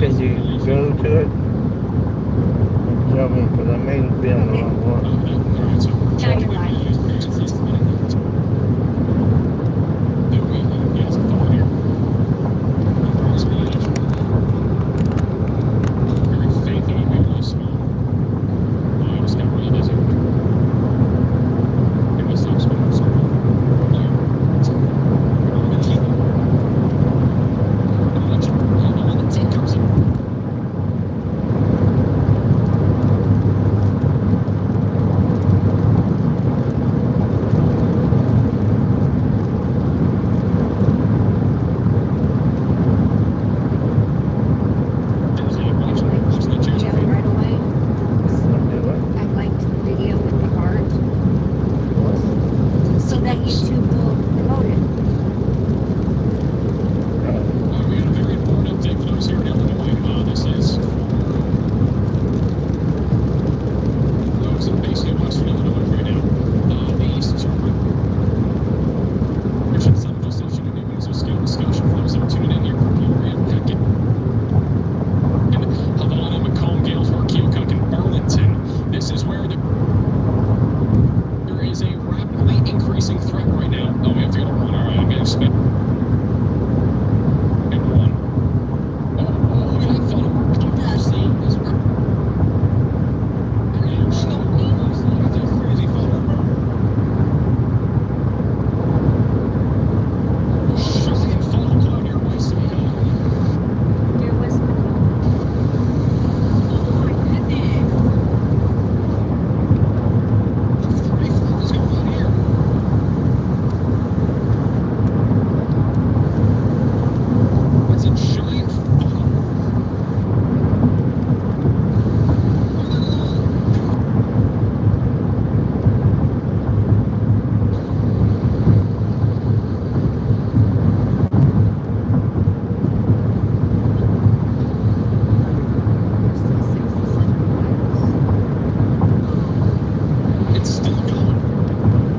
Can you go to it? Tell me, because I may be on the wrong one. Yeah, you're live. Video right away. Do what? I liked the video with the heart What? so that YouTube will promote it. Oh, We had a very important update for those here in Illinois. This is those in basically Western Illinois right now. The East Central Station in New Windsor, Scotia, for those that are tuning in here from Peoria, and Havana, Macomb, Galesburg, Keokuk, and Burlington. This is where there is a rapidly increasing threat right now. Oh, we have to go to one. All right, I'm going to spend. There was It's still going.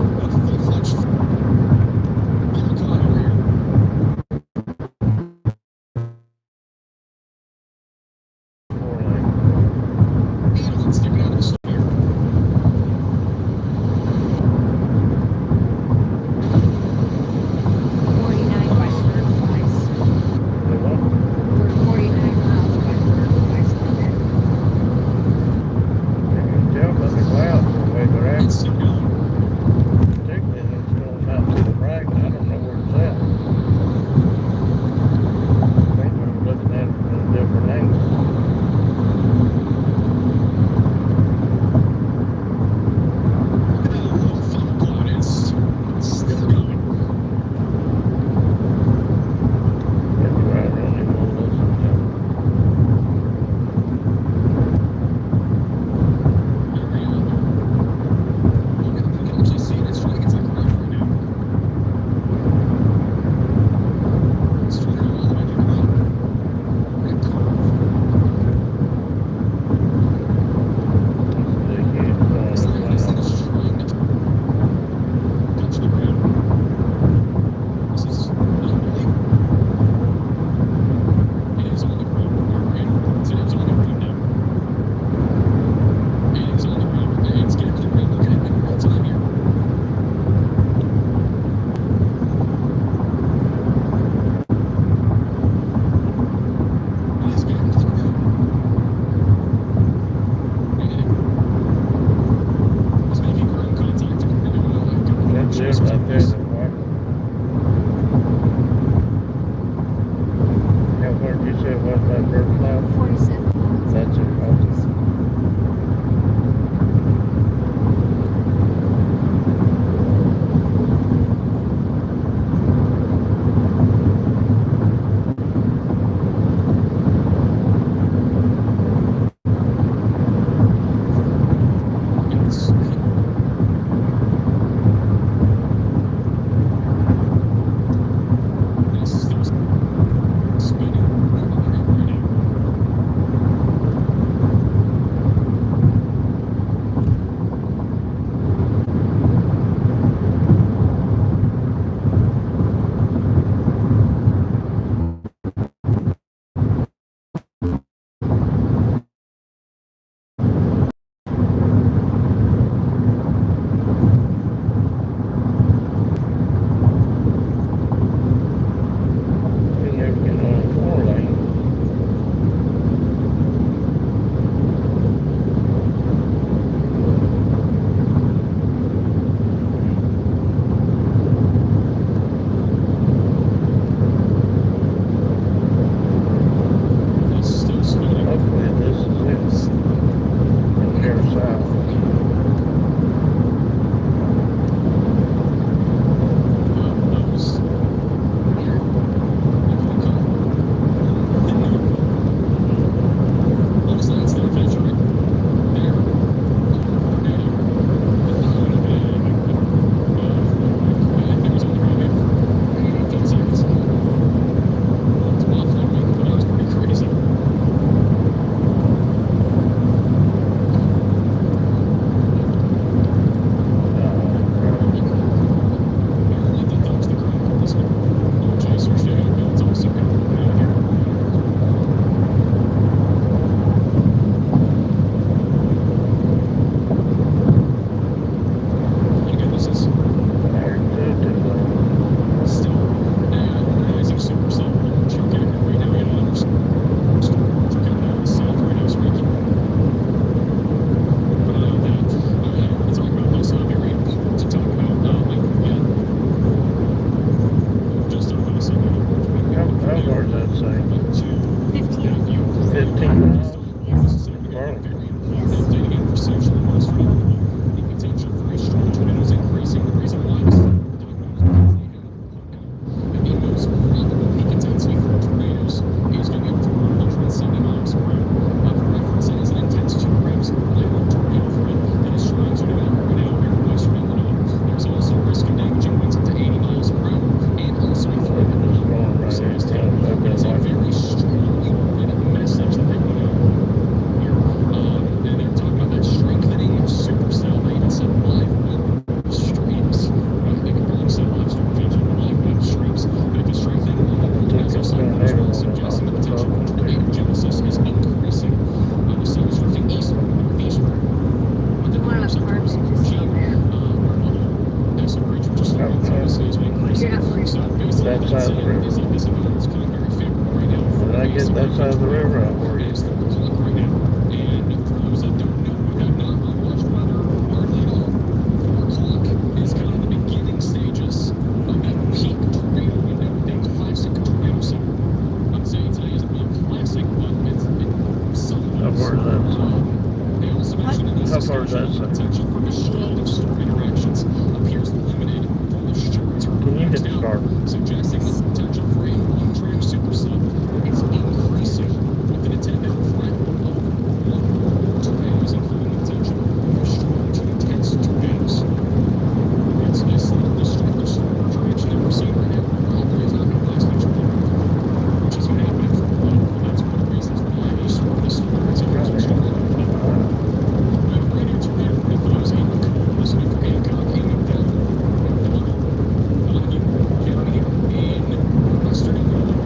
A full-fledged over here. Let's take it out of the store here. the what? We're 49 miles by bird flies per minute. You can tell by the clouds the way they're It's acting. still going. Particularly when it's going out to the right. I don't know where it's at. I think I'm looking at it from a different angle. Low funnel cloud is still going. That's why I really won't listen to it. You can actually see it. It's trying to get to the ground right now. It's trying to go all the way to the ground. Red curve. This is a huge This thing cloud. is trying to touch the ground. This is unbelievable. It is on the ground. It is on the ground now. It is on the ground. It's getting to the ground. Look at it in real time here. It is getting to the ground. It's making ground contact. That's it right there. The water. How far did you say it was that bird cloud? 47 miles. That's it. Okay. It's this is still spinning right now. get that side of the river out where you. It's the clock right now. And for those that don't know, we have not really watched weather hardly at all. 4 o'clock is kind of the beginning stages of that peak tornado window, that classic tornado season. I'd say today isn't really classic, but it's somewhat. How far is that? They also mentioned in this How far is that? discussion, potential for destructive storm interactions appears limited for the short term. Can you hit Now, start? suggesting that the potential for a one-track supercell is increasing with an attendant threat of more tornadoes, including the potential for strong to intense tornadoes. It's a slight destructive storm interaction that we're seeing right now. Probably is not going to last much longer, which has been happening for a while. And that's one of the reasons why this storm is so strong. We have a radio tornado warning for those in Macomb, listening for Hancock, Hannington, Donahue County in western Illinois,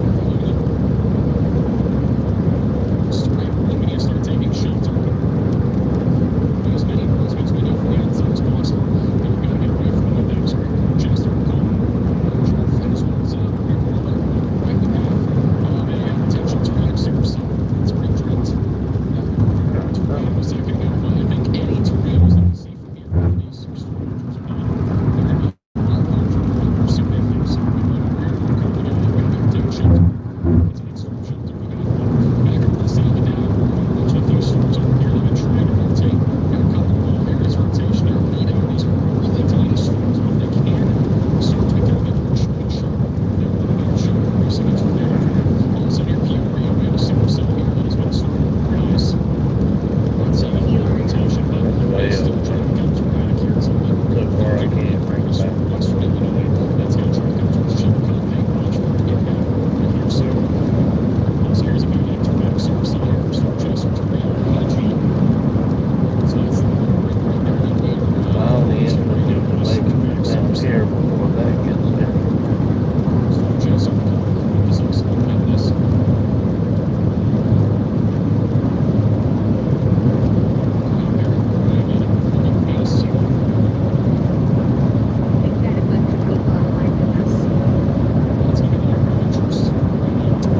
Storm warning, we need to start taking shelter. Do as many announcements we know from the outside as possible. And we've got to get away from the windows. Chester, Macomb, as well as Rick Waller, right in the path of a potential tornadic supercell. It's pretty dreaded. Tornado a second ago, but I think any tornadoes that we see from here are these superstructures are not. They're going to be a lot larger, a lot more significant. So we want to we're going to take shelter. Let's take storm shelter. We got back up to the south of down. Watching a few storms over here that have been trying to rotate. Got a couple of little areas of rotation there. These are really tiny storms, but they can start to become a bit more sharp. They're running out of sugar, producing a tornado. Also near Peoria, we have a supercell here that has been starting to rise. Not seeing a lot of rotation, but it's still trying to become tornadic here. So far I can't bring it back. Western Illinois, that's going to try to come towards Chillicothe. Watch for it getting out right here soon. Also, here's a bit of that tornadic supercell here for Storm Chester tornado energy. So that's the outbreak right there. All the engines have to make it down here before that gets there. Storm Chester is also looking at this.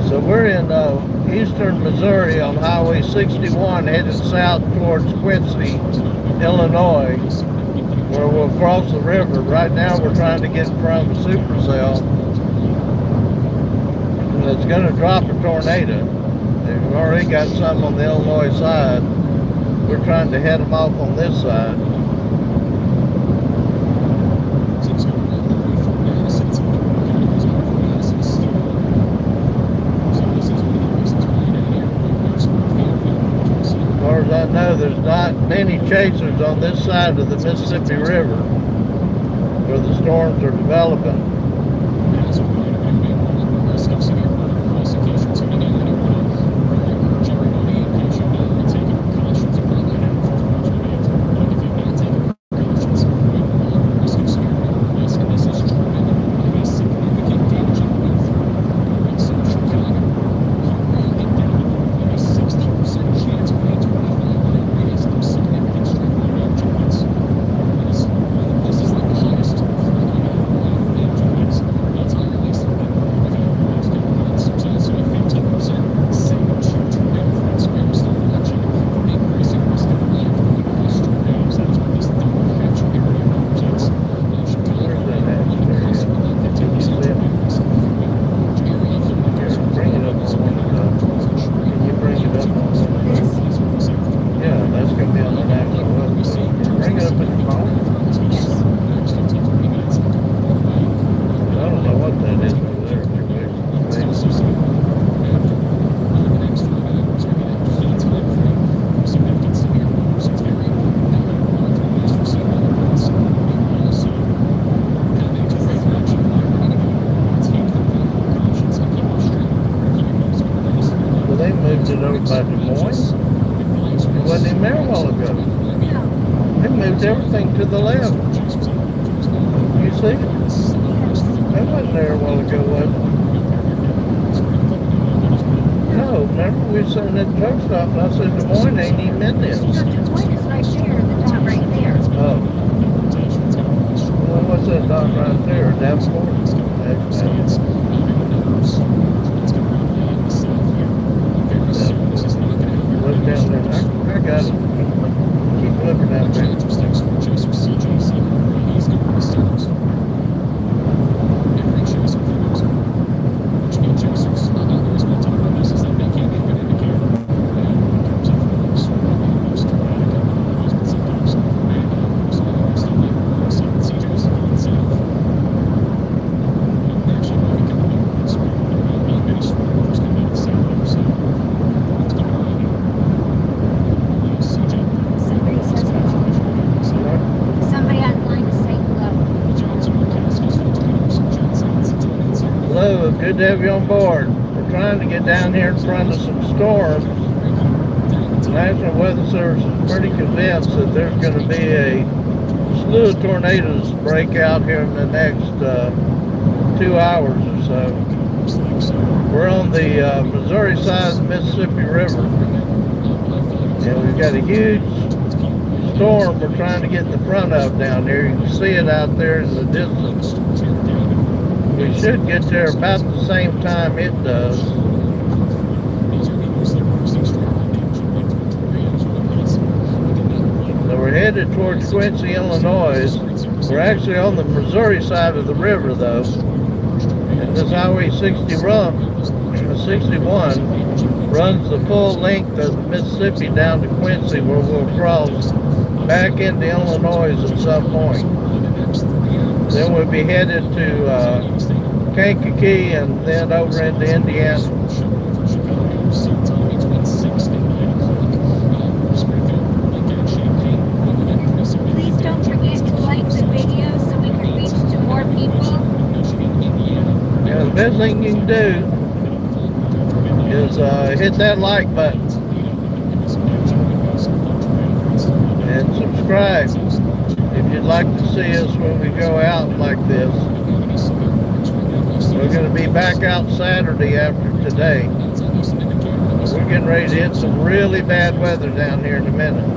So we're in eastern Missouri on Highway 61 headed south towards Quincy, Illinois, where we'll cross the river. Right now we're trying to get in front of a supercell that's going to drop a tornado. They've already got some on the Illinois side. We're trying to head them off on this side. As far as I know, there's not many chasers on this side of the Mississippi River where the storms are developing. Moved it over by Des Moines. It wasn't even there a while ago. They moved everything to the left. You see? That wasn't there a while ago, was it? No, remember we was sitting at the truck stop and I said Des Moines ain't even in this. No, Des Moines is right there, the top right there. Oh. Well, what's that dot right there? Davenport? Good to have you on board. We're trying to get down here in front of some storms. The National Weather Service is pretty convinced that there's going to be a slew of tornadoes break out here in the next 2 hours or so. We're on the Missouri side of the Mississippi River. And we've got a huge storm we're trying to get in the front of down there. You can see it out there in the distance. We should get there about the same time it does. So we're headed towards Quincy, Illinois. We're actually on the Missouri side of the river though. And this Highway 61 runs the full length of the Mississippi down to Quincy, where we'll cross back into Illinois at some point. Then we'll be headed to Kankakee and then over into Indiana. Please don't forget to like the video so we can reach to more people. Yeah, the best thing you can do is hit that like button and subscribe if you'd like to see us when we go out like this. We're going to be back out Saturday after today. We're getting ready to hit some really bad weather down here in a minute.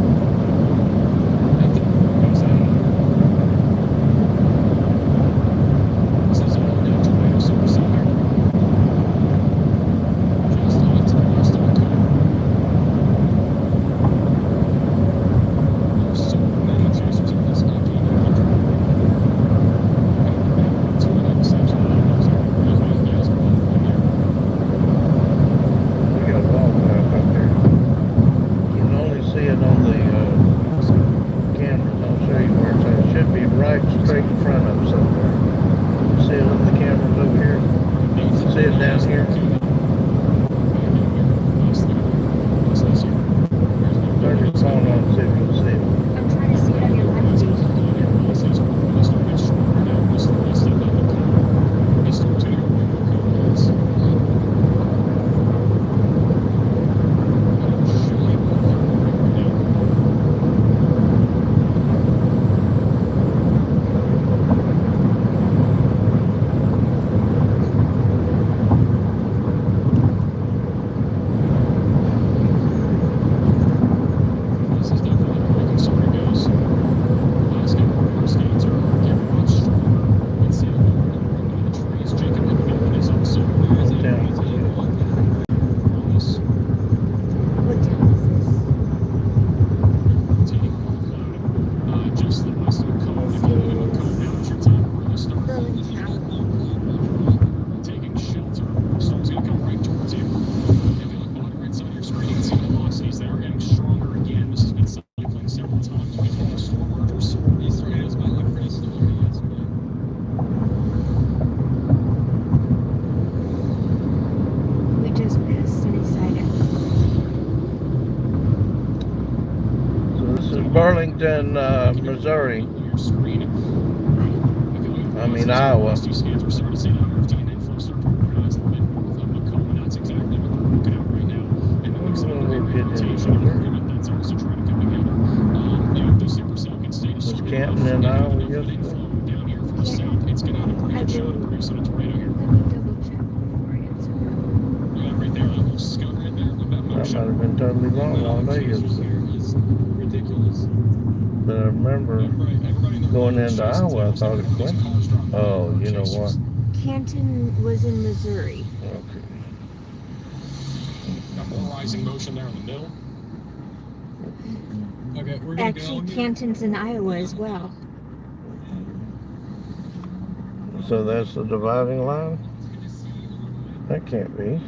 Burlington, Missouri. I mean, Iowa. Was Canton in Iowa yesterday? That might have been totally wrong all day yesterday. But I remember going into Iowa, I thought it went. Oh, you know what? Canton was in Missouri. Okay. Got more rising motion there in the middle. Okay, we're gonna Actually, Canton's in Iowa as well. So that's the dividing line? That can't be.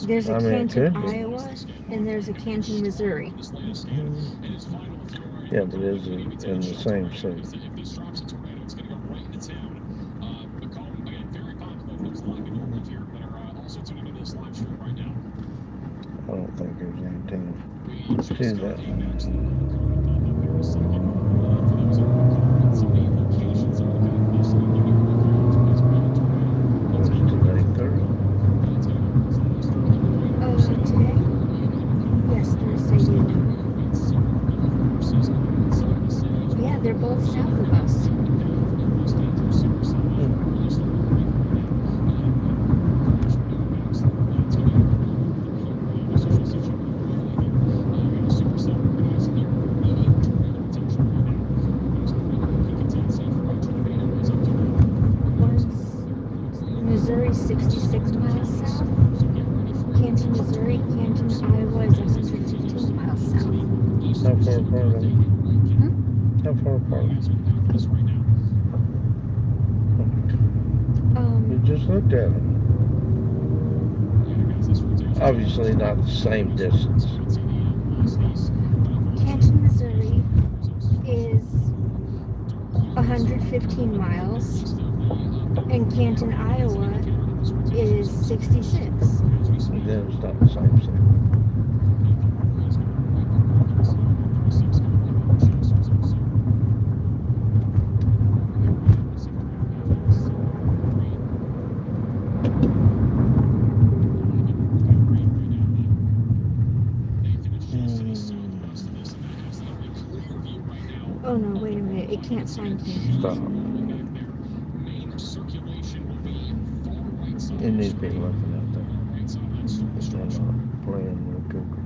There's a Canton, Iowa, and there's a Canton, Missouri. Yeah, but it is in the same city. I don't think there's anything to that. There's they're both south of us. Missouri 66 miles south. Canton, Missouri, Canton, Iowa is 115 miles south. How far apart are they? Hmm? How far apart? You just looked at them. Obviously not the same distance. Canton, Missouri is 115 miles, and Canton, Iowa is 66. And then it's not the same thing. Oh no, wait a minute, it can't find me. Stop. You need to be looking at that. It's not playing with Google.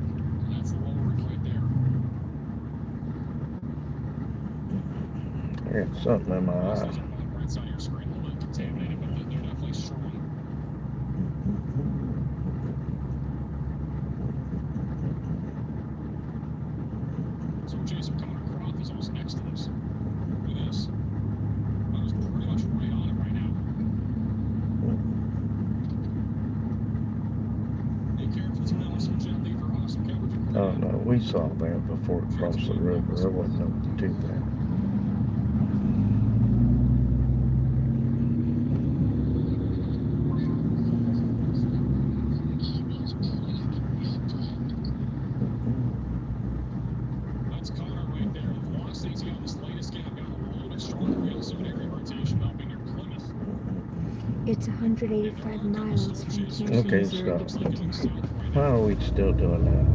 I got something in my eye. So Jason coming across is almost next to this. Look at this. I was pretty much right on it right now. Be careful to now so gently for us, okay? Oh no, we saw that before it crossed the river. There wasn't no too bad. That's Connor right there. The long states on this latest game got a little bit stronger. We also an area rotation up in your Plymouth. It's 185 miles from Canton, Okay, Missouri to stop. Canton. Why are we still doing that?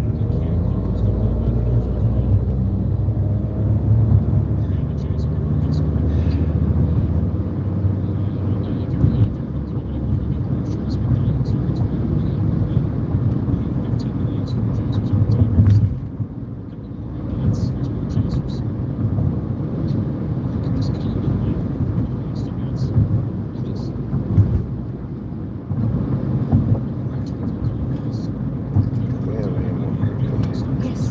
Yes.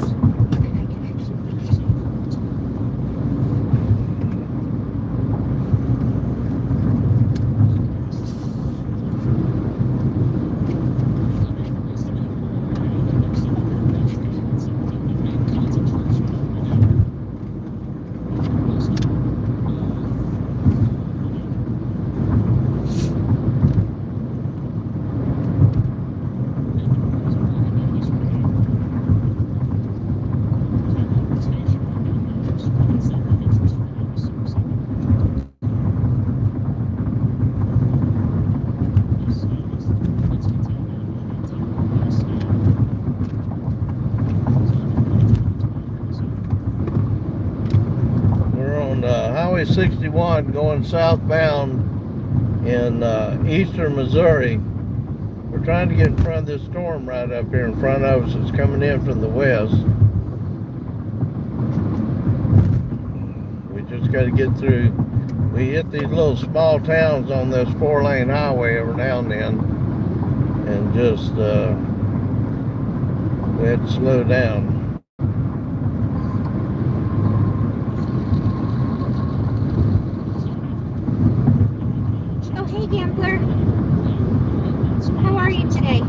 We're on Highway 61 going southbound in eastern Missouri. We're trying to get in front of this storm right up here in front of us. It's coming in from the west. We just got to get through. We hit these little small towns on this 4-lane highway every now and then, and just we had to slow down. Oh, hey, gambler. How are you today?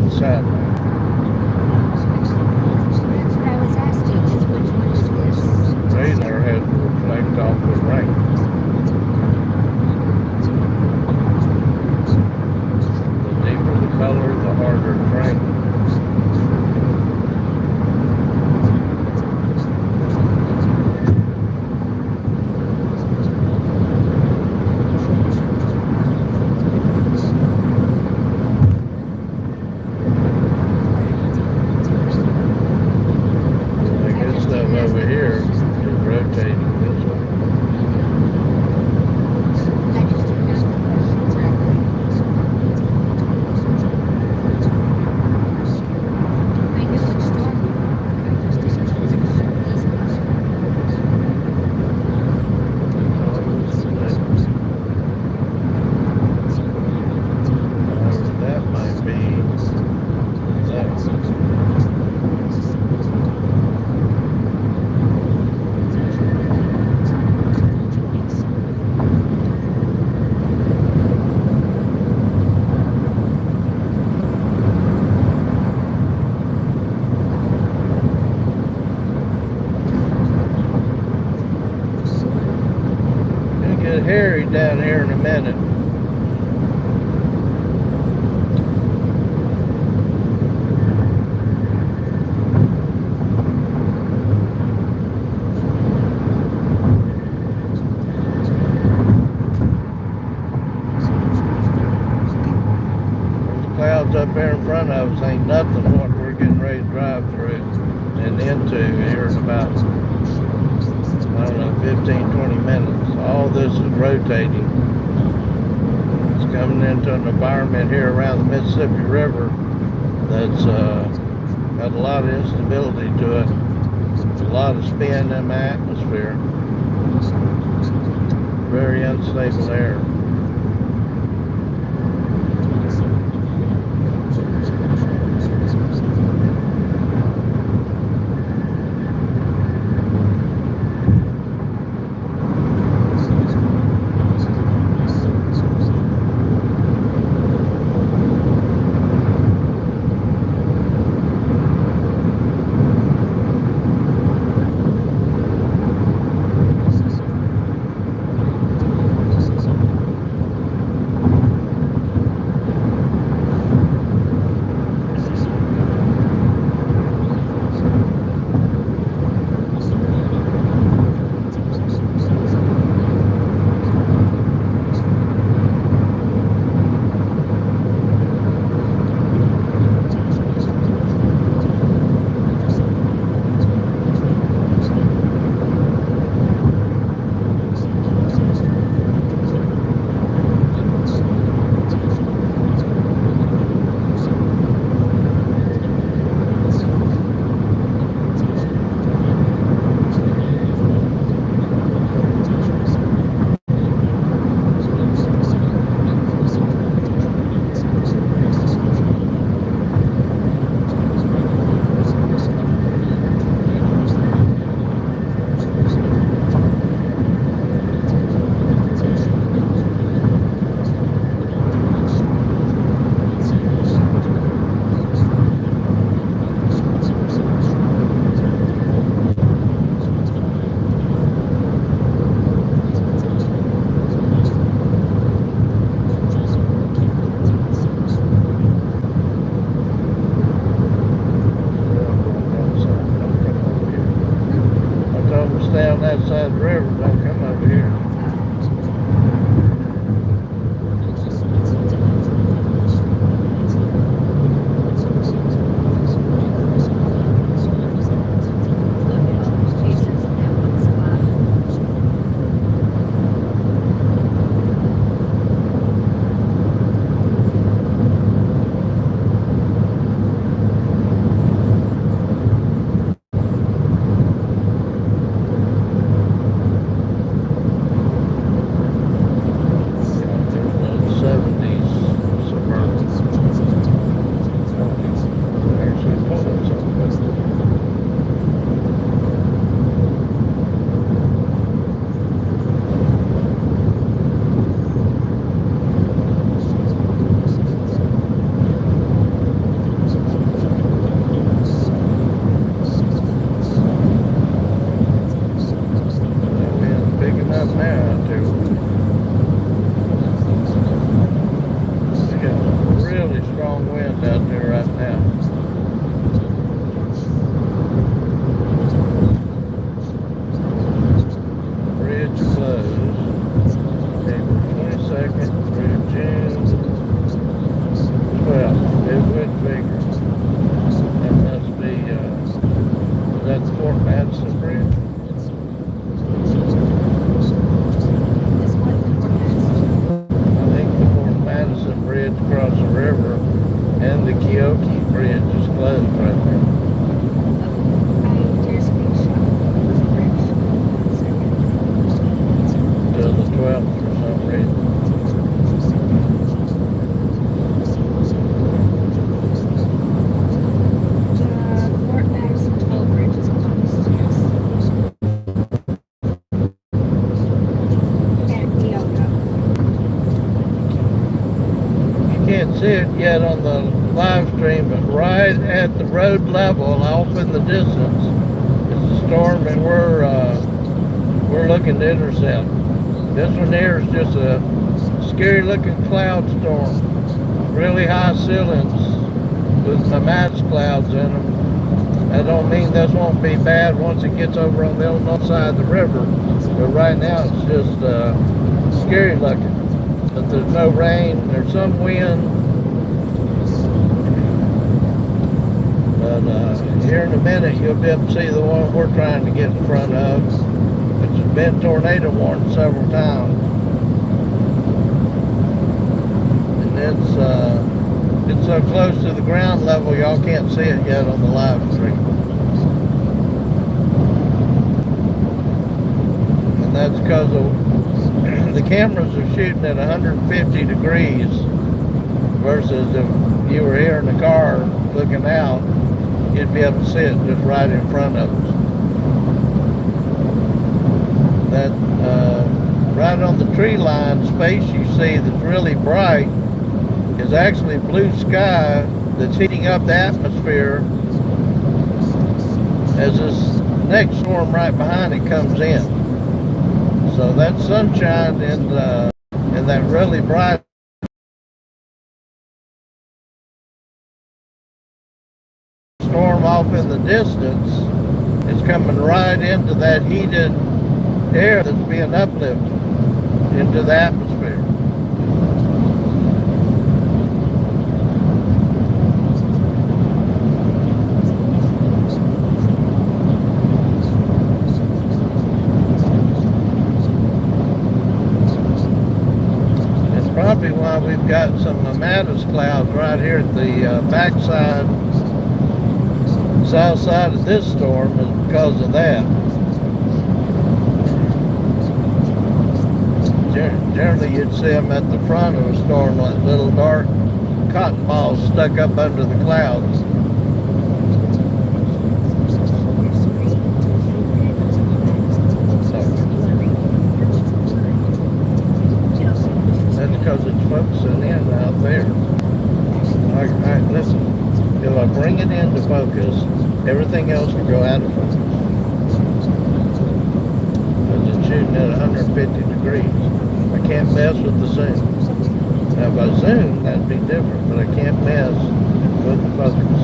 the satellite. That's what I was asking, is which one is this? Radar has to reflect off the rain. The deeper the color, the harder it's raining. Over here is rotating this way. I just didn't ask the question correctly. I knew which storm you were, I just didn't know which piece of it. That might be that. Get hairy down here in a minute. Those clouds up there in front of us ain't nothing what we're getting ready to drive through and into here in about, I don't know, 15, 20 minutes. All this is rotating. It's coming into an environment here around the Mississippi River that's got a lot of instability to it, a lot of spin in the atmosphere, very unstable air. Stay on that side of the river, don't come over here. Look at all those chasers in that one spot. the Kyoto Bridge is closed right now. I did a screenshot of this bridge. One second. Till the 12th for some reason. Fort Madison Toll Bridge is closed, yes. And Kyoto. You can't see it yet on the live stream, but right at the road level, off in the distance, is the storm that we're looking to intercept. This one here is just a scary looking cloud storm. Really high ceilings with mammoth clouds in them. That don't mean this won't be bad once it gets over on the Illinois side of the river. But right now it's just scary looking. But there's no rain, there's some wind. But here in a minute you'll be able to see the one we're trying to get in front of. It's been tornado warned several times. And it's so close to the ground level y'all can't see it yet on the live stream. And that's because the cameras are shooting at 150 degrees versus if you were here in the car looking out, you'd be able to see it just right in front of us. That right on the tree line space you see that's really bright is actually blue sky that's heating up the atmosphere as this next storm right behind it comes in. So that's sunshine in that really bright storm off in the distance is coming right into that heated air that's being uplifted into the atmosphere. It's probably why we've got some mammoth clouds right here at the backside, south side of this storm, is because of that. Generally you'd see them at the front of a storm like little dark cotton balls stuck up under the clouds. That's because it's focusing in out there. Alright, listen, if I bring it into focus, everything else will go out of focus. Because it's shooting at 150 degrees. I can't mess with the zoom. Now if I zoom, that'd be different, but I can't mess with the focus.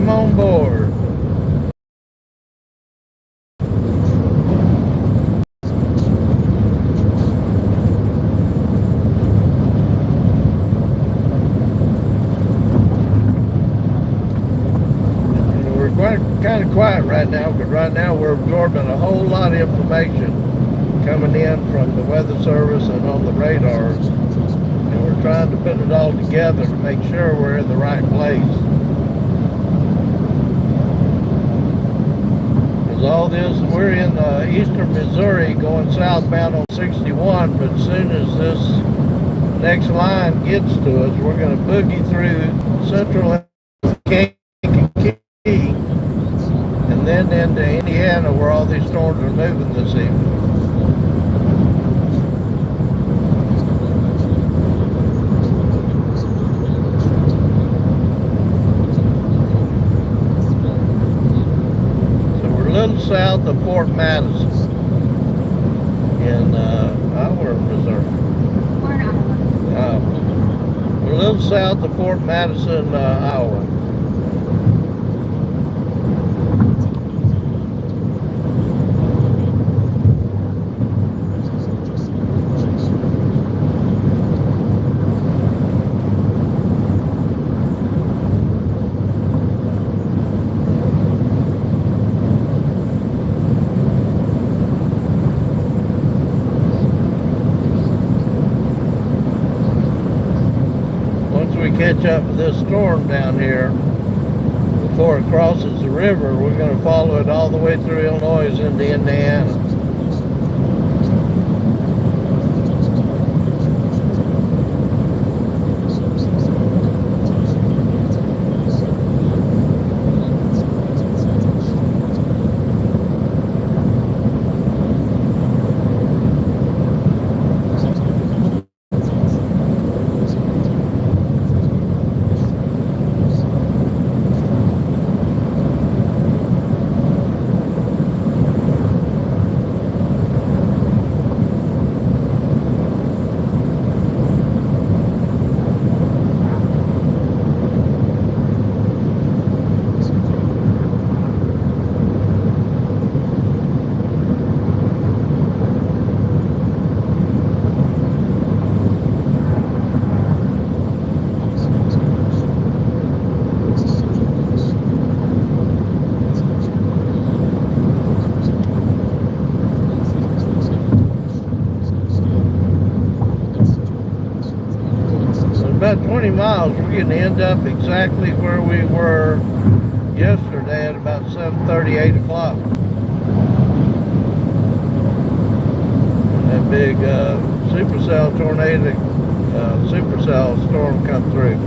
On board. We're kind of quiet right now because right now we're absorbing a whole lot of information coming in from the weather service and on the radars. And we're trying to put it all together to make sure we're in the right place. Because all this, we're in eastern Missouri going southbound on 61, but as soon as this next line gets to us, we're going to boogie through central Kankakee and then into Indiana, where all these storms are moving this evening. So we're a little south of Fort Madison in Iowa, Missouri. Or in Iowa. We're a little south of Fort Madison, Iowa. Once we catch up with this storm down here, before it crosses the river, we're going to follow it all the way through Illinois into Indiana. About 20 miles, we're going to end up exactly where we were yesterday at about 7:30, 8 o'clock. That big supercell tornado, supercell storm come through.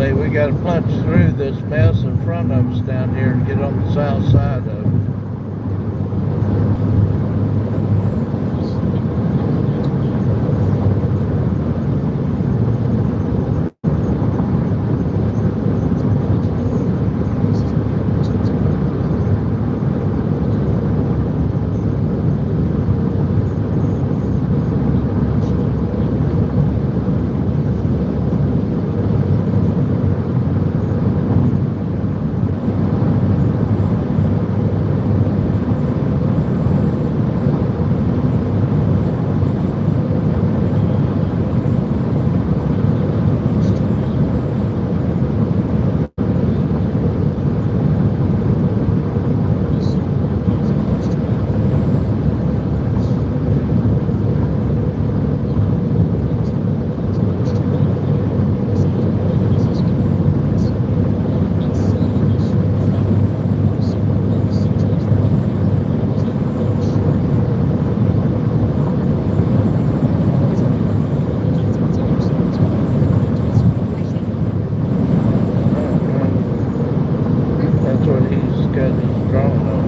eventually we got to punch through this mess in front of us down here to get on the south side of it. That's what he's got his drawing on.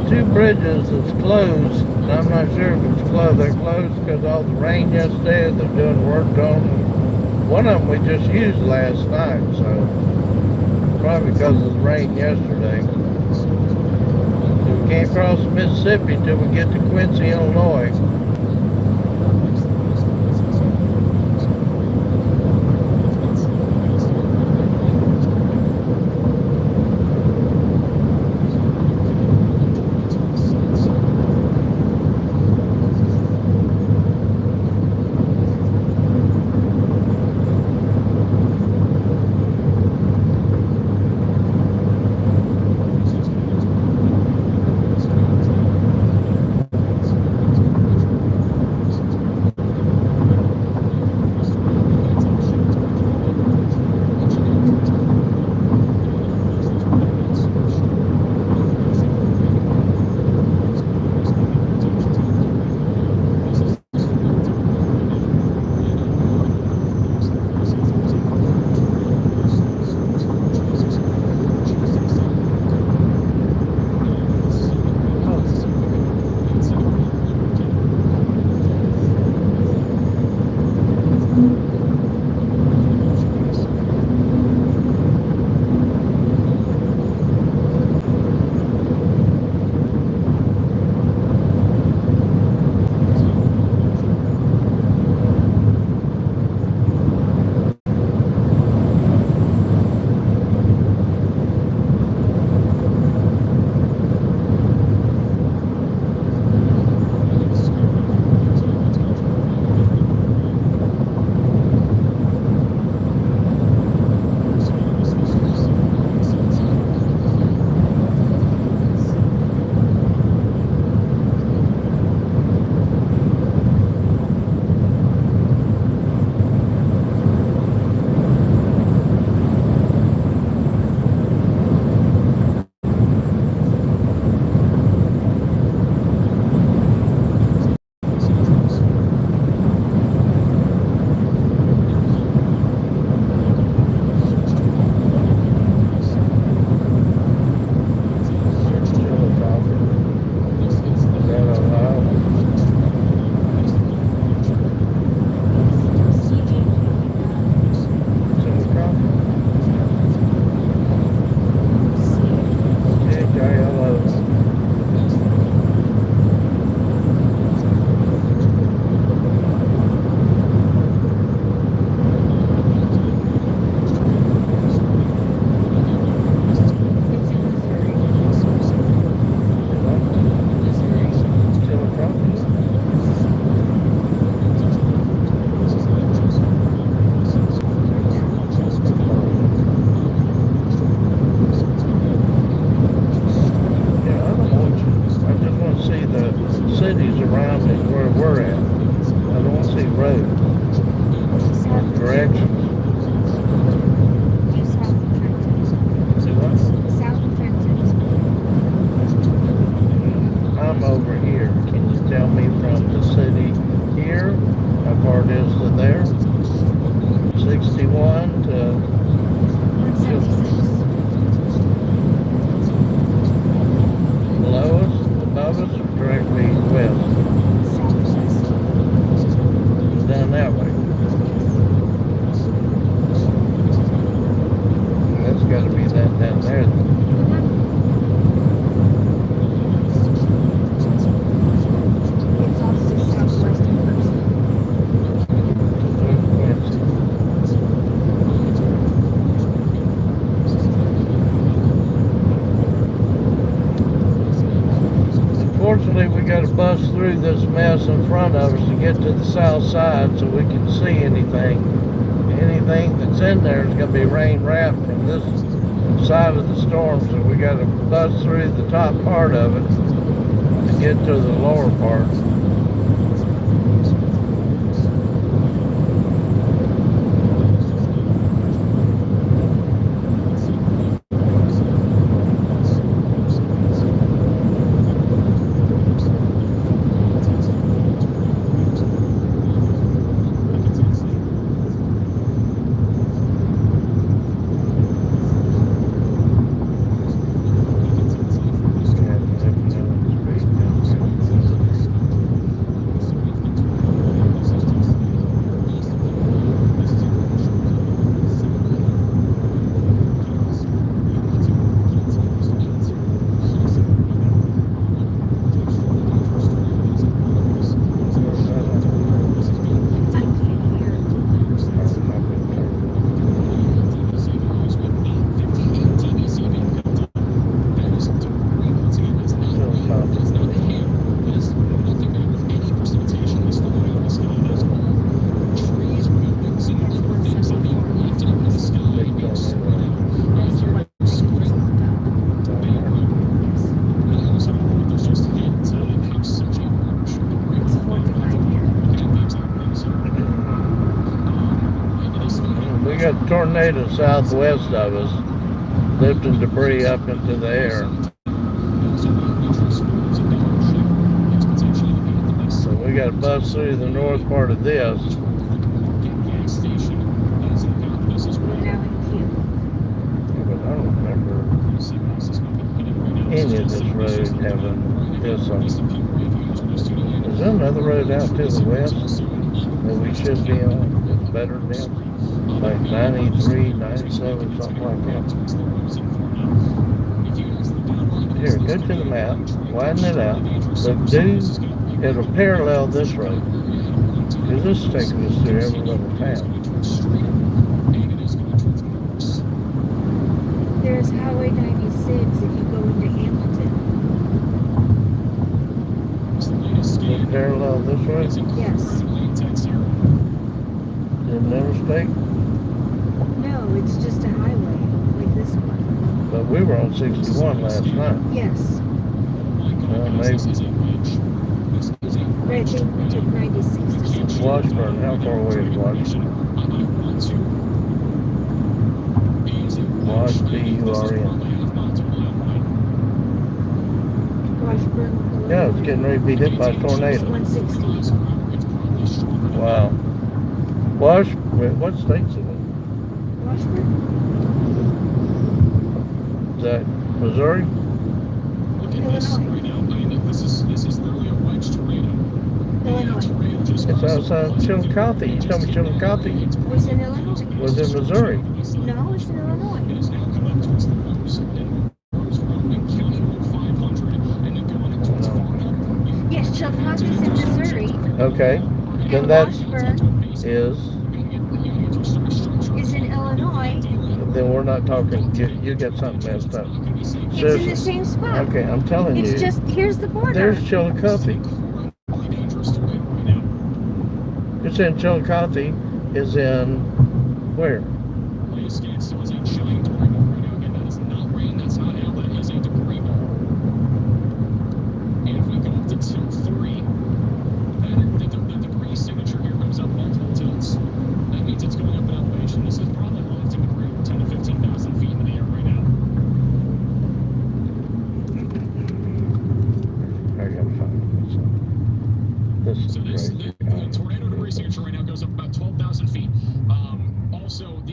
Two bridges that's closed, and I'm not sure if it's closed. They're closed because of all the rain yesterday. They're doing work on them. One of them we just used last night, so probably because of the rain yesterday. So we can't cross the Mississippi till we get to Quincy, Illinois. 61 to 176. below us, above us, or directly west? Southwest. Down that way. That's got to be that down there. It's also southwest of Kirksville. Unfortunately, we got to bust through this mess in front of us to get to the south side so we can see anything. Anything that's in there is going to be rain wrapped from this side of the storm, so we got to bust through the top part of it to get to the lower part. Got tornado southwest of us, lifting debris up into the air. So we got to bust through the north part of this. But I don't remember any of this road having this on it. Is there another road out to the west that we should be on that's better than this? Like 93, 97, something like that. Here, go to the map, widen it out, but it'll parallel this road. Because this is taking us through every little town. There's Highway 96 if you go into Hamilton. It'll parallel this road? Yes. Didn't interstate? No, it's just a highway, like this one. But we were on 61 last night. Yes. Well, maybe. But I think we took 96 to 60. Washburn, how far away is Washburn? Wash, B-U-R-N. Washburn. Yeah, it's getting ready to be hit by a tornado. 160. Wow. What state's it in? Washburn? Is that Missouri? Illinois. It's outside Chillicothe. You told me Chillicothe Was in Illinois. was in Missouri. No, it's in Illinois. Yes, Chillicothe's in Missouri. Okay. Then And that's Washburn is. is in Illinois. Then we're not talking. You get something messed up. It's in the Seriously. same spot. Okay, I'm telling you. It's just, here's the border. There's Chillicothe. It's in Chillicothe. Is in where?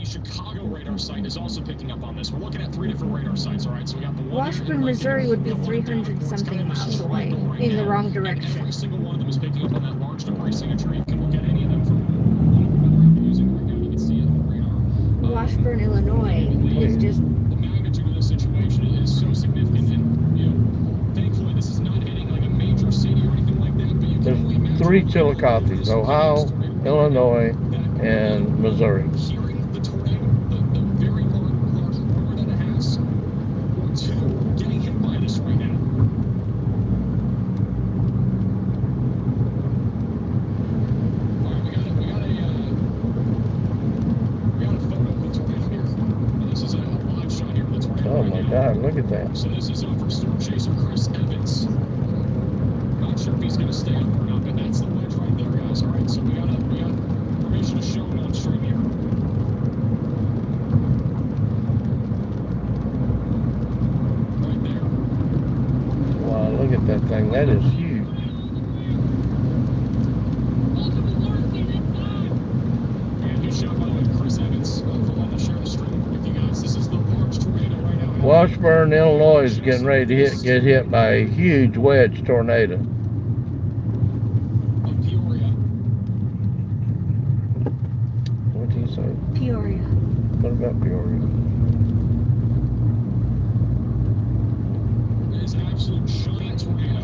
Chicago radar site is also picking up on this. We're looking at 3 different radar sites, all right? So we got the one Washburn, Missouri would be 300 something miles away in the wrong direction. Every single one of them is picking up on that large debris signature. You can look at any of them from whatever you're using right now. You can see it on the radar. Washburn, Illinois is just... The magnitude of this situation is so significant, and thankfully this is not hitting like a major city or anything like that. But you can only imagine 3 Chillicotes, Ohio, Illinois, and Missouri. hearing the tornado, the very large roar that it has, or 2 getting hit by this right now. All right, we got a photo of the tornado here. This is a live shot here of the tornado. Oh right my now. God, look at that. So this is from storm chaser Chris Evans. Not sure if he's going to stay up or not, but that's the wedge right there, guys. All right, so we got permission to show it on stream here. Right there. Wow, look at that thing. That is huge. And good shot, by the way, Chris Evans, for letting us share the stream with you guys. This is the large tornado right now. Washburn, Illinois is getting ready to get hit by a huge wedge tornado. Of Peoria. What did he say? Peoria. What about Peoria? It is an absolute giant tornado.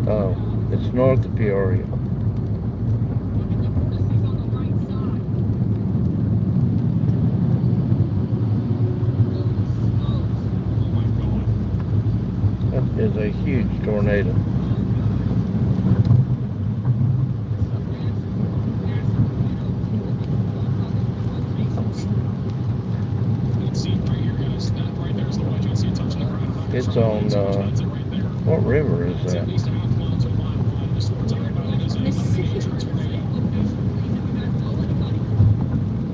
Oh, it's north of Peoria. Oh my God. That is a huge tornado. You can see it right here, guys. That right there is the wedge. You can see it touching the ground. It's on, That's it right there. what river is It's that? at least a half mile to a mile wide. This is what we're talking about. It is a Mississippi. major tornado.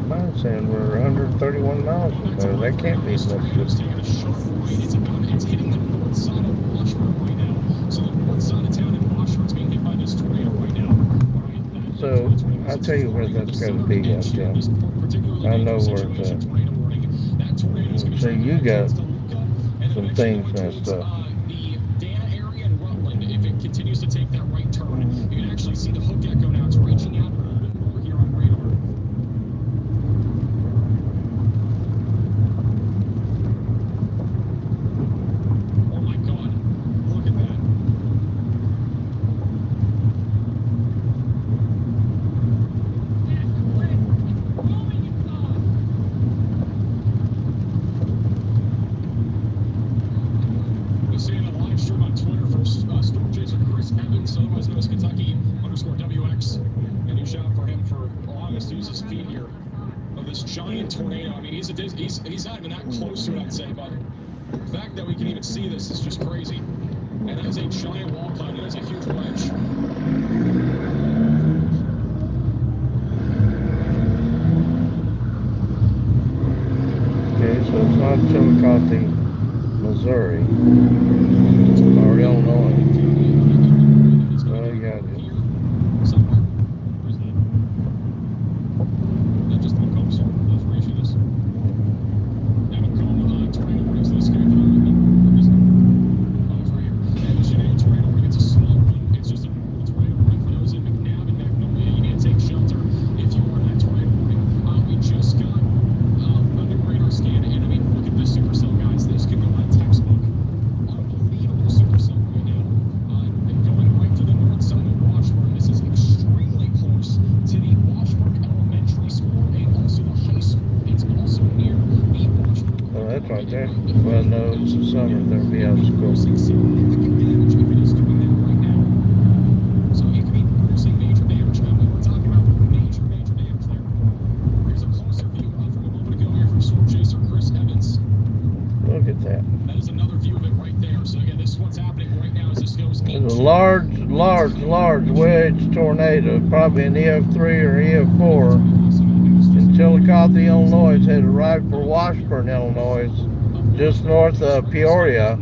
Mine's saying we're 131 miles from there. That can't be It's Mississippi. taking a sharp right. It's hitting the north side of Washburn right now. So the north side of town in Washburn is being hit by this tornado right now. All right, So, I'll tell you where that's going to be, Tim. I know where it's at. So you got some things messed up. The Dana area and Rutland, if it continues to take that right turn, you can actually see the hook echo now. It's reaching out a little bit more here on radar. Oh my God, look at that. We see in a live stream on Twitter from storm chaser Chris Evans, otherwise known as Kentucky_WX, and you shout out for him for allowing us to use his feed here of this giant tornado. I mean, he's not even that close to it, I'd say, but the fact that we can even see this is just crazy. And that is a giant wall cloud, and it's a huge wedge. Okay, so it's not Chillicothe, Missouri, or Illinois. Well, you got it. Somewhere. Where's that? That just Macomb, sir. That's where she is. Yeah, Macomb, tornado warning. So this is going to be where is it? Oh, it's right here. And it's a tornado warning. It's a small one. It's just a normal tornado warning for those in McNabb and Magnolia. You need to take shelter if you are in that tornado warning. We just got a new radar scan, and I mean, look at this supercell, guys. This could go on a textbook. Unbelievable supercell right now. And going right to the north side of Washburn. This is extremely close to the Washburn Elementary School and also the high school. It's also near the Washburn. Oh, that's right there. Well, no, it's the summer. They'll be out of school. Causing significant damage if it is doing that right now. So it could be causing major damage. I mean, we're talking about major damage there. Here's a closer view from a moment ago here from storm chaser Chris Evans. Look at that. That is another view of it right there. So again, this is what's happening right now as this goes It's a large wedge tornado, probably an EF3 or EF4. In Chillicothe, Illinois, it's headed right for Washburn, Illinois, just north of Peoria.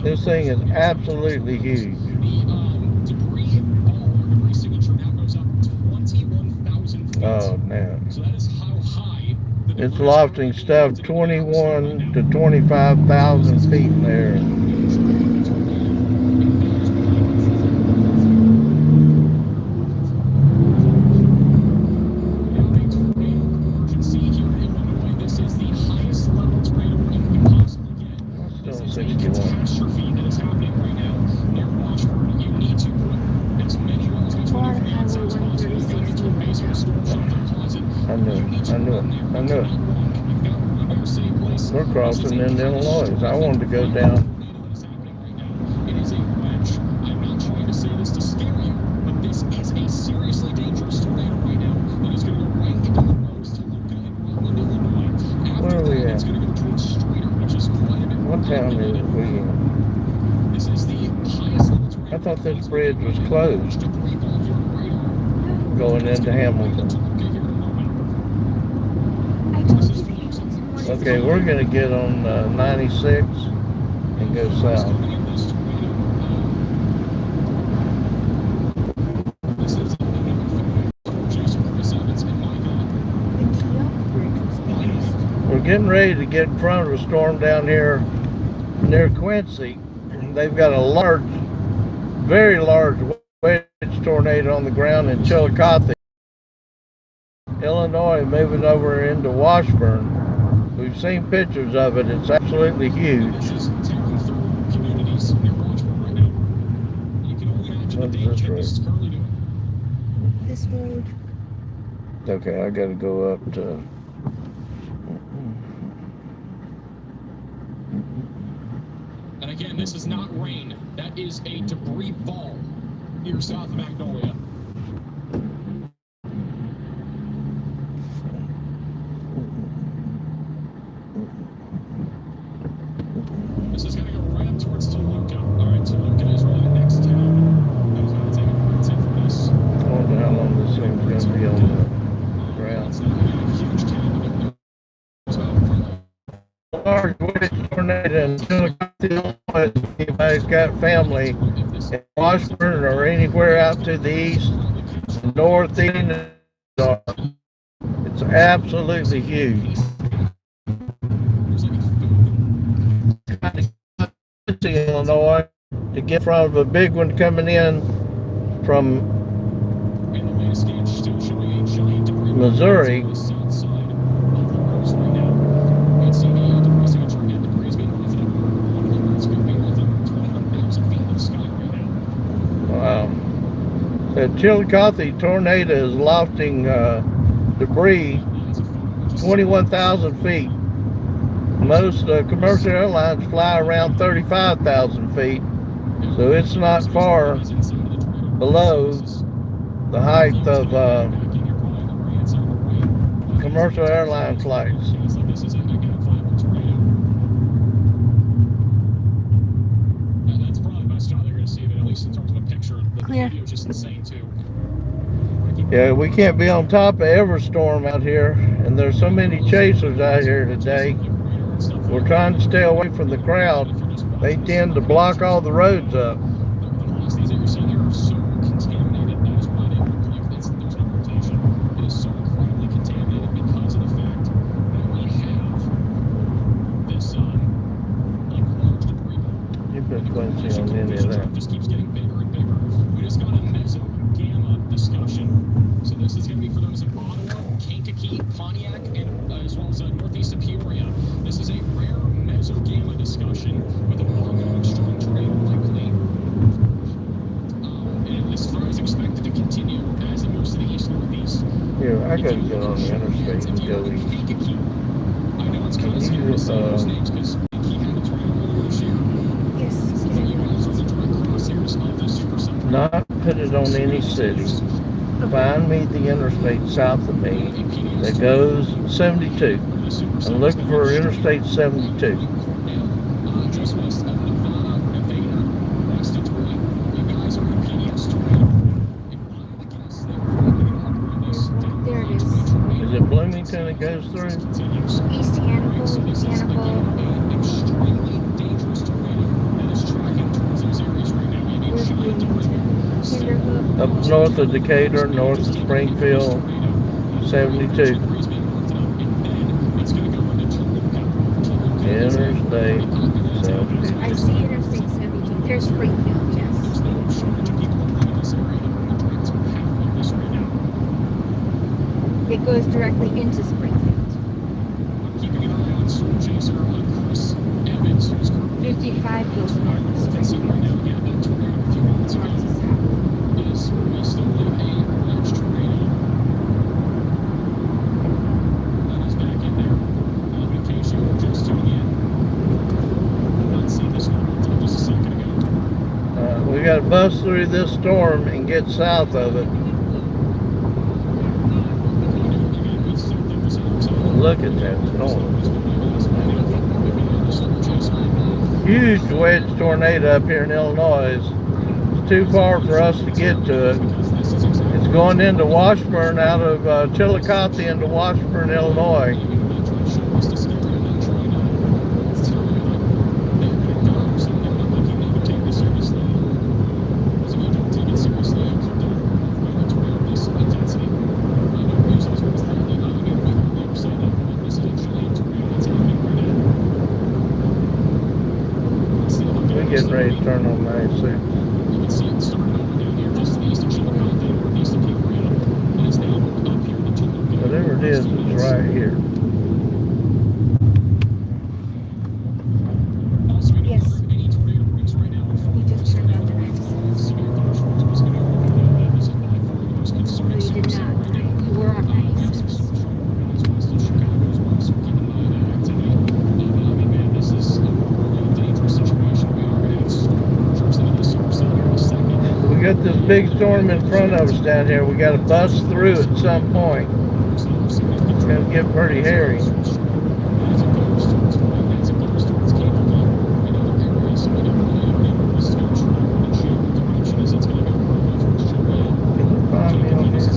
This thing is absolutely huge. The debris signature now goes up 21,000 Oh man. So that is how high the It's debris lofting stuff 21 to 25,000 feet in the air. This is the highest level tornado warning we can possibly get. Still This is a 61. catastrophe that is happening right now near Washburn. You need to put as many miles between you from the outside as possible. You got into a basement, storage shelter, closet. I knew You it. need to I knew run it. there. I You knew it. cannot walk. You've got to run to your safe place. We're crossing into Illinois. I wanted to go down. That is happening right now. It is a wedge. I'm not trying to say this to scare you, but this is a seriously dangerous tornado right now that is going to go right into the roads to Luca and Rutland, Illinois. Where are we After that, at? it's going to go towards Streator, which is quite a bit more What town is populated. we in? This is the highest level tornado. I thought this bridge was closed Debris ball of your radar. going It's into going to go right Hamilton. into Luca here in a moment. I told you the Hamilton one is Okay, we're going to get on 96 and go south. Coming in this tornado. This is Jason Chris Evans and my God. the Kiosk Bridge was closed. We're getting ready to get in front of a storm down here near Quincy. They've got a large, very large wedge tornado on the ground in Chillicothe, Illinois, moving over into Washburn. We've seen pictures of it. It's absolutely huge. This is tearing through communities near Washburn right now. You can only imagine the What is damage this that this is currently doing. This road. Okay, I got to go up to. And again, this is not rain. That is a debris ball near South Magnolia. This is going to go right up towards Toluca. All right, Toluca is really the next town that is going to take a hit from this. I wonder how long this thing's going to be on the ground. It's not going to be a huge town, but Large wedge tornado in Chillicothe, Illinois. If anybody's got family in Washburn or anywhere out to the east, northeast, it's absolutely huge. Illinois to get in front of a big one coming in from Missouri. Wow. The Chillicothe tornado is lofting debris 21,000 feet. Most commercial airlines fly around 35,000 feet, so it's not far below the height of commercial airline flights. That's probably the best shot they're going to see of it, at least in terms of a picture. The video is just insane, too. Yeah, we can't be on top of every storm out here, and there's so many chasers out here today. We're trying to stay away from the crowd. They tend to block all the roads up. The velocities that you're seeing here are so contaminated. That is why they believe there's no rotation. It is so incredibly contaminated because of the fact that we have this large debris ball. You've been Quincy on any of that. Just keeps getting bigger and bigger. We just got a meso-gamma discussion. So this is going to be for those in Ottawa, Kankakee, Pontiac, and as well as northeast of Peoria. This is a rare meso-gamma discussion with an ongoing strong tornado likely. And this threat is expected to continue as it moves to the east-northeast. Here, I gotta get on the interstate and go east. Kankakee. I know it's kind of scary to say those names because he had a tornado earlier this year. Yes. But you guys are the direct crosshairs of the supercell. Not put it on any city. Find me the interstate south of me that goes 72. I'm looking for Interstate 72. Just west of Nevada, west of Detroit. You guys are in PDX tornado. There it is. Is it Bloomington it goes through? East Hannibal, Hannibal. Extremely dangerous tornado that is tracking towards those areas right now. Where's Bloomington? Kinderhook. Up north of Decatur, north of Springfield. 72. Interstate 72. I see Interstate 72. There's Springfield, yes. It goes directly into Springfield. 55 goes north of Springfield. North to south. We got to bust through this storm and get south of it. Look at that storm. Huge wedge tornado up here in Illinois. It's too far for us to get to it. It's going into Washburn out of Chillicothe into Washburn, Illinois. Getting ready to turn on 96. Whatever it is, it's right here. Yes. You just turned on the 96. No, you did not. You were on 96. We got this big storm in front of us down here. We got to bust through at some point. It's going to get pretty hairy. Can you find me on here?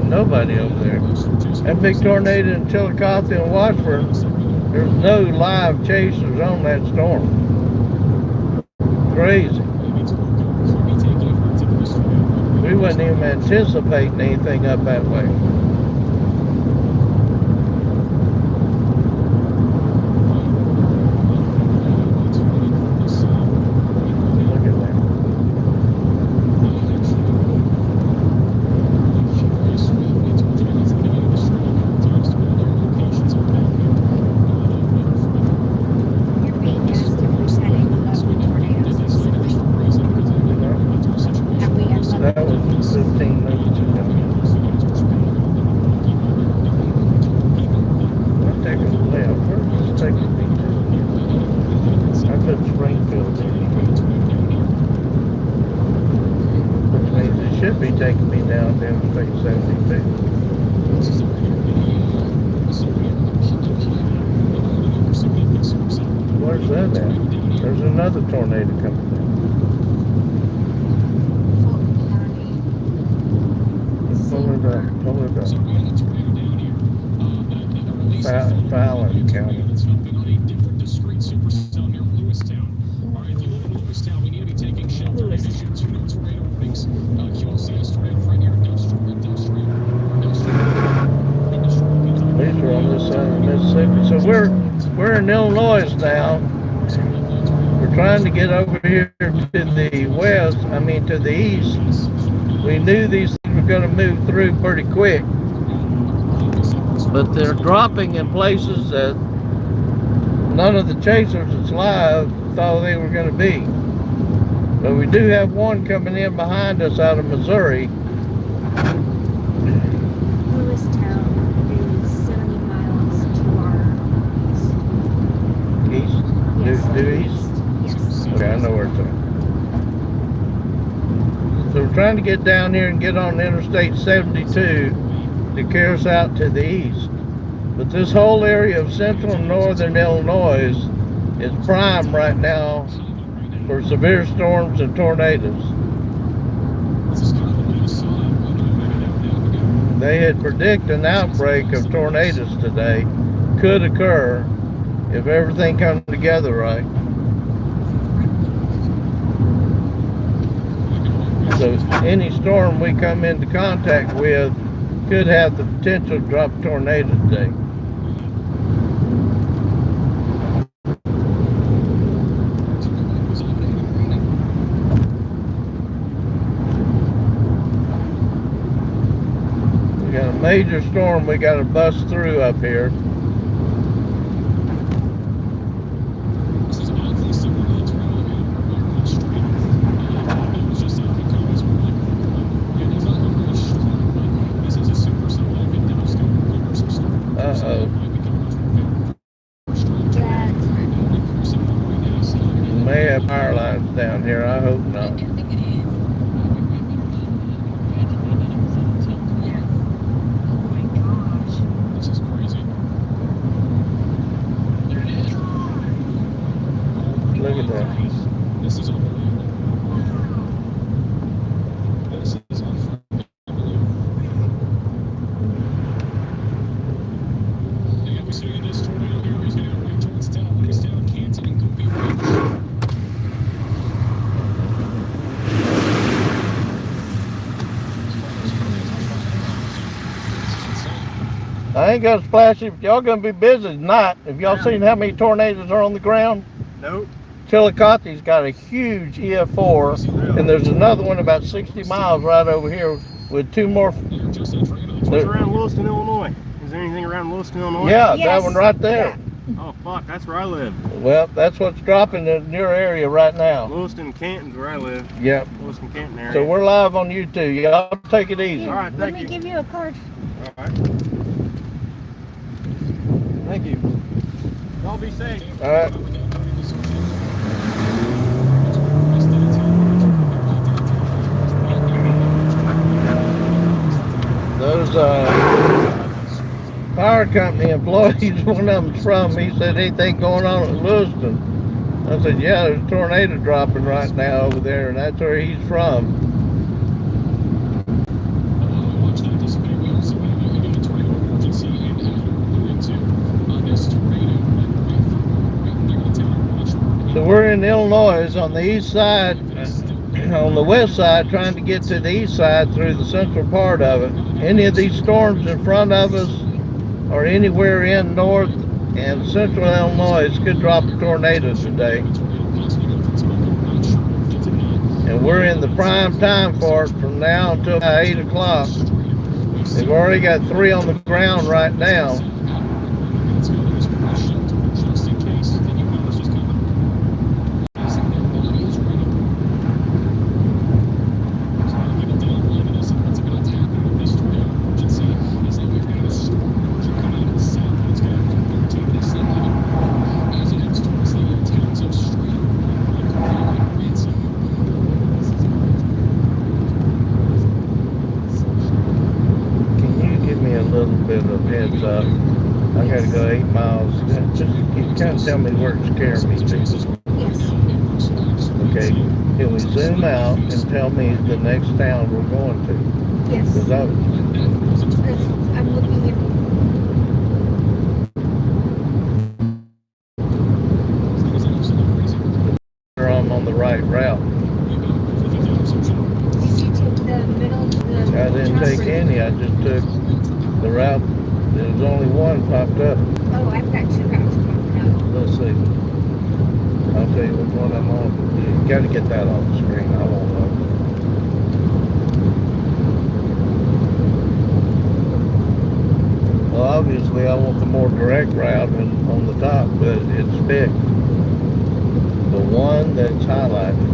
Nobody over there. That big tornado in Chillicothe and Washburn, there's no live chasers on that storm. Crazy. We wasn't even anticipating anything up that way. That was 15 minutes ago. I'm taking a left. Where's this taking me to? I put Springfield in. Which means it should be taking me down to Interstate 72. Where's that at? There's another tornado coming down. Pull it up. Fallon County. These are on this side of Mississippi. So we're in Illinois now. We're trying to get over here to the west, to the east. We knew these things were going to move through pretty quick, but they're dropping in places that none of the chasers that's live thought they were going to be. But we do have one coming in behind us out of Missouri. Lewistown is 70 miles to our east. East? Yes. Due east? Yes. Okay, I know where it's at. So we're trying to get down here and get on Interstate 72 to carry us out to the east. But this whole area of central and northern Illinois is prime right now for severe storms and tornadoes. They had predicted an outbreak of tornadoes today. Could occur if everything comes together right. So any storm we come into contact with could have the potential to drop a tornado today. We got a major storm we got to bust through up here. Uh-oh. We may have power lines down here. I hope not. Look at that. This is unbelievable. This is unbelievable. Yeah, we see this tornado here. He's going to go right towards town. Leestown, Canton, and Goopy Ridge. I ain't gonna splash it. Y'all gonna be busy tonight. Have y'all seen how many tornadoes are on the ground? Nope. Chillicote's got a huge EF4, and there's another one about 60 miles right over here with two more. Just a trade-off. What's around Lewiston, Illinois? Is there anything around Lewiston, Illinois? Yeah, that Yes. one right there. Oh, fuck, that's where I live. Well, that's what's dropping in your area right now. Lewiston and Canton's where I live. Yep. Lewiston, Canton area. So we're live on YouTube. Y'all take it easy. All right, Let thank me you. give you a card. All right. Thank you. Y'all be safe. All right. Those power company employees, one of them's from, he said, anything going on at Lewiston? I said, yeah, there's a tornado dropping right now over there, and that's where he's from. So we're in Illinois on the east side, on the west side, trying to get to the east side through the central part of it. Any of these storms in front of us or anywhere in north and central Illinois could drop a tornado today. And we're in the prime time for it from now until about 8 o'clock. They've already got 3 on the ground right now. Of heads up. I gotta go 8 miles. Just kind of tell me where it's carrying me to. Yes. Okay. Can we zoom out and tell me the next town we're going to? Yes. Because I'm looking at. I'm on the right route. Did you take the middle? I didn't take any. I just took the route. There's only one popped up. Oh, I've got 2 routes popping up. Let's see. I'll tell you which one I'm on. You got to get that off the screen. I won't know. Well, obviously, I want the more direct route on the top, but it's picked. The one that's highlighted.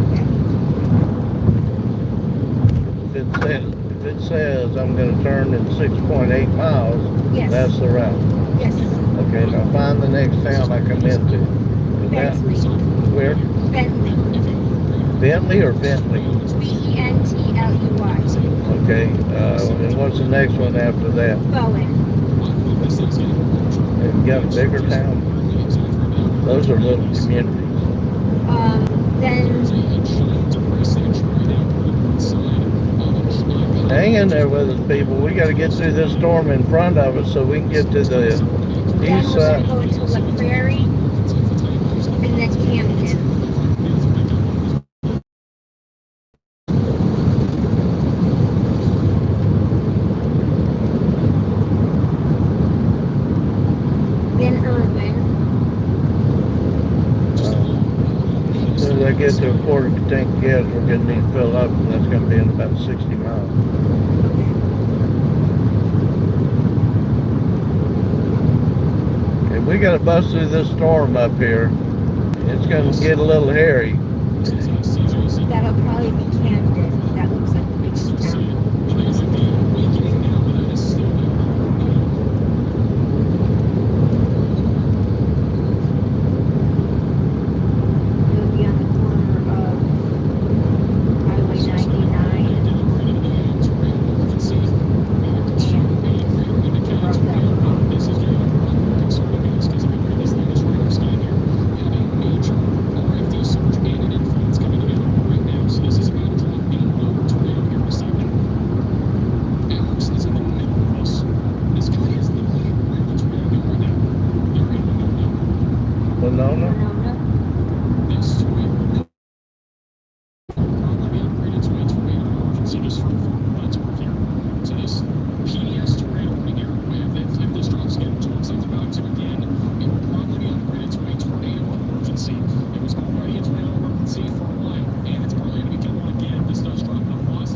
If it says I'm going to turn in 6.8 miles, Yes. that's the route. Yes. Okay, now find the next town I come into. Is that Bentley. where? Bentley. Bentley or Bentley? Bentley. Okay. And what's the next one after that? Bowen. Have you got a bigger town? Those are little communities. Then Hang in there with us, people. We got to get through this storm in front of us so we can get to the east we're side. going to La Prairie and then Camden. Then Irwin. As soon as I get to a quarter tank of gas, we're going to need to fill up, and that's going to be in about 60 miles. Okay, we got to bust through this storm up here. It's going to get a little hairy. That'll probably be Camden. That looks like the biggest town. It'll be on the corner of Highway 99 and the road that we're on. Winona?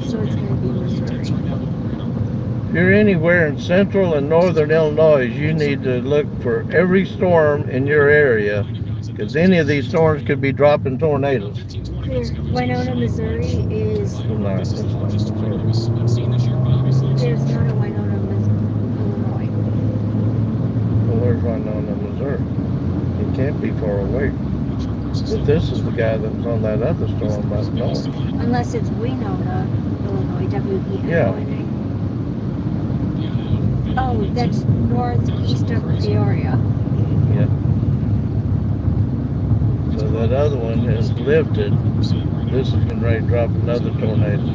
So it's going to be Missouri. If you're anywhere in central and northern Illinois, you need to look for every storm in your area, because any of these storms could be dropping tornadoes. Clear. Winona, Missouri is. No, it's not Missouri. There's not a Winona, Illinois. Well, where's Winona, Missouri? It can't be far away. But this is the guy that was on that other storm up north. Unless it's Winona, Illinois, W-E-N-O-N-A. Oh, that's northeast of Peoria. Yeah. So that other one has lifted. This is getting ready to drop another tornado.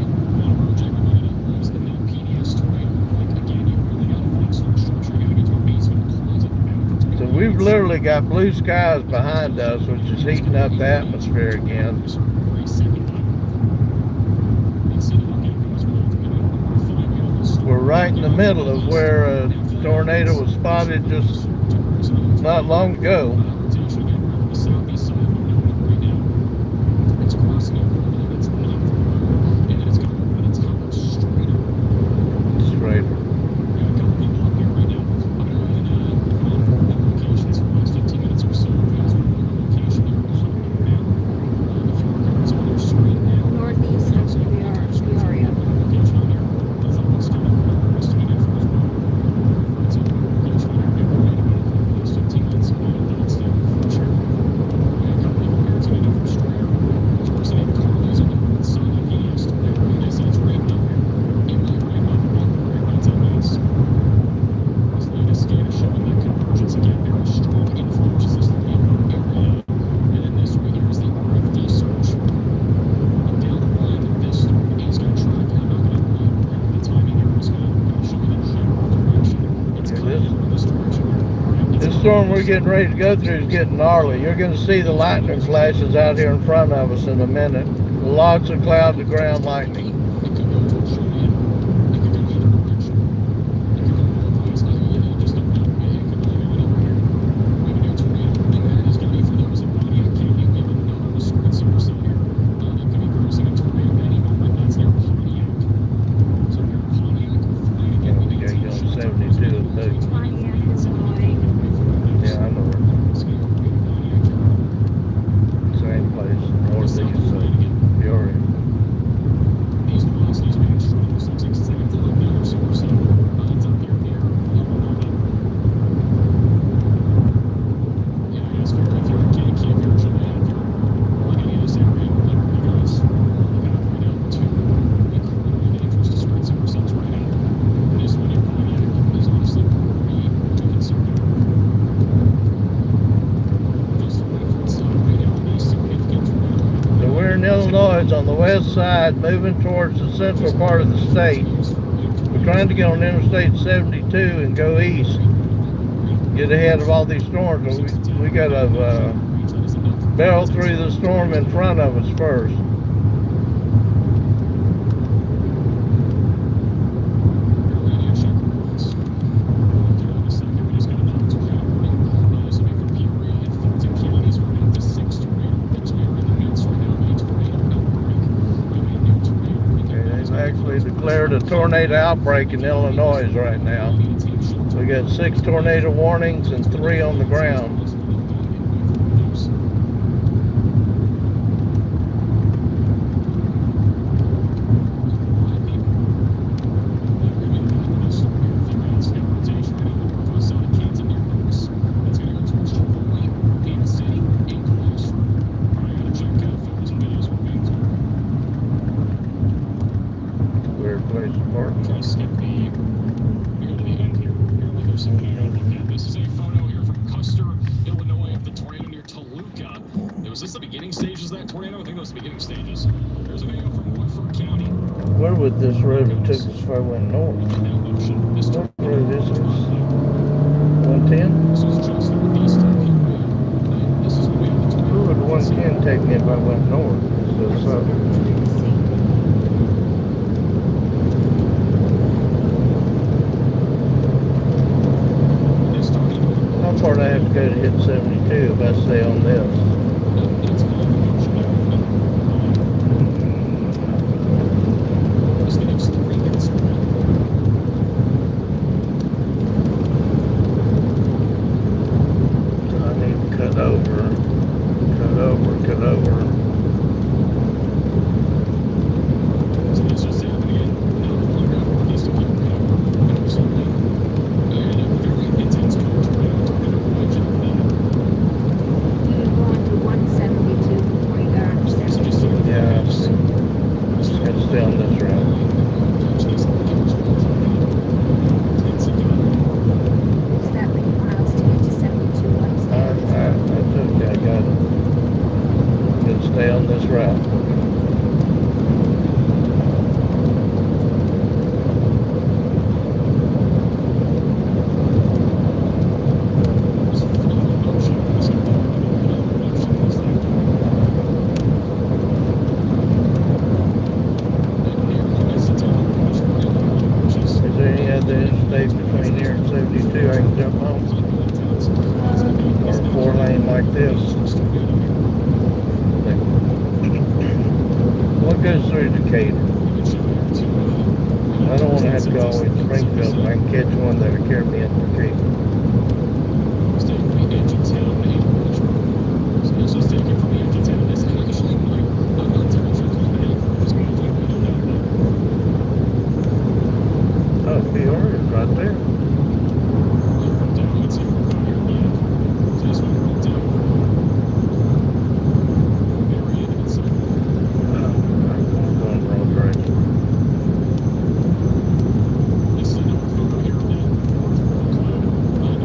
So we've literally got blue skies behind us, which is heating up the atmosphere again. We're right in the middle of where a tornado was spotted just not long ago. Straighter. Northeast of Peoria. This storm we're getting ready to go through is getting gnarly. You're going to see the lightning flashes out here in front of us in a minute. Lots of cloud to ground lightning. west side, moving towards the central part of the state. We're trying to get on Interstate 72 and go east, get ahead of all these storms. But we got to barrel through the storm in front of us first. Actually declared a tornado outbreak in Illinois right now. We got 6 tornado warnings and 3 on the ground. Place to park. This is a photo here from Custer, Illinois, of the tornado near Toluca. Was this the beginning stages of that tornado? I think that was the beginning stages. There's a video from Woodford County. Where would this road have took us if I went north? What road is this? 110? This is just northeast of Peoria. This is the way the tornado. Where would 110 take me if I went north? So, how far do I have to go to hit 72 if I stay on this? So I need to cut over. So this just happened again. Now we're going northeast of Peoria. Very intense tornado watch out for that. You're going to 172 before you got under 72. Yeah, just gotta stay on this route. Is that many miles to get to 72 That's okay, I got it. Gotta stay on this route. Is there any other interstate between here and 72 I can jump on? Or a 4-lane like this? What goes through Decatur? I don't want to have to go all the way to Springfield, but I can catch one that'll carry me into Decatur. Oh, Peoria's right there. I'm going the wrong direction. This is another photo here of that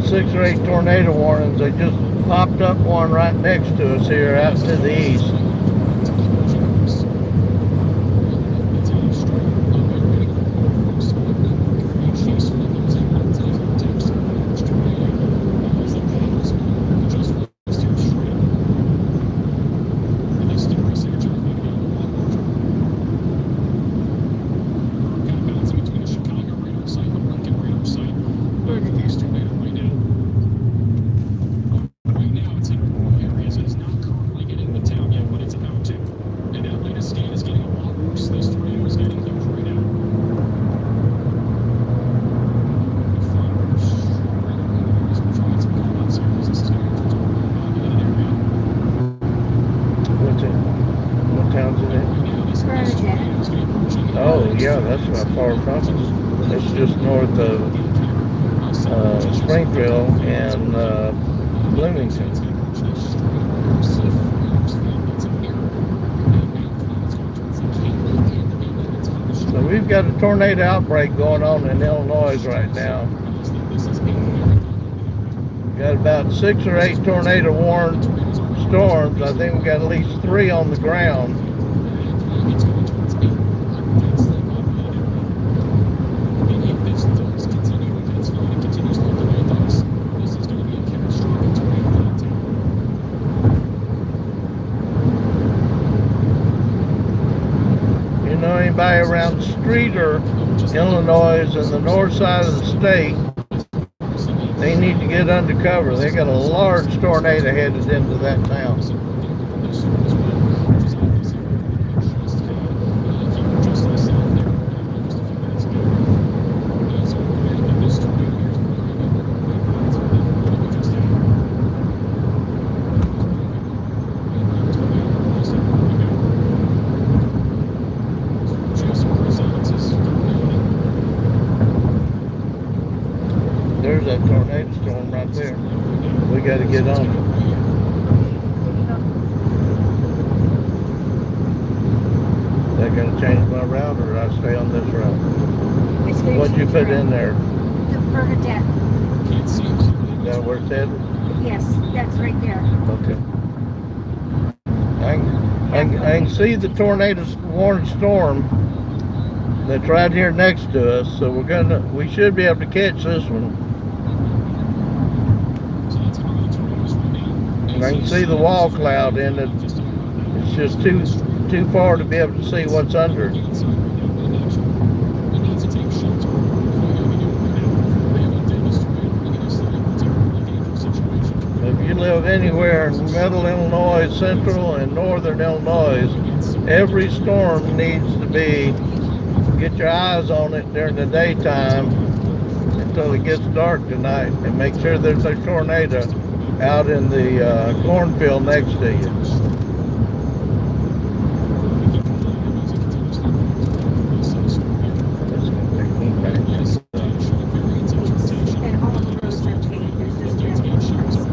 6 or 8 tornado warnings. They just popped up one right next to us here out to the east. What town's it in? Bernadette. Oh, yeah, that's not far from us. It's just north of Springfield and Bloomington. So we've got a tornado outbreak going on in Illinois right now. Got about 6 or 8 tornado warned storms. I think we got at least 3 on the ground. You know anybody around Streeter, Illinois, is in the north side of the state? They need to get under cover. They got a large tornado headed into that town. There's that tornado storm right there. We got to get on it. I got to change my route, or I stay on this route. What'd you put in there? The Bernadette. Is that where it's headed? Yes, that's right there. Okay. I can see the tornado warned storm that's right here next to us, so we should be able to catch this one. I can see the wall cloud in it. It's just too far to be able to see what's under it. If you live anywhere in middle Illinois, central and northern Illinois, every storm needs to get your eyes on it during the daytime until it gets dark tonight, and make sure there's a tornado out in the cornfield next to you. That's gonna take me back. And all the roads are paved. There's just railroad crossings.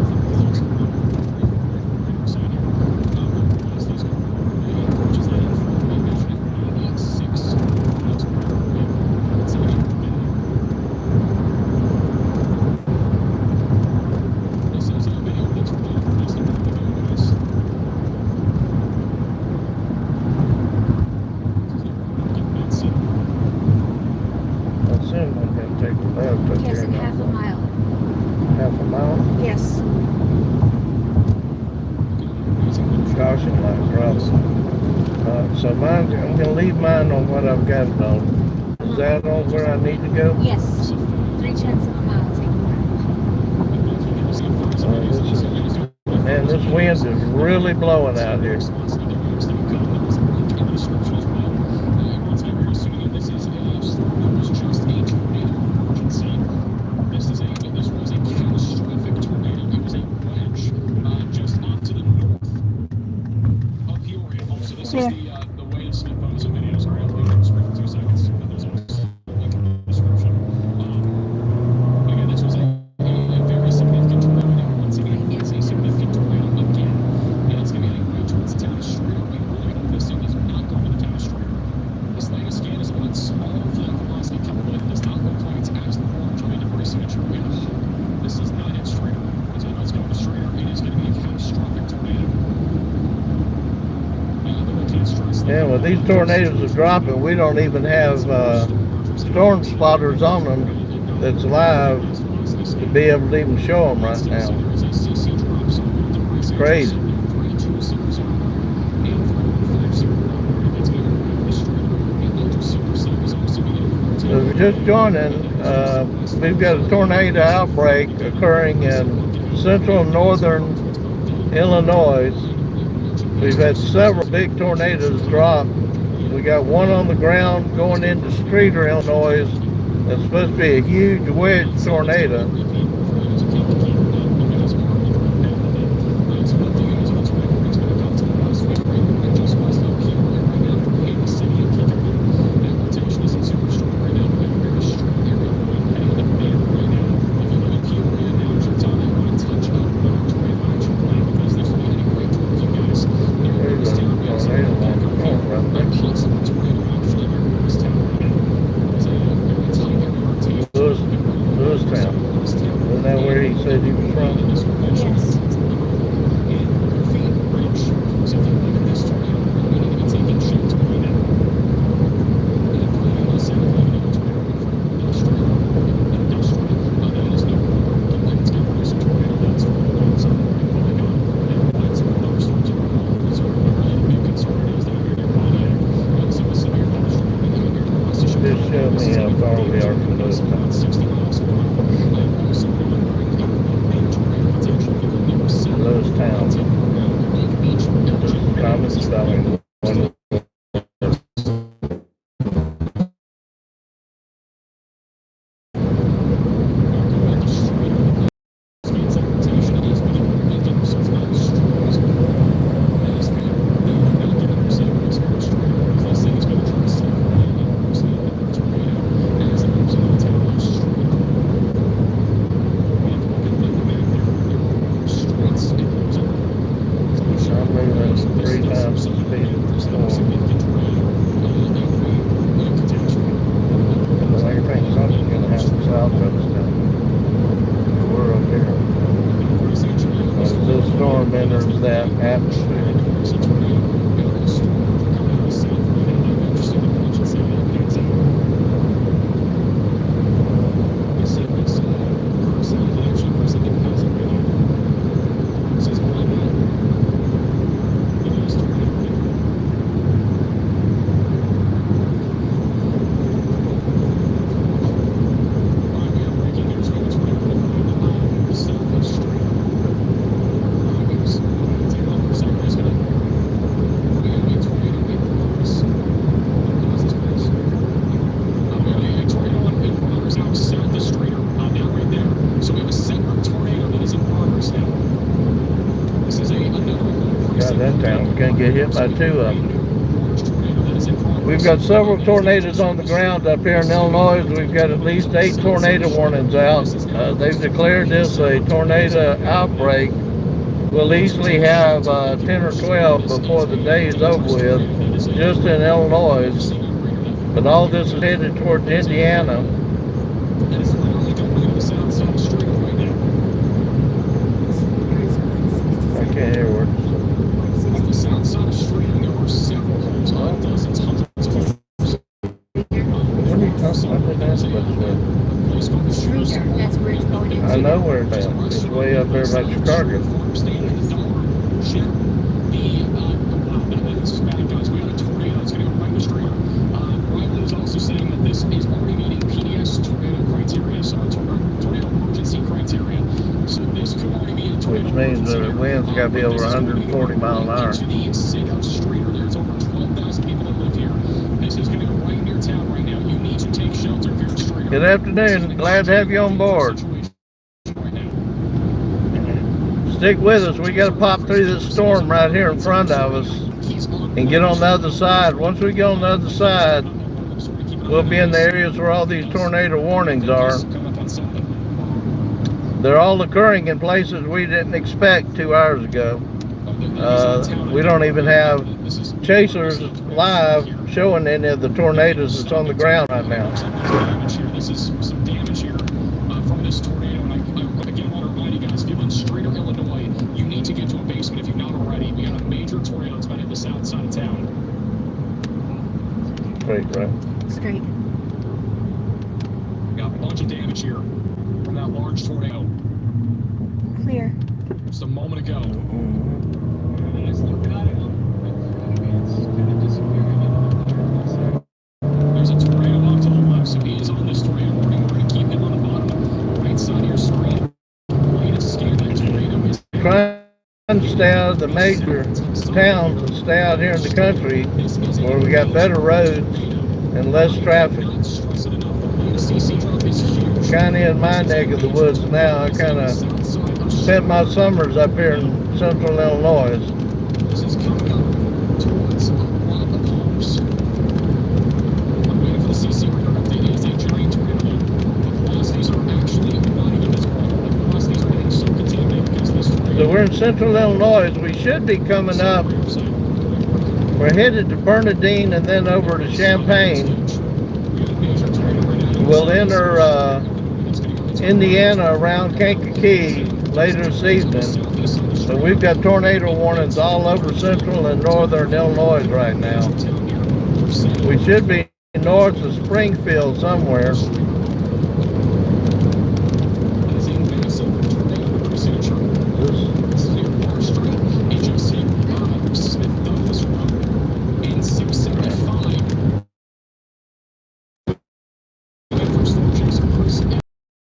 Soon I'm gonna take a left up Yes, here. in half a mile. Half a mile? Yes. Caution light, probably. So mine, I'm gonna leave mine on what I've got it on. Is that on where I need to go? Yes. 3/10 of a mile. Take a left. Man, this wind is really blowing out here. Yeah. The way to snip photos and videos. Sorry, I'll leave it for 2 seconds. But there's also a link in the description. Again, this was a very significant tornado. Once again, it's a significant tornado again. And it's going to be heading right towards the town of Well, these tornadoes are dropping. We don't even have storm spotters on them that's live to be able to even show them right now. It's crazy. So if you're just joining, we've got a tornado outbreak occurring in central and northern Illinois. We've had several big tornadoes drop. We got one on the ground going into Streeter, Illinois. That's supposed to be a huge wedge tornado. Isn't that where he said he was from? Yes. Just show me how far we are from those towns. Those towns. This is common spelling. Storm enters that atmosphere. That town's going to get hit by two of them. We've got several tornadoes on the ground up here in Illinois. We've got at least 8 tornado warnings out. They've declared this a tornado outbreak. We'll easily have 10 or 12 before the day is over with, just in Illinois. But all this is headed towards Indiana. I can't hear words. That's where it's going into. I know where it's at. It's way up there by Chicago. Also saying that this is already meeting PDS tornado criteria, so tornado emergency criteria. So this could already be a tornado. Which means that the wind's got to be over 140 miles an hour. To the Seagull Streeter, there's over 12,000 people that live here. This is going to go right in your town right now. You need to take shelter if you're in Streeter. Good afternoon. Glad to have you on board. Stick with us. We got to pop through this storm right here in front of us and get on the other side. Once we get on the other side, we'll be in the areas where all these tornado warnings are. They're all occurring in places we didn't expect 2 hours ago. We don't even have chasers live showing any of the tornadoes that's on the ground right now. This is some damage here from this tornado. And again, I want to remind you guys, if you're in Streeter, Illinois, you need to get to a basement if you've not already. We got a major tornado that's been hit the south side of town. straight, right? Straight. Got a bunch of damage here from that large tornado Clear. just a moment ago. There's a tornado off to the left, so he is on this tornado warning. We're going to keep him on the bottom right side of your screen. Latest scan, that tornado is Trying to stay out of the major towns and stay out here in the country where we got better roads and less traffic. Kind of in my neck of the woods now. I kind of spent my summers up here in central Illinois. This is coming up towards a lot of homes. I'm waiting for the CC radar update. It is a giant tornado. The velocities are actually not even visible. The velocities are getting so contaminated because of this tornado. So we're in central Illinois. We should be coming up. We're headed to Bernadine and then over to Champaign. We'll enter Indiana around Kankakee later this evening. So we've got tornado warnings all over central and northern Illinois right now. We should be north of Springfield somewhere.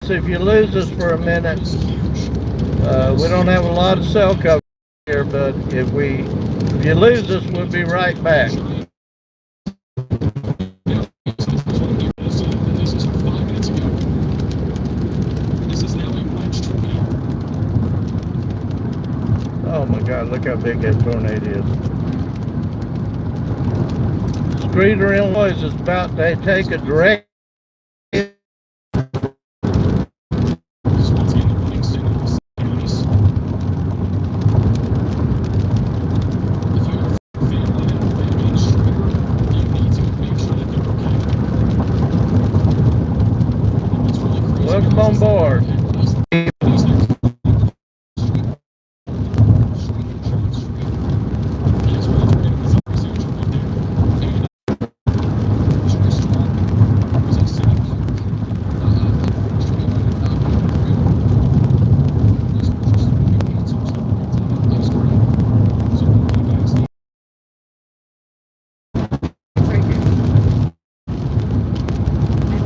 So if you lose us for a minute, we don't have a lot of cell coverage here, but if you lose us, we'll be right back. Oh my God, look how big that tornado is. Streeter, Illinois is about to take a direct Welcome on board.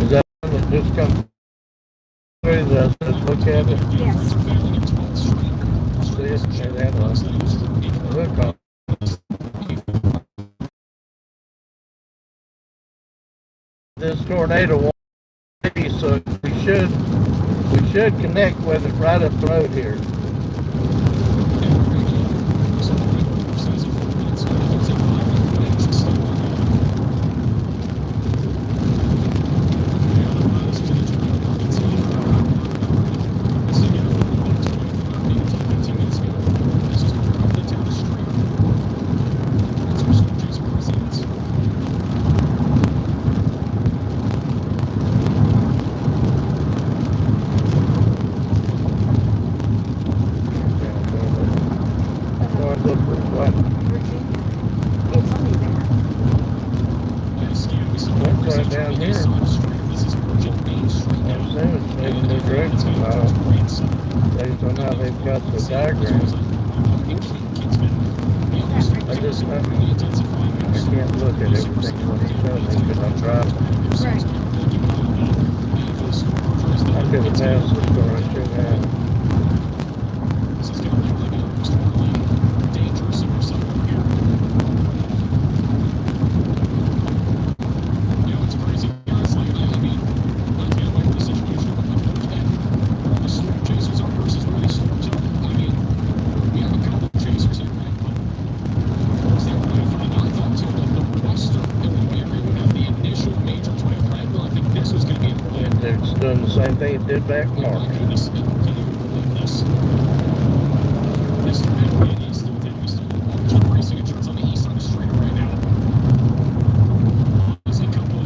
Is that one that just come through the look at it? Yes. See it? There that was. Look on. This tornado warning, so we should connect with it right up the road here. It's only that. That's right down here. I'm saying it's moving the direction now. Based on how they've got the diagram. I can't look at everything when it's telling me because I'm driving. Right. I could have passed this car, I should have. It's doing the same thing it did back in March.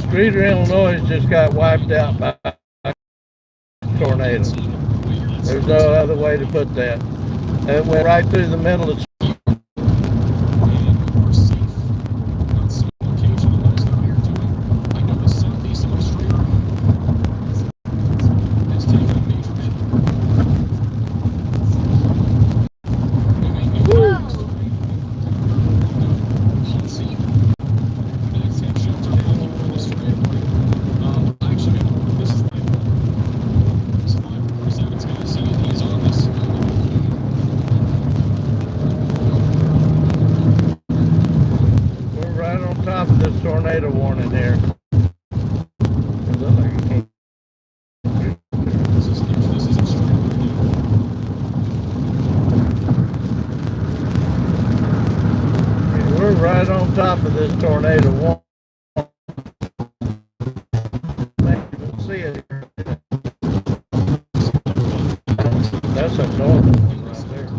Streeter, Illinois just got wiped out by a tornado. There's no other way to put that. It went right through the middle of there. This is extreme right now. We're right on top of this tornado warning. You can see it here. That's a normal one right there.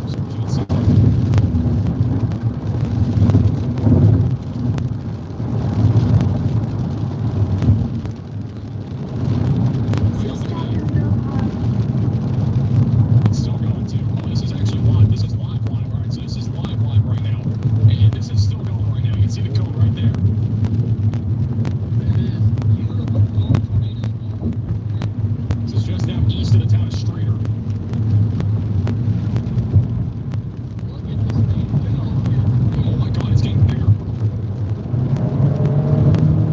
It's still going too. Oh, this is actually live. This is live. All right, so this is live right now. And this is still going right now. You can see the code right there. This is just now east of the town of Streeter. Oh my God, it's getting bigger.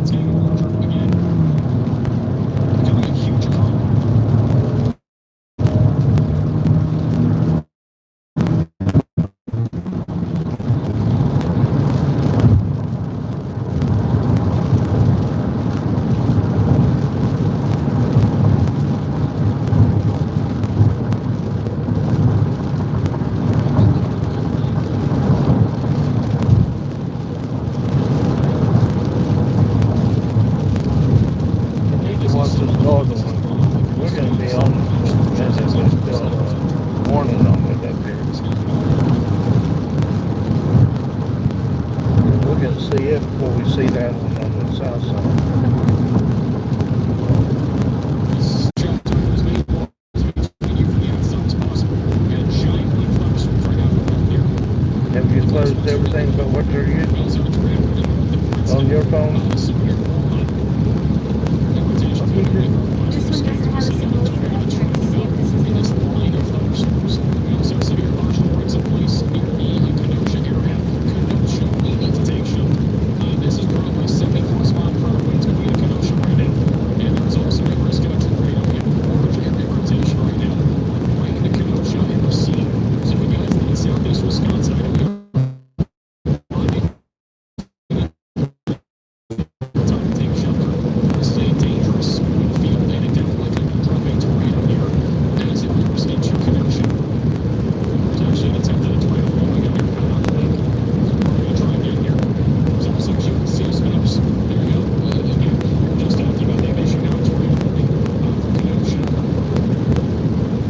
It's getting larger again. Becoming a huge curve. Once this northern one, we're going to be on this. There's still a warning on it up here. We're going to see it before we see that one on the south side. Shelter as many walls between you from the outside as possible. And a giant blue flash switch right out here. Have you closed everything but what you're using Also, it's right over the north of on your phone? so you're This one doesn't have a single trip. I'm trying to see if this is in this the line of thunderstorms. We also have severe partial breaks in place near the Kenosha area. Kenosha, we need to take shelter. This is probably 70+ mile per hour winds between the Kenosha right now. And there's also a risk of a tornado in large area rotation right now. Right in the Kenosha and Racine. So if you guys live in southeast Wisconsin, I know you're time to take shelter. This is a dangerous field and it definitely could be dropping tornado here as it moves into Kenosha. There's actually an attempt at a tornado blowing up here kind of quick. We're going to try again here. There's also QC snaps. There you go. Again, just talking about they've issued out tornado warning for Kenosha.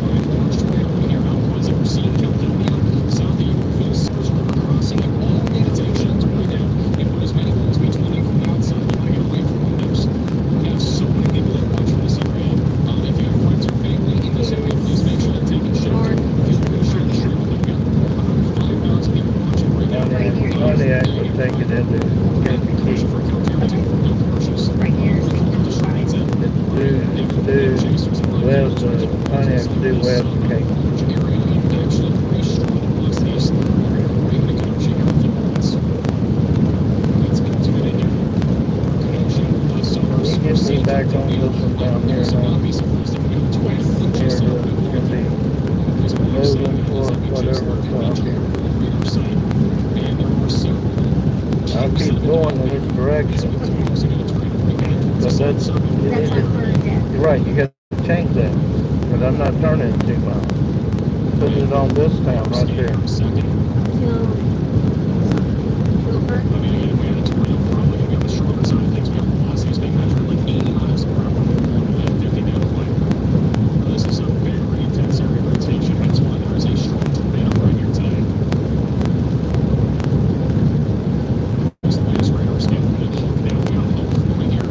Right, large tornado warning here out was that we're seeing Caledonia, south of Yorkville, Sears River crossing it all need to take shelter right now. And put as many walls between you from the outside. You want to get away from windows. We have so many people that watch from this area. If you have friends or family in this area, please make sure they're taking shelter. Because we're going to share the stream with them. We've got 5,000 people watching right now. Pontiac would take it into Commercial for account guarantee. No commercials. right here is like Just right there. west of Pontiac to do west of Cape. Area and actually pretty strong plus east. We're going to bring the Kenosha here in a few moments. Let's get to it in here. Kenosha, Summers, We get me back on this one down here also now. not be surprised if we go to Here just it over the is. border. Moving for whatever it's on here. And there are several I'll keep going in this direction. But that's, That's not Bernadette. you're right, you got to change that. But I'm not turning it 2 miles. Putting it on this town right there. Kilburn. I mean, again, we had a tornado probably going to be on the stronger side of things. We have velocities being measured like 80 miles per hour and 50 down the way. This is a very intense area of rotation. That's why there is a strong tornado right here today. This latest radar scan from the Hulk now. We got Hulk forming here.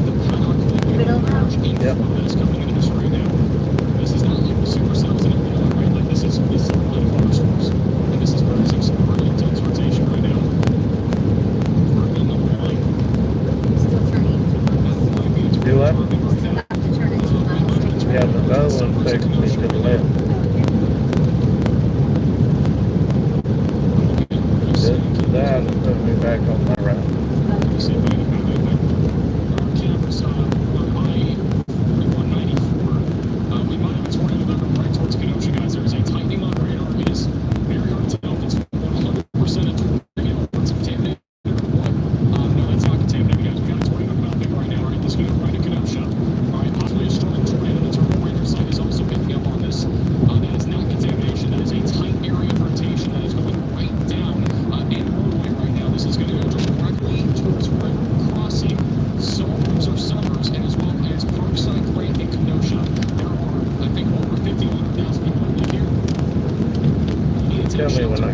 The Paddock Lake Middle road. Yep. that is coming into this right now. This is not like the supercells in Atlanta, right? Like this is a line of thunderstorms. And this is producing some really intense rotation right now. We're in the line. Still turning 2 miles. That line means Do what? we're turning right now. About to turn it 2 miles. Yeah, the other one takes me to the left. This is that and put me back on my route. You see by the cameras on I-4194. We might have a tornado moving right towards Kenosha, guys. There is a tightening on radar. It is very hard to tell if it's 100% a tornado or it's contaminated or what. No, that's not contaminated, guys. We got a tornado coming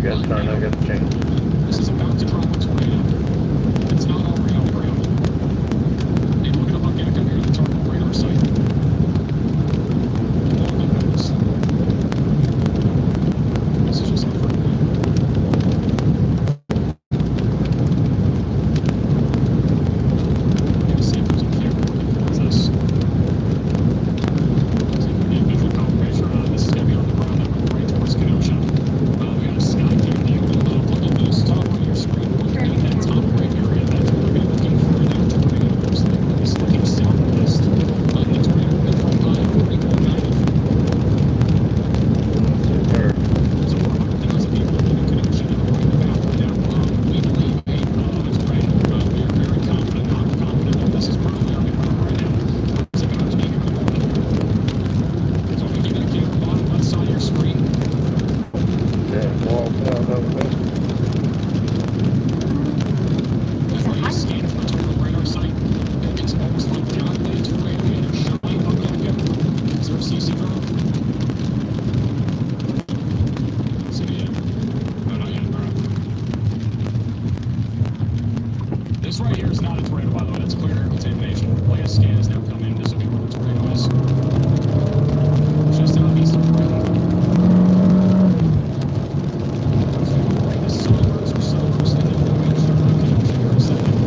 I got to turn. I got to change. This is about to drop a tornado. It's not already on the ground. Take a look at a look at here at the terminal radar site. Along the nose. This is just a front view. Get a samples of camera records us. So we need visual confirmation. This is going to be on the ground up right towards Kenosha. We got a sky view view. Look at this top right of your screen. Look at that top right area. That's where we're going to be looking for that tornado. It's looking southwest. The tornado will be from outbreak 190. Super. So we're 100,000 people living in Kenosha now, right about now. We believe a tornado. We are very confident, not confident that this is probably on the ground right now. It's about to be here in the morning. So if you keep that camera on the left side of your screen, Yeah, wall down over there. as you scan for the terminal radar site, it's almost like John Lee to radiator showing up at you. Is there a CC drone? See it yet? No, not yet. All right. This right here is not a tornado, by the way. That's clear air contamination. Latest scan has now come in. This will be where the tornado is. Just southeast of the ground. Bring the sunburns or sunburst into the range of Kenosha here in a second.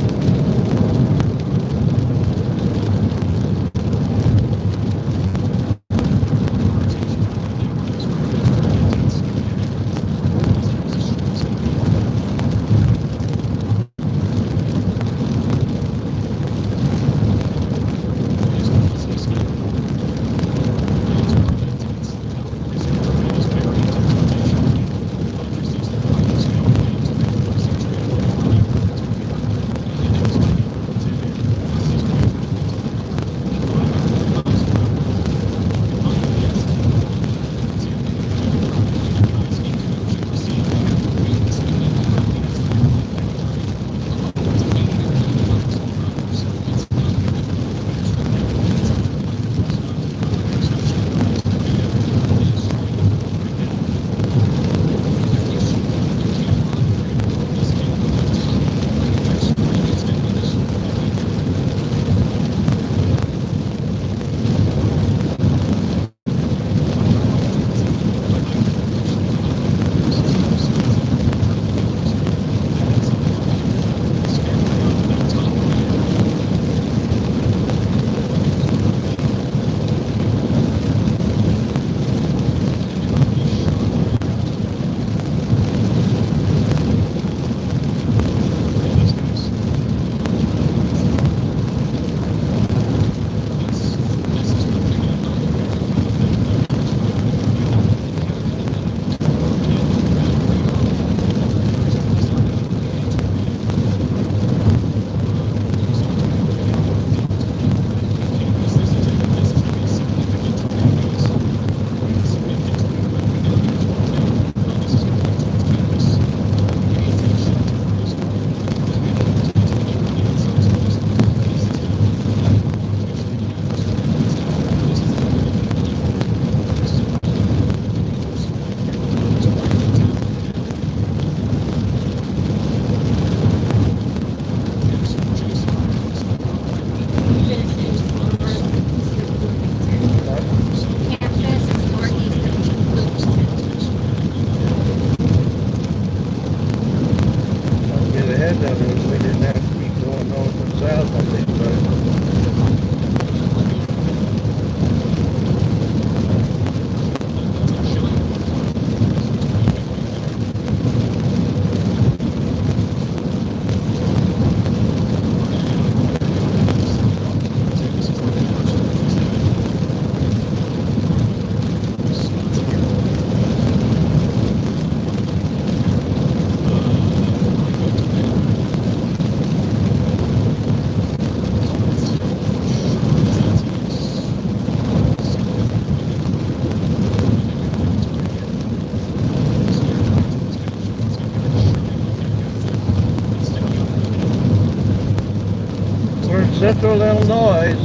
Central Illinois.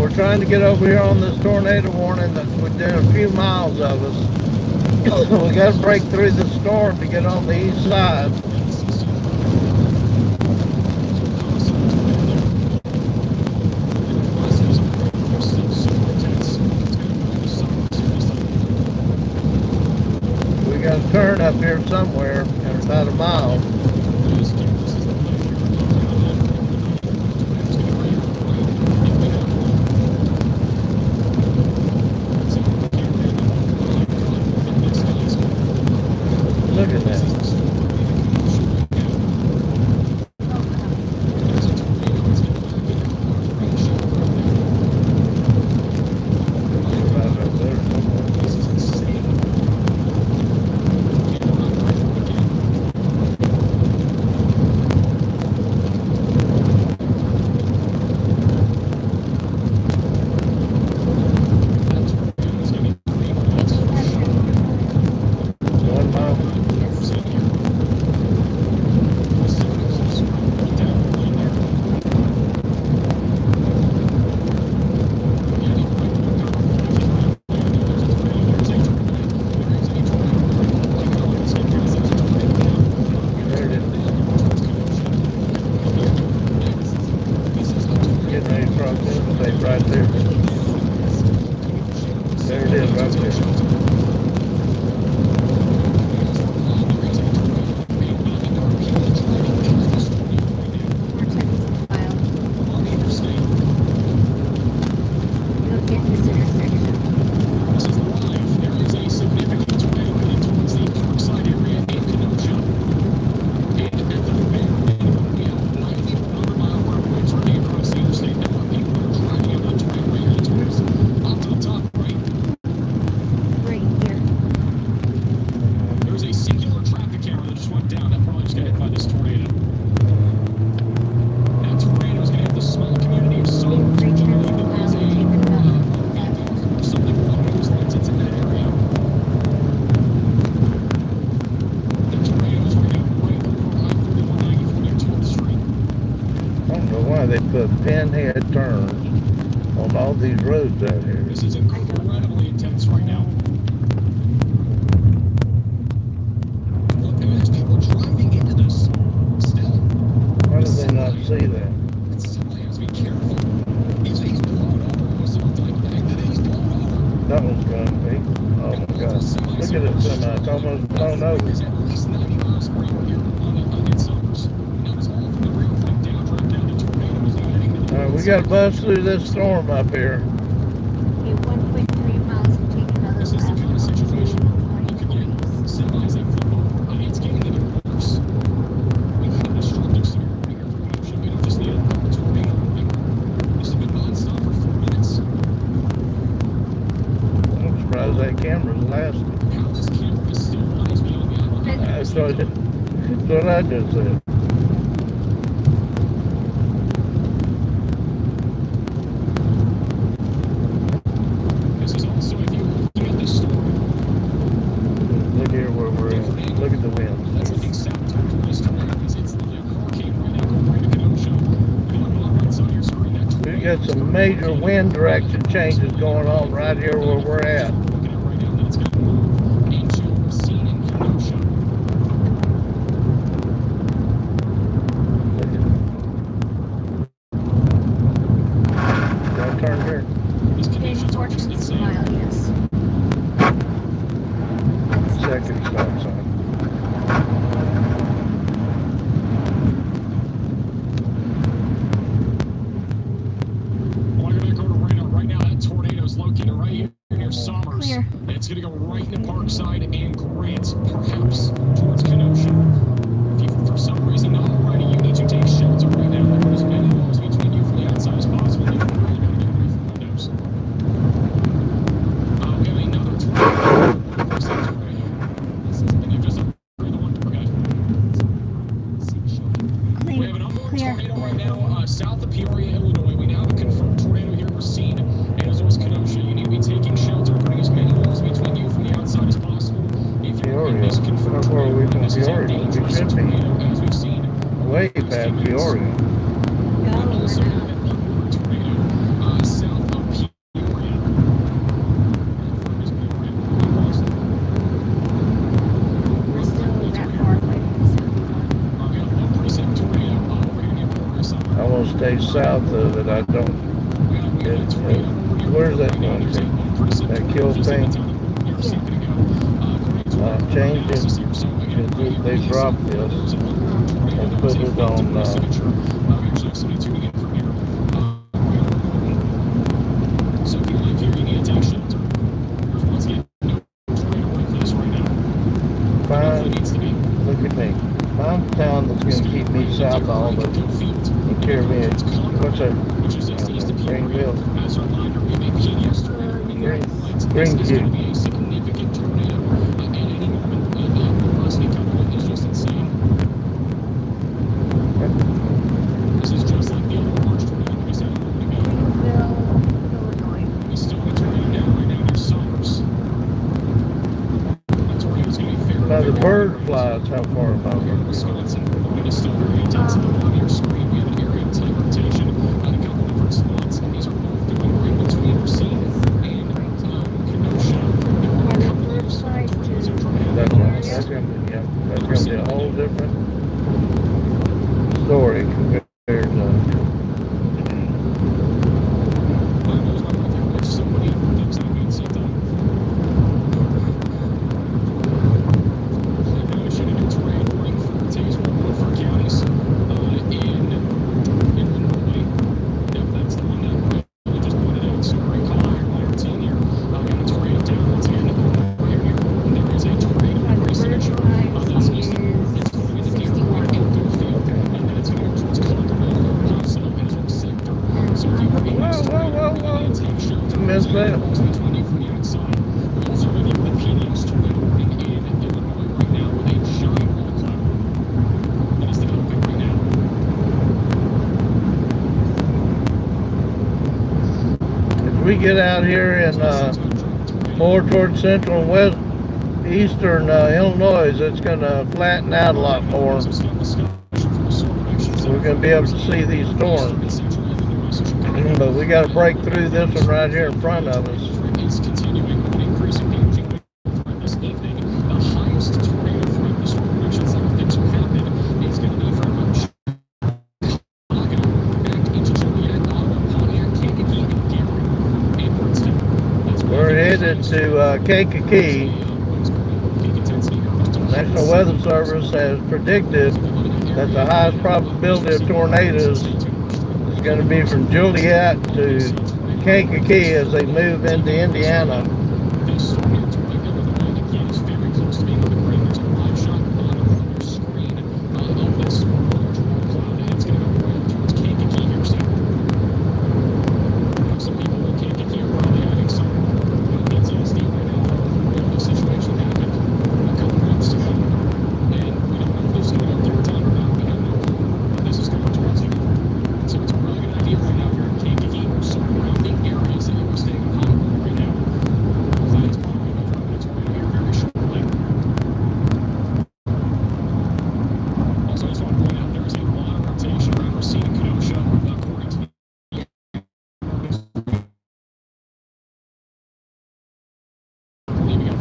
We're trying to get over here on this tornado warning that's within a few miles of us. We got to break through the storm to get on the east side. We got to turn up here somewhere in about a mile. Look at that. Right up there somewhere. One mile. There it is. Getting ready to cross the interstate right there. There it is right there. You'll get this intersection. This is live. There is a significant tornado headed towards the Parkside area in Kenosha. And at the very minimum, we have 90 100-mile-per-hour winds running across the interstate. Now, people are driving out of the tornado right headed towards up to the top right. Right here. There's a singular traffic camera that just went down. That probably just got hit by this tornado. That tornado is going to hit the small community of Sloan. Three tenths of a mile to take it about. Something wrong with those lights. It's in that area. The tornado is right out right over I-41 94 near 12th Street. I don't know why they put pinhead turns on all these roads out here. This is incredibly intense right now. Look, and there's people driving into this. Still. Why do they not see that? Somebody has to be careful. He's blown over. It must have looked like he's blown over. That one's going to be. Oh my God. Look at it semi. It's almost blown over. He's at least 90 miles per hour here on its numbers. Now it's all from the real thing down, drop down to tornadoes now heading to the All right, we got to bust through this storm up here. Okay, 1.3 miles to take another This is the left. kind of situation On you could get 40s. semis that flip over. I mean, it's getting even worse. We had a destructive severe warning here for Kenosha. We don't just need a tornado. This has been nonstop for 4 minutes. I'm surprised that camera's lasting. How this camera is still on is beyond me. That's what I just said. This is also, if you're looking at this storm, Look here where we're at. Look at the wind. that's looking south towards this tornado because it's the hurricane right now going right to Kenosha. Going on right side of your screen, that We've tornado. got some major wind direction changes going on right here where we're at. Looking at right now that it's going to move into Racine and Kenosha. Got to turn here. This Okay, Kenosha 4 tornado is tenths of a insane. mile, yes. That's Second stop sign. I want to go back over to radar right now. That tornado is located right here near Somers. Clear. And it's going to go right into Parkside and Grant, perhaps towards Kenosha. If you, for some reason, not already, you need to take shelter right now. Like, put as many walls between you from the outside as possible. You really got to get away from windows. We have another tornado. Parkside tornado. And you just upgraded the one. Okay. We clear. have an ongoing Clear. tornado right now south of Peoria, Illinois. We now have a confirmed tornado here in Racine and as well as Kenosha. You need to be taking shelter, putting as many walls between you from the outside as possible. If you're in Peoria. this confirmed Where are we tornado, from this is a Peoria? We dangerous should be tornado as we've seen. way past Peoria. We No, also we're have not. an ongoing tornado south of Peoria. stays south of it, I don't. Where's that going to? That kill thing? Change it. They dropped this and put it on. So if you live here, you need to take shelter. Once again, no tornado warning for this right now. Find, look at me. Find a town that's going to keep me south of all this and carry me. What's that? Greenville. As a reminder, we may peak yesterday. Greenville. Be a significant tornado at any moment. Velocity coming is just insane. This is just like the other March tornado we said a moment ago. Greenville, Illinois. We still have a tornado down right now near Somers. That tornado's going to be fair. Now the bird flies, how far above it? Wisconsin, wind is still very intense. On your screen, we have an area of type rotation on a couple different spots, and these are both going right between Racine and Kenosha. On the bird side to That's going to be a whole different story compared to. Somebody thinks that means something. Tornado warning for today's for counties in Illinois. Yep, that's the one that we just pointed out. So very calm here, my routine here. Got a tornado down once again. Right here. There is a tornado on the racing bird action. side This is is going to be 61. outdoor field, and then it's going towards Conroe, Paso, and Hope Sector. So if you are being Whoa. take shelter, Missed that. between you from the outside. We also have the PDX tornado warning in Illinois right now with a giant roll cloud. That is the cockpit right now. As we get out here in more towards central and west eastern Illinois, it's going to flatten out a lot more. We're going to be able to see these storms. But we got to break through this one right here in front of us. It's continuing with increasing damaging threat this evening. The highest tornado threat the storm predictions that things will happen is going to be from Chicago back into Joliet, Ottawa, Pontiac, Kankakee, and Gary. April 10th. That's We're headed to Kankakee. National Weather Service has predicted that the highest probability of tornadoes is going to be from Joliet to Kankakee as they move into Indiana. This storm near Toledo, Illinois, again, is very close to being on the ground. There's a live shot on your screen of this large roll cloud, and it's going to go right towards Kankakee here soon. Some people in Kankakee are probably having some PTSD right now. The situation happened a couple months ago, and we don't know if there's someone out there telling or not. We have no clue what this is going towards you. So it's a really good idea right now here in Kankakee or surrounding areas that you are staying on hot water right now. That is probably going to drop into tornado here very shortly. Also, I just want to point out there is a lot of rotation around Racine and Kenosha, according to the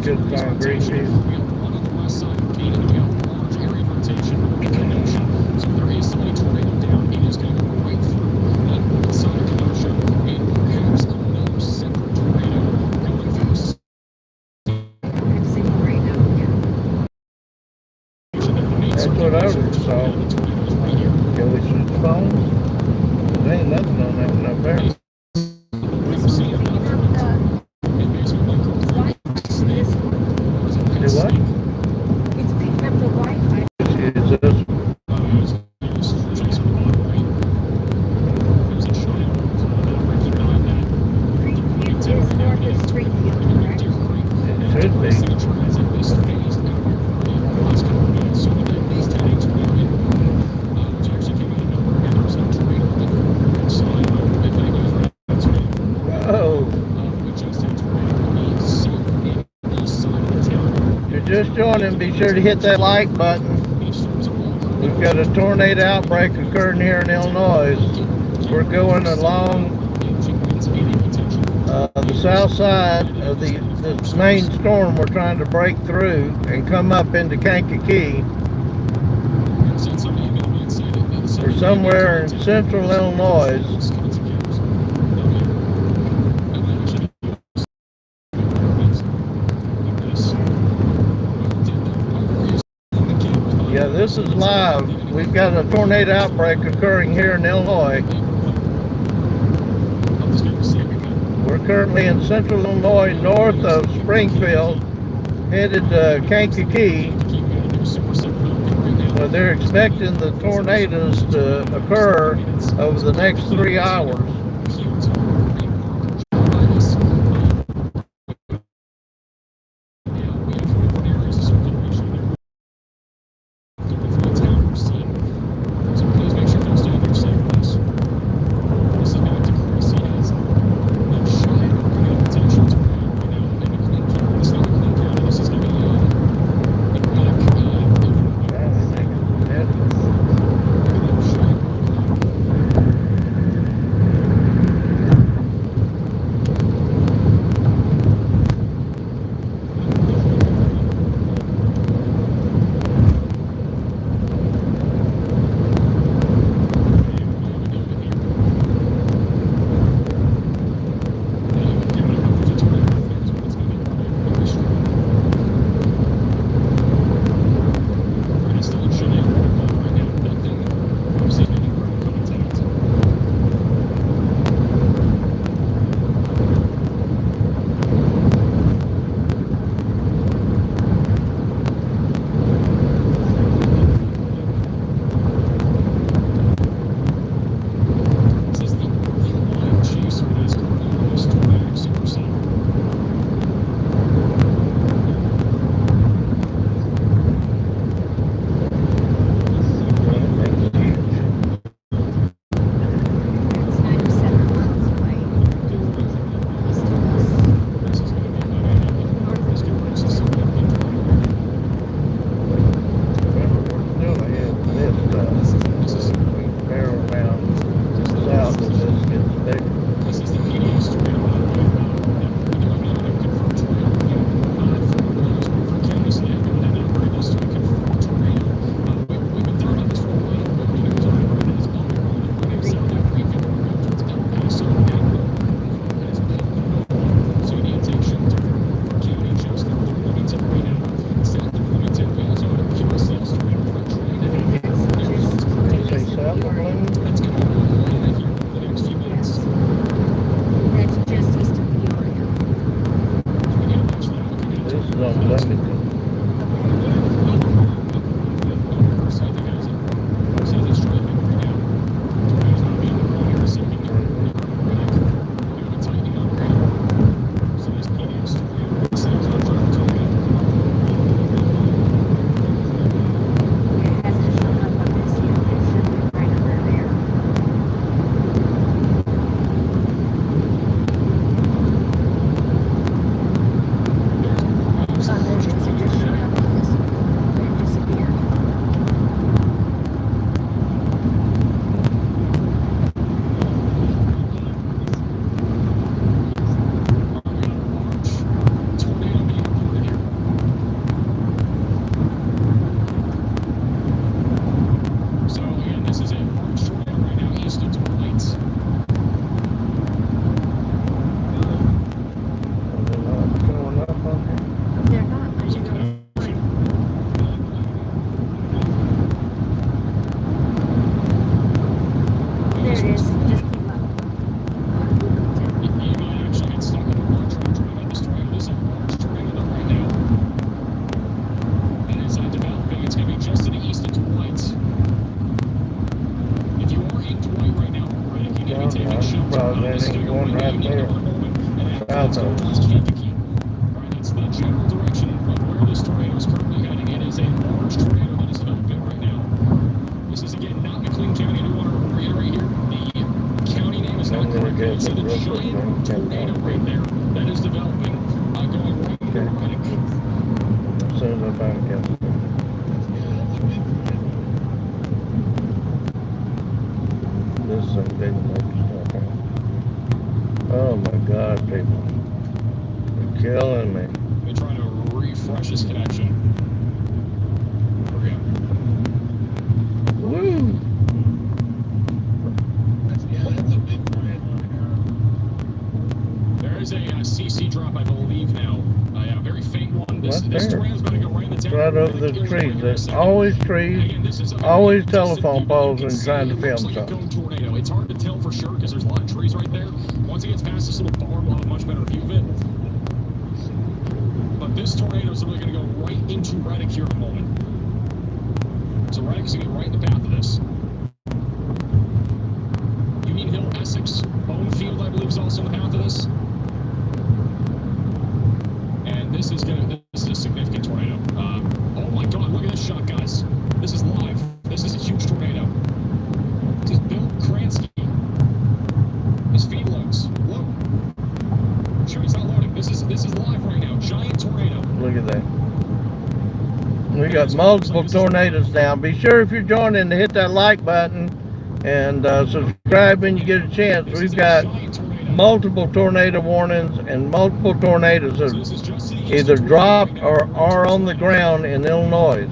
Good concrete. We have one on the west side of Canada. We have a large area of rotation in Kenosha. So if there is somebody tornado down, it is going to go right through that north side of Kenosha. And perhaps another separate tornado going through I'm seeing right now, yeah. That's what I saw. Can we switch phones? There ain't nothing on that one up there. This one picking up the Wi-Fi. This one. Do what? It's picking up the Wi-Fi. Is this? Greenville is north of Springfield, correct? It should be. Oh, you're just joining. Be sure to hit that like button. We've got a tornado outbreak occurring here in Illinois. We're going along the south side of this main storm. We're trying to break through and come up into Kankakee. We're somewhere in central Illinois. Yeah, this is live. We've got a tornado outbreak occurring here in Illinois. We're currently in central Illinois, north of Springfield, headed to Kankakee. They're expecting the tornadoes to occur over the next 3 hours. Oh my God, people. You're killing me. We're trying to refresh this connection. Woo! is a CC drop, I believe now. Yeah, a very faint one. This Right there. tornado's going to go right in the town. Right over the trees. There's always trees, always telephone poles when you're trying to film Like a something. cone tornado. It's hard to tell for sure because there's a lot of trees right there. Once it gets past this little farm, we'll have a much better view of it. But this tornado is really going to go right into Reddick here in a moment. So Reddick is going to get right in the path of this. Union Hill, Essex, Bonefield, I believe, is also in the path of this. And this is a significant tornado. Oh my God! Look at this shot, guys. This is live. This is a huge tornado. This is Bill Kransky. His feed loads. Whoa. Sure, it's not loading. This is live right now. Giant tornado. Look at that. We got multiple tornadoes now. Be sure if you're joining to hit that like button and subscribe when you get a chance. We've got multiple tornado warnings and multiple tornadoes have either dropped or are on the ground in Illinois.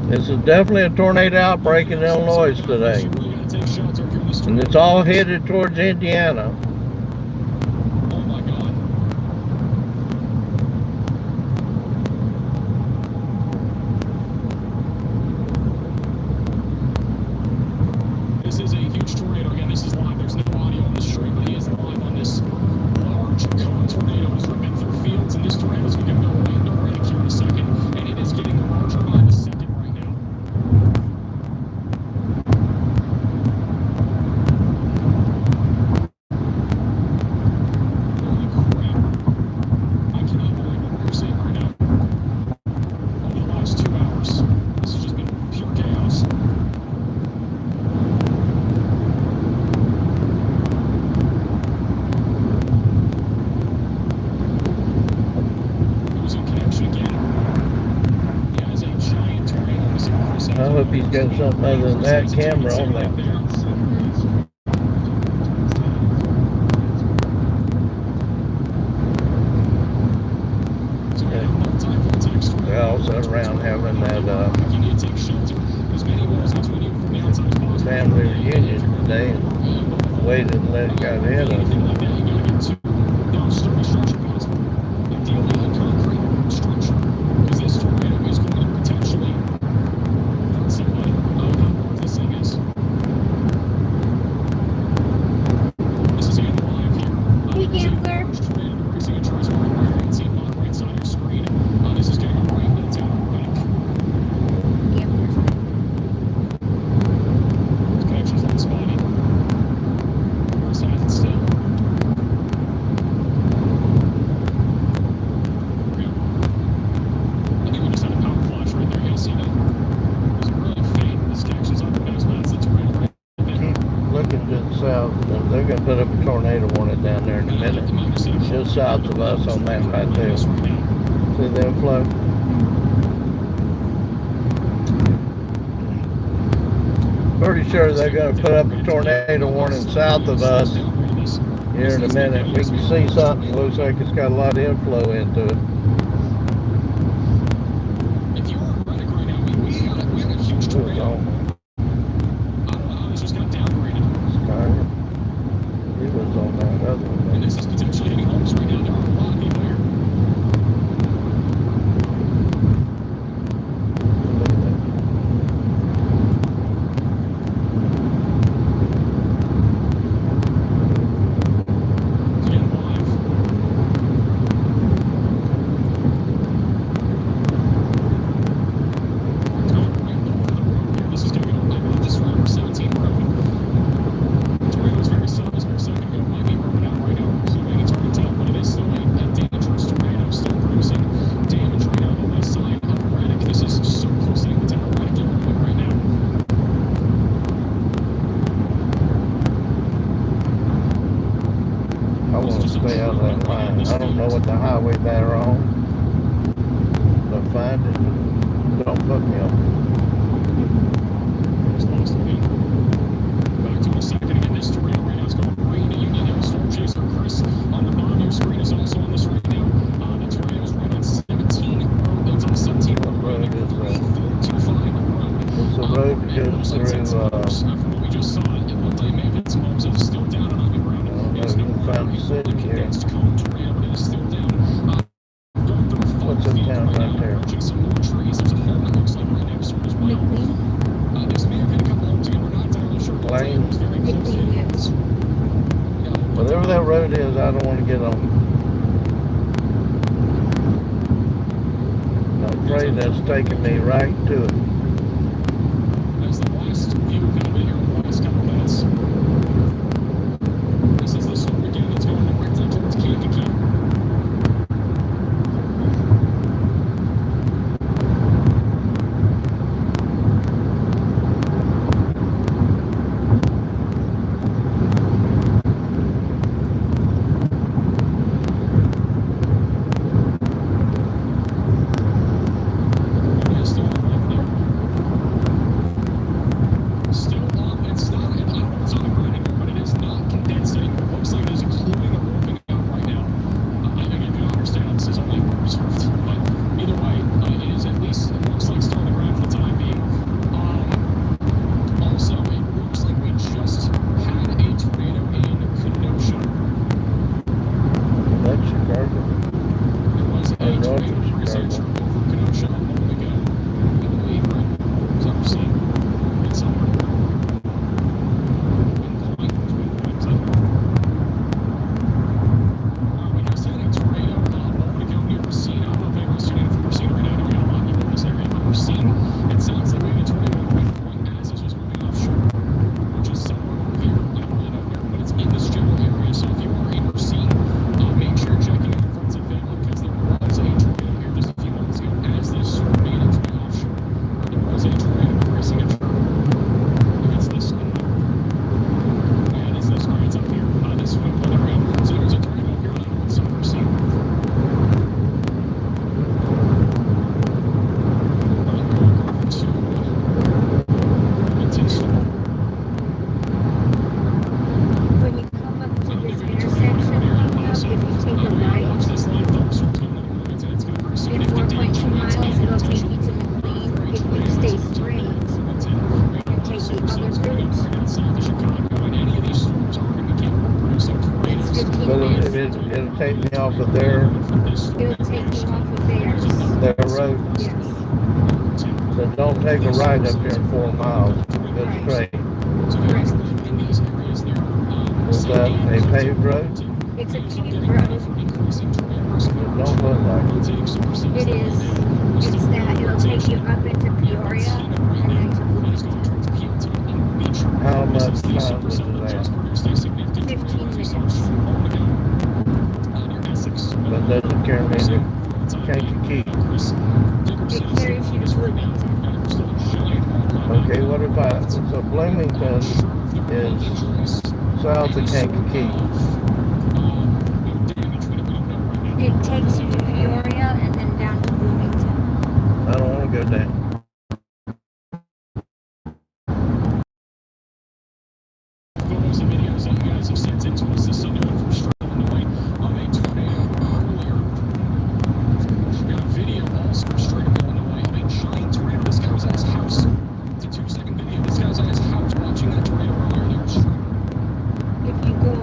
This is definitely a tornado outbreak in Illinois today. And it's all headed towards Indiana. Oh my God. This is a huge tornado. Again, this is live. There's no audio on this stream, but he is live on this large cone tornado. It's ripping through fields, and this tornado is going to go right into Reddick here in a second. And it is getting larger by the second right now. Holy crap. I cannot believe what we're seeing right now. Over the last 2 hours, this has just been pure chaos. Losing connection again. He has a giant tornado missing Chris. I hope he's got something other than that camera on there. We all sat around having that family reunion today and waited and let it get ahead of us. Hey, Gambler. Gambler. Connection's not spotty. Chris has it still. I think we just had a power flash right there. You guys see that? It was really faint. This connection's on the nose, but that's the tornado right there. Keep looking to the south. They're going to put up a tornado warning down there in a minute. Just south of us on that right there. See them float? Pretty sure they're going to put up a tornado warning south of us here in a minute. We can see something. Looks like it's got a lot of inflow into it. If you were in Reddick right now, we had a huge It's tornado. on. I don't know how this just got downgraded. It was on that other And one. this is potentially hitting homes right now. There are a lot of people here. Look at that. Again, live. It's going right over the road here. This is going to go, I believe this is around 17 road. The tornado is very subtle. This for a second ago. It might be moving out right now. Including it's hard to tell, but it is still a dangerous tornado. Still producing damage right now on the west side of Reddick. This is so close to the town of Reddick, Illinois right now. I want to stay out of that line. I don't know what the highway they're on. But find it. Don't put me on. Just lost it again. Back to in a second. Again, this tornado right now is going right into Union Hill. Storm Chaser Chris on the bottom of your screen is also on this right now. The tornado is right on 17 road. It's on 17 road right now. 3425 road. It's the road that goes From through, what we just saw, it looked like it may have hit some homes that are still down and underground. I don't know There's if no you can find city here. Condensed cone tornado, but it is still down. Going through 5 What's in feet town right right now, there? approaching some more trees. There's a home that looks like right next to it as well. McLean? This may have hit a couple homes again. We're not entirely sure what Lane. it was very close. McLean, yes. Whatever that road is, I don't want to get on. I'm afraid that's taking me right to it. That's the last view we've been here in the last couple minutes. This is the storm again. It's going right down towards Kankakee. That's Chicago. And north of Chicago. It sounds like we had a tornado right as this was moving offshore, which is somewhere over here. I don't really know where, but it's in this general area. So if you are in Racine, make sure you're checking in with friends and family because there was a tornado here just a few moments ago as this made its way offshore. There was a tornado racing a tree. It's this one. Yeah, it is this one. It's up here. This one by the rail. So there's a tornado up here on the north side of Racine. When you come up to this intersection coming up, if you take a right, Watch this live, folks. We're coming to the limits, and it's going to be in significant 4.2 damage. miles, it'll take you to McLean. If you stay straight and take the other route, South of Chicago, and any of these storms are going to be capable of producing tornadoes. it's 15 But minutes. it'll take me off of their It'll take you off of theirs. road. Yes. So don't take a right up here in 4 miles. Go straight. Correct. In these areas there, Is that a paved road? It's a paved road. It don't look like it. It is. It's that. It'll take you up into Peoria and then to Bloomington. How much time is it there? 15 minutes. But doesn't carry me to Kankakee. It carries you to Bloomington. Okay, what if so Bloomington is south of Kankakee. It takes you to Peoria and then down to Bloomington. I don't want to go down. Photos and videos that you guys have sent in to us this Sunday from Stroud, Illinois, of a tornado earlier. We got a video also from Stroud, Illinois, of a giant tornado. This guy was at his house. It's a 2-second video. This guy was at his house watching that tornado earlier there in Stroud. If you go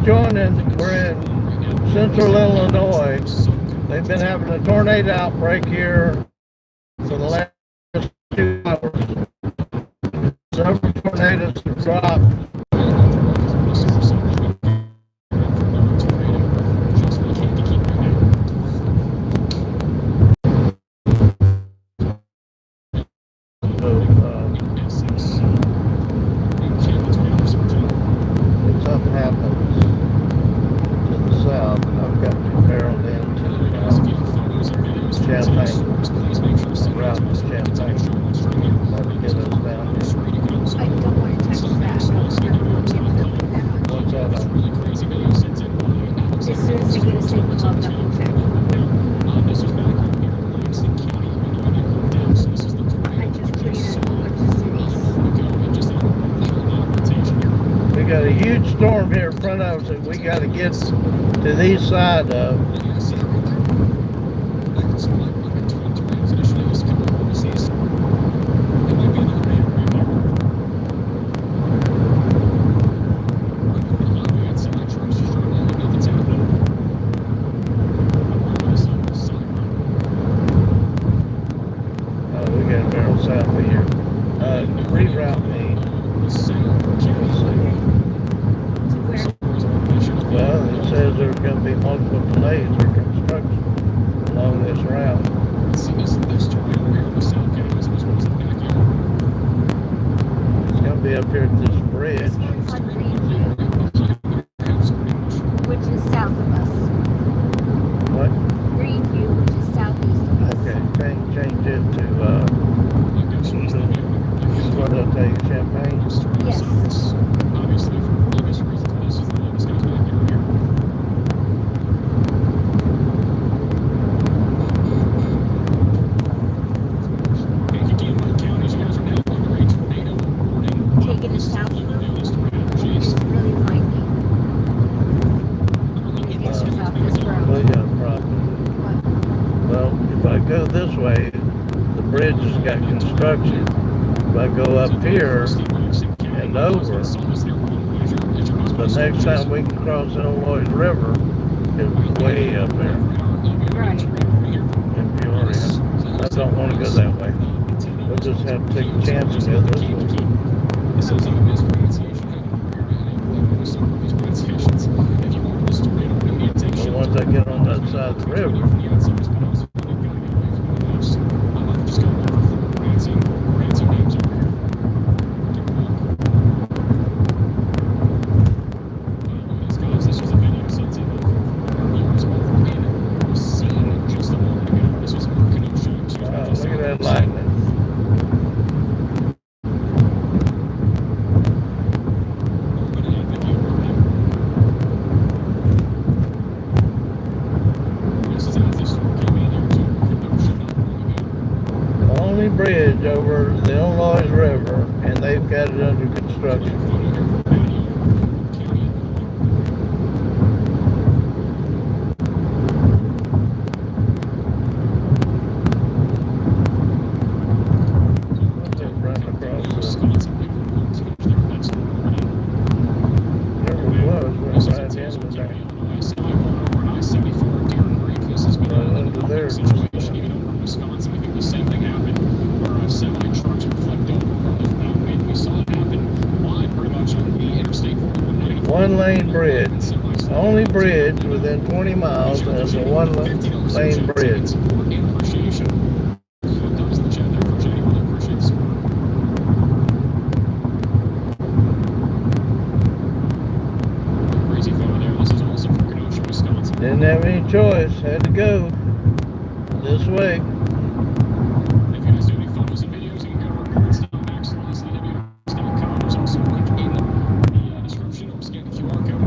we're in central Illinois. They've been having a tornado outbreak here for the last 2 hours. Several tornadoes have dropped. If something happens to the south, I've got to barrel into Champaign, route to Champaign. That'll get us down here. I don't want to touch that. I was never going to put that on. What's that on? As soon as I get a signal, I'll double check. I just put in a whole bunch of cities. We got a huge storm here in front of us that we got to get to the east side of. We got a barrel south of here. Reroute me. Let's see. Well, it says there's going to be multiple delays or construction along this route. It's going to be up here at this bridge. This one's on Greenview, which is south of us. What? Greenview, which is southeast of us. Okay, change it to, what did I tell you, Champaign? Yes. Obviously, for obvious reasons, this is the lowest guy's back here. Kankakee counties, you guys are now under a tornado warning. Taking us south. It's really windy. It gets us off this We road. got a problem. Well, if I go this way, the bridge has got construction. If I go up here and over, the next time we can cross Illinois River is way up there Right. in Peoria. I don't want to go that way. We'll just have to take a chance and go this way. This is a mispronunciation. Mispronunciations. If you want this tornado, you need to take But once I get on that side of the river, look at that lightning. Only bridge over the Illinois River, and they've got it under construction. They're running across the river was right at the end of there. Right under there. Wisconsin, I think the same thing happened where semi-trucks were flipped over. We saw it happen live pretty much on the Interstate 4190. One lane bridge. Only bridge within 20 miles, and it's a one lane bridge. Appreciation. Comes in the chat there. Appreciate it. Really appreciate the support. Crazy photo there. This is also from Kenosha, Wisconsin. Didn't have any choice. Had to go this way. If you guys do any photos and videos, you can go to our parents.max.com. There's also a link in the description or scan the QR code.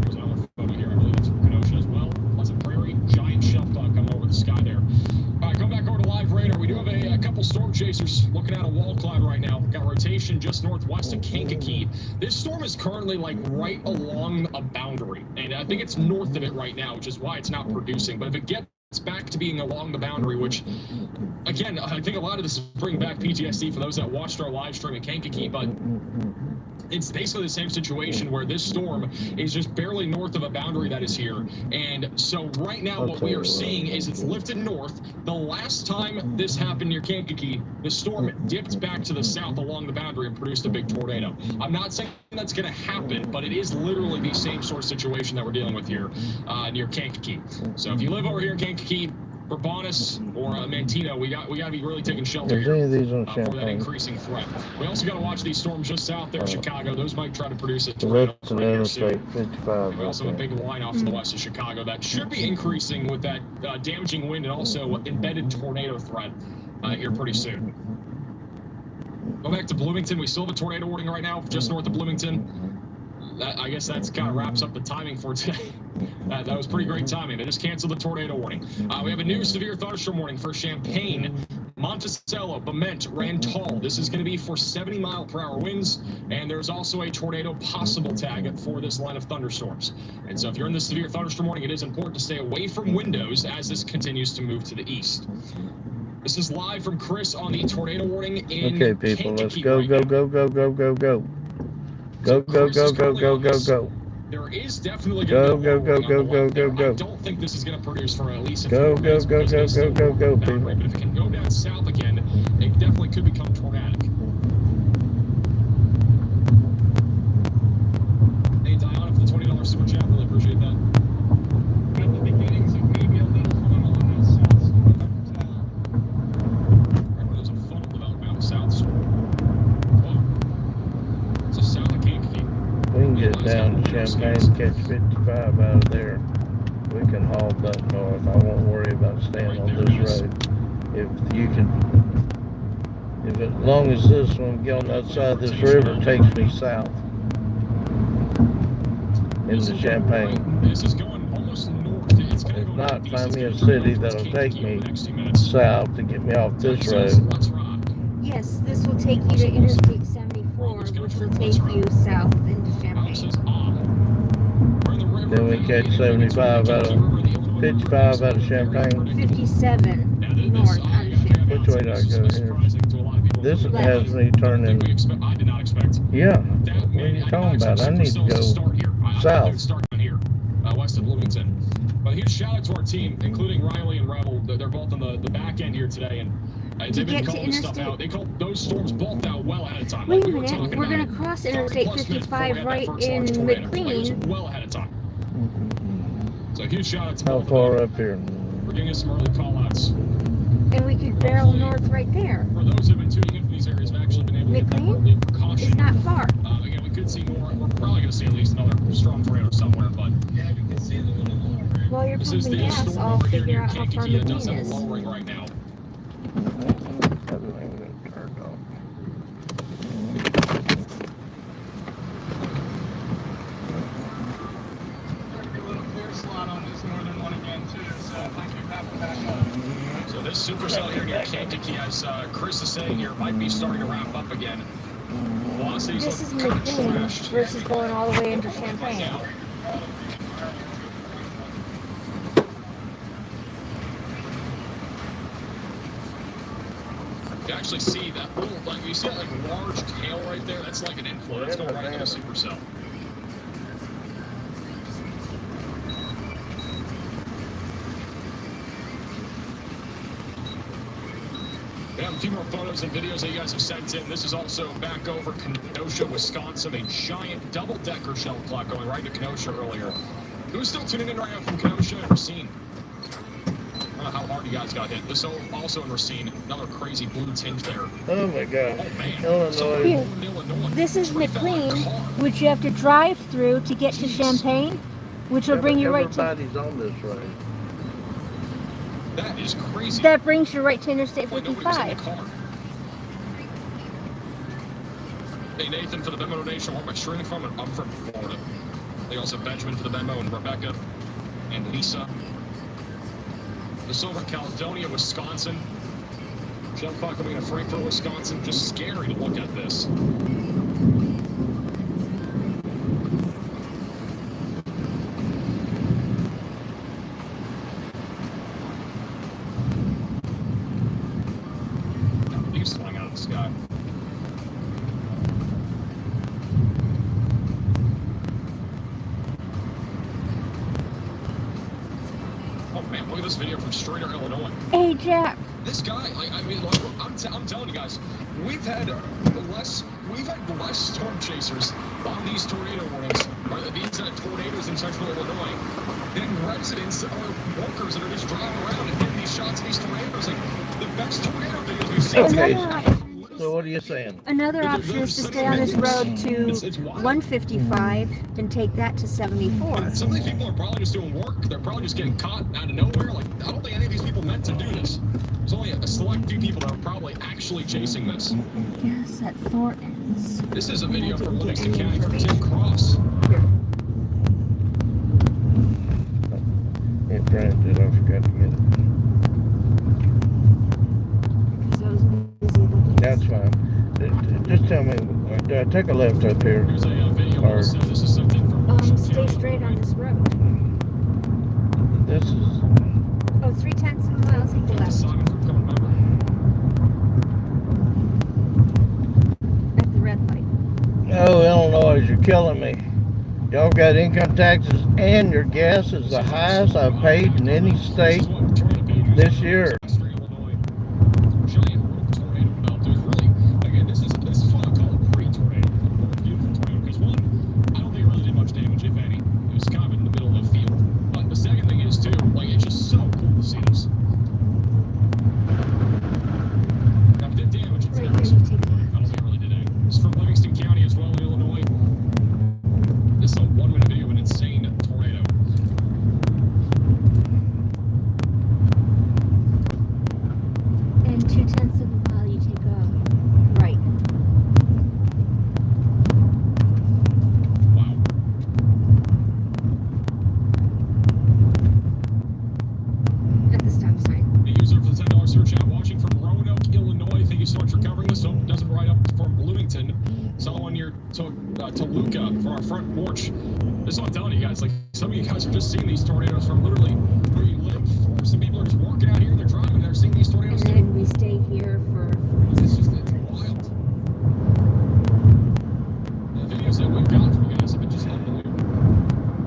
There's another photo here. I believe it's from Kenosha as well. Pleasant Prairie, giant shelf dog coming over the sky there. All right, come back over to live radar. We do have a couple storm chasers looking at a wall cloud right now. We've got rotation just northwest of Kankakee. This storm is currently like right along a boundary, and I think it's north of it right now, which is why it's not producing. But if it gets back to being along the boundary, which again, I think a lot of this is bringing back PTSD for those that watched our live stream at Kankakee, but it's basically the same situation where this storm is just barely north of a boundary that is here. And so right now what we are seeing is it's lifted north. The last time this happened near Kankakee, the storm dipped back to the south along the boundary and produced a big tornado. I'm not saying that's going to happen, but it is literally the same sort of situation that we're dealing with here near Kankakee. So if you live over here in Kankakee, Urbanus or Mantino, we got to be really taking shelter here for that increasing threat. We also got to watch these storms just south there of Chicago. Those might try to produce a tornado right here soon. We also have a big line off to the west of Chicago that should be increasing with that damaging wind and also embedded tornado threat here pretty soon. Go back to Bloomington. We still have a tornado warning right now just north of Bloomington. I guess that's kind of wraps up the timing for today. That was pretty great timing. They just canceled the tornado warning. We have a new severe thunderstorm warning for Champaign, Monticello, Bement, Rantoul. This is going to be for 70-mile-per-hour winds, and there's also a tornado possible tag for this line of thunderstorms. And so if you're in the severe thunderstorm warning, it is important to stay away from windows as this continues to move to the east. This is live from Chris on the tornado warning in Okay, people, let's Kankakee go, right go, now. go, go, go, go, go. So Go, go, Chris is go, go, currently go, on go, this. go. There is definitely going to be a warning on the way there. I don't think this is going to produce for at least a few minutes because it is still warm boundary. But if it can go down south again, it definitely could become tornadic. Hey, Diana, for the $20 super chat, really appreciate that. At the beginnings of maybe a little funnel in the south storm. Remember, there's a funnel developing on the south shore. Whoa. It's a south of Kankakee. We can get down to Champaign, catch 55 out of there. We can haul back north. I won't worry about staying on this road. If you can, as long as this one get on the other side of this river takes me south into Champaign. This is going almost north. It's going to If go not, northeast. find me a It's city gonna go that'll towards take Kankakee me over the next 2 minutes. south to get me off this So, road. let's rock. Yes, this will take you to Interstate 74, which will take you south into Mouse Champaign. is on. We're in the river. Then we catch 75 out of 55 out of Champaign. 57 north out of Champaign. Which way do I go here? This has me turning. I did not expect. Yeah, what are you talking about? I need to go south. Start here, west of Bloomington. But huge shout out to our team, including Riley and Rebel. They're both on the back end here today, and they've been calling this stuff out. They called those storms both out well ahead of time. Wait a we were minute, talking we're about going to cross Interstate 30+ minutes before we 55 had right that first in large tornado. It was McLean. well ahead of time. So huge shout out to How both far of them up here? for giving us some early call outs. And we could barrel north right there. For those who have been tuning in from these areas, we've actually been able to get that McLean? early precaution. It's not far. Again, we could see more. We're probably going to see at least another strong tornado somewhere, but Yeah, you can see it a little lower. While you're this is pumping the gas, storm I'll over here figure near out how far Kankakee. It does McLean have a is. lowering right now. Everything got turned off. There'll be a little clear slot on this northern one again too, so thank you for having back up. So this supercell here near Kankakee, as Chris is saying here, might be starting to ramp up again. Velocities This is look kind of McLean trashed versus going all the way into right Champaign. now. You can actually see that little, like, you see that like large tail right there? That's like an inflow. That's going right into the supercell. We have a few more photos and videos that you guys have sent in. This is also back over Kenosha, Wisconsin. A giant double-decker shell clock going right into Kenosha earlier. Who's still tuning in right now from Kenosha and Racine? I don't know how hard you guys got hit. This also in Racine. Another crazy blue tinge there. Oh my God. Oh, man. Illinois. Here. In Illinois. This is Somebody fell out of a McLean, car. which you have to drive through to get to Jeez. Champaign, which will bring you right to. Everybody's on this road. That is crazy. That brings you right to Interstate Like nobody was in the 55. car. Hey, Nathan, for the Venmo donation, where am I streaming from? I'm from Florida. They also have Benjamin for the Venmo, and Rebecca, and Lisa. This over in Caledonia, Wisconsin. Shell clock coming in Frankfort, Wisconsin. Just scary to look at this. Leaves flying out of the sky. video from Streator, Illinois. Hey, Jack. This guy, I mean, like, I'm telling you guys, we've had less storm chasers on these tornado warnings, or these tornadoes in central Illinois, than residents or workers that are just driving around and getting these shots of these tornadoes. Like, the best tornado videos we've seen. Okay. Another option, So what are you saying? another option is to stay on this road to It's wild. 155 and take that to 74. Some of these people are probably just doing work. They're probably just getting caught out of nowhere. Like, I don't think any of these people meant to do this. There's only a select few people that are probably actually chasing this. Yes, at Thornton's. This is a video from Livingston County from Tim Cross. It printed. I forgot to get it. Because I was busy looking. That's fine. Just tell me, take a left up here. Here's a video also. This is something from Marshall Stay County. straight on this road. This is, Oh, 3/10 miles, take the left. Simon from Common Member. At the red light. oh, Illinois, you're killing me. Y'all got income taxes and your gas is the highest I've paid in any state this year. Right here, you take left. It's from Livingston County as well in Illinois. This is a 1-minute video of an insane tornado. And 2/10 of a mile, you take a right. Wow. At the stop sign. The user for the $10 search out watching from Roanoke, Illinois. Thank you so much for covering this. Hope it doesn't ride up from Bloomington. Someone near Toluca for our front porch. This is what I'm telling you guys. Like, some of you guys are just seeing these tornadoes from literally where you live. Or some people are just working out here. They're driving. They're seeing these And tornadoes too. then we stay here for It's just it's wild. The videos that we've got from you guys have been just unbelievable.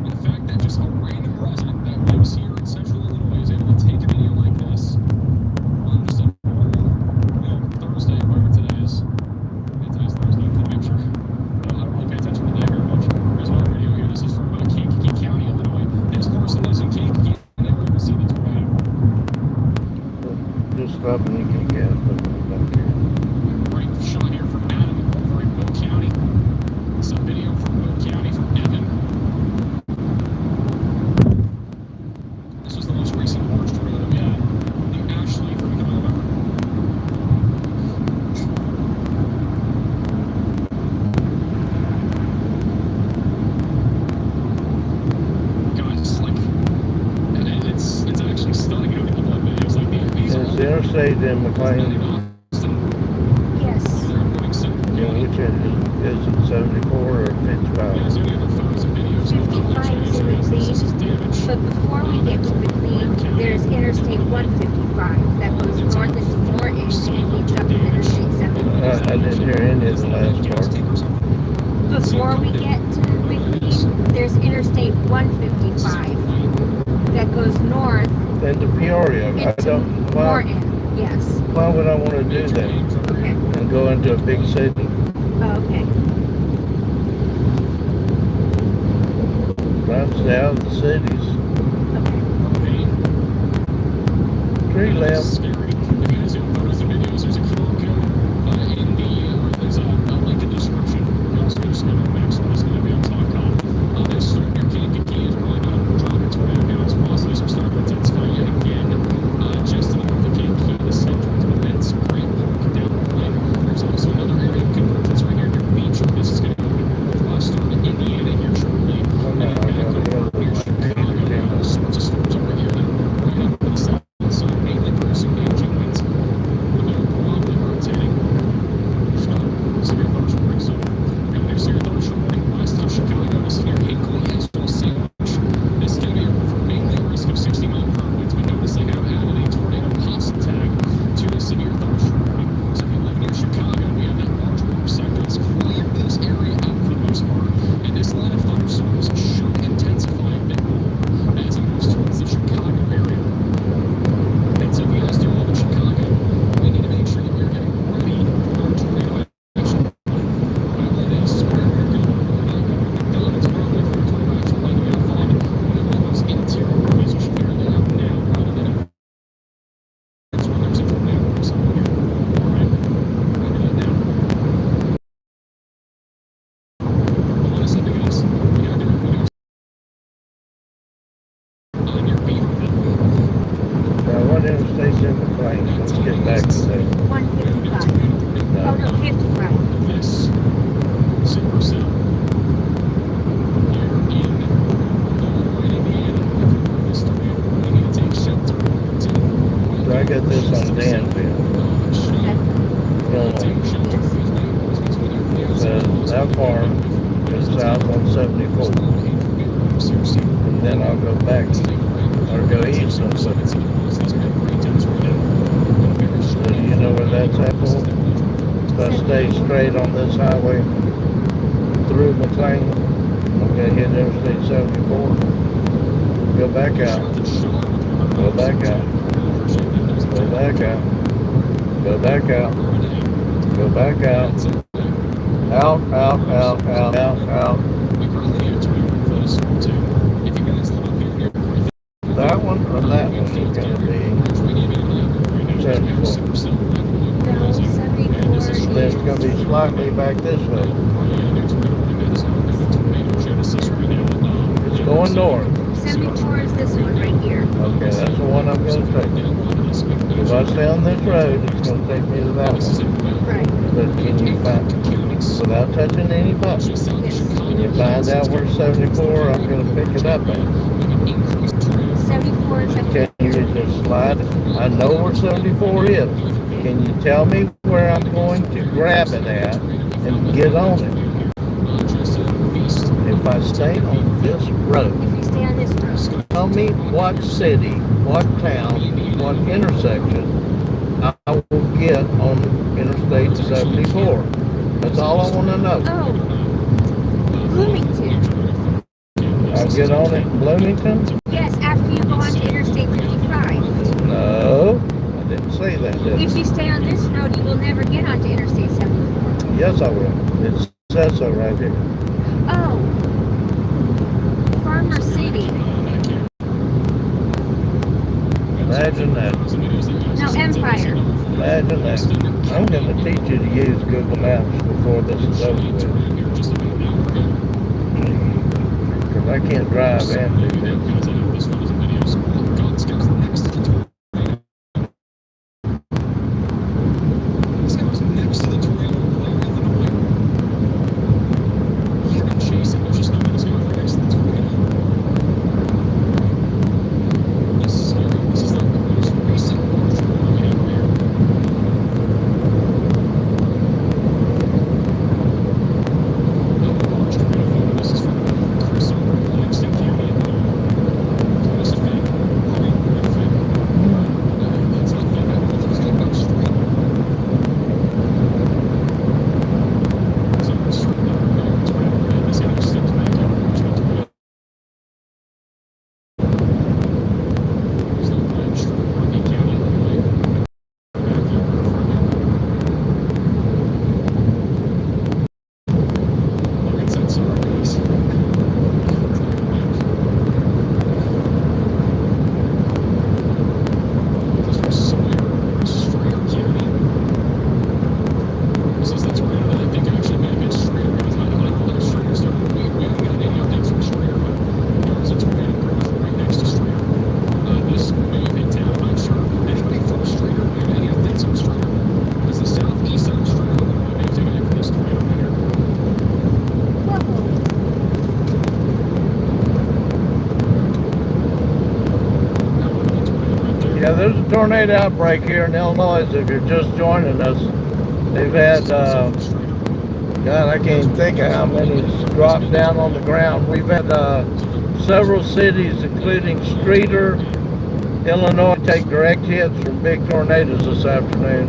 And the fact that just a random resident that lives here in central Illinois is able to take a video like this on just a normal, Thursday, whatever today is. Today's Thursday, I'm not sure. I don't really pay attention to the day very much. Here's another video here. This is from Kankakee County, Illinois. This person lives in Kankakee and never even seen the tornado. Just stop and you can get it. Great shot here from Adam over in Will County. Some video from Will County from Evan. This was the most recent orange tornado that we had. The Ashley from Common Member. Guys, like, and it's actually stunning how people have videos like these. Is the interstate in McLean, yes. They're in Livingston. which is it 74 or 55? There's any other photos and videos of 55 is in this is McLean, damage. but before we get to McLean, there's Interstate 155 that goes north into Morton and leads up to Interstate 75. I didn't hear any of the last part. Before we get to McLean, there's Interstate 155 that goes north Into Peoria, I into don't, why Morton. Yes. would I want to do that Okay. and go into a big city? Oh, okay. Try to stay out of the cities. Okay. Tree limb. Scary. The guys who photos and videos, there's a QR code in the, there's a link in the description. You also just go to maximalismvideos.com. This storm near Kankakee is probably not dropping tornado now. It's possibly some starting to intensify yet again. Just to the north of Kankakee, the center of events, Grand Park, down the line. There's also another area of convergence right here near Beach. This is going to go northwestern Indiana here shortly. And then back over near Chicago. All sorts of storms over here that are right up to the south side, mainly producing damaging winds. get back to there? 155. Oh no, 55. This super cell. You're in Illinois, Indiana. This tornado, you need to take shelter. So I got this on Danville, Okay. Illinois. Yes. It says that far is south on 74. And then I'll go back or go east on 74. So you know where that's at for? If I stay straight on this highway through McLean, I'm gonna hit Interstate 74. Go back out. Go back out. Go back out. Go back out. Go back out. Out, out, out, out, out, out. That one or that one is gonna be 74. No, 74 Then it's gonna be slightly back this way. It's going north. 74 is this one right here. Okay, that's the one I'm gonna take. If I stay on this road, it's gonna take me to that one. Right. But can you find, without touching any buttons, Yes. can you find out where 74, I'm gonna pick it up at? 74 is up Can you just slide it? I know where 74 is. Can you tell me where I'm going to grab it at and get on it? If I stay on this road, if you stay on this road. tell me what city, what town, what intersection I will get on Interstate 74. That's all I want to know. Oh, Bloomington. I'll get on it in Bloomington? Yes, after you go on to Interstate 55. No, I didn't say that, did I? If you stay on this road, you will never get onto Interstate 74. Yes, I will. It says so right here. Oh, Farmer City. Imagine that. No, Empire. Imagine that. I'm going to teach you to use Google Maps before this is over with. Because I can't drive and do this. Yeah, there's a tornado outbreak here in Illinois. If you're just joining us, they've had, God, I can't even think of how many dropped down on the ground. We've had several cities, including Streator, Illinois, take direct hits from big tornadoes this afternoon.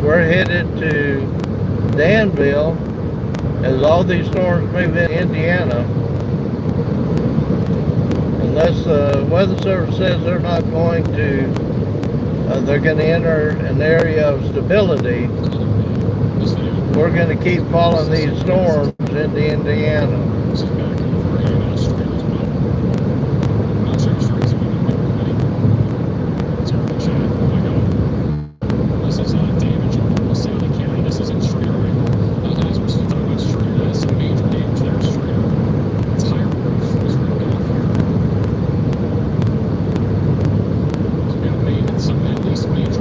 We're headed to Danville as all these storms move in Indiana. Unless the Weather Service says they're not going to, they're going to enter an area of stability, we're going to keep following these storms into Indiana. Some at least major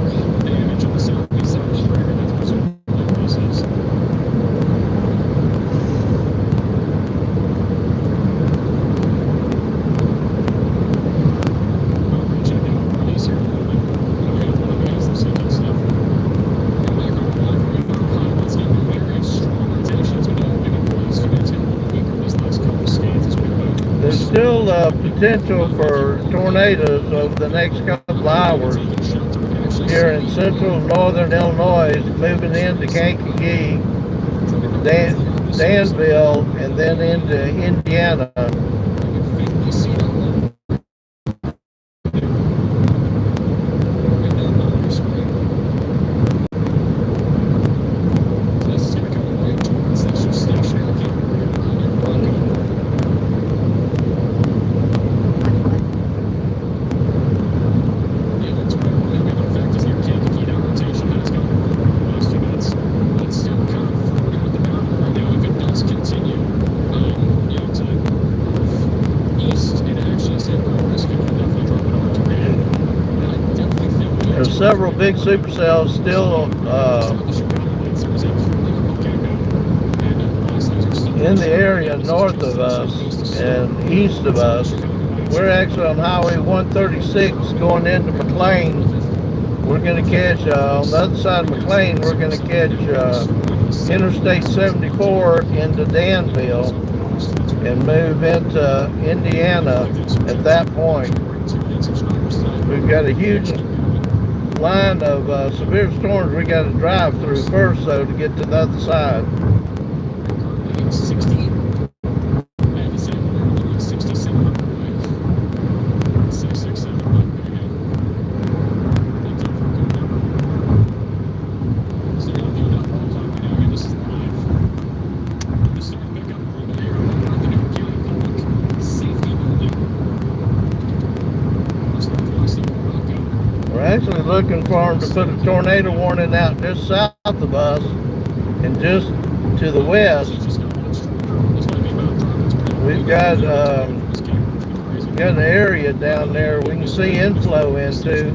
potential for tornadoes over the next couple of hours here in central northern Illinois, moving into Kankakee, Danville, and then into Indiana. There's several big supercells still in the area north of us and east of us. We're actually on Highway 136 going into McLean. We're going to catch, on the other side of McLean, we're going to catch Interstate 74 into Danville and move into Indiana at that point. We've got a huge line of severe storms we got to drive through first, though, to get to the other side. We're actually looking for them to put a tornado warning out just south of us and just to the west. We've got an area down there we can see inflow into.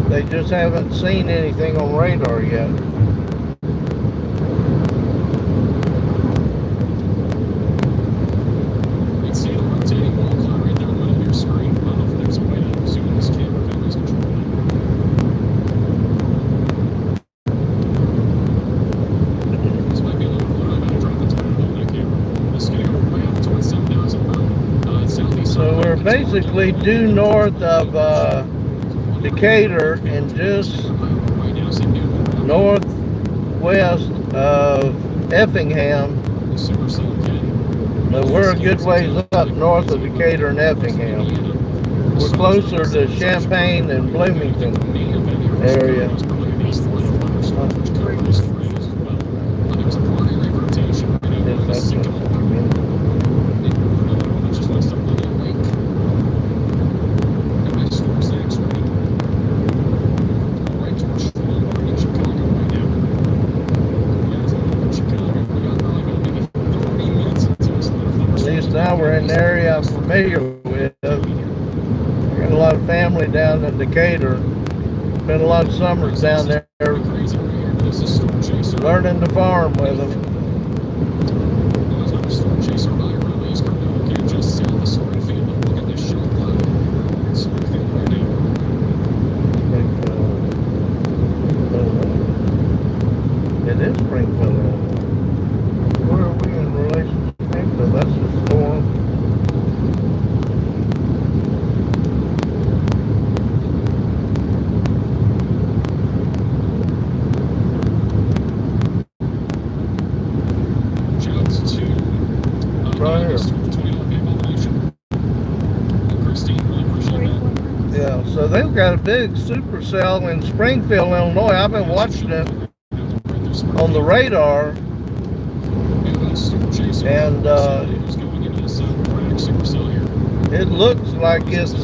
They just haven't seen anything on radar yet. So we're basically due north of Decatur and just northwest of Effingham. But we're a good ways up north of Decatur and Effingham. We're closer to Champaign and Bloomington area. Now we're in an area I'm familiar with. Got a lot of family down in Decatur. Spent a lot of summers down there learning to farm with them. It is Springfield. Where are we in relation to Springfield? That's the storm. Right here. Yeah, so they've got a big supercell in Springfield, Illinois. I've been watching it on the radar, and it looks like it's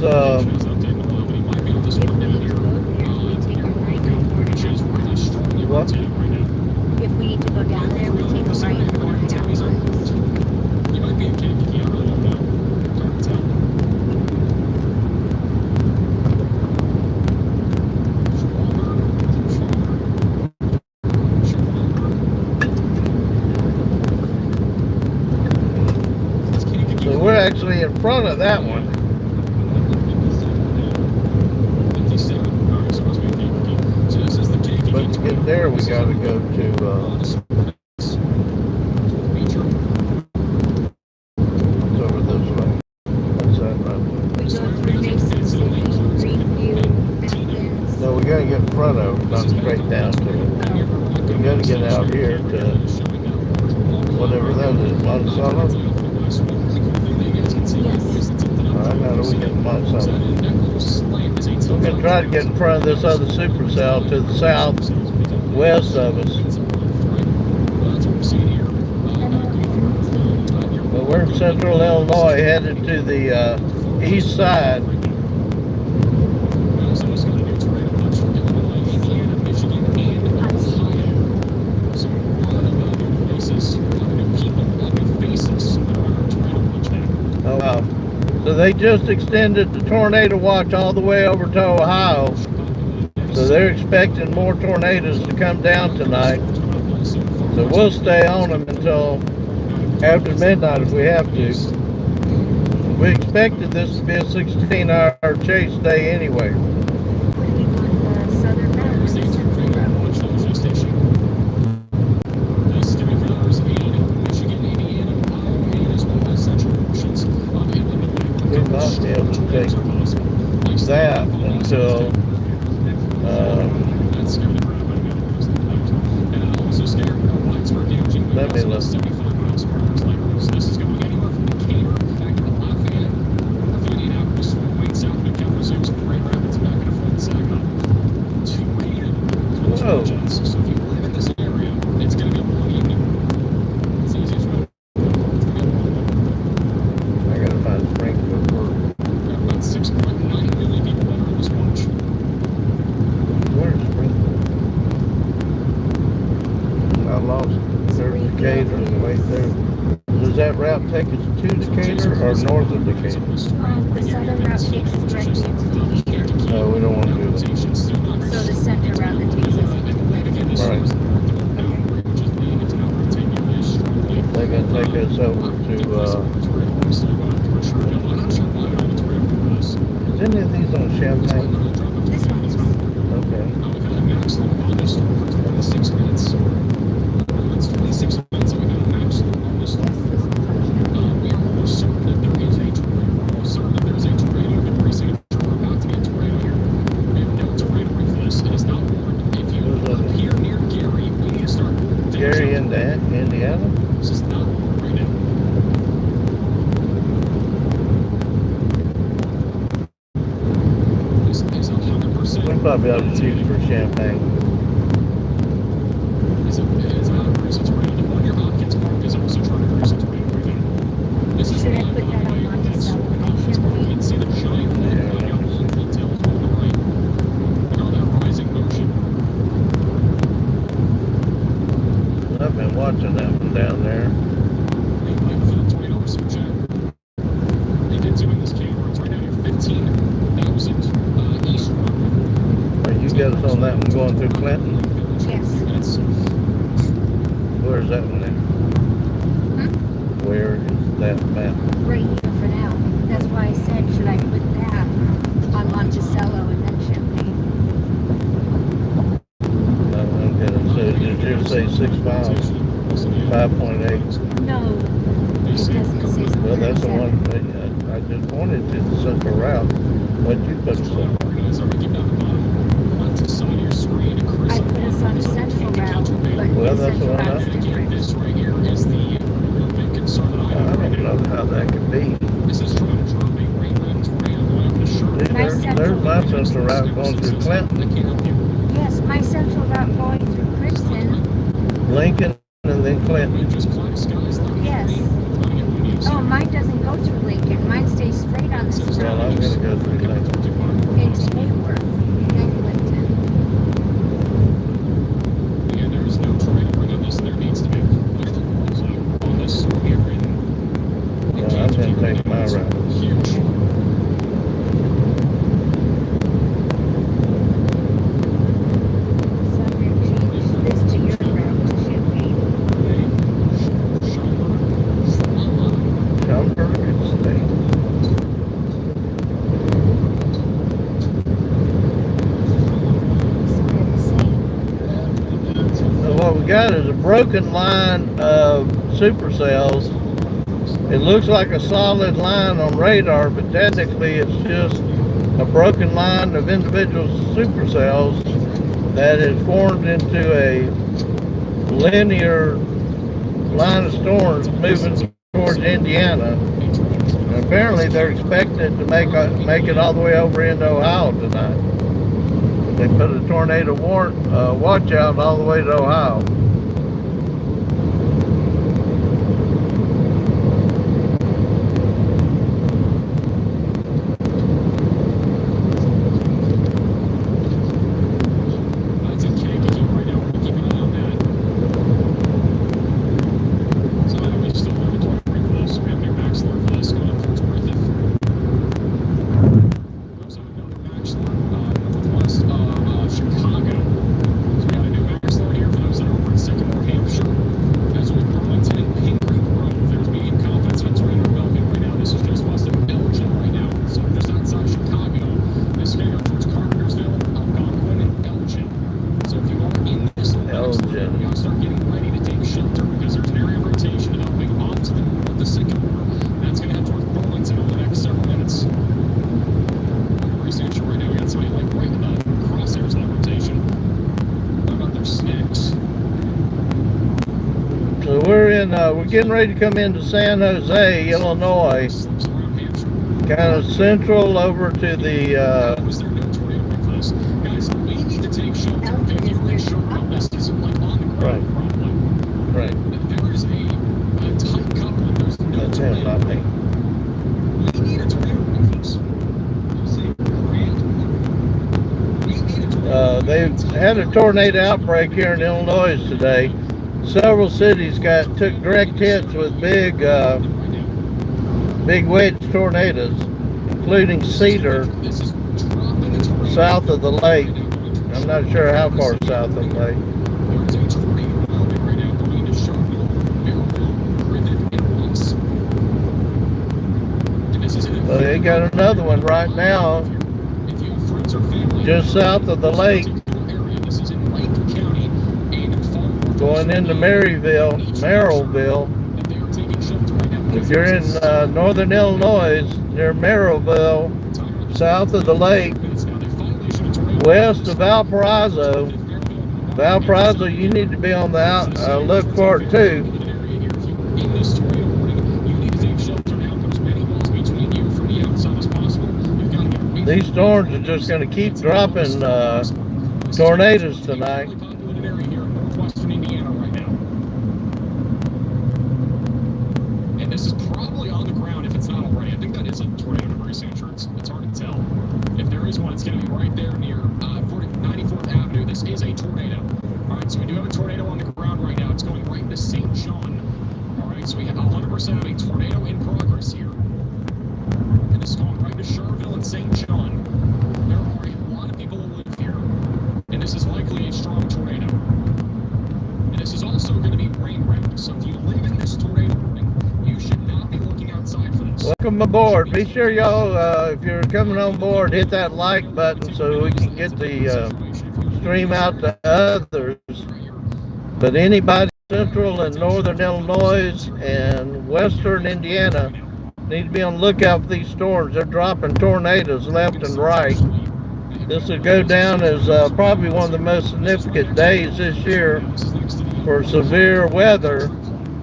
what? If we need to go down there, we take a right for You might be in Kankakee, I really don't know. Hard to tell. So we're actually in front of that one. But to get there, we got to go to it's over this way. What's that right we gotta get in front of it, not straight down to it. We gotta get out here to whatever that is, Monticello. Yes. Alright, how do we get to Monticello? We're gonna try to get in front of this other supercell to the southwest of us. But we're in central Illinois, headed to the east side. Oh, wow. So they just extended the tornado watch all the way over to Ohio. So they're expecting more tornadoes to come down tonight. So we'll stay on them until after midnight if we have to. We expected this to be a 16-hour chase day anyway. What do we want, the southern route or the central route? We'll not be able to take that until let me look. Whoa. So if you live in this area, it's going to be one evening. It's the easiest way. I gotta find Springfield Road. About 6.9 million people that are on this watch. Where's Springfield? I lost it. There's Decatur on the way through. Does that route take us to Decatur or north of Decatur? The southern route takes us directly into Decatur. No, we don't want to do that. So the center route that takes us into Decatur. Right. They're gonna take us over to is any of these on Champagne? This one is. Okay. Gary, Indiana? This is not right now. This is 100%. We probably ought to shoot for Champagne. It's not a cruise, it's right. The one your Hopkins Park is also trying to cruise into right now. This is Should I put that on Monticello and you Champagne? can see the giant detail on the right. And all that rising motion. I've been watching that one down there. Tornado research at. They've been doing this camera. It's right down here, 15,000 east. You got us on that one going through Clinton? Yes. That's Where's that one at? Where is that map? Right here for now. That's why I said, should I put that on Monticello and then Champagne? Okay, so did you say 6 miles? 5.8. No, because it says Well, that's the 37. one that I just pointed to, the central route. What'd you put us on? I put us on the central route, but Well, the that's central what I route's know. different. This right here is the big concern that I I have right don't now. know how that could be. This is trying to drop a rainbow tornado on the shirt. See, My there's central- my central route going through I Clinton, can't help you. Yes, my central route going through Princeton. Lincoln, and then Clinton. Just clear skies like Yes. Oh, mine doesn't go through Lincoln. Mine stays straight on this Well, I'm route gonna go through Lincoln. into Hayworth, then Clinton. Yeah, there is no tornado right on this. There needs to be. So on this here in Well, I'm gonna take my route. huge. So I'm going to change this to your route to Champagne. Schaumburg State. So they're the same. So what we got is a broken line of supercells. It looks like a solid line on radar, but technically it's just a broken line of individual supercells that is formed into a linear line of storms moving towards Indiana. And apparently they're expected to make it all the way over into Ohio tonight. They put a tornado watch out all the way to Ohio. It's in Kankakee right now. We're keeping an eye on that. So we still have a tornado pretty close. We have near Maxler for this going up towards Griffith. We also have another Maxler northwest of Chicago. So we got a new Maxler here for those that are over in Sycamore, Hampshire. As with Burlington and Pingree Grove, there's medium confidence of a tornado developing right now. This is just west of Elgin right now. So just outside Chicago. This is going to go towards Carpentersville, Algonquin, and Elgin. So if you are in this Maxler, you got to start getting ready to take shelter because there's an area of rotation developing off to the north of the Sycamore. That's going to head towards Burlington over the next several minutes. Research right now, we got somebody like right in the crosshairs of that rotation. What about their snacks? So we're getting ready to come into San Jose, Illinois, Slips around Hampshire. kind of central over to the Was there no tornado right for this? Guys, we need to take shelter. If you reach Sharpville, this isn't like on the ground probably. right. There is a tight coupling. There's no That's him, tornado. not me. We need a tornado right for this. See, Grant. We need a tornado. They've had a tornado outbreak here in Illinois today. Several cities took direct hits with big wedge tornadoes, including Cedar, This is dropping a tornado. south of the lake. I'm not sure how far south of the lake. There's a tornado developing right now going into Sharpville, Merrillville, Griffith, and Ross. And this is in So they got another one right now if you have friends or family just south of the lake, area, this is in Lake County and far north going into Merrillville. that they are taking shelter right now. If you're in northern Illinois, near Merrillville, south of the lake, west of Valparaiso, you need to be on the look for it too. In this tornado warning, you need to take shelter now. Put as many walls between you from the outside as possible. You've got to get away These storms are just going to keep dropping tornadoes tonight. Really populated area here in northwestern Indiana right now. And this is probably on the ground if it's not already. I think that is a tornado degree signature. It's hard to tell. If there is one, it's going to be right there near 94th Avenue. This is a tornado. All right, so we do have a tornado on the ground right now. It's going right into St. John. All right, so we have 100% of a tornado in progress here. And this is going right into Sharpville and St. John. There are a lot of people who live here. And this is likely a strong tornado. And this is also going to be rain-wrapped. So if you live in this tornado warning, you should not be looking outside for this. Welcome aboard. Be sure y'all, if you're coming on board, hit that like button so we can get the stream out to others. But anybody central and northern Illinois and western Indiana need to be on the lookout for these storms. They're dropping tornadoes left and right. This will go down as probably one of the most significant days this year for severe weather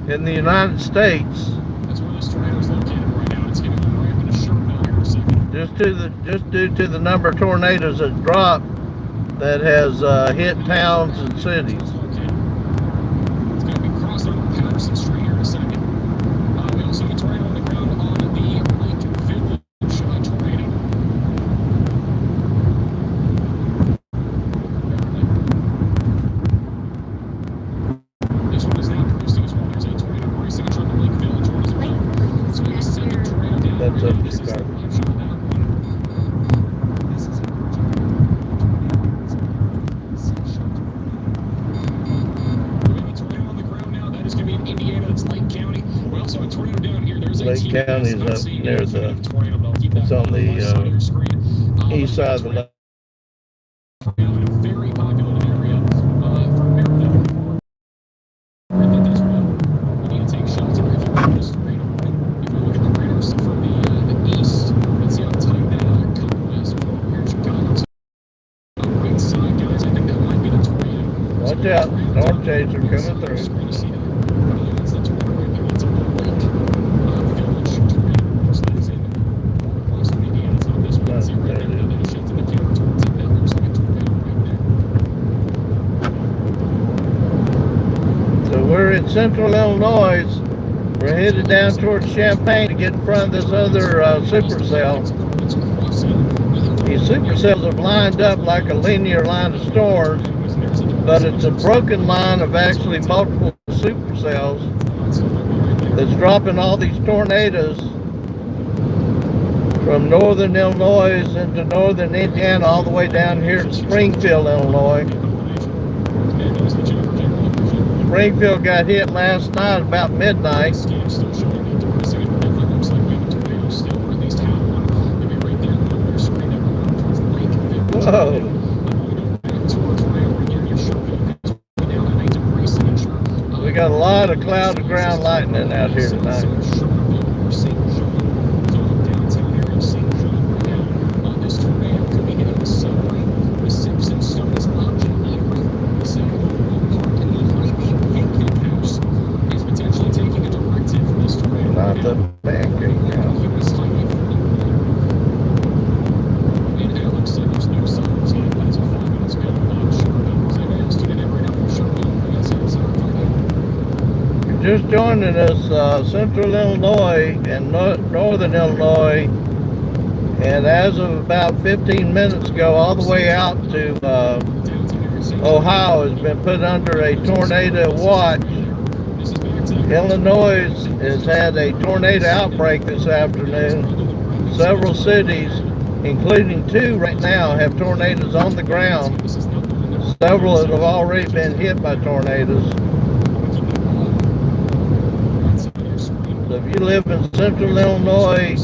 in the United States. That's where this tornado is located right now. It's going to go right up into Sharpville here in a second. Just due to the number of tornadoes that dropped that has hit towns and cities. It's going to be crossing over Patterson Street here in a second. We also have a tornado on the ground on the Lake Village tornado. This one is now producing as well. There's a tornado racing on the Lake Village one as well. So we have a second tornado down That's here. up This is the Chicago. live shot of that one. This is a We have a tornado on the ground now. That is going to be in Indiana. That's Lake County. We also have a tornado down here. There's a Lake TPS. County's I'm up seeing near a the- tornado, but I'll keep that it's on the the, left side of your screen. east side of the lake. In a very populated area for Maryland. Griffith as well. You need to take shelter if you're in this tornado. If you look at the radars from the east, let's see how tight that couple is. Watch out, storm chaser coming through. So we're in central Illinois. We're headed down towards Champaign to get in front of this other supercell. These supercells have lined up like a linear line of storms, but it's a broken line of actually multiple supercells that's dropping all these tornadoes from northern Illinois into northern Indiana all the way down here to Springfield, Illinois. Springfield got hit last night about midnight. Whoa. We got a lot of cloud to ground lightning out here tonight. Not the pancake house. Just joining us, central Illinois and northern Illinois, and as of about 15 minutes ago, all the way out to Ohio has been put under a tornado watch. Illinois has had a tornado outbreak this afternoon. Several cities, including 2 right now, have tornadoes on the ground. Several have already been hit by tornadoes. So if you live in central Illinois,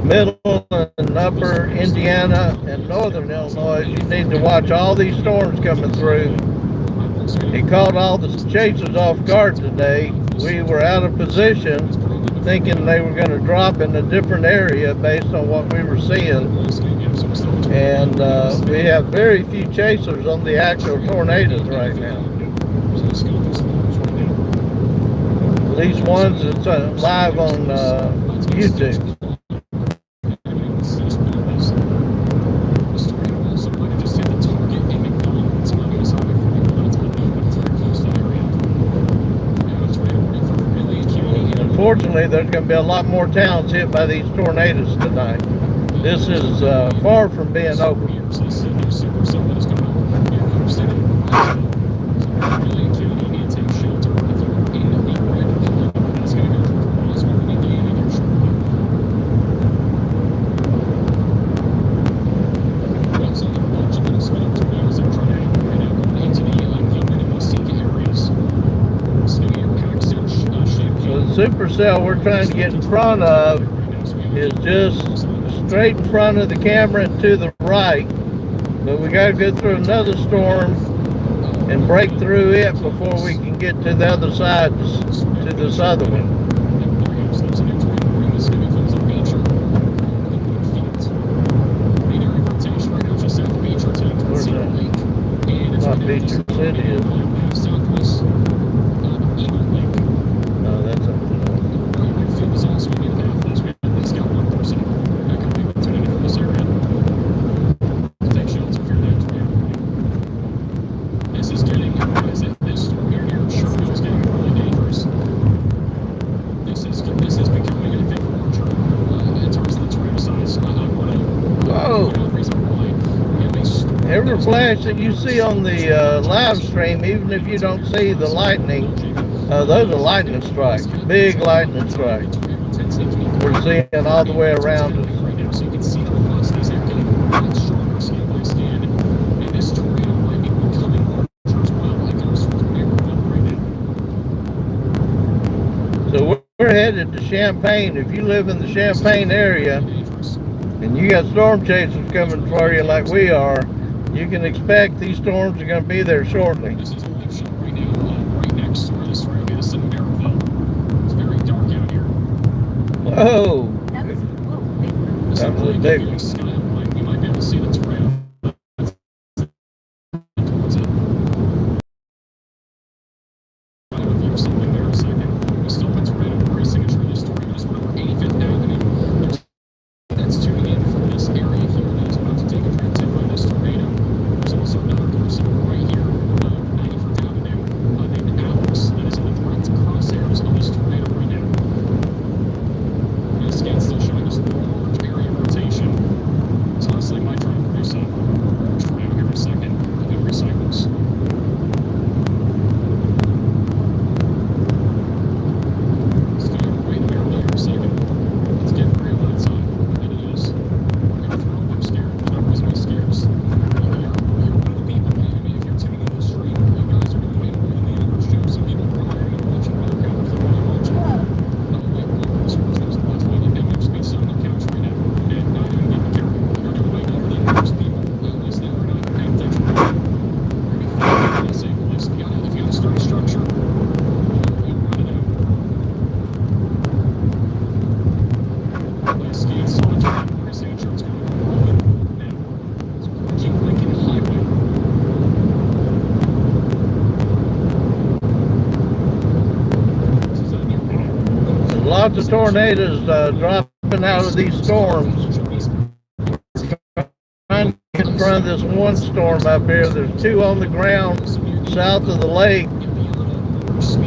middle and upper Indiana, and northern Illinois, you need to watch all these storms coming through. It caught all the chasers off guard today. We were out of position, thinking they were going to drop in a different area based on what we were seeing. And we have very few chasers on the actual tornadoes right now. These ones that's live on YouTube. Unfortunately, there's going to be a lot more towns hit by these tornadoes tonight. This is far from being over. Supercell we're trying to get in front of is just straight in front of the camera and to the right, but we got to go through another storm and break through it before we can get to the other side, to this other one. Where's that? Not Beecher City, is it? Every flash that you see on the live stream, even if you don't see the lightning, those are lightning strikes, big lightning strikes. We're seeing all the way around us. So we're headed to Champaign. If you live in the Champaign area and you got storm chasers coming for you like we are, you can expect these storms are going to be there shortly. This is a live shot right now, right next to where this road is in Maryville. It's very dark out here. Whoa! That was a big one. This That is was a like big a one. skyline. You might be able to see the tornado. lots of tornadoes dropping out of these storms. Trying to get in front of this one storm up here. There's two on the ground south of the lake,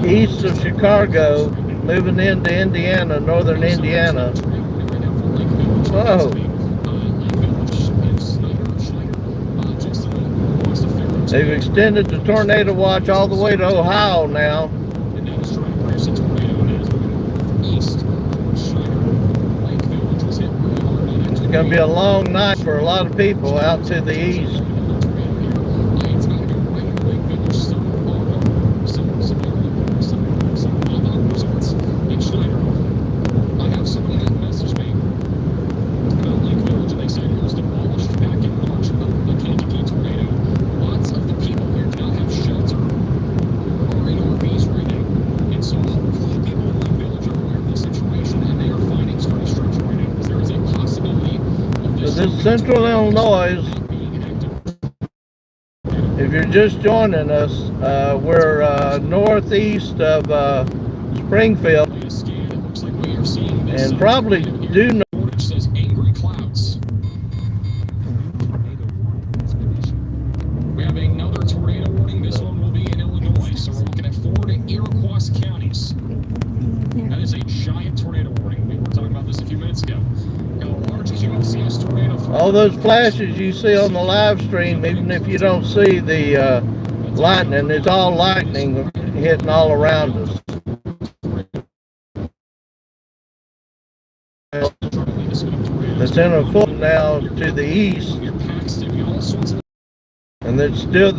east of Chicago, moving into Indiana, northern Indiana. Whoa. They've extended the tornado watch all the way to Ohio now. It's going to be a long night for a lot of people out to the east. This Central Illinois, if you're just joining us, we're northeast of Springfield, and probably do know. We have another tornado warning. This one will be in Illinois, so we're looking at 4 Iroquois counties. That is a giant tornado warning. We were talking about this a few minutes ago. All those flashes you see on the live stream, even if you don't see the lightning, it's all lightning hitting all around us. It's in a foot now to the east, and there's still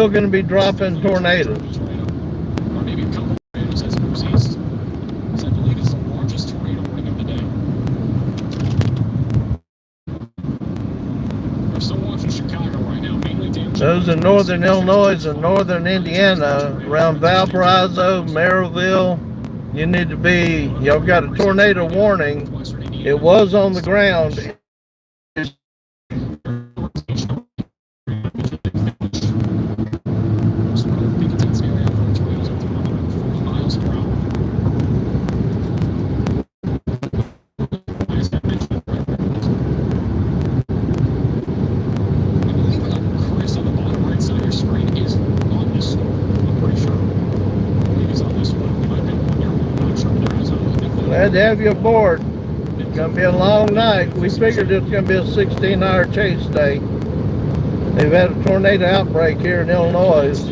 going to be dropping tornadoes. Those in northern Illinois and northern Indiana, around Valparaiso, Merrillville, you need to be, y'all got a tornado warning. It was on the ground. Glad to have you aboard. It's going to be a long night. We figured it's going to be a 16-hour chase day. They've had a tornado outbreak here in Illinois.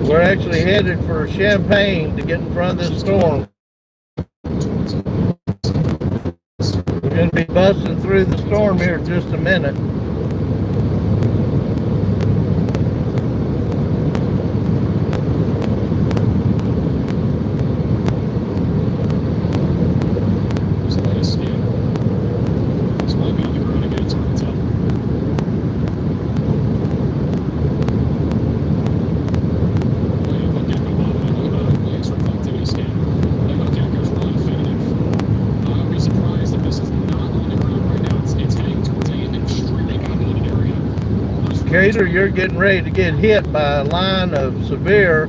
We're actually headed for Champaign to get in front of this storm. We're going to be busting through the storm here in just a minute. Decatur, you're getting ready to get hit by a line of severe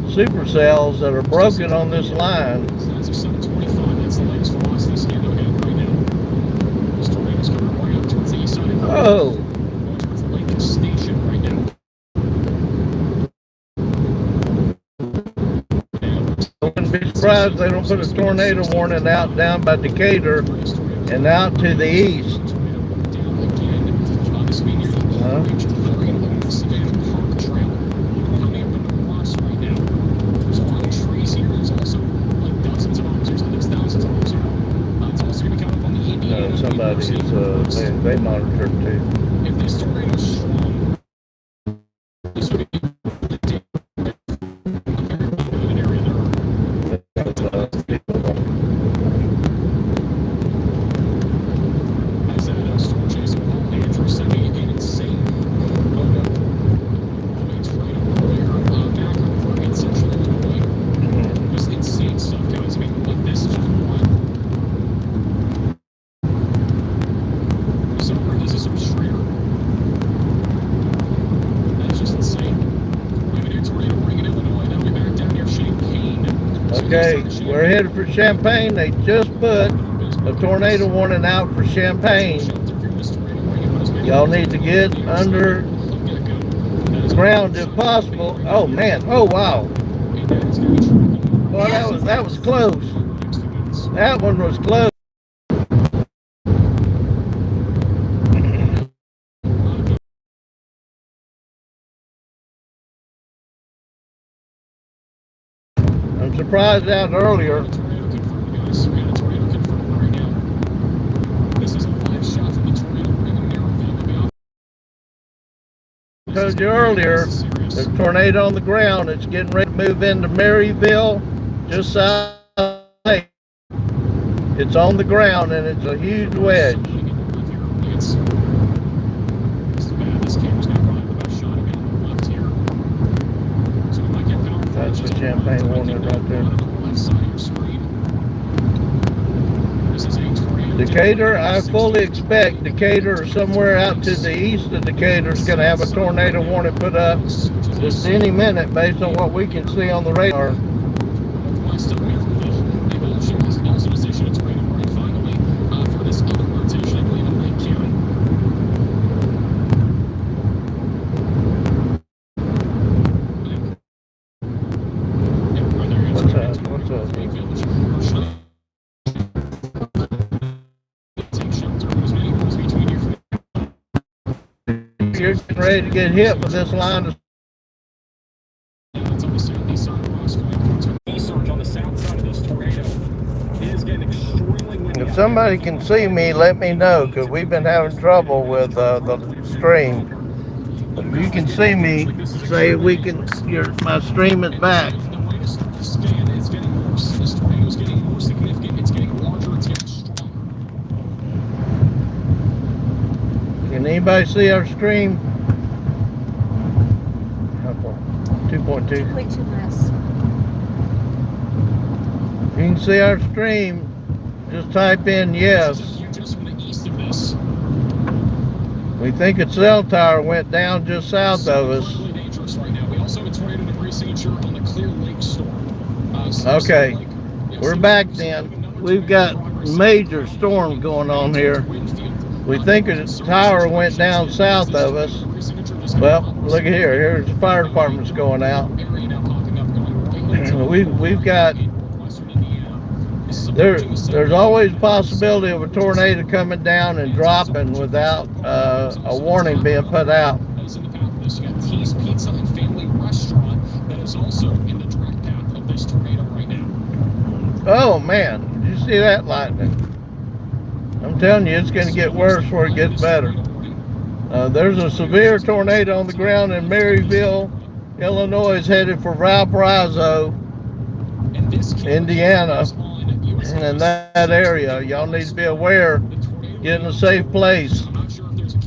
supercells that are broken on this line. Oh. I wouldn't be surprised they don't put a tornado warning out down by Decatur and out to the east. Somebody's they monitor too. If this tornado is strong, this would be an area there. As that storm chase Paul Andrew sent me an insane photo of a tornado earlier back over in central Illinois. Just insane stuff, guys. I mean, like, this is just wild. So we're just Okay, we're headed for Champaign. They just put a tornado warning out for Champaign. Y'all need to get under ground if possible. Oh man, oh wow. Boy, that was close. That one was close. I'm surprised out earlier. I told you earlier, there's a tornado on the ground. It's getting ready to move into Maryville, just south of the lake. It's on the ground and it's a huge wedge. That's the Champaign warning right there. Decatur, I fully expect Decatur or somewhere out to the east of Decatur is going to have a tornado warning put up just any minute based on what we can see on the radar. What's up? You're getting ready to get hit with this line of If somebody can see me, let me know, because we've been having trouble with the stream. If you can see me, say we can. My stream is back. Can anybody see our stream? How far? 2.2. 2.2 miles. If you can see our stream, just type in yes. We think a cell tower went down just south of us. Okay, we're back then. We've got major storm going on here. We think a tower went down south of us. Well, look at here. Here's the fire department's going out. We've got. There's always a possibility of a tornado coming down and dropping without a warning being put out. Oh man, did you see that lightning? I'm telling you, it's going to get worse before it gets better. There's a severe tornado on the ground in Maryville, Illinois, headed for Valparaiso, Indiana. In that area, y'all need to be aware, get in a safe place.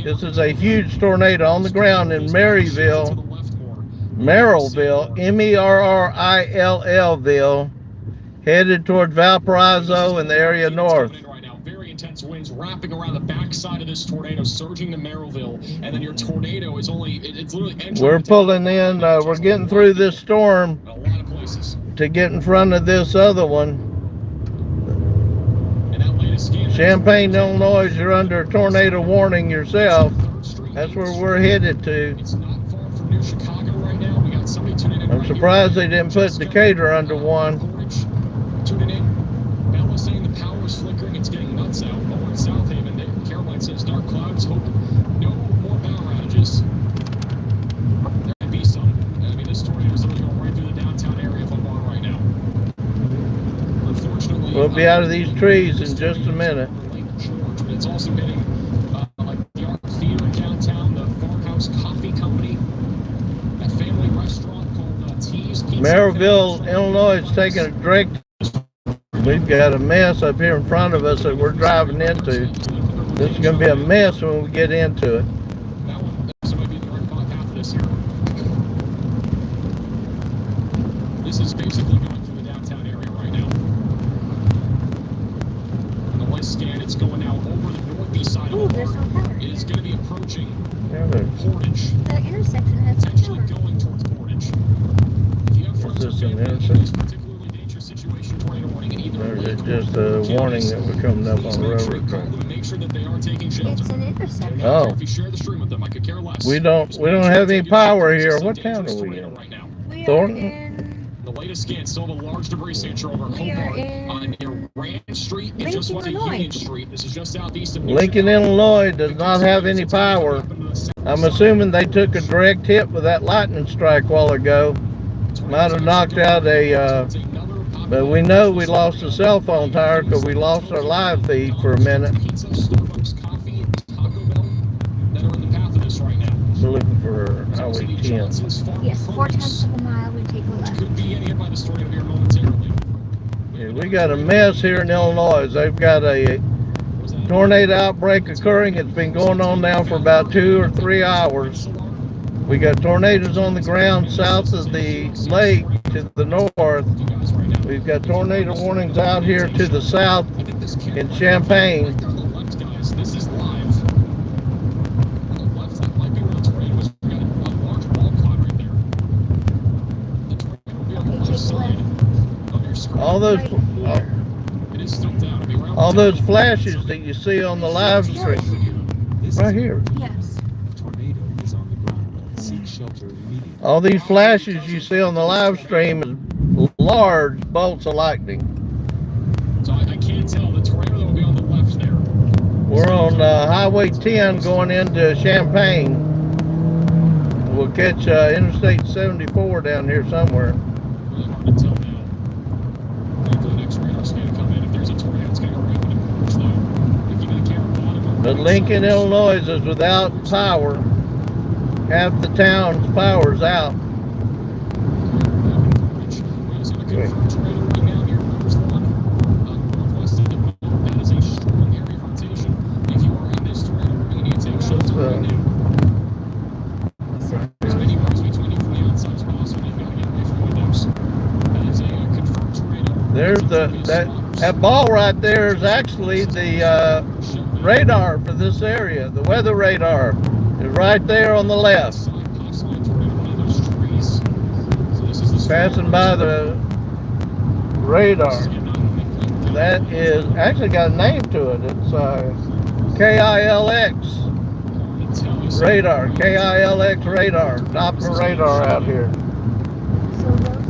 This is a huge tornado on the ground in Merrillville, Merrillville, headed toward Valparaiso in the area north. Very intense winds wrapping around the backside of this tornado, surging to Merrillville, and then your tornado is it's literally. We're pulling in. We're getting through this storm a lot of places to get in front of this other one. Champaign, Illinois, you're under a tornado warning yourself. That's where we're headed to. I'm surprised they didn't put Decatur under one. Tuning in. Bell is saying the power is flickering. It's getting nuts out. Over in South Haven, Caroline says dark clouds. Hope no more power outages. There might be some. I mean, this tornado is going right through the downtown area of Omaha right now. Unfortunately, we'll be out of these trees in just a minute. It's also hitting like the Art Theater in downtown, the Farmhouse Coffee Company, a family restaurant called T's Pizza. Merrillville, Illinois is taking a direct. We've got a mess up here in front of us that we're driving into. This is going to be a mess when we get into it. That one, this might be the right path of this here. This is basically going through the downtown area right now. On the west scan, it's going now over the northeast side of the park. It is going to be approaching Portage. The intersection has potentially going towards Portage. If you have friends or family in this particularly dangerous situation, just a warning that we're coming up on a railroad track. Make sure that they are taking shelter. It's an intersection. Oh. If you share the stream with them, I could care less. We don't have any power here. What town are we in? Right now. We are Thornton? in The latest scan still have a large debris signature over We are Hobart in near Ranch Street. It Lincoln, just went to Illinois. Union Street. This is just southeast of Lincoln, Illinois does not have any power. I'm assuming they took a direct hit with that lightning strike a while ago. Might have knocked out but we know we lost a cell phone tower because we lost our live feed for a minute. Pizza, Starbucks, coffee, Taco Bell that are in the path of this right now. We're looking for Highway 10. yes, 4/10 of a mile. We take a left. Could be hit by the story of here momentarily. Yeah, we got a mess here in Illinois. They've got a tornado outbreak occurring. It's been going on now for about 2 or 3 hours. We got tornadoes on the ground south of the lake to the north. We've got tornado warnings out here to the south in Champaign. This is live. On the left, that might be where the tornado is. We've got a large wall cloud right there. The tornado will be on the left side of your screen. All those Right here. It is still down. It'll be around all those flashes that you see on the live stream, right here. Yes. Tornado is on the ground. Seek shelter immediately. All these flashes you see on the live stream is large bolts of lightning. So I can't tell. The tornado that will be on the left there. We're on Highway 10 going into Champaign. We'll catch Interstate 74 down here somewhere. Really hard to tell now. Wait for the next radar scan to come in. If there's a tornado, it's going to go right into the slow. If you got a camera bottom, But Lincoln, Illinois is without power. Half the town's power's out. There's that ball right there is actually the radar for this area. The weather radar is right there on the left, passing by the radar. That is actually got a name to it. It's KILX radar. KILX radar. Doppler radar out here. So Rosemont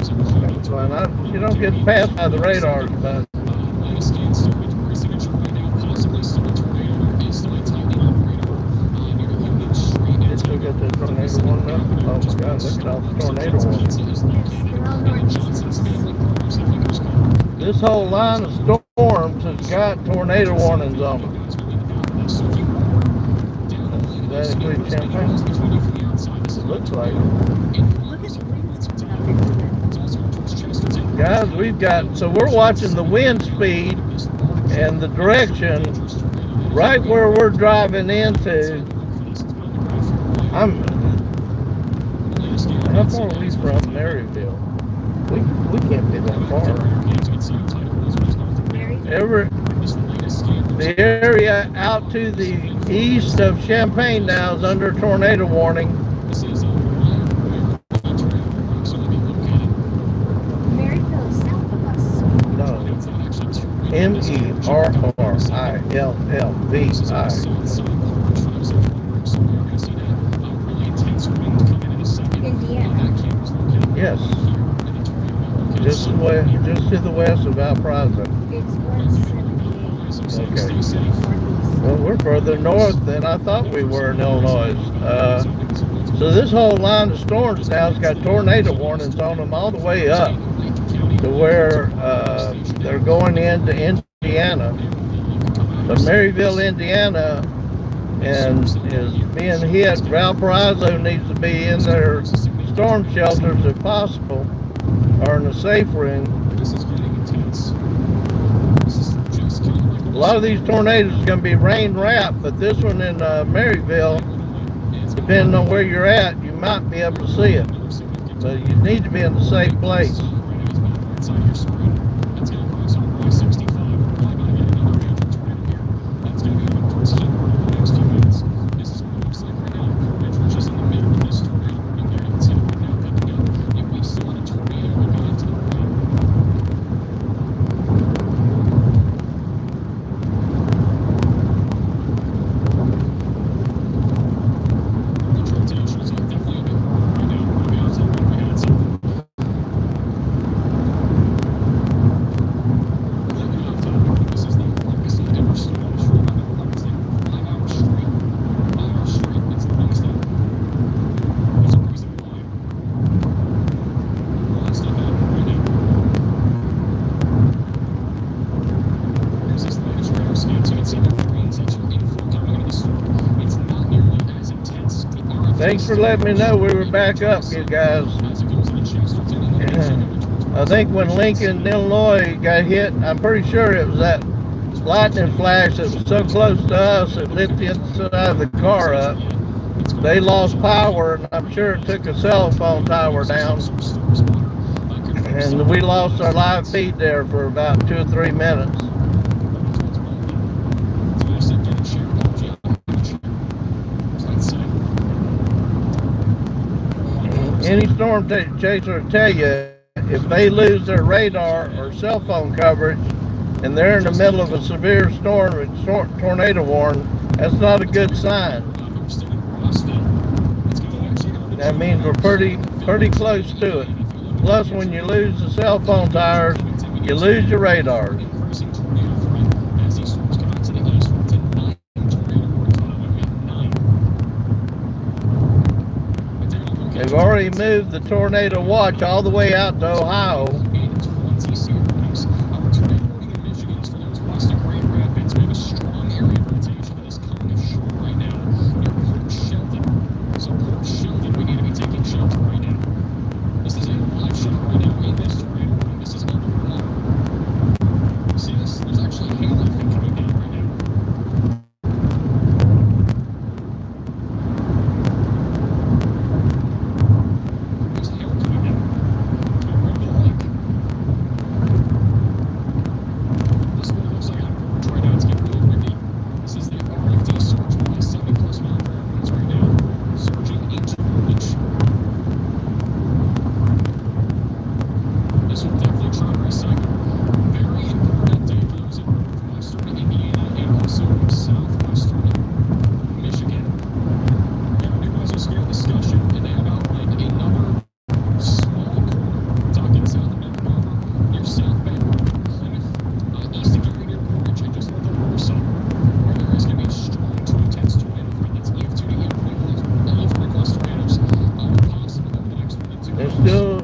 is 153 northeast of us. You don't get passed by the radars, but still got that tornado one now. Oh my God, look at all the tornado ones. Yes, they're all northeast of us. This whole line of storms has got tornado warnings on them. Does that include Champaign? It looks like it. Look at the winds coming up into it. Guys, we're watching the wind speed and the direction right where we're driving into. How far are we from Maryville? We can't be that far. The area out to the east of Champaign now is under tornado warning. Maryville is south of us. No. MERRILLVI. Indiana. Yes. Just to the west of Valparaiso. It's 178 Okay. northeast. Well, we're further north than I thought we were in Illinois. So this whole line of storms now has got tornado warnings on them all the way up to where they're going into Indiana. But Maryville, Indiana, and is being hit. Valparaiso needs to be in their storm shelters if possible, or in a safe room. A lot of these tornadoes are going to be rain wrapped, but this one in Maryville, depending on where you're at, you might be able to see it. But you need to be in a safe place. see your friends that you're in for coming into the store. It's not nearly as intense. The RFD Thanks for letting me know we were back up, you guys. as it goes into Chesterton and then I think when Lincoln, Illinois got hit, I'm pretty sure it was that lightning flash that was so close to us it lit the inside of the car up. They lost power, and I'm sure it took a cell phone tower down. And we lost our live feed there for about 2 or 3 minutes. Any storm chaser will tell you if they lose their radar or cell phone coverage and they're in the middle of a severe storm and tornado warning, that's not a good sign. That means we're pretty close to it. Plus, when you lose the cell phone towers, you lose your radars. They've already moved the tornado watch all the way out to Ohio.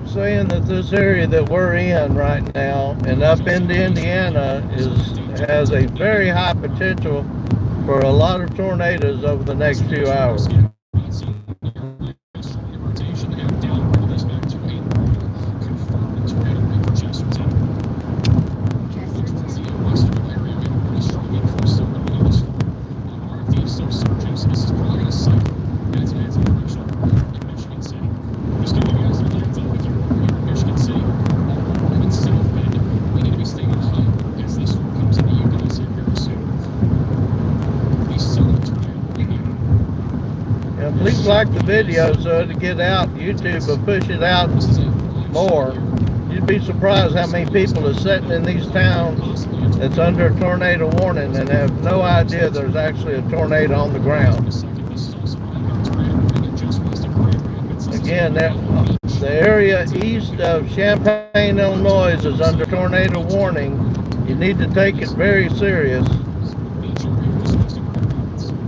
Saying that this area that we're in right now and up into Indiana has a very high potential for a lot of tornadoes over the next few hours. Please like the video so to get out. YouTube will push it out more. You'd be surprised how many people are sitting in these towns that's under a tornado warning and have no idea there's actually a tornado on the ground. Again, the area east of Champaign, Illinois is under tornado warning. You need to take it very serious.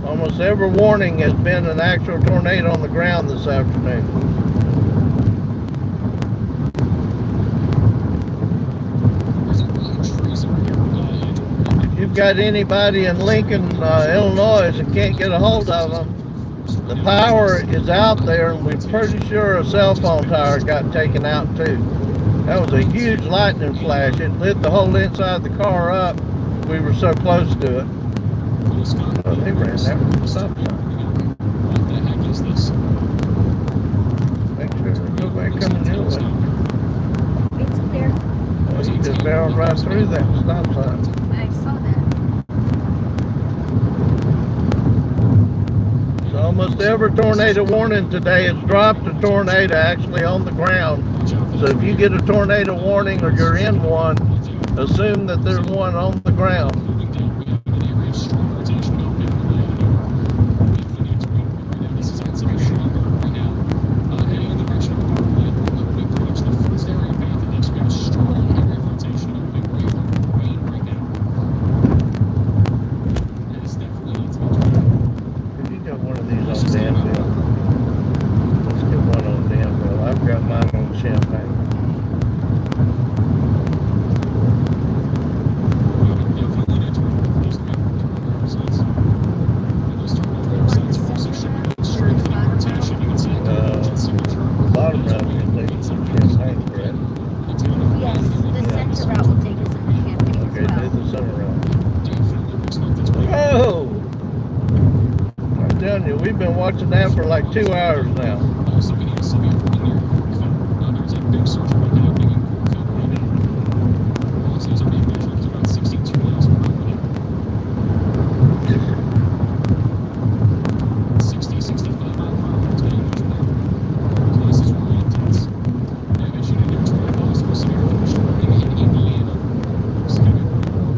Almost every warning has been an actual tornado on the ground this afternoon. If you've got anybody in Lincoln, Illinois that can't get a hold of them, the power is out there, and we're pretty sure a cell phone tower got taken out too. That was a huge lightning flash. It lit the whole inside of the car up. We were so close to it. Oh, they ran that with the stop sign. What the heck is this? Make sure there's nobody coming your way. It's clear. Well, you just barreled right through that stop sign. I saw that. So almost every tornado warning today has dropped a tornado actually on the ground. So if you get a tornado warning or you're in one, assume that there's one on the ground. been watching that for like 2 hours now. Also, we need a severe wind near Corkville. There's a big surge event happening in Corkville right now. Velocities are being measured to around 62 miles per hour there. 60, 65 mile per hour winds being measured there. So this is really intense. They've issued a new tornado possible severe force warning in Indiana. It's going to be nearby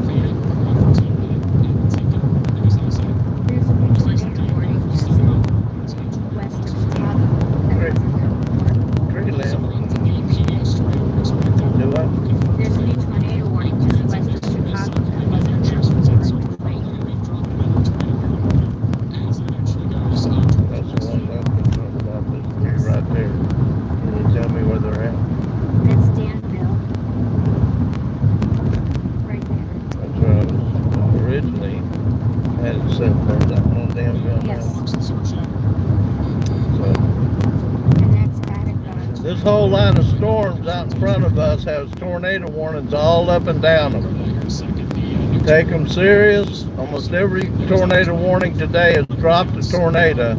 Fayette, Crawford's area, and Tinker. It was not said. There's a new tornado warning just west of Chicago. That wasn't there before. Tree limb. Do Do what? There's a new tornado warning just west of Chicago. That wasn't there before. That's the one that was talking about. This tree right there. Can you tell me where they're at? That's Danville. Right there. That's where I was originally had it set there. That one damn gun. Yes. So And that's Attica. this whole line of storms out in front of us has tornado warnings all up and down them. Take them serious. Almost every tornado warning today has dropped a tornado.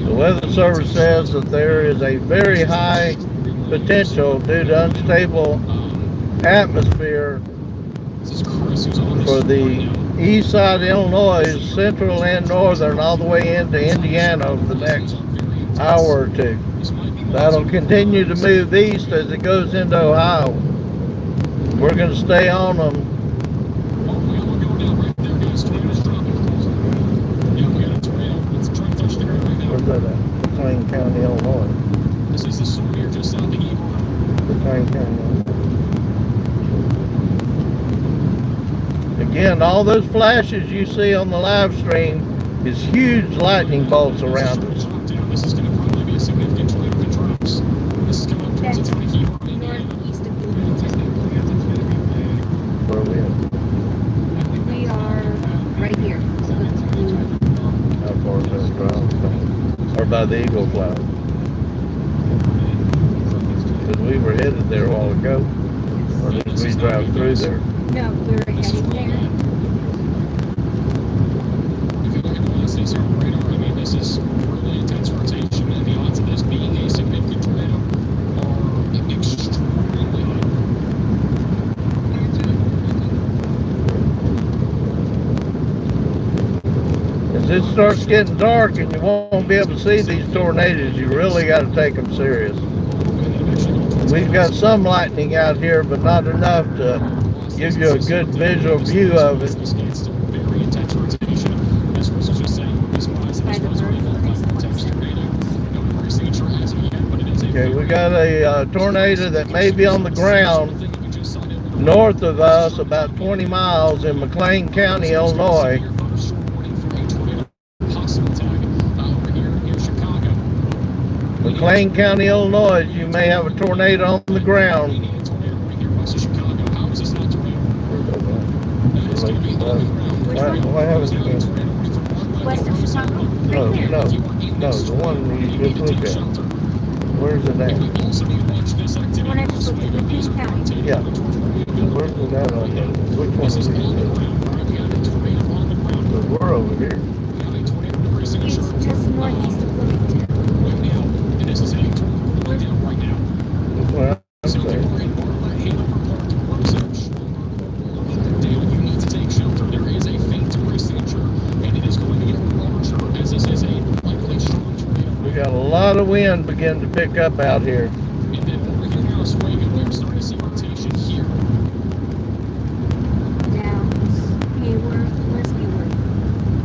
The Weather Service says that there is a very high potential due to unstable atmosphere for the east side of Illinois, central and northern, all the way into Indiana over the next hour or two. That'll continue to move east as it goes into Ohio. We're going to stay on them. Where's that at? McLean County, Illinois. This is the storm here just south of Evil. McLean County, Illinois. Again, all those flashes you see on the live stream is huge lightning bolts around us. This is going to probably be a significant tornado if it drops. This is coming up towards That's the front of Evil, Indiana. northeast of Bloomington. Where are we at? We are right here. With blue. How far is that drive? Or by the Eagle Flower? Because we were headed there a while ago. Or did we drive through there? No, we were heading there. If you look at velocities here on radar, I mean, this is really intense rotation, and the odds of this being a significant tornado are extremely high. As it starts getting dark and you won't be able to see these tornadoes, you really got to take them serious. We've got some lightning out here, but not enough to give you a good visual view of it. Very intense rotation. As Chris was just saying, this was By the intense tornado. No degree signature as of yet, but it is a Okay, we got a tornado that may be on the ground north of us, about 20 miles in McLean County, Illinois. McLean County, Illinois, you may have a tornado on the ground. Why haven't you been? West of Chicago. No, Right there. no, the one you just looked at. Where's it at? The one I just looked at, McLean County. Yeah. Where's it at on the, which one is it? Because we're over here. It's just northeast of Bloomington. That's what I'm saying. You need to take shelter. There is a faint degree signature, and it is going to get larger as this is a likely strong tornado. We got a lot of wind beginning to pick up out here. And then over here now, swing, and we're starting to see rotation here. Downs, Hayworth, Leskeworth.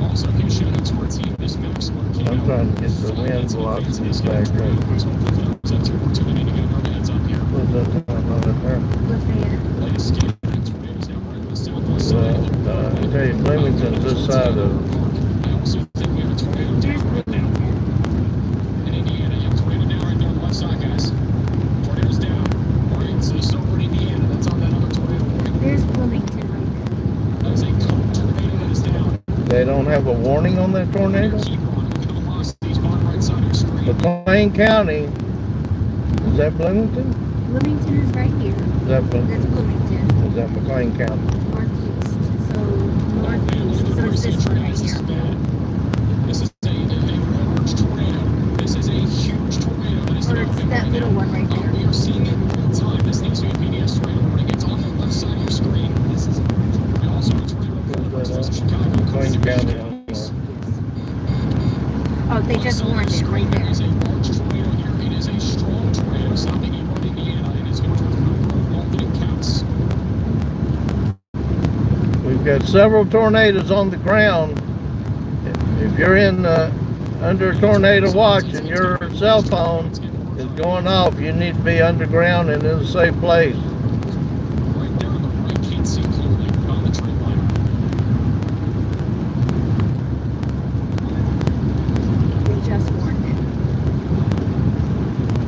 Also, huge shout out to our team. This maps marquee. I'm trying to get the wind velocity back right. It's up to opportunity to get our heads up here. What's that time on it there? Lafayette. Latest scan back tornadoes now right on the southwest side. I tell you, Bloomington's this side of I also think we have a tornado down right now. In Indiana, you have a tornado down right there on the left side, guys. Tornadoes down. Alright, so over in Indiana, that's on that other tornado warning. There's Bloomington right there. That is a cone tornado that is down. They don't have a warning on that tornado? Keep on. Look at the velocities, bottom right side of your screen. McLean County, is that Bloomington? Bloomington is right here. Is that Bloomington? That's Bloomington. Is that McLean County? Northeast. So northeast. So it's this one right is bad. This is a large tornado. This is a huge tornado that is Or it's developing that right little now. one right there. We are seeing it in real time. This needs to be a PBS tornado warning. It's on the left side of your screen. This is we also have a tornado warning for Chicago. Wayne County on Oh, they just warned it right There there. is a large tornado here. It is a strong tornado south of Hebron, Indiana. It is going towards Walton and Counts. We've got several tornadoes on the ground. If you're in under tornado watch and your cell phone is going off, you need to be underground and in a safe place. Right there on the right, can't see clearly on the tree line. They just warned it.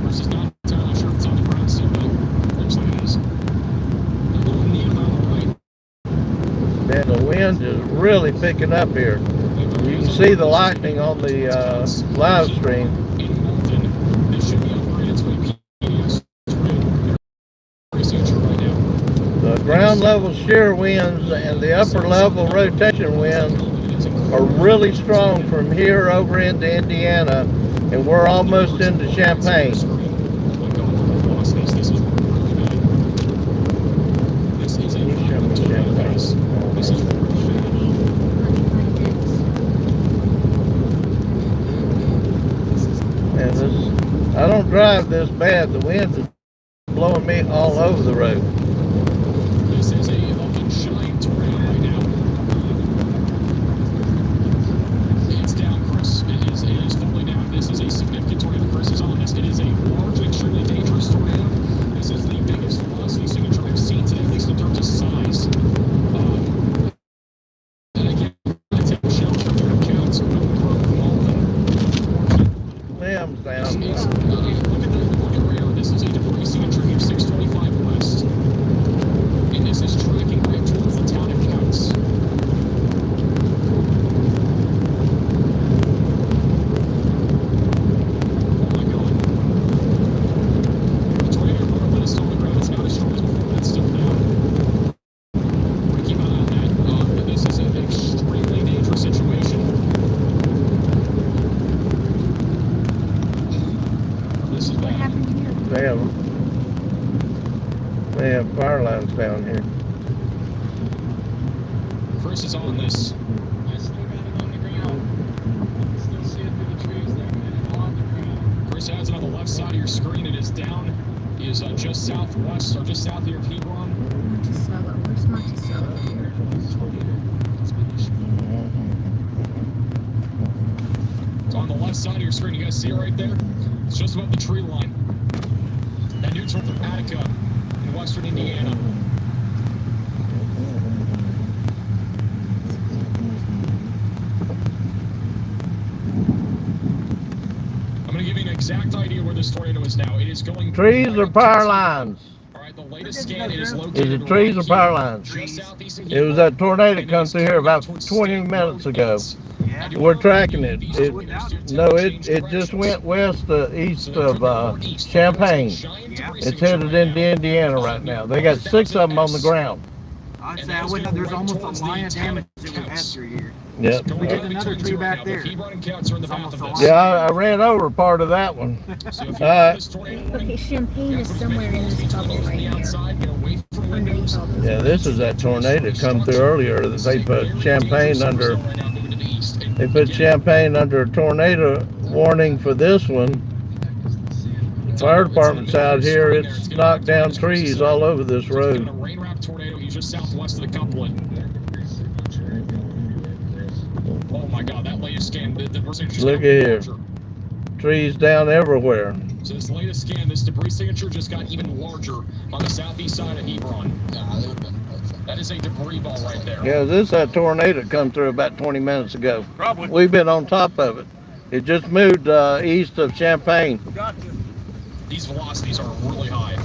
This is not entirely sure if it's on the ground still, but it looks like it is. A little needle on the right. And the wind is really picking up here. You can see the lightning on the live stream. In Walton, this should be upgraded to a PBS tornado procedure right now. The ground level shear winds and the upper level rotation winds are really strong from here over into Indiana, and we're almost into Champaign. Oh my God, I lost this. This is really bad. This is a violent tornado, guys. This is really bad. And I don't drive this bad. The wind is blowing me all over the road. This is a fucking giant tornado right now. It's down, Chris. It is fully down. This is a significant tornado. Chris is on this. It is a large, extremely dangerous tornado. This is the biggest velocity signature I've seen today, at least in terms of size. And again, I take shelter here in Counts, Walton. Lambs This down. is, look at radar. This is a debris signature here, 625 west. And this is tracking right towards the town of Counts. Oh my God. The tornado probably is still on the ground. It's not as strong as before, but it's still down. We're keep an eye on that. This is an extremely dangerous situation. This is What bad. happened here? They have fire lines down here. Chris is on this. I still got it on the ground. Still see it through the trees there, man. It's on the ground. Chris has it on the left side of your screen. It is down. It is just southwest or just south here of Hebron. Monticello. Where's Monticello here? It's on the left side of your screen. You guys see it right there? It's just above the tree line. That dude's from Attica in western Indiana. I'm going to give you an exact idea where this tornado is now. It is going Trees right or up power to- lines? All right, the latest scan it is located Is it trees or right power here, lines? just southeast of It was Hebron. that tornado And it come is through here coming about towards 20 State minutes Road ago. 8. Yeah. We're tracking it. These It tornadoes do tend no, to it change just directions. went west to east So they're of coming northeast. Champaign. There's a giant Yeah. debris It's signature headed right into now. Indiana right now. They got 6 of them on the ground. I'd And say I that's wouldn't. going There's right almost towards a the line of town damage of that we've had Counts. through here. Yep. Going We get right another towards tree you right back now. there. The Hebron and Counts are in the It's path almost of a this. line. Yeah, I ran over part of that one. So if you All right. have this tornado warning, Okay, Champaign you is have to somewhere in this bubble on right the here. outside, get away from Underneath windows. all those Yeah, this is that tornado that come through earlier that they put Champaign under. They put Champaign under a tornado warning for this one. Fire department's out here. It's knocked down trees all over this A road. rain wrap tornado. He's just southwest of the couplet. Oh my God, that latest scan. The percentage is Look now at here. larger. Trees down everywhere. So this latest scan, this debris signature just got even larger on the southeast side of Hebron. That is a debris ball right there. Yeah, this tornado come through about 20 minutes ago. Probably. We've been on top of it. It just moved east of Champaign. Gotcha. These velocities are really high.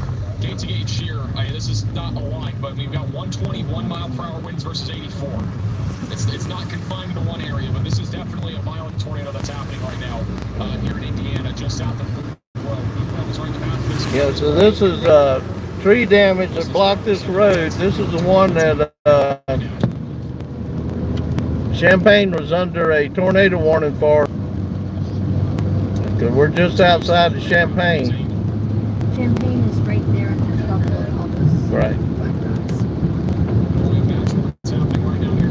Gate to gate shear, this is not a line, but we've got 121 mile per hour winds versus 84. It's not confined to one area, but this is definitely a violent tornado that's happening right now here in Indiana, just south of Road. It's right in the path of this. Yeah, so this is tree damage that blocked this road. This is the one that Champaign was under a tornado warning for, because we're just outside of Champaign. Champagne is right there in the bubble of all this. Right. What's happening right now here?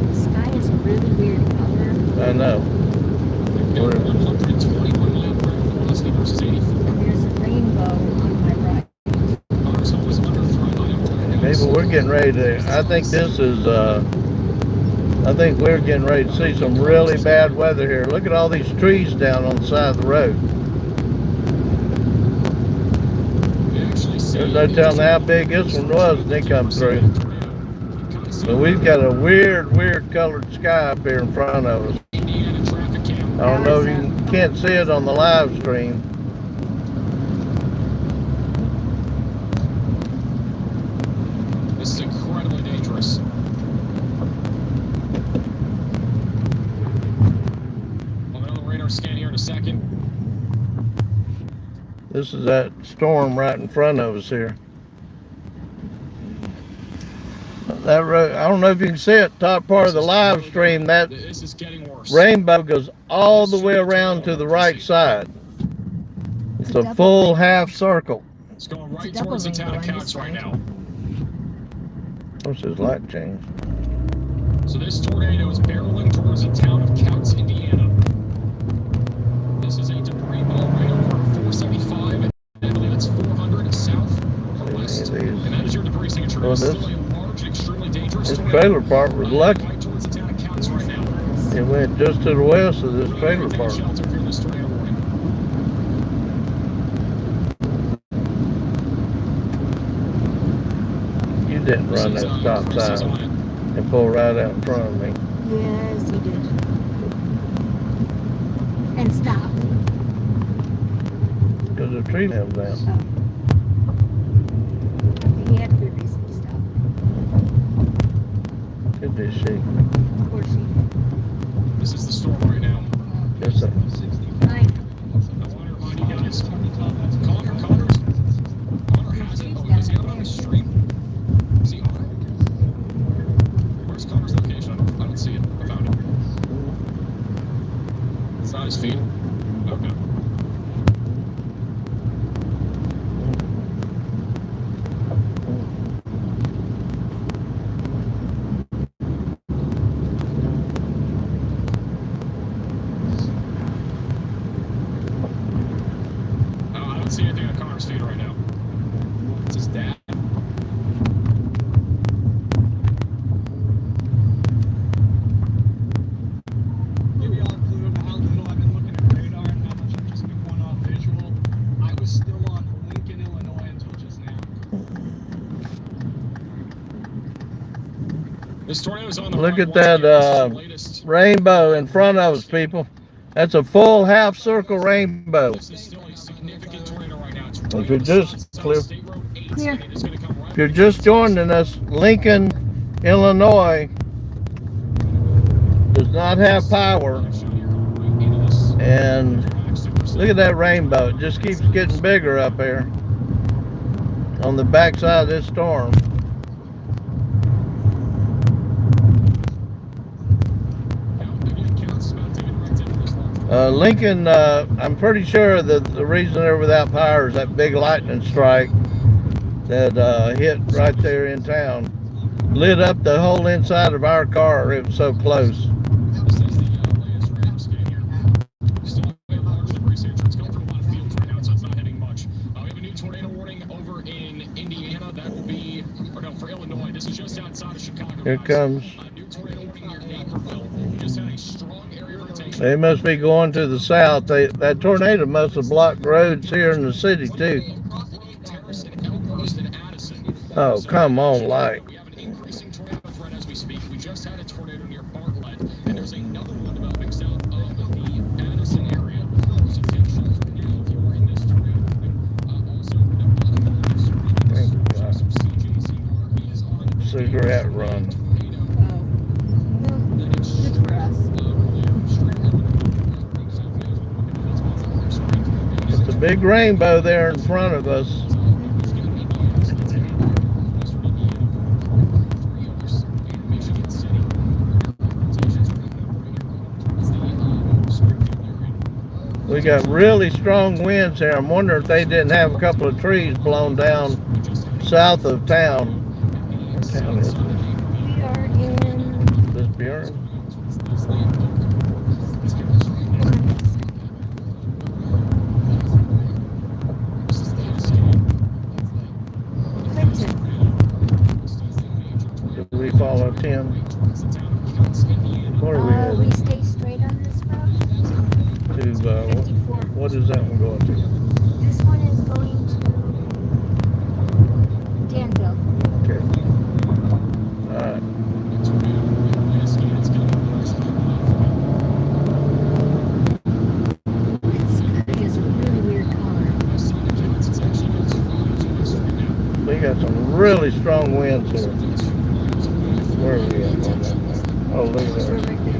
The sky is a really weird color. I know. 121 mile per hour velocity versus 84. And there's a rainbow on my right. Cars always under threat. Maybe we're getting ready to, I think this is, I think we're getting ready to see some really bad weather here. Look at all these trees down on the side of the road. There's no telling how big this one was when they come through. But we've got a weird colored sky up here in front of us. I don't know if you can't see it on the live stream. This is incredibly dangerous. I'll have another radar scan here in a second. This is that storm right in front of us here. That road, I don't know if you can see it, top part of the live stream, that This is getting worse. rainbow goes all the way around to the right side. It's a full half circle. It's going right towards the town of Cox right now. What's his light change? So this tornado is barreling towards the town of Cox, Indiana. This is a debris ball right over 475. I believe it's 400 south or west. And that is your debris signature. Well, It's this- still a large and extremely dangerous This tornado. trailer park was lucky. Right towards the town of Cox right now. It went just to the west of this trailer Take park. shelter from this tornado warning. You didn't run This is, that stop Chris is sign on it. and pull right out in front of me. Yes, he did. And stop. Because the tree limbs down. He had a good reason to stop. Good this sheep. Of course he did. This is the storm right now. Yes, sir. I I want to remind you guys. Connor has it. Oh, is he out on the stream? Is he on? Where's Connor's location? I don't see it. I found it. It's not his feed. Okay. I don't see anything on Connor's feed right now. It's his dad. Give you all a clue of how little I've been looking at radar and how much I've just been going off visual. I was still on Lincoln, Illinois until just now. This tornado's on the Look run at once that, again. This is the latest. Rainbow in front of us, people. That's a full half circle rainbow. This is still a significant tornado right now. It's If right you're on just South clear- State Road 8, Clear. and it is gonna come right If you're just joining us, Lincoln, Illinois does not have power. And look at that rainbow. It just keeps getting bigger up there on the backside of this storm. Lincoln, I'm pretty sure that the reason they're without power is that big lightning strike that hit right there in town. Lit up the whole inside of our car. It was so close. This is the latest radar scan here. Still a large debris signature. It's going through a lot of fields right now, so it's not hitting much. We have a new tornado warning over in Indiana. That will be, or no, for Illinois. This is just outside of Chicago. Here guys. comes. New tornado warning near Naperville. We just had a strong area rotation. They must be going to the south. That tornado must have blocked roads here in the city too. Terrace and Elmhurst and Addison. Oh, come on, Light. We have an increasing tornado threat as we speak. We just had a tornado near Bartlett, and there's another one developing south of the Addison area. So take shelter now if you are in this tornado. Also, the bottom of the screen, Thank God. some CJCR is on the Cigarette run. tornado. Oh. Well, good for us. It's a big rainbow there in front of us. got really strong winds here. I'm wondering if they didn't have a couple of trees blown down south of town. What town is this? We are in. This Buren? Clinton. Did we follow 10? Where are we We headed? stay straight on this road. To, 54. what is that one going to? This one is going to Danville. Okay. Alright. This sky is a really weird color. We got some really strong winds here. Where are we at on that map? Oh, look at We're that. right there.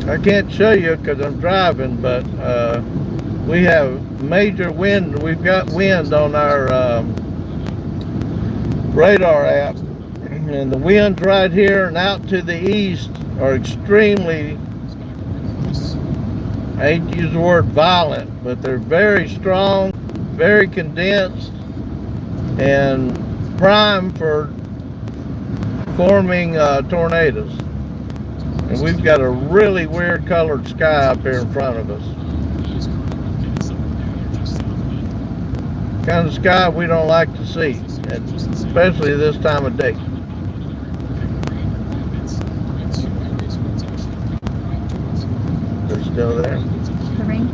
I can't show you because I'm driving, but we have major wind. We've got wind on our radar app, and the winds right here and out to the east are extremely, I hate to use the word violent, but they're very strong, very condensed, and prime for forming tornadoes. And we've got a really weird colored sky up here in front of us. Kind of sky we don't like to see, especially this time of day. They're still there. The rain?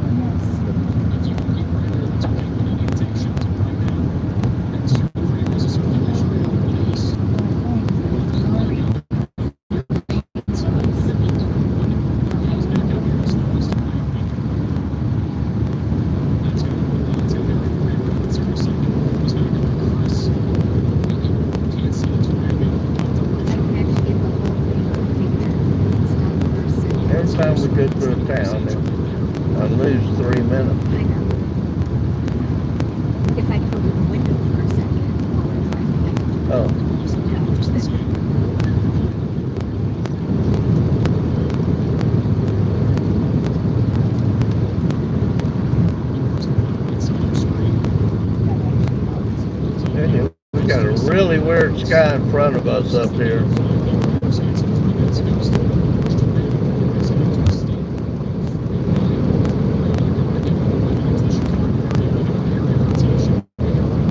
Every time we go through a town, I lose 3 minutes. I know. If I could open the window for a second. Oh, yeah, we got a really weird sky in front of us up here.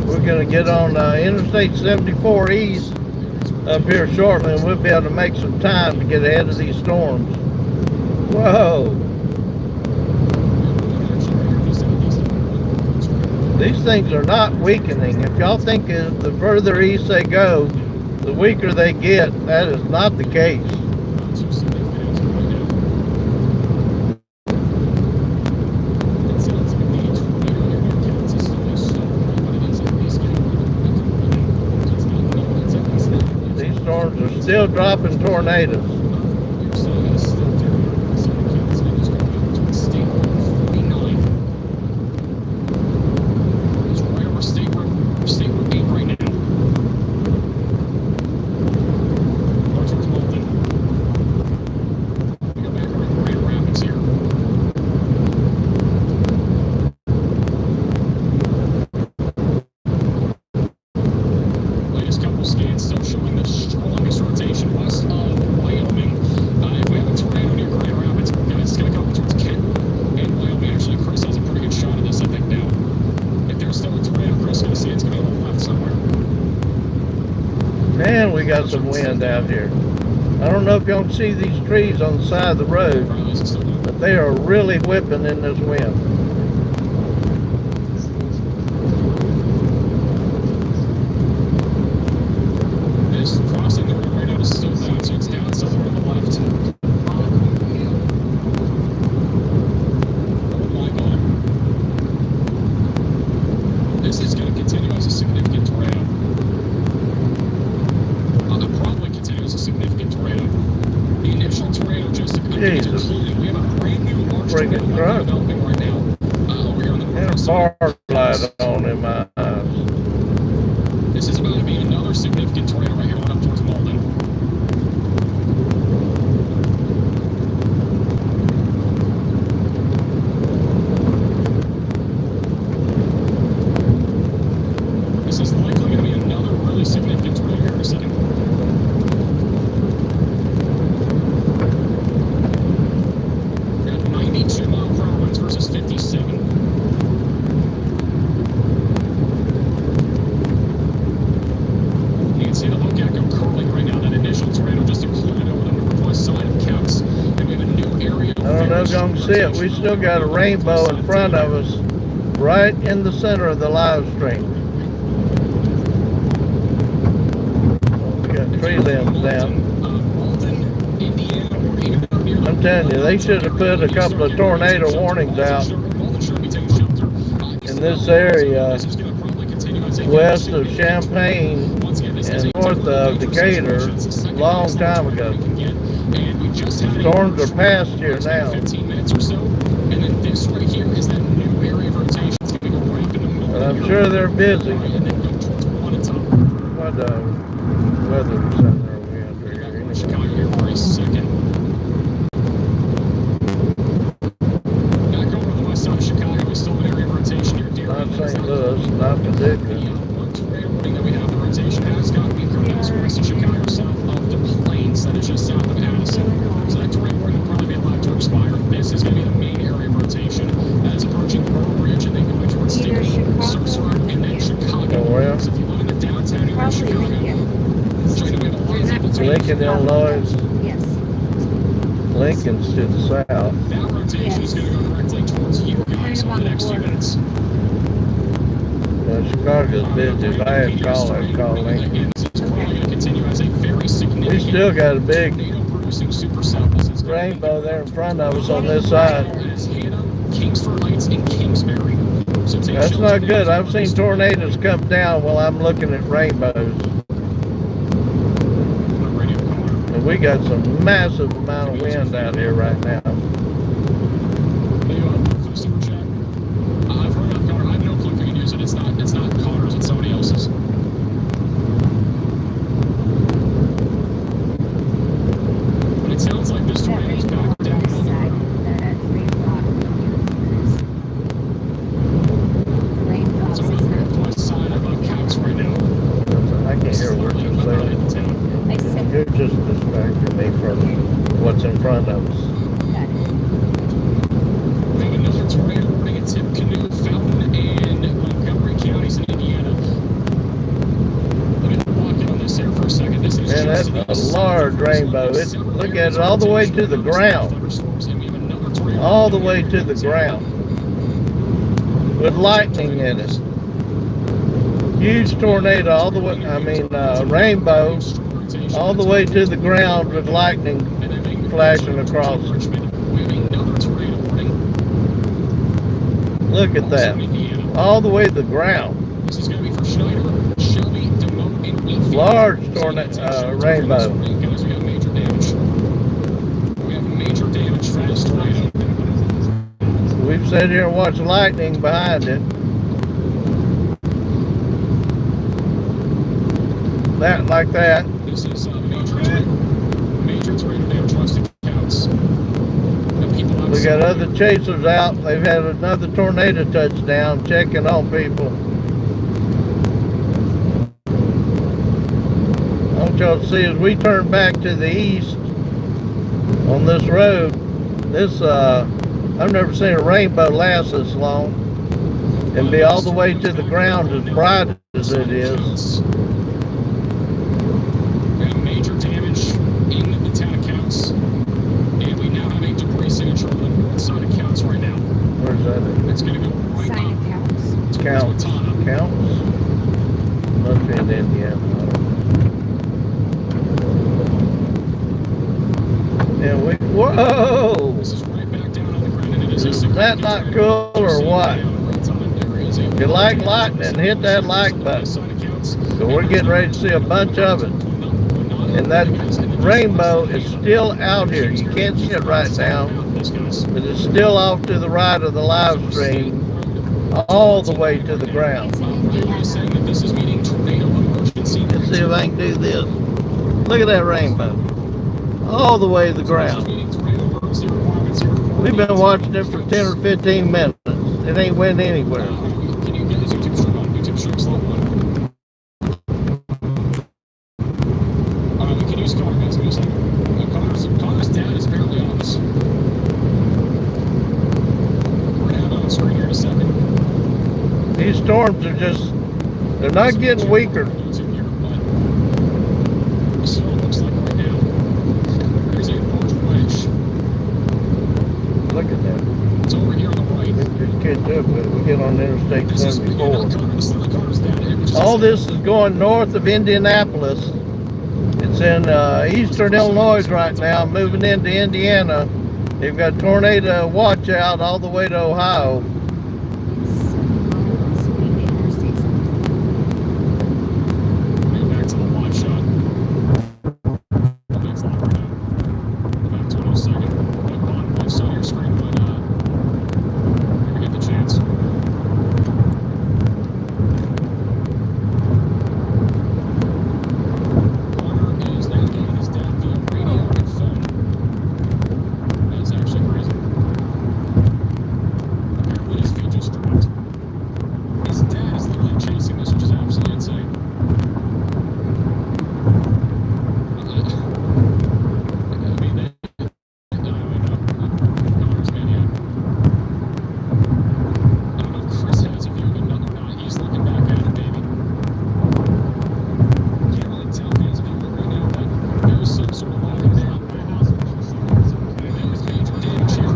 We're going to get on Interstate 74 East up here shortly, and we'll be able to make some time to get ahead of these storms. Whoa! These things are not weakening. If y'all think the further east they go, the weaker they get, that is not the case. These storms are still dropping tornadoes. Man, we got some wind out here. I don't know if y'all can see these trees on the side of the road, but they are really whipping in this wind. This crossing the road right now is still down, so it's down somewhere on the left. Oh my god. This is going to continue as a significant tornado. Probably continue as a significant tornado. The initial tornado just Jesus. concluded. We have a brand new large Freaking tornado truck. developing right now over here on the And north a side. bar light on in my eyes. This is about to be another significant tornado right here going up towards Malden. see it. We still got a rainbow in front of us, right in the center of the live stream. We got tree limbs down. I'm telling you, they should have put a couple of tornado warnings out in this area west of Champaign and north of Decatur a long time ago. Storms are past here now. But I'm sure they're busy. What weather center are we under here anyway? Not St. Louis, not Paducah. Lincoln, Illinois. Yes. Lincoln's to the south. Yes. Kind of on the border. Well, Chicago's busy. If I had to call, I'd call Lincoln. We still got a big rainbow there in front of us on this side. That's not good. I've seen tornadoes come down while I'm looking at rainbows. And we got some massive amount of wind out here right now. It's not Connor's, it's somebody else's. But it sounds like this tornado's back down. So we're on the northwest side of Counts right now. I can't hear what you're saying. I said You're just distracting me from what's in front of us. that. We have another tornado warning at Tippecanoe, Fountain, and Montgomery counties in Indiana. Let me walk in on this here for a second. This is Man, that's a large rainbow. Look at it all the way to the ground. All the way to the ground. With lightning in it. Huge tornado all the way, rainbow all the way to the ground with lightning flashing across. Look at that. All the way to the ground. This is going to be for Schneider, Shelby, DeMotte, and Wheatfield. Large tornado, rainbow. Guys, we have major damage. We have major damage from this tornado. We've sat here and watched lightning behind it. That like that. This is major tornado damage runs to Counts. We got other chasers out. They've had another tornado touchdown, checking on people. I want y'all to see as we turn back to the east on this road. I've never seen a rainbow last this long and be all the way to the ground as bright as it is. We have major damage in the town of Counts, and we now have a debris signature on the north side of Counts right now. Where's that at? It's going to go right Sign up accounts. Counts. towards Watana. Counts? Must be in Indiana. And whoa! This is right back down on the ground, and it is a Is that not cool or what? You like lightning, hit that like button. So we're getting ready to see a bunch of it. And that rainbow is still out here. You can't see it right now, but it's still off to the right of the live stream, all the way to the ground. Let's see if I can do this. Look at that rainbow. All the way to the ground. We've been watching it for 10 or 15 minutes. It ain't went anywhere. Can you get this YouTube stream on YouTube stream Sloan? We can use Connor, guys. Give me a second. Connor's dad is apparently on this. We're gonna have it on the screen here in a second. These storms are they're not getting weaker. This is what it looks like right now. There's a large wedge. Look at that 74. All this is going north of Indianapolis. It's in eastern Illinois right now, moving into Indiana. They've got tornado watch out all the way to Ohio. 7 miles speed to Interstate 74. Back to the live shot. That's not right now. About 20 seconds. At bottom left side of your screen, but never get the chance. Connor is navigating his dad via radio and phone. That's actually crazy. Apparently his feet just dropped. His dad is literally chasing this, which is absolutely insane. I mean, Connor's maniac. I don't know if Chris has a view of it or not. He's looking back at it, baby. Can't really tell if he has a view of it right now, but there was some sort of lightning there. There was major damage here.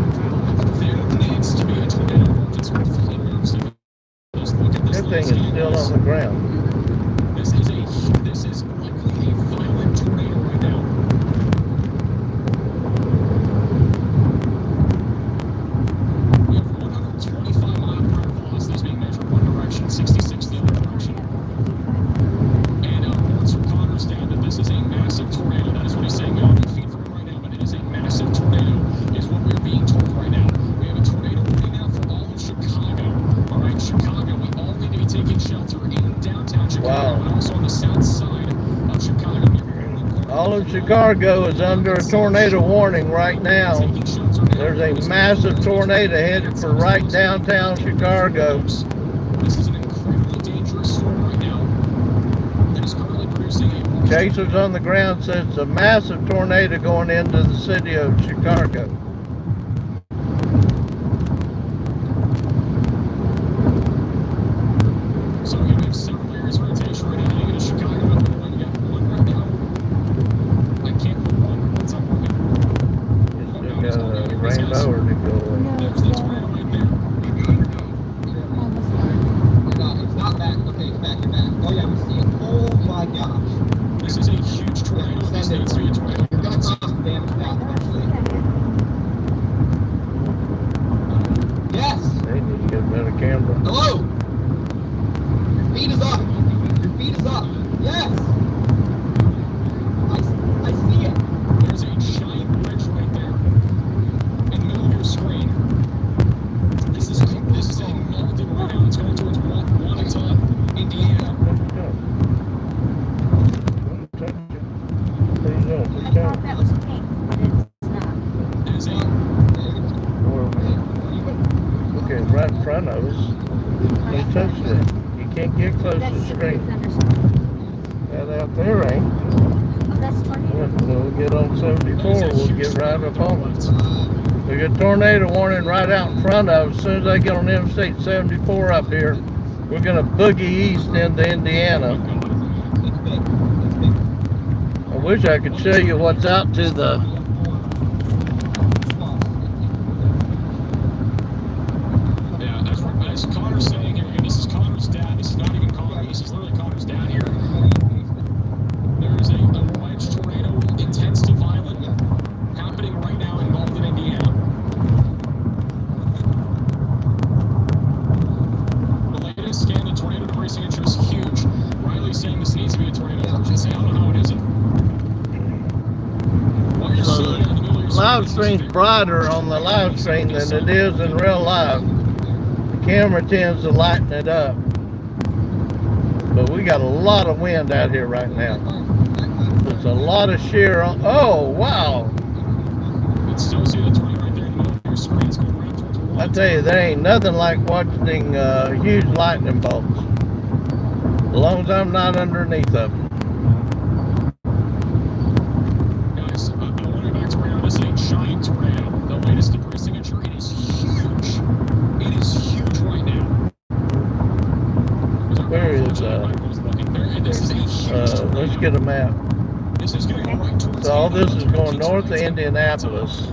There needs to be a tornado emergency for flood emergency. Just look at this That thing is landscape. still on the ground. This is likely a violent tornado right now. We have 125 mile per hour velocities being measured one direction, 66 the other direction. And reports from Connor's dad that this is a massive tornado. That is what he's saying. We don't have feet for him right now, but it is a massive tornado, is what we're being told right now. We have a tornado warning now for all of Chicago. All right, Chicago, we all need to be taking shelter in downtown Chicago Wow. and also on the south side of Chicago. All of Chicago is under a tornado warning right now. Taking shelter now. There's a massive tornado headed for right downtown Chicago. This is an incredibly dangerous storm right now. That is currently producing a Chasers on the ground says it's a massive tornado going into the city of Chicago. So we have several areas of rotation right now. Heading into Chicago, Illinois. We got one right now. I can't put one. What's up working? It's got a rainbow or to go away. No, There's it's the not. tornado right there. Almost done. No, it's not back. Okay, it's back. You're back. Oh yeah, we see it. Oh my gosh. This is a huge tornado. This needs to be a tornado. You're gonna cause some damage now eventually. Yes. They need to get a better camera. Hello. Your feet is up. Your feet is up. Yes. I see it. There's a giant bridge right there in the middle of your screen. This is a melting right now. It's going towards Wanata, Indiana. Don't touch it. Please don't. I Look out. thought that was pink, but it's not. There's a Okay, right in front of us. Don't touch it. You can't get close to That's the severe screen. thunderstorm. That out there ain't. Oh, that's tornado. When we'll get on 74, we'll get right up on it. We got tornado warning right out in front of us. As soon as I get on Interstate 74 up here, we're gonna boogie east into Indiana. It's big. It's big. I wish I could show you what's out to the. Yeah, that's Connor's saying here. Again, this is Connor's dad. This is not even Connor. This is literally Connor's dad here. There is a wedge tornado, intense to violent, happening right now in Malden, Indiana. The latest scan, the tornado debris signature is huge. Riley's saying this needs to be a tornado emergency. I don't know how it isn't. What you're seeing in the middle of your Live screen stream's is brighter on the live stream than it is in real life. The camera tends to lighten it up. But we got a lot of wind out here right now. There's a lot of shear on. Oh, wow. You can still see the tornado right there in the middle of your screen. It's going right towards Wanata. I tell you, there ain't nothing like watching huge lightning bolts. As long as I'm not underneath of them. Guys, I want to go back to right now. This is a giant tornado. The latest debris signature, it is huge. It is huge right now. Where is, This is a huge let's tornado. get a map. This is going right towards So all this is Indiana. going north of Indianapolis.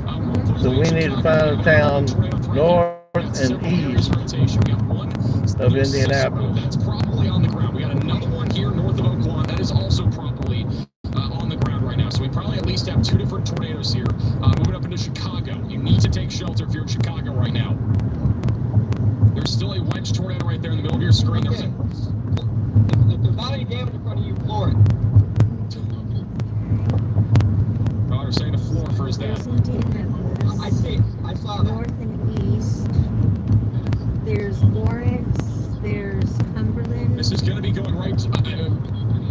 So we need to find a town north and east. We got one of near Cicero. Indianapolis. That's probably on the ground. We got another one here north of Oakland that is also probably on the ground right now. So we probably at least have 2 different tornadoes here. Moving up into Chicago. You need to take shelter if you're in Chicago right now. There's still a wedge tornado right there in the middle of your screen. Okay. If there's not any damage in front of you, floor it. We're saying the floor for his dad. There's Indianapolis. I see it. I saw that. North and east. There's Lawrence. There's Cumberland. This is going to be going right to,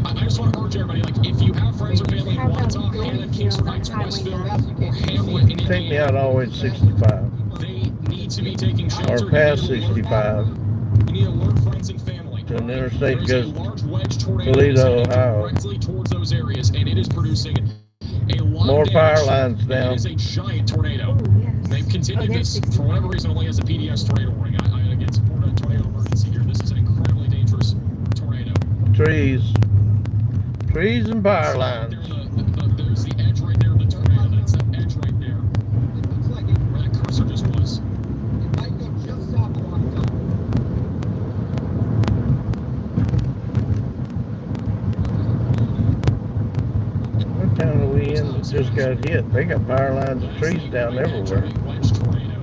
I just want to urge everybody, like, if you have friends or family in Wanata, Hannah, Kingston Heights, Westville, or Hamlet in Take me out Indiana, all the way to 65 they need to be taking shelter. or past 65 You need to alert friends and family. to an interstate There's goes a large wedge tornado Toledo, that's heading Ohio. directly towards those areas, and it is producing a lot More of power damage. lines It down. is a giant tornado. Oh, yes. They've continued there's this, for whatever reason, only has a PDS tornado warning. I again support a tornado emergency here. This is an incredibly dangerous tornado. trees and power lines. There's the edge right there of the tornado. That's the edge right there, It looks like it where that cursor just was. might go just south of Wanata. What town are we in that just got hit? They got power lines and trees down everywhere. Wedge tornado.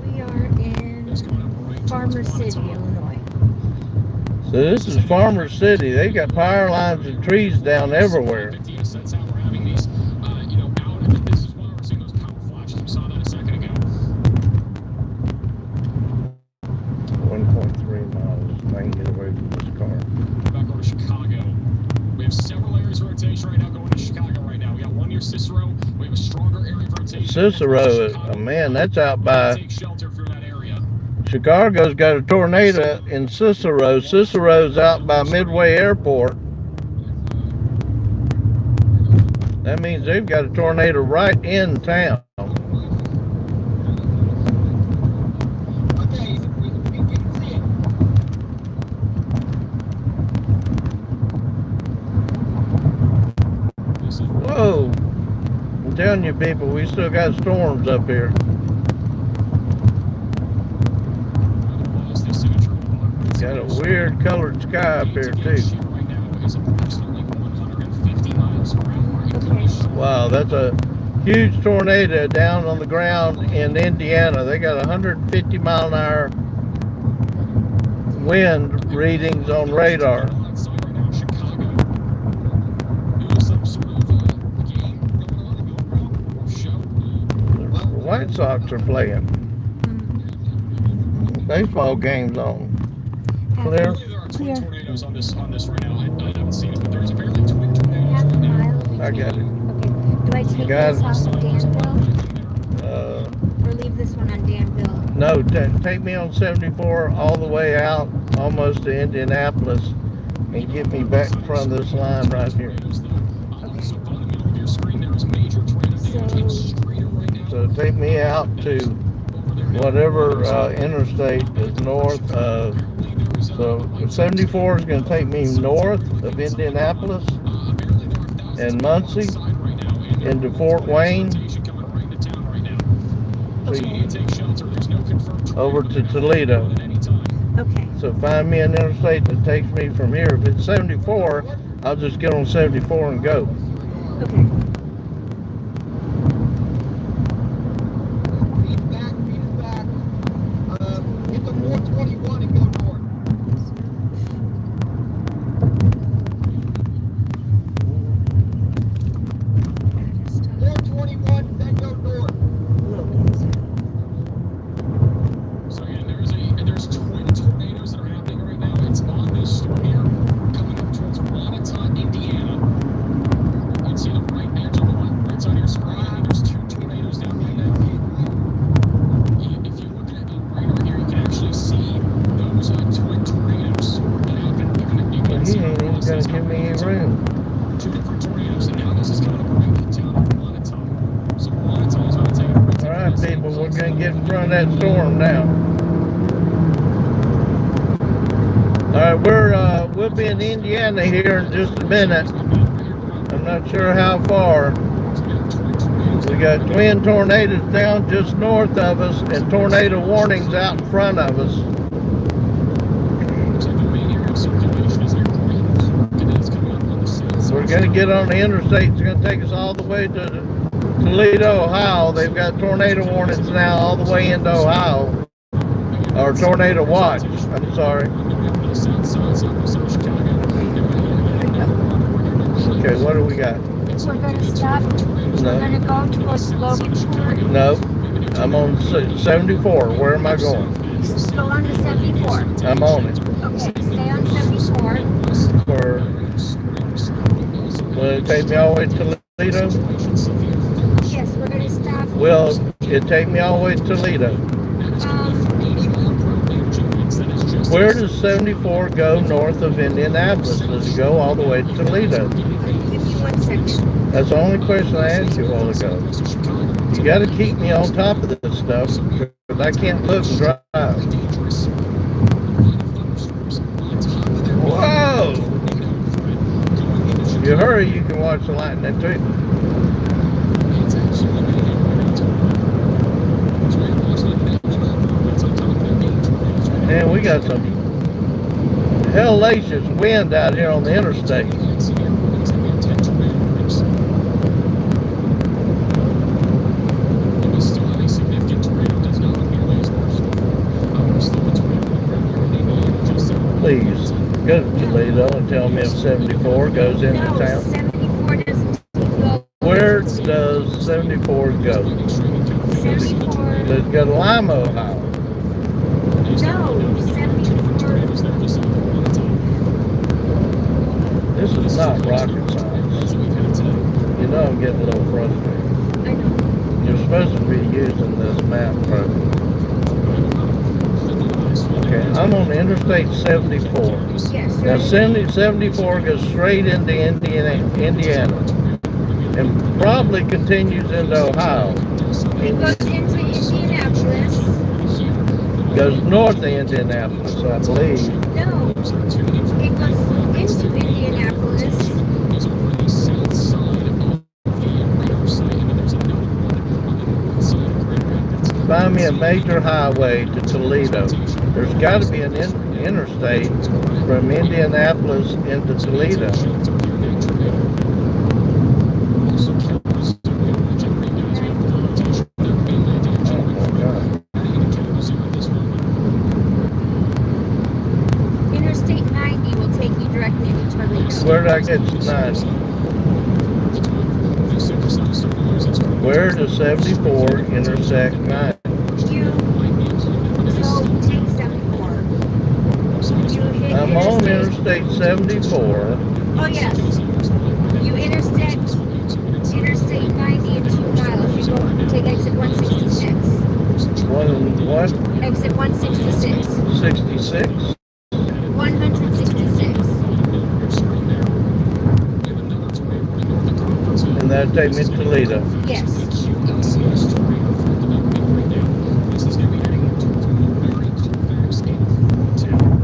We are in It's going up right Farmer towards City, Wanata. Illinois. So this is Farmer City. They got power lines and trees down everywhere. That's how we're having these, out. I think this is why we're seeing those power flashes. We saw that a second ago. 1.3 miles. I can get away from this car. Back over to Chicago. We have several areas of rotation right now going to Chicago right now. We got one near Cicero. We have a stronger area of rotation. Cicero, man, that's out by Take shelter through that area. Chicago's got a tornado in Cicero. Cicero's out by Midway Airport. That means they've got a tornado right in town. Okay, we can see it. Whoa! I'm telling you people, we still got storms up here. Got a weird colored sky up here too. Wow, that's a huge tornado down on the ground in Indiana. They got 150 mile an hour wind readings on radar. The White Sox are playing. Baseball game's on. Clear? There are twin tornadoes on this right now. I haven't seen it, but there's apparently twin tornadoes Half a right now. mile between. I got it. Okay. Do I take Got this it. off of Danville Uh, or leave this one on Danville? no, take me on 74 all the way out, almost to Indianapolis, and get me back in front of this line right here. So take me out to whatever interstate is north of. So 74 is going to take me north of Indianapolis and Muncie into Fort Wayne, over to Toledo. Okay. So find me an interstate that takes me from here. If it's 74, I'll just get on 74 and go. Okay. Feed back. Get to 421 and go north. Stop. 421, then go north. So yeah, there's twin tornadoes that are happening right now. It's on this storm here, coming up towards Wanata, Indiana. You can see the right edge of the right side of your screen. There's two tornadoes down right now. If you look at the radar here, you can actually see those twin tornadoes that happen. You But can he see ain't even going to give me any room. two different tornadoes, and now this is coming up right in town of Wanata. So Wanata is going to take a pretty All right, people, we're going to get in front of that storm now. All right, we'll be in Indiana here in just a minute. I'm not sure how far. We got twin tornadoes down just north of us and tornado warnings out in front of us. going to get on the interstate. It's going to take us all the way to Toledo, Ohio. They've got tornado warnings now all the way into Ohio. Or tornado watch. I'm sorry. Okay, what do we got? We're gonna stop. We're No. gonna go towards Loganport. No. I'm on 74. Where am I going? Go on to 74. I'm on it. Okay, stay on 74. Will it take me all the way to Toledo? Yes, we're gonna stop. Will it take me all the way to Toledo? Where does 74 go north of Indianapolis? Does it go all the way to Toledo? Give me 1 second. That's the only question I asked you a while ago. You got to keep me on top of this stuff because I can't look and drive. Whoa! If you hurry, you can watch the lightning too. Man, we got some hellacious wind out here on the interstate. Please go to Toledo and tell me if 74 goes into No, town. 74 doesn't go. Where does 74 go? 74. Does it go to Lima, Ohio? No, 74. This is not rocket science. You know I'm getting a little frustrated. I know. You're supposed to be using this map program. Okay, I'm on Interstate 74. Yes, Now sir. 74 goes straight into Indiana and probably continues into Ohio. It goes into Indianapolis. Goes north of Indianapolis, I believe. No, it goes into Indianapolis. Find me a major highway to Toledo. There's got to be an interstate from Indianapolis into Toledo. Oh my God. Interstate 90 will take you directly to Toledo. Where did I get to 90? Where does 74 intersect 90? You take 74. You hit I'm on Interstate. Interstate 74. Oh yes. You intersect Interstate 90 in 2 miles. You go take exit 166. What? Exit 166. 66? 166. And that'll take me to Toledo. Yes.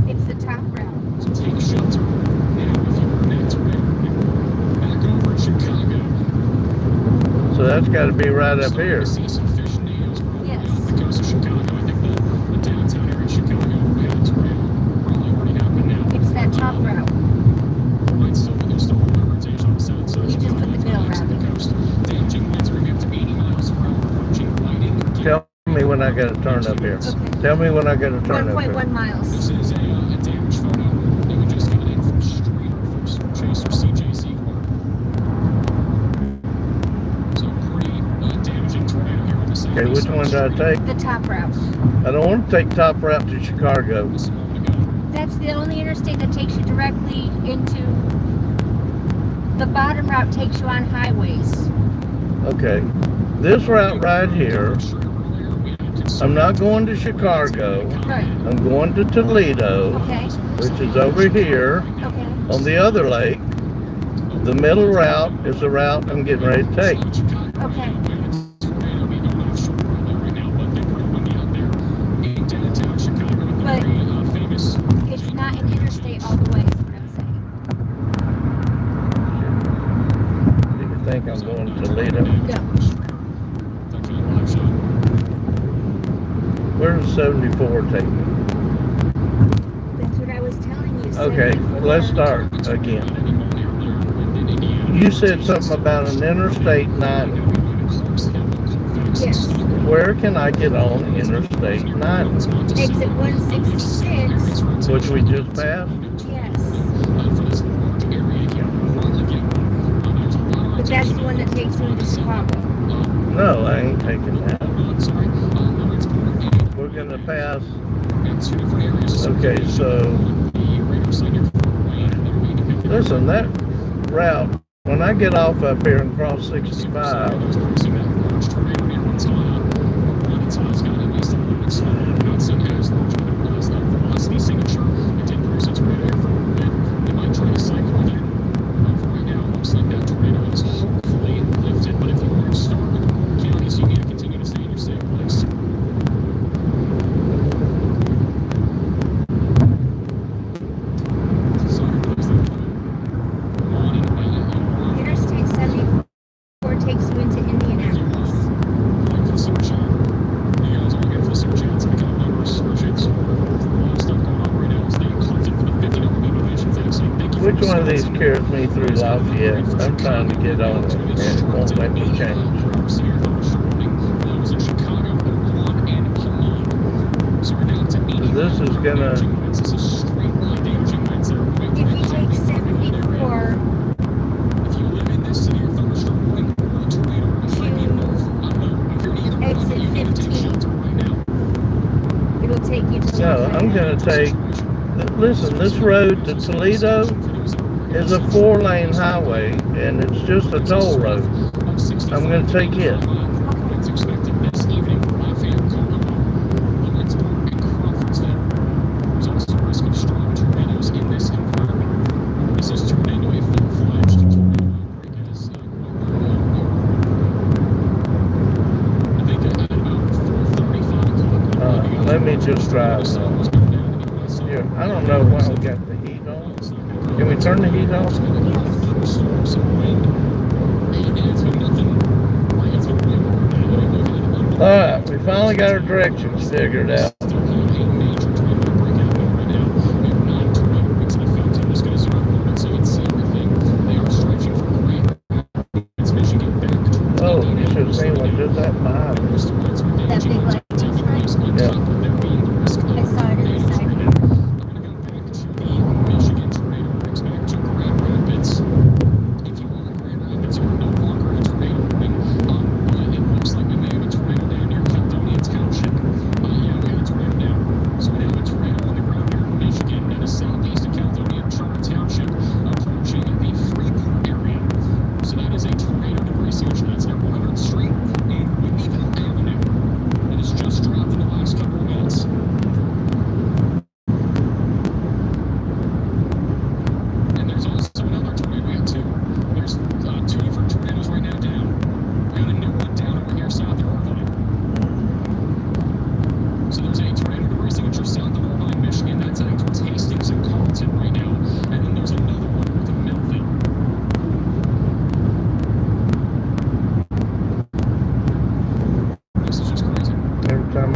It's the top route. So that's got to be right up here. Yes. It's that top route. You just put the middle route in. Tell me when I got to turn up here. Okay. Tell me when I got to turn up 1.1 here. miles. This is a damaged photo that we just got in from Chaser CJC Corner. So pretty damaging tornado here on the south. Okay, which one do I take? The top route. I don't want to take top route to Chicago. That's the only interstate that takes you directly into. The bottom route takes you on highways. Okay, this route right here, I'm not going to Chicago. Right. I'm going to Toledo, Okay. which is over here Okay. on the other lake. The middle route is the route I'm getting ready to take. Okay. But it's not an interstate all the way, is what I'm saying. Do you think I'm going to Toledo? No. Where does 74 take me? That's what I was telling you. Okay, 74. let's start again. you said something about an Interstate 90. Yes. Where can I get on Interstate 90? Exit 166. Which we just passed? Yes. But that's the one that takes you into Chicago. No, I ain't taking that. We're gonna pass. Okay, so listen, that route, when I get off up here and cross 65, Interstate 74 takes you into Indianapolis. which one of these carries me through Lafayette? I'm trying to get on it and it won't let me change. This is gonna, If you take 74 to exit 15, it'll take you to no, I'm Lafayette. gonna take, listen, this road to Toledo is a 4-lane highway and it's just a toll road. I'm gonna take it. Let me just drive now. Here, I don't know why we got the heat on. Can we turn the heat on? Alright, we finally got our directions figured out. Oh, you should have seen what did that behind us. That big light is right. Yeah. I saw it in the side view.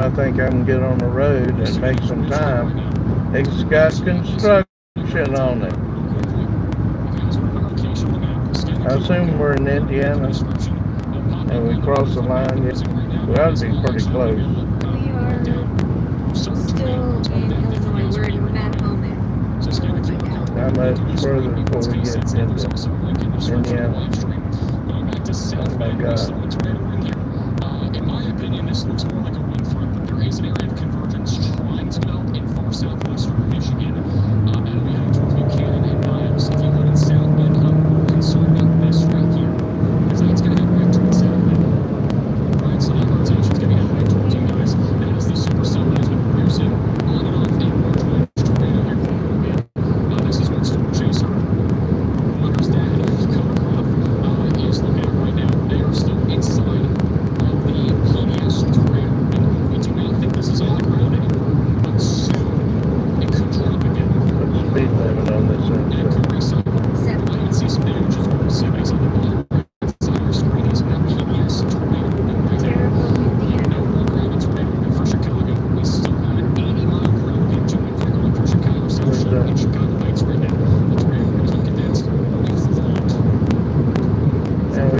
I think I can get on the road and make some time. It's got construction on it. I assume we're in Indiana and we cross the line. We ought to be pretty close. We are still in Illinois. We're in Manhattan. How much further before we get into Indiana? Oh my God. In my opinion, this looks more like a win front, but there is an area of convergence trying to develop in far southwestern Michigan. And we head towards Buchanan and Niles. If you live in South Bend, I'm more concerned about this right here, because that's going to head right towards South Bend. Right, so that rotation is going to head right towards you guys. And as the supercell has been producing on and off a large range tornado here for a little bit. This is what Storm Chaser, Mother's Dad, Cover Crop, is looking at right now. They are still inside of the hideous tornado. And we do not think this is on the ground.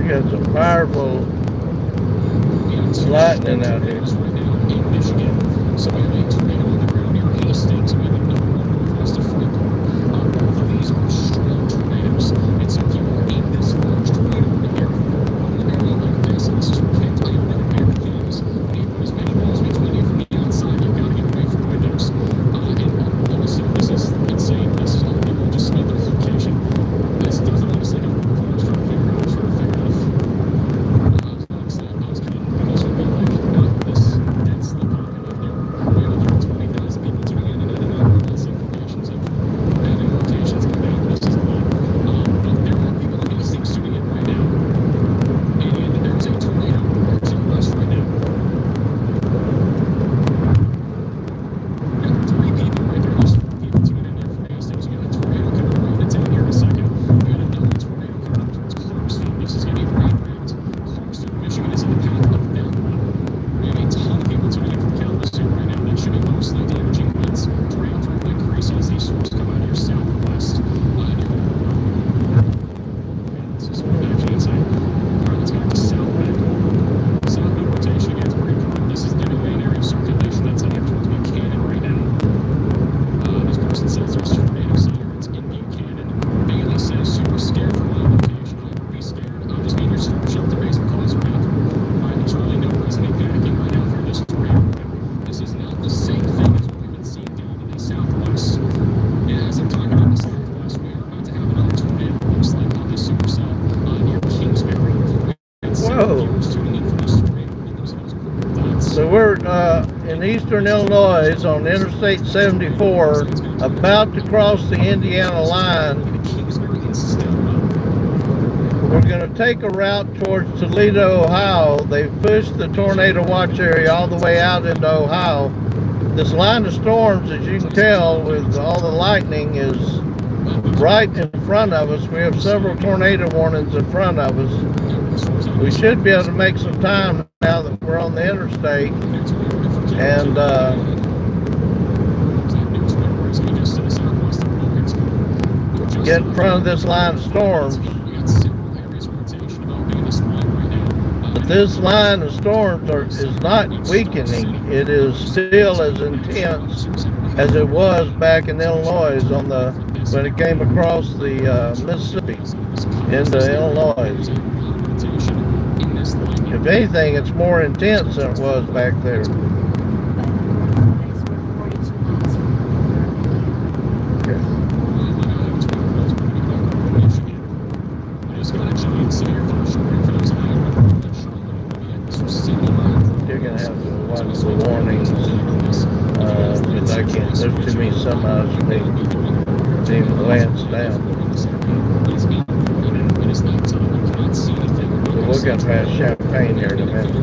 We got some powerful lightning out here. Right now in Michigan. So we have a tornado on the ground near Hastings, and we have another one across to Franklin. Both of these are strong tornadoes. And so if you are in this large tornado area, on an area like this, and this is where Kent Island American is, you need to put as many walls between you from the outside. You've got to get away from windows. And also, this is insane. This is all people just see the location. This doesn't honestly help. I was trying to figure out. I was kind of hoping this would be like not this densely populated area. There are 20,000 people tuning in and out of that. That's implications of having locations like that. This is a lot. But there are people in Hastings tuning in right now. And there's a tornado to the west right now. And 3 people right there. There's 4 people tuning in there from Hastings. You got a tornado coming around the 10 here in a second. You got another tornado coming up towards Clarksville. This is going to be rain-wrapped. Clarksville, Michigan is in the path of Belmont. We have a ton of people tuning in from Kalamazoo right now. That should be mostly damaging winds. Tornadoes will increase as these storms come out here southwest. This is actually insane. All right, let's go to Southbend. Southbend rotation again. It's pretty common. This is definitely an area of circulation that's heading towards Buchanan right now. This person says there's a tornado sirens in Buchanan. Bailey says super scared from my location. I would be scared. Just be in your storm shelter basement, close your bathroom. There's really no reason to panicking right now for this tornado. This is not the same thing as what we've been seeing down in the southwest. As I'm talking about the southwest, we are about to have another tornado. Looks like on the supercell near Kingsbury. Whoa. Tuning in for this tornado. So we're in eastern Illinois on Interstate 74, about to cross the Indiana line. Kingsbury and Stillwell. We're going to take a route towards Toledo, Ohio. They've pushed the tornado watch area all the way out into Ohio. This line of storms, as you can tell with all the lightning, is right in front of us. We have several tornado warnings in front of us. We should be able to make some time now that we're on the interstate and get in front of this line of storms. But this line of storms is not weakening. It is still as intense as it was back in Illinois when it came across the Mississippi into Illinois. If anything, it's more intense than it was back there. You're gonna have to watch the warnings because I can't. There's too many semis for me to even glance down. But we'll get past Champaign here in a minute.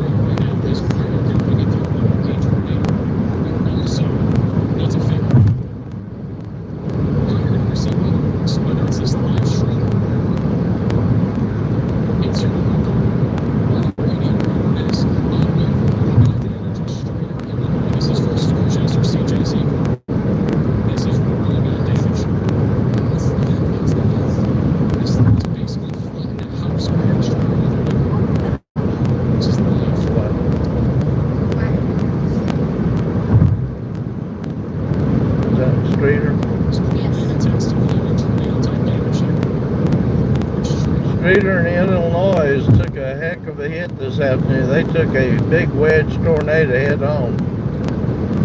Streeter in Illinois took a heck of a hit this afternoon. They took a big wedge tornado head on.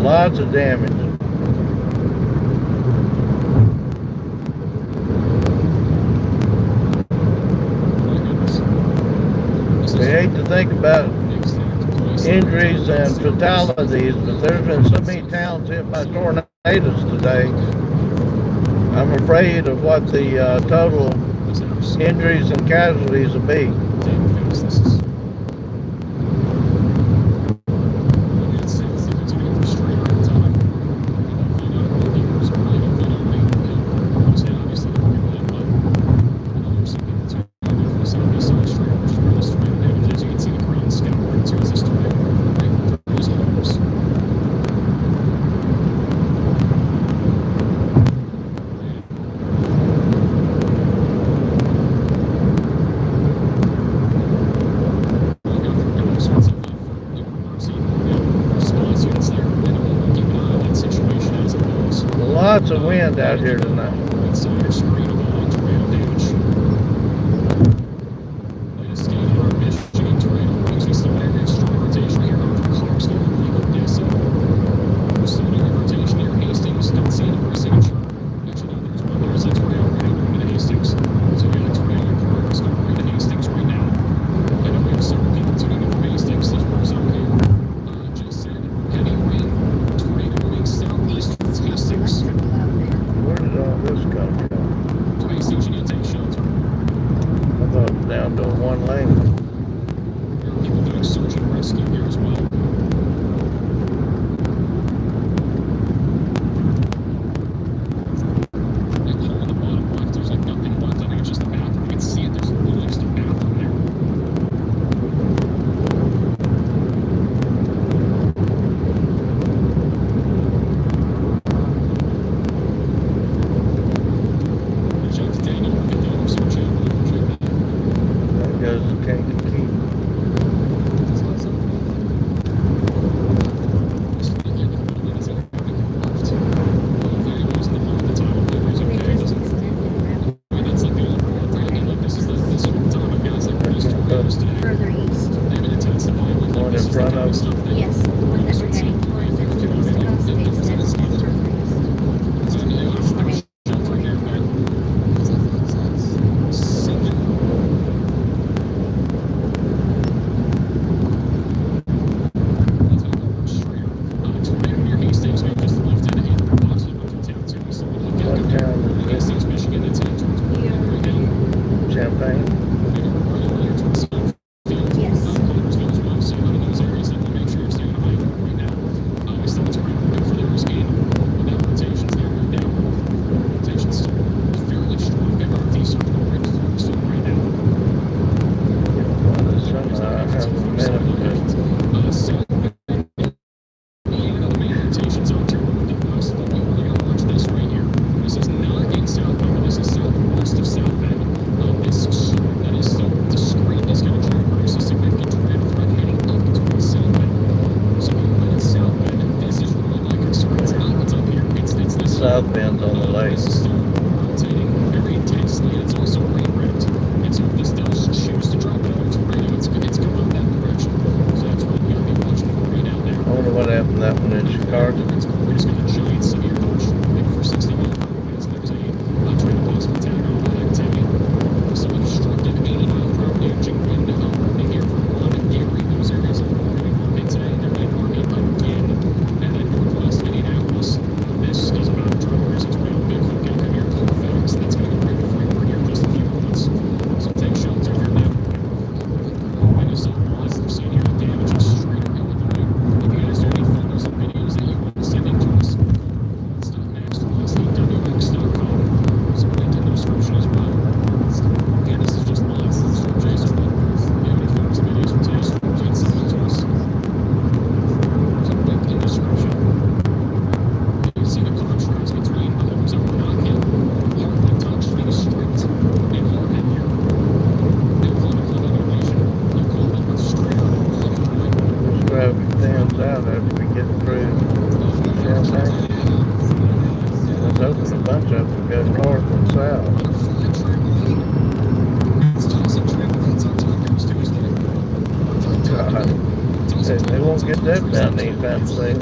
Lots of damage. We hate to think about injuries and fatalities, but there's been so many towns hit by tornadoes today. I'm afraid of what the total injuries and casualties will be. lots of wind out here tonight. Inside your screen of all tornado damage. Latest scan on our Michigan tornado brings we still have strong rotation here over Clarksville and Legal Odessa. We're still near rotation near Hastings. Don't see any more signature. Actually, no, there's a tornado right over into Hastings. So we got a tornado in progress over into Hastings right now. I know we have several people tuning in from Hastings. This was out here. Just said heavy rain. Tornado moving southeast towards Hastings. Where did all this come from? So Hastings, you need to take shelter. I thought it was down to one lane. There are people doing search and rescue here as well. That hole in the bottom left, there's like nothing left. I think it's just a bathroom. You can see it. There's literally just a bathroom there. Reach out to Daniel. Get Daniel some check. Check that. That goes to Kankakee. Further east. One in front of us. Yes, the one that we're heading towards. It's the east coast. They extend further east. What town is this? Michigan. It's Champaign? Yes. So in those areas, make sure you're staying high right now. We still tornado right for the scan. That rotation's there right now. Rotation's fairly strong. MRT circle right through so right now. Well, somehow I have a minute. South the main rotation zone to the west. We're going to watch this right here. This is not in South Bend. This is southwest of South Bend. This storm that is so discreet is going to try to produce a significant tornado threat heading up towards South Bend. So when it's South Bend, this is really my concern. It's not what's up here. It's this South Bend's on the lake. This is still rotating very intensely, and it's also rain wrapped. And so if this does choose to drop another tornado, it's going up that direction. So that's what we got to be watching for right out there. I wonder what happened to that one in Chicago. We just got a giant severe push for 60 miles per hour winds. There's a train of possible tag on that activity. So a destructive 80 mile per hour damaging wind here from Ron and Gary. Those areas are going to be today. They're going to be again. And then northwest of Indianapolis. This is about to drop. There's a tornado big hook going to come here. Colfax. That's going to go right before you here in just a few moments. So take shelter here now. I just saw lots of seeing here damage is straight up Illinois. If you guys do any photos and videos that you want to send in to us, stuff next to us, wx.com. So link in the description as well. Again, this is just lots of storm chaser. If you have any photos and videos from today's storms, you can send them to us. So link in the description. You can see the contrast between the homes that were not hit, hardly touched, being stripped, and hard hit here. They call it another nation. You call it straight up Illinois. This traffic thins out after we get through Champaign. Let's open a bunch of them go north and south. God, they won't get that down anytime soon.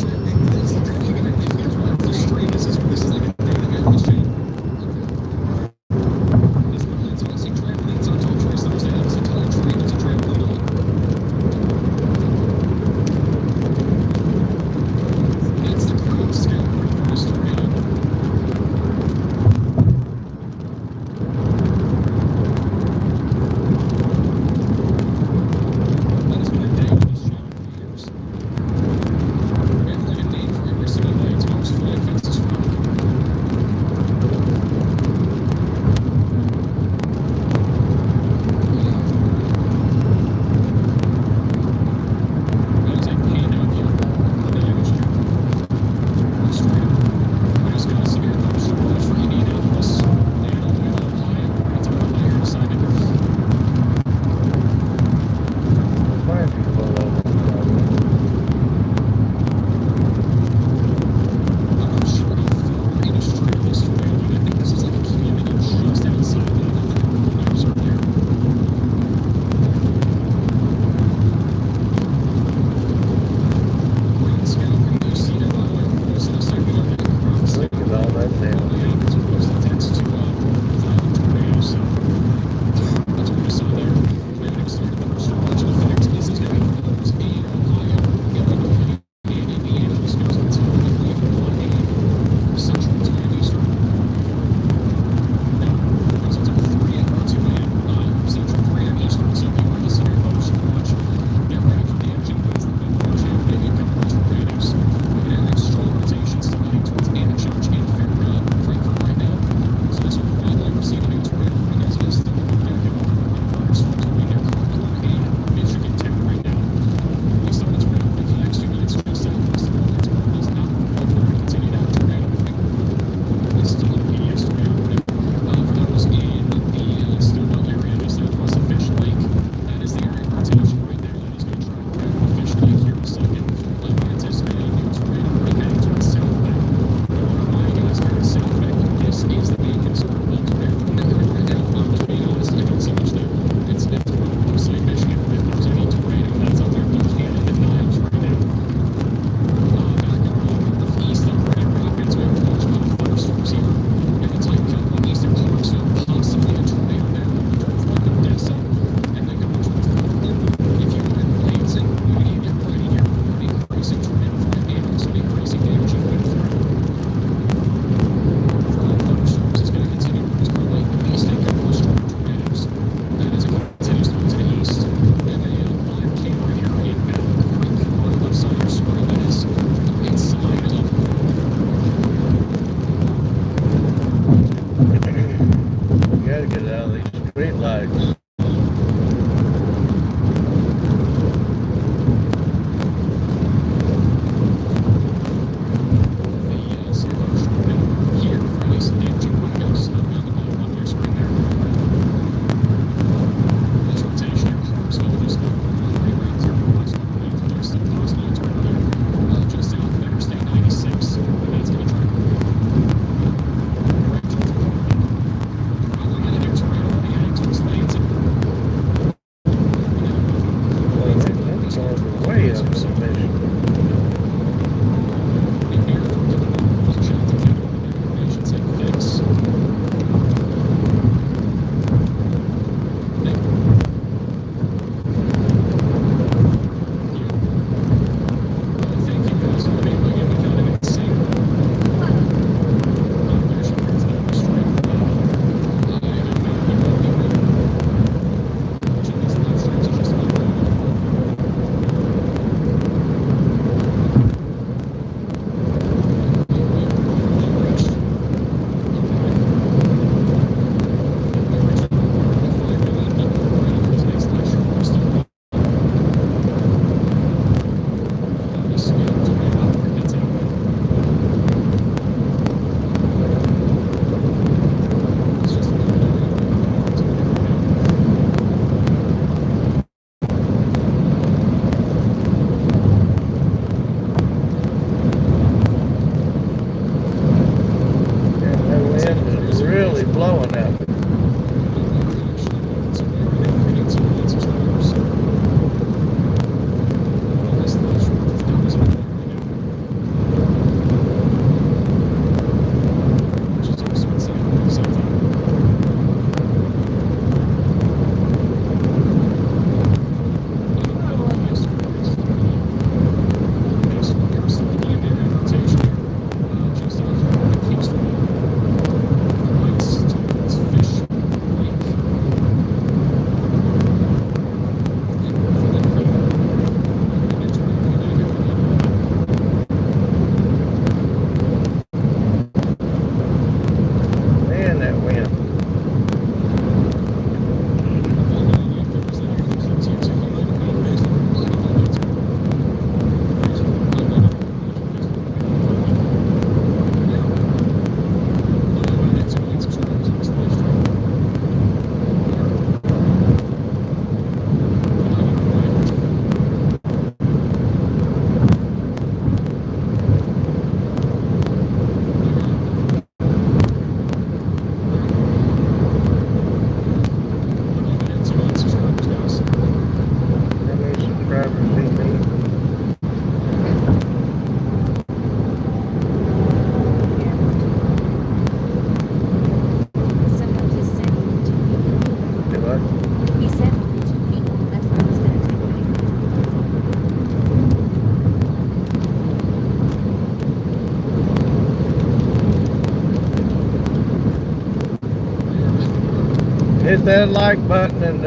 hit that like button and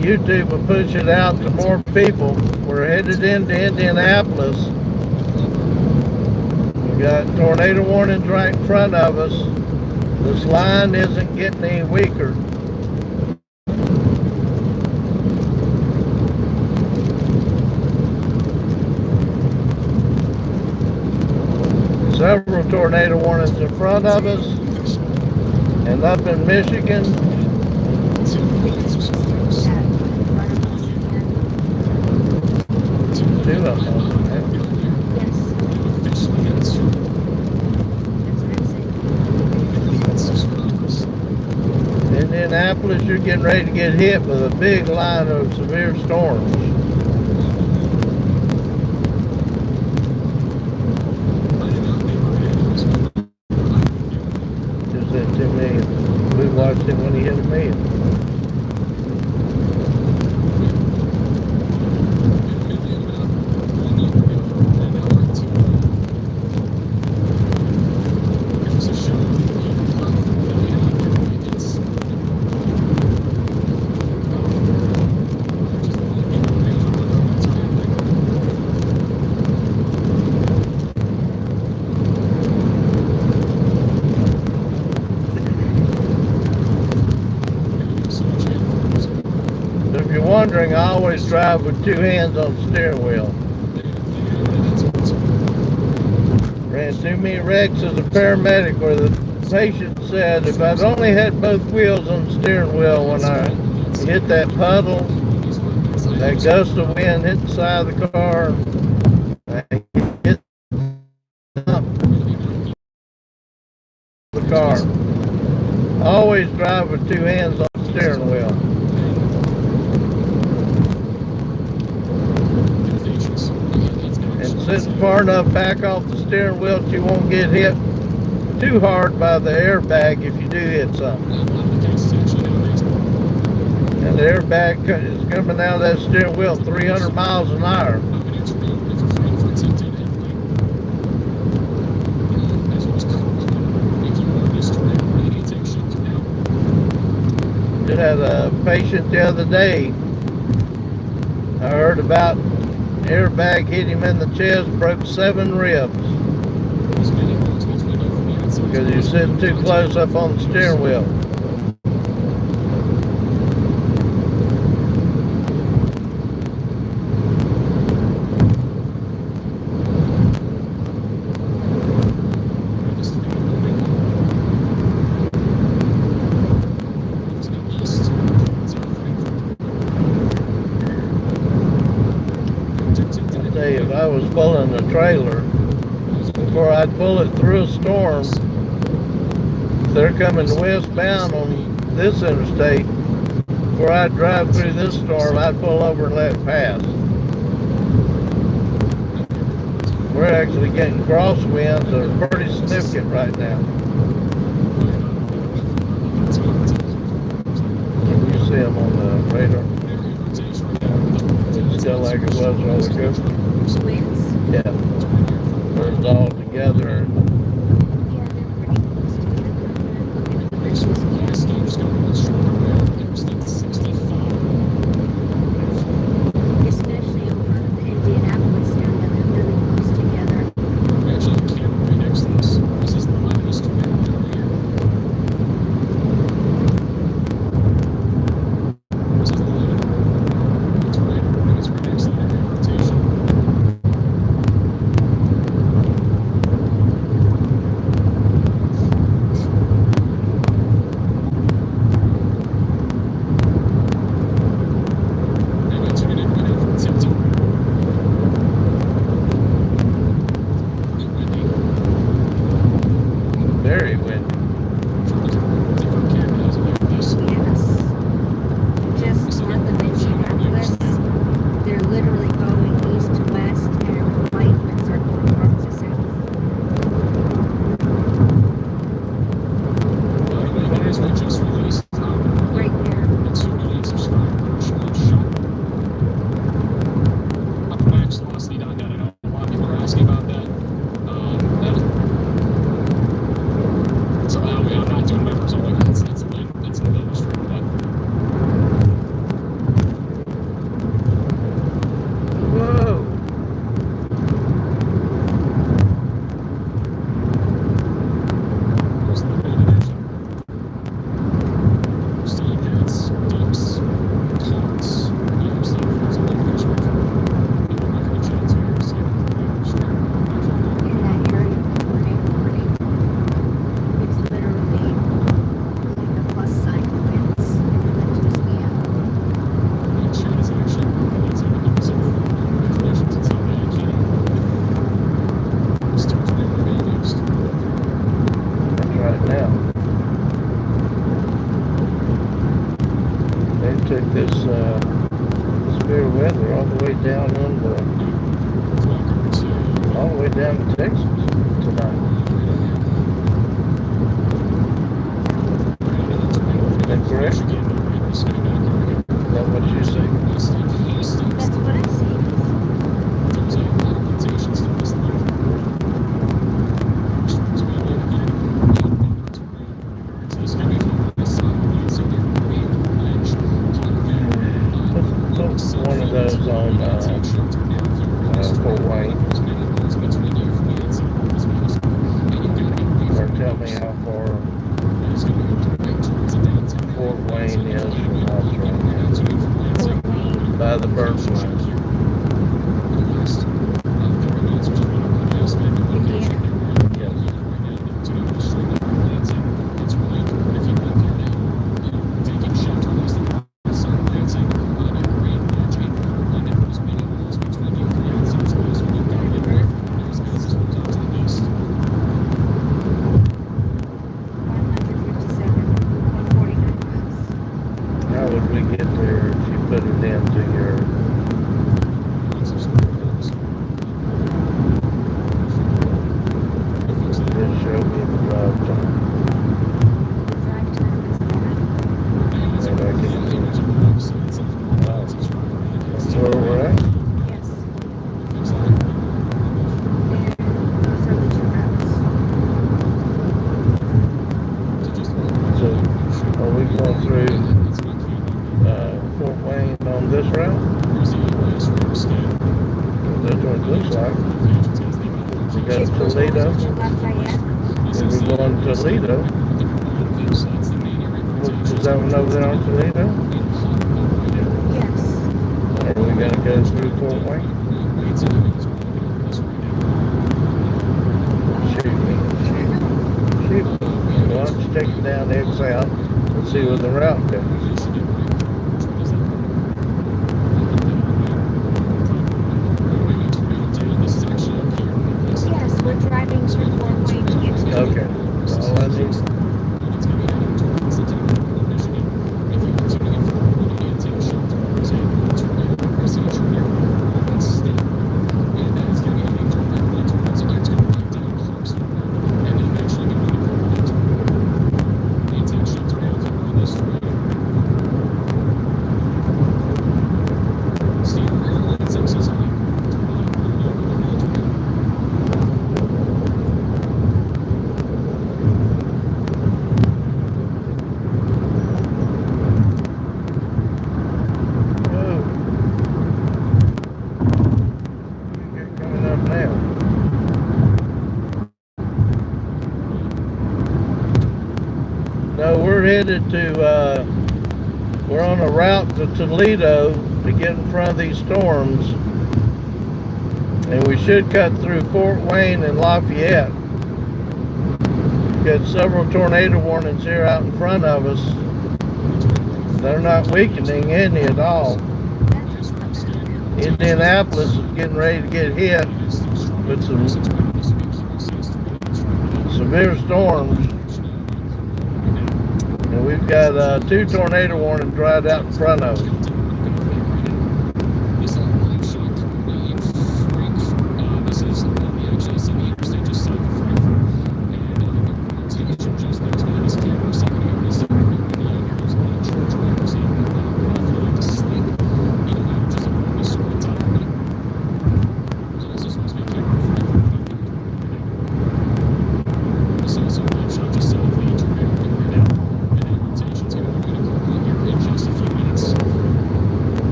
YouTube will push it out to more people. We're headed into Indianapolis. We got tornado warnings right in front of us. This line isn't getting any weaker. Several tornado warnings in front of us, and up in Michigan. Two of them. Indianapolis, you're getting ready to get hit with a big line of severe storms. Just hit 2 million. We watched him when he hit 1 million. If you're wondering, I always drive with 2 hands on the steering wheel. Ran too many wrecks as a paramedic where the patient said if I'd only had both wheels on the steering wheel when I hit that puddle, that gust of wind hit the side of the car, I hit the car. I always drive with 2 hands on the steering wheel. Sitting far enough back off the steering wheel that you won't get hit too hard by the airbag if you do hit something. And the airbag is coming out of that steering wheel 300 miles an hour. Just had a patient the other day I heard about. Airbag hit him in the chest, broke 7 ribs because he was sitting too close up on the steering wheel. If I was pulling a trailer, before I'd pull it through a storm, if they're coming westbound on this interstate, before I'd drive through this storm, I'd pull over and let it pass. We're actually getting crosswinds that are pretty significant right now. Can you see them on the radar? It's still like it was when I was good. Winds? Yeah. Where it's all together. Especially over the Indianapolis area, they're really close together. the way down into, all the way down to Texas tonight. Is that correct? Is that what you see? That's what I see. Put one of those on Fort Wayne. Or tell me how far Fort Wayne is from us right now. Fort Wayne. By the bird flies. Indiana. Yes. How would we get there if you put it into your... Just show me the drive time. And I can see that's where we're at. Yes. Those are the two routes. So are we going through Fort Wayne on this route? That's what it looks like. We got She's supposed to Toledo. go to Lafayette. We're going to Toledo. Is that one over there on Toledo? Yes. Or are we going to go through Fort Wayne? Shoot me. Shoot me. Why don't you take it down X out and see where the route goes? Yes, we're driving through Fort Wayne to get to Okay. All I need. Coming up now. No, we're headed to, we're on a route to Toledo to get in front of these storms. And we should cut through Fort Wayne and Lafayette. We've got several tornado warnings here out in front of us. They're not weakening any at all. Indianapolis is getting ready to get hit with some severe storms. And we've got 2 tornado warnings right out in front of us.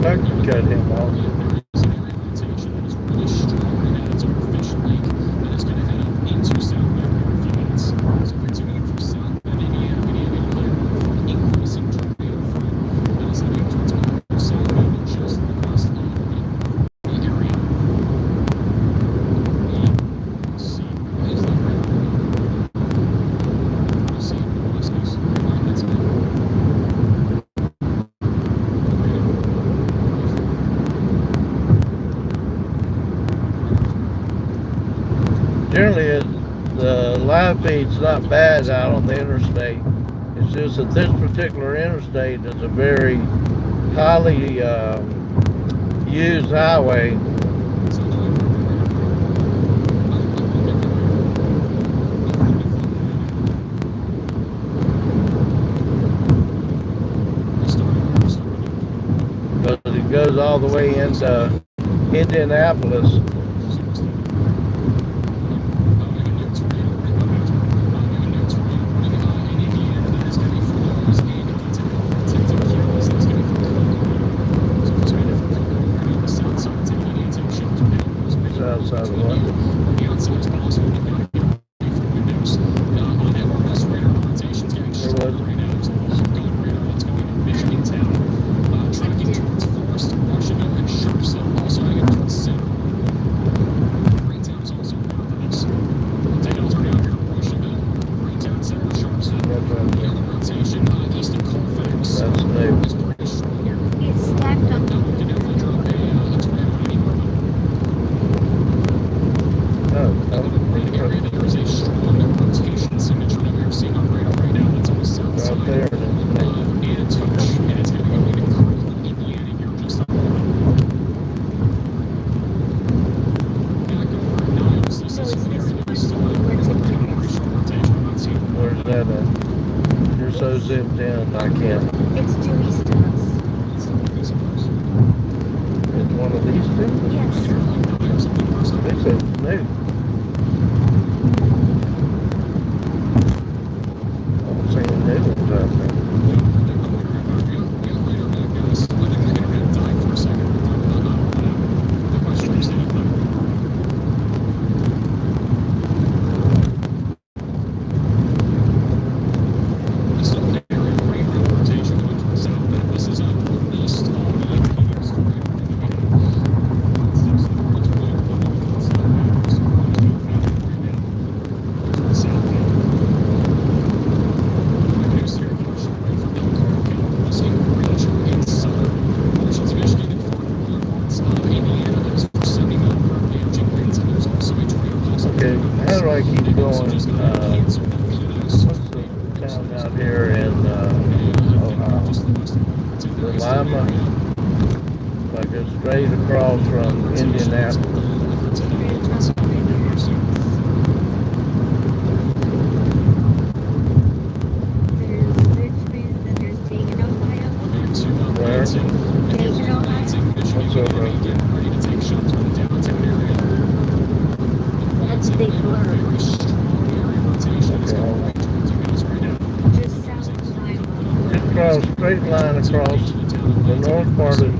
I can cut him off. Generally, the live feed's not bad out on the interstate. It's just that this particular interstate is a very highly used highway. Because it goes all the way into Indianapolis. Outside of what? Where was it? That's new. It's stacked on top of the There's a strong rotation signature that we're seeing on radar right now. That's on the south side. Right there. And touch, and it's going to go into Kirkland, Indiana here just on back over in Niles. This is an area that we still have a very strong rotation. I'm not seeing Where's that at? You're so zipped in, I can't. It's due east of us. It's one of these two? Yes. They said it's new. I'm seeing new ones out there. Okay, how do I keep going? What's the town out here in Ohio? Lima. If I go straight across from Indianapolis. There's Richmond, then there's Dayton, Ohio. Where? Dayton, Ohio. What's over there? That's a big blur. Okay. Just south of Lima. Just draw a straight line across the north part of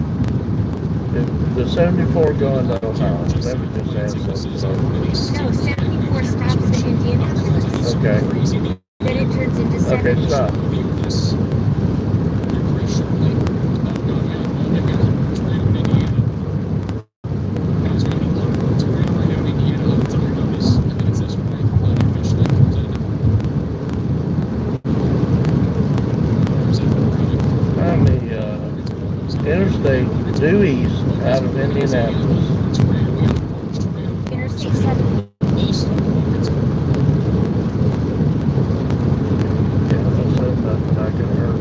the 74 going to Ohio. Let me just ask something. No, 74 stops at Indianapolis. Okay. Then it turns into 70. Okay, stop. I'm the interstate due east out of Indianapolis. Interstate 70. Yeah, I said nothing I can hurt.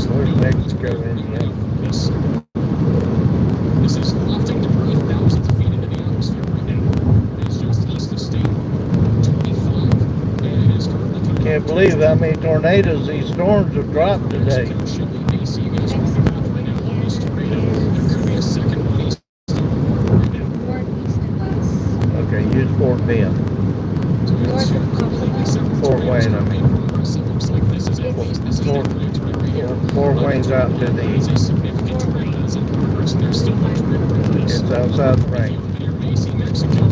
Where's Mexico, Indiana? This is lofting debris thousands of feet into the atmosphere right now. It's just east of state 25. And it is currently coming. Can't believe how many tornadoes these storms have dropped today. Mexico, Indiana is Second one east northeast of us. Okay, use Fort Bend. North of Buffalo. Fort Wayne, I mean. looks like this is it. This is Fort, right here. Fort Wayne's out to the It's a east. significant tornado that's in progress. There's still much greater It's release. outside the range. Near Macy, Mexico,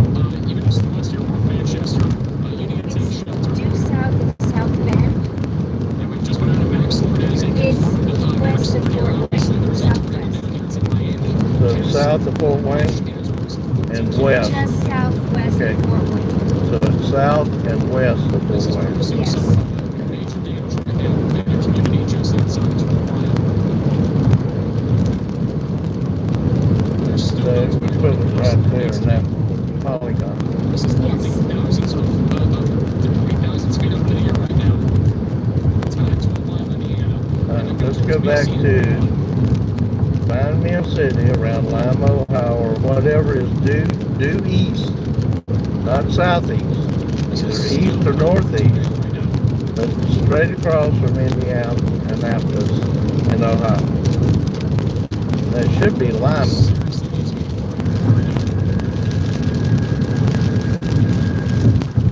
even just west here from Manchester. You need to take It's shelter. due south of South Bend. And we've just went out of Maxlord as it It's west of Fort Wayne, southwest. So south of Fort Wayne and west. Just southwest Okay. of Fort Wayne. So it's south and west of Fort Wayne. Yes. Major damage right now. Community just outside there in that polygon. This is Yes. thousands of deploying thousands of feet up in the air right now. It's back to Lima, Indiana. Let's go back to find me a city around Lima, Ohio, or whatever is due east, not southeast, either east or northeast, but straight across from Indianapolis in Ohio. That should be Lima.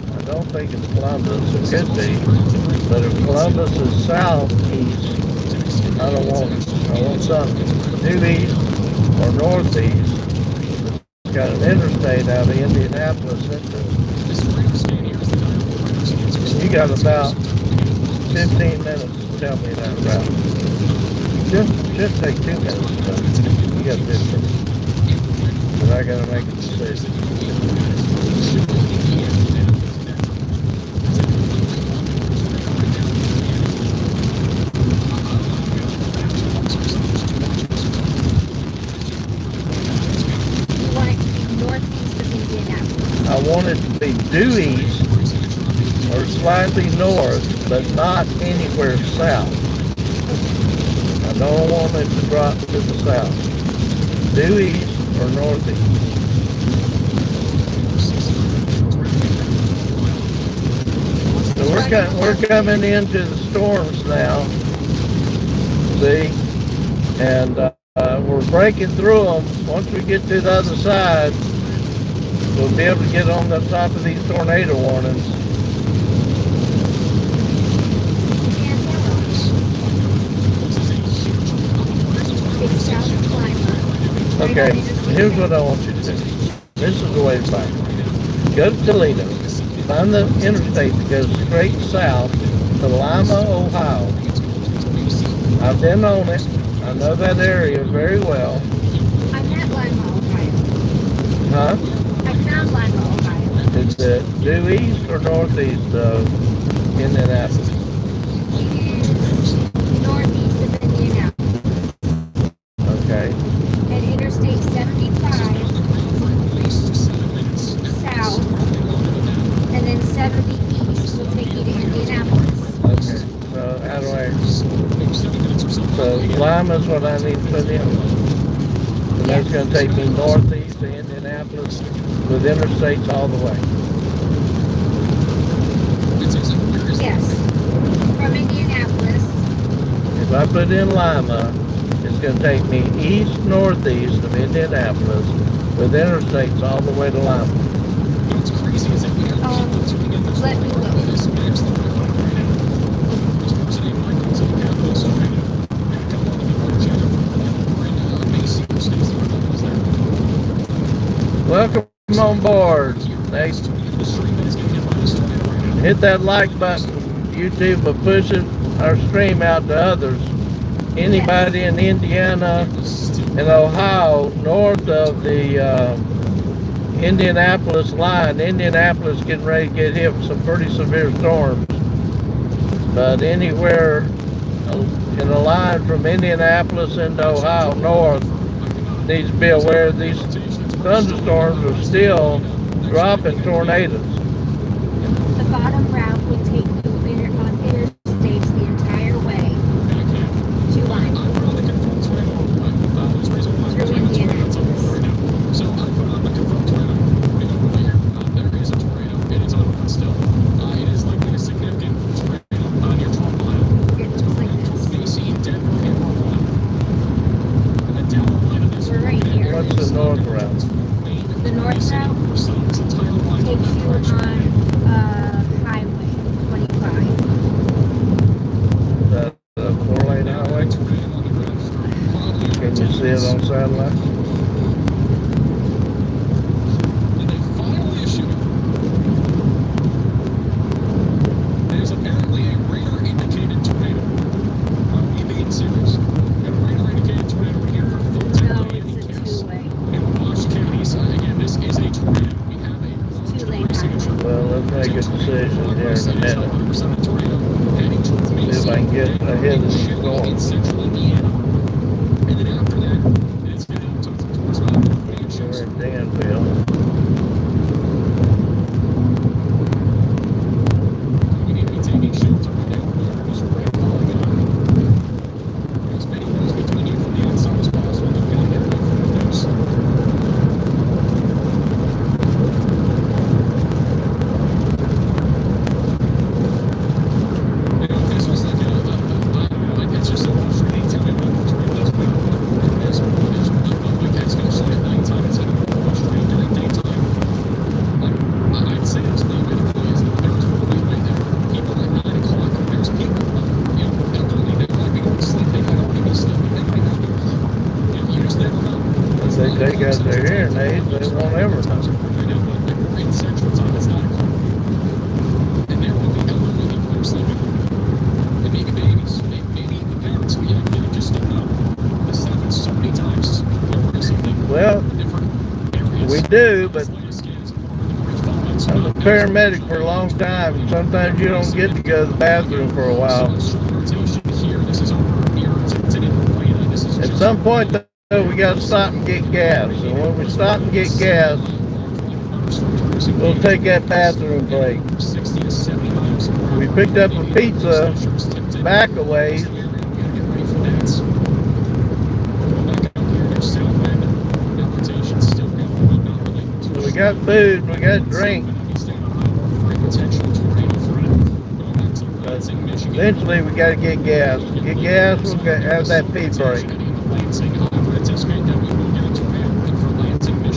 I don't think it's Columbus. It could be, but if Columbus is southeast, I want something due east or northeast. It's got an interstate out of Indianapolis into it. You got about 15 minutes to tell me that route. Should take 2 minutes, but you got 15. But I gotta make a decision. I want it to be due east or slightly north, but not anywhere south. I don't want it to drop to the south. Due east or northeast. So we're coming into the storms now. See? And we're breaking through them. Once we get to the other side, we'll be able to get on the top of these tornado warnings. Okay, here's what I want you to do. This is the way to find it. Go to Toledo. Find the interstate that goes straight south to Lima, Ohio. I've been on it. I know that area very well. I'm at Lima, Ohio. Huh? I found Lima, Ohio. Is it due east or northeast of Indianapolis? It is northeast of Indianapolis. Okay. At Interstate 75 south, and then 70 east will take you to Indianapolis. Okay. So how do I? So Lima is what I need to put in. And that's going to take me northeast to Indianapolis with interstates all the way. Yes. From Indianapolis. If I put in Lima, it's going to take me east northeast of Indianapolis with interstates all the way to Lima. Let me look. Welcome on board. Thanks. Hit that like button. YouTube will push our stream out to others. Anybody in Indiana and Ohio north of the Indianapolis line. Indianapolis getting ready to get hit with some pretty severe storms. But anywhere in the line from Indianapolis into Ohio north needs to be aware these thunderstorms are still dropping tornadoes. The bottom route would take you on interstates the entire way to Lima. Through Indianapolis. There is a tornado and it's on still. It is likely a significant tornado near 12 mile. It looks like this. BC, Denver, and Portland. And then down the line of this. We're right here. What's the north route? The north route takes you on Highway 25. The 4-lane highway? Can you see it on satellite? And they finally issued it. There's apparently a radar indicated tornado. We being serious. Got a radar indicated tornado right here for full No, technology. it's a two-way. In Wash County, so again, this is a tornado. We have a Two-lane highway. Well, let's make a decision here in a minute. See if I can get ahead of these storms. Central Indiana. And then after that, it's going to they take out their hearing aids, they won't ever know. Right now, but we're in Central Time. It's 9 o'clock. And they're with the elderly people that are sleeping. And maybe babies, maybe the parents, we just don't know. This has happened so many times. We're learning something Well, in different areas. we do, but Latest scans of more phone lines. I'm a paramedic for a long time, and sometimes you don't get to go to the bathroom for a while. At some point, though, we got to stop and get gas. And when we stop and get gas, we'll take that bathroom break. We picked up a pizza back a ways. So we got food, we got drink. But eventually, we got to get gas. Get gas, we'll have that pee break.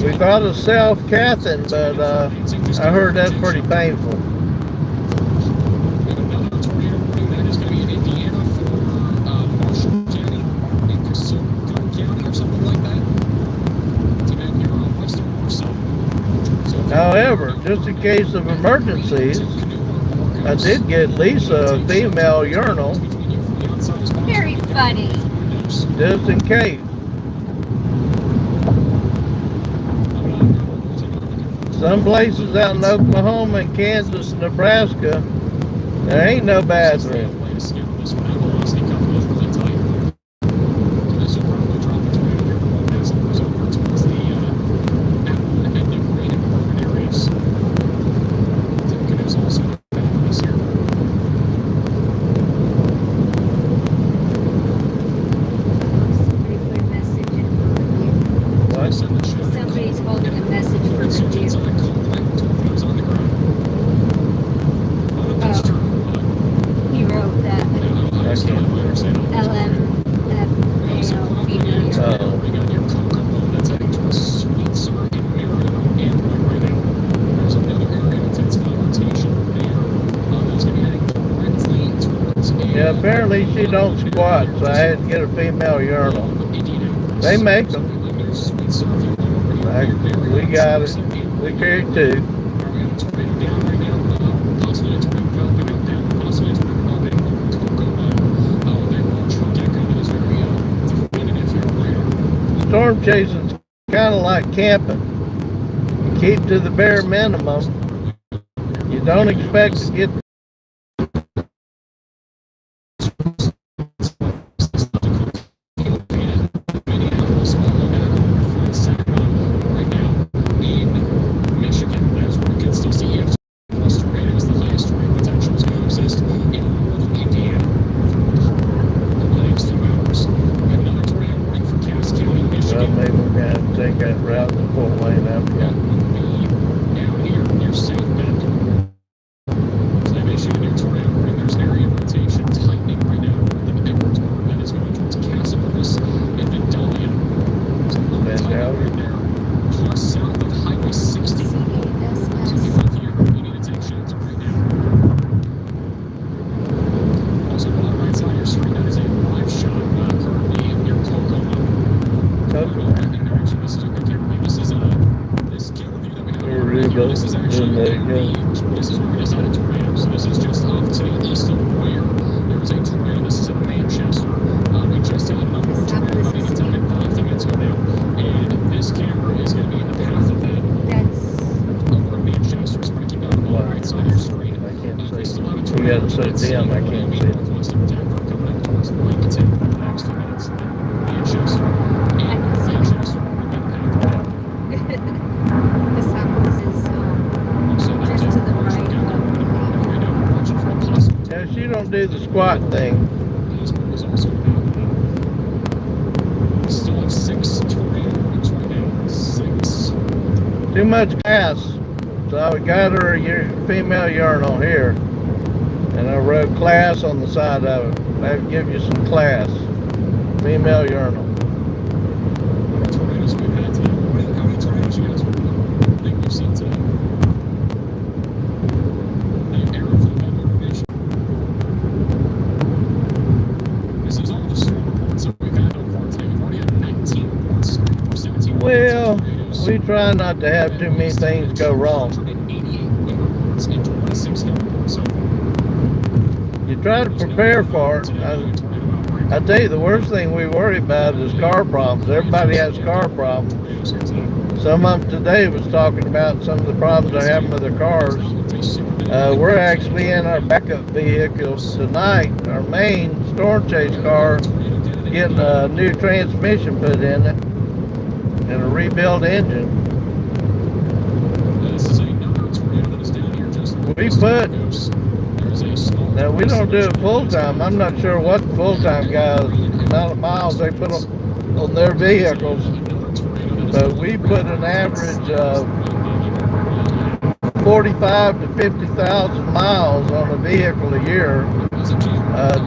We thought of self-cathing, but I heard that's pretty painful. However, just in case of emergencies, I did get Lisa a female urinal. Very funny. Just in case. Some places out in Oklahoma and Kansas, Nebraska, there ain't no bathroom. Somebody's holding a message for review. Oh, he wrote that. LMFAO female. Yeah, apparently she don't squat, so I had to get a female urinal. They make them. We got it. We carry two. Storm chasing's kind of like camping. You keep to the bare minimum. You don't expect to get maybe we're going to have to take that route in the 4-lane after all. This is where it is out of tornadoes. This is just off to the east of where there was a tornado. This is in Manchester. We just had another tornado running into it, 5 minutes ago now. And this camera is going to be in the path of that. That's Over in Manchester. It's breaking down on the right side of your screen. I can't see. There's a lot of You got it so dim, I can't see it. northwest of Denver coming up towards Lincoln in the next few minutes. And then Manchester. And Manchester will be in the path of that. the sound is just to the right of Yeah, she don't do the squat thing. Still have 6 tornado warnings right now. 6. Too much gas. So I got her a female urinal here. And I wrote class on the side of it. That would give you some class. Female urinal. Tornadoes we've had today. How many tornadoes you guys think we've seen today? Arrow for the weather information. This is all the storm reports that we've had so far today. We've already had 19 reports for 17 Well, we try not to have too many things go wrong. You try to prepare for it. I tell you, the worst thing we worry about is car problems. Everybody has car problems. Some of them today was talking about some of the problems they're having with their cars. We're actually in our backup vehicles tonight, our main storm chase car, getting a new transmission put in it and a rebuilt engine. Now we don't do it full time. I'm not sure what full time guys, amount of miles they put on their vehicles, but we put an average of 45 to 50,000 miles on a vehicle a year.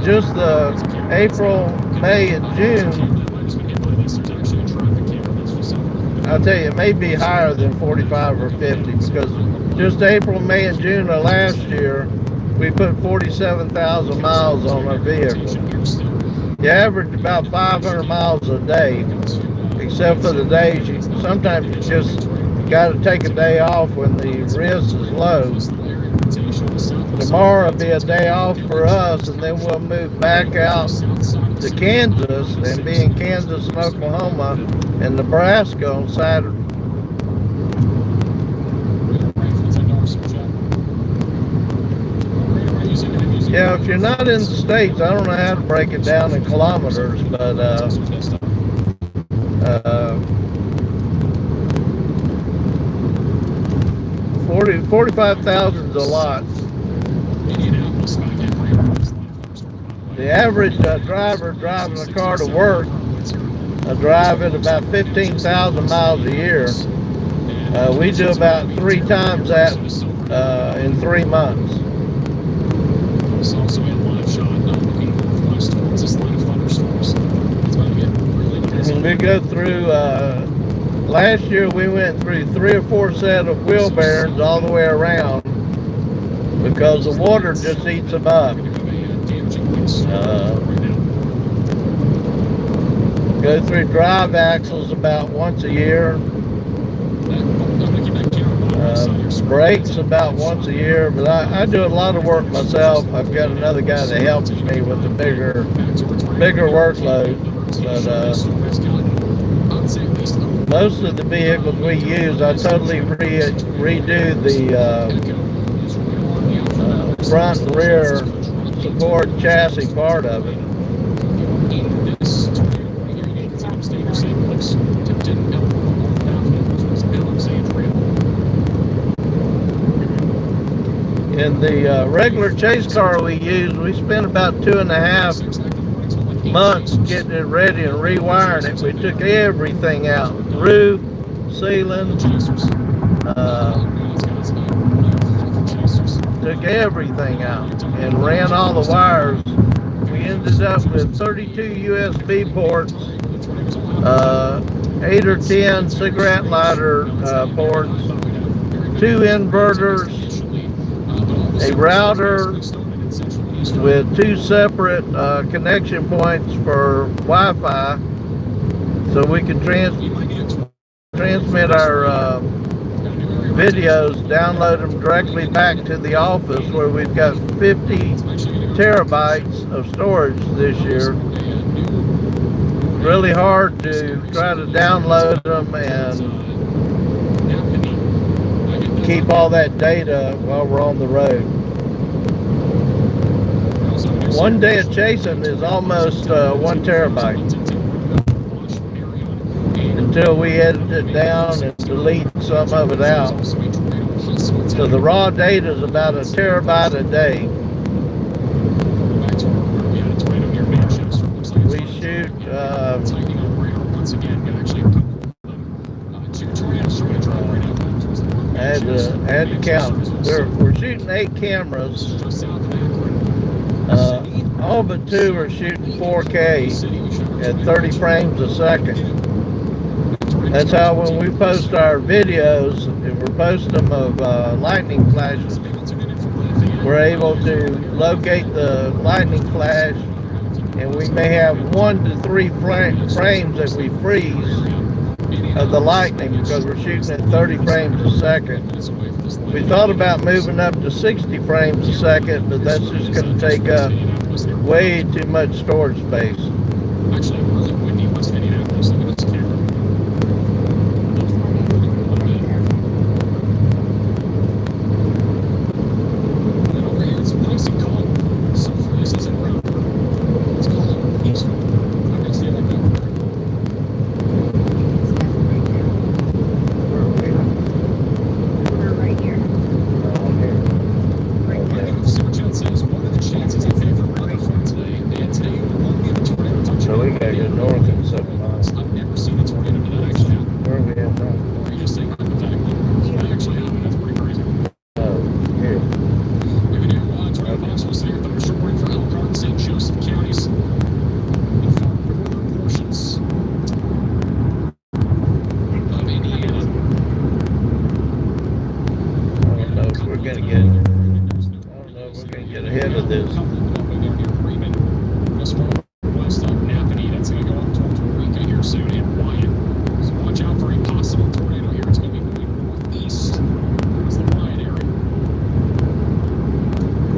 Just the April, May, and June, I'll tell you, it may be higher than 45 or 50 because just April, May, and June of last year, we put 47,000 miles on our vehicle. You average about 500 miles a day, except for the days sometimes you just got to take a day off when the risk is low. Tomorrow will be a day off for us, and then we'll move back out to Kansas and be in Kansas and Oklahoma and Nebraska on Saturday. Yeah, if you're not in the States, I don't know how to break it down in kilometers, but 45,000 is a lot. The average driver driving a car to work drive at about 15,000 miles a year. We do about 3 times that in 3 months. And we go through, last year we went through 3 or 4 set of wheel bearings all the way around because the water just eats them up. Go through drive axles about once a year. Brakes about once a year, but I do a lot of work myself. I've got another guy that helps me with the bigger workload. But most of the vehicles we use, I totally redo the front and rear support chassis part of it. In the regular chase car we use, we spent about 2.5 months getting it ready and rewiring it. We took everything out, roof, ceiling, took everything out and ran all the wires. We ended up with 32 USB ports, 8 or 10 cigarette lighter ports, 2 inverters, a router with 2 separate connection points for Wi-Fi, so we can transmit our videos, download them directly back to the office, where we've got 50 terabytes of storage this year. Really hard to try to download them and keep all that data while we're on the road. One day of chasing is almost 1 terabyte until we edit it down and delete some of it out. So the raw data is about 1 terabyte a day. We shoot I had to count. We're shooting 8 cameras. All but 2 are shooting 4K at 30 frames a second. That's how when we post our videos, if we're posting them of lightning flashes, we're able to locate the lightning flash, and we may have 1 to 3 frames that we freeze, of the lightning because we're shooting at 30 frames a second. We thought about moving up to 60 frames a second, but that's just going to take up way too much storage space. Actually, really windy West Indianapolis. Look at this camera. And then over here, it's nice and calm. So far, this isn't rough. It's calm, peaceful. I'm gonna stay like that. We're right here. Super Chat says, what are the chances of favorable weather for today? And today will only be a tornado touching. So we got to go north and 7 miles. I've never seen a tornado do that actually happen. Where are we at now? Or are you just saying hypothetically? That actually happened. That's pretty crazy. Here. We have a new tornado possible severe thunderstorm warning for Elkhart and St. Joseph counties. In far northern portions of Indiana. I don't know if we're going to get. I don't know if we're going to get ahead of this. West of Napanee, that's going to go up towards Eureka here soon, and Wyatt. So watch out for a possible tornado here. It's going to be moving northeast towards the Wyatt area.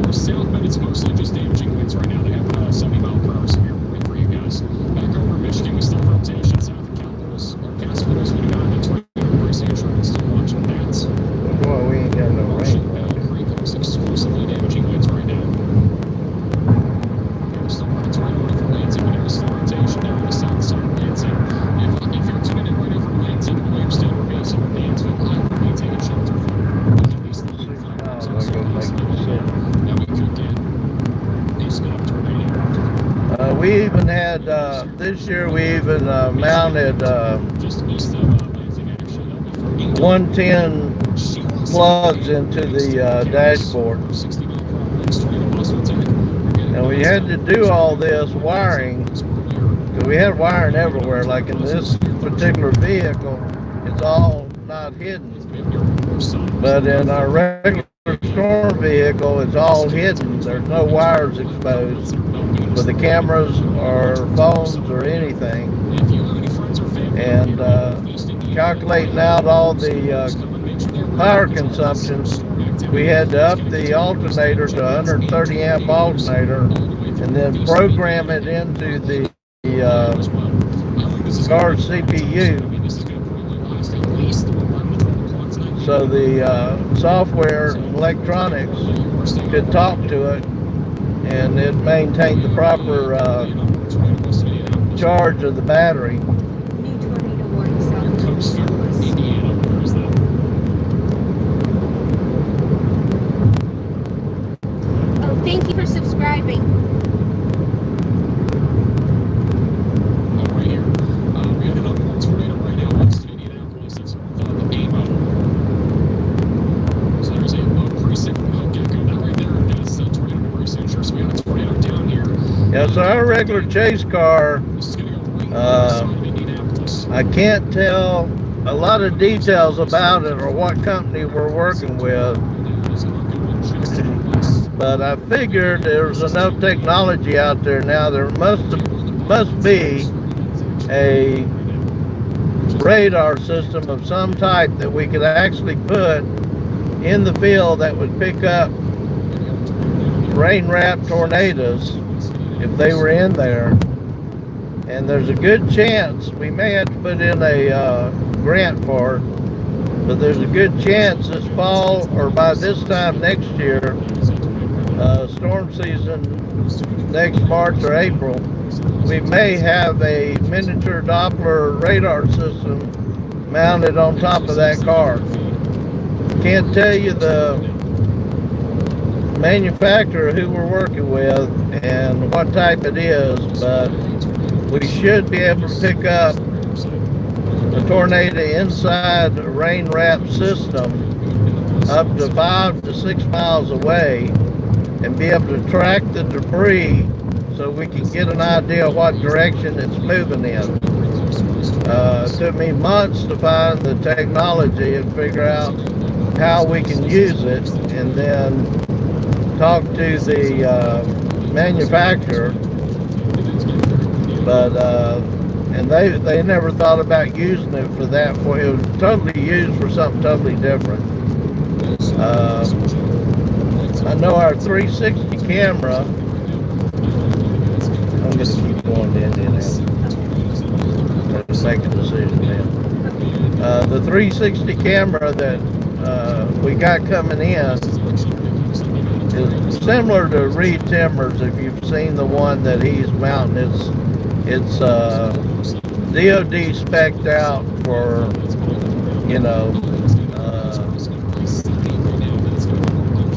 Or south, but it's mostly just damaging winds right now. They have 70 mile per hour severe warning for you guys. Back over Michigan, we still have rotation south of Capitals. Or Casper's, we got the tornado bracing insurance. Still watching that. Boy, we ain't got no rain. Creek is exclusively damaging winds right now. Still running tornado warning for Lansing. We have a slow rotation down to the south side of Lansing. If you're tuning in right now from Lansing, Williamstown, or Mason, or Mansfield, I would be taking shelter from at least 35 miles outside now we could get a spot tornado. We even had, this year we even mounted Just east of Lansing, actually. That'll be for 110 plugs into the dashboard. 60 mile per hour winds, tornado possible attack. And we had to do all this wiring, because we had wiring everywhere. Like in this particular vehicle, it's all not hidden. But in our regular storm vehicle, it's all hidden. There's no wires exposed with the cameras or phones or anything. And calculating out all the power consumptions, we had to up the alternator to 130 amp alternator and then program it into the car's CPU. So the software and electronics could talk to it and it maintained the proper charge of the battery. New tornado warning south of Minneapolis. Oh, thank you for subscribing. Right here. We have another one tornado right now west of Indianapolis. It's the AMO. So there's a precinct gecko. That right there is the tornado memory signature. So we have a tornado down here. Yeah, so our regular chase car, This is going to go right outside of Indianapolis. I can't tell a lot of details about it or what company we're working with, There's a good one just to the west. but I figured there's enough technology out there now. There must be a radar system of some type that we could actually put in the field that would pick up rain-wrapped tornadoes if they were in there. And there's a good chance we may have to put in a grant for it, but there's a good chance this fall or by this time next year, storm season next March or April, we may have a miniature Doppler radar system mounted on top of that car. Can't tell you the manufacturer who we're working with and what type it is, but we should be able to pick up a tornado inside a rain-wrapped system up to 5 to 6 miles away and be able to track the debris so we can get an idea of what direction it's moving in. It took me months to find the technology and figure out how we can use it, and then talk to the manufacturer. But and they never thought about using it for that. It was totally used for something totally different. I know our 360 camera. I'm going to keep going to Indianapolis. Let's make a decision then. The 360 camera that we got coming in is similar to Reed Timbers. If you've seen the one that he's mounting, it's DOD spec'd out for, you know,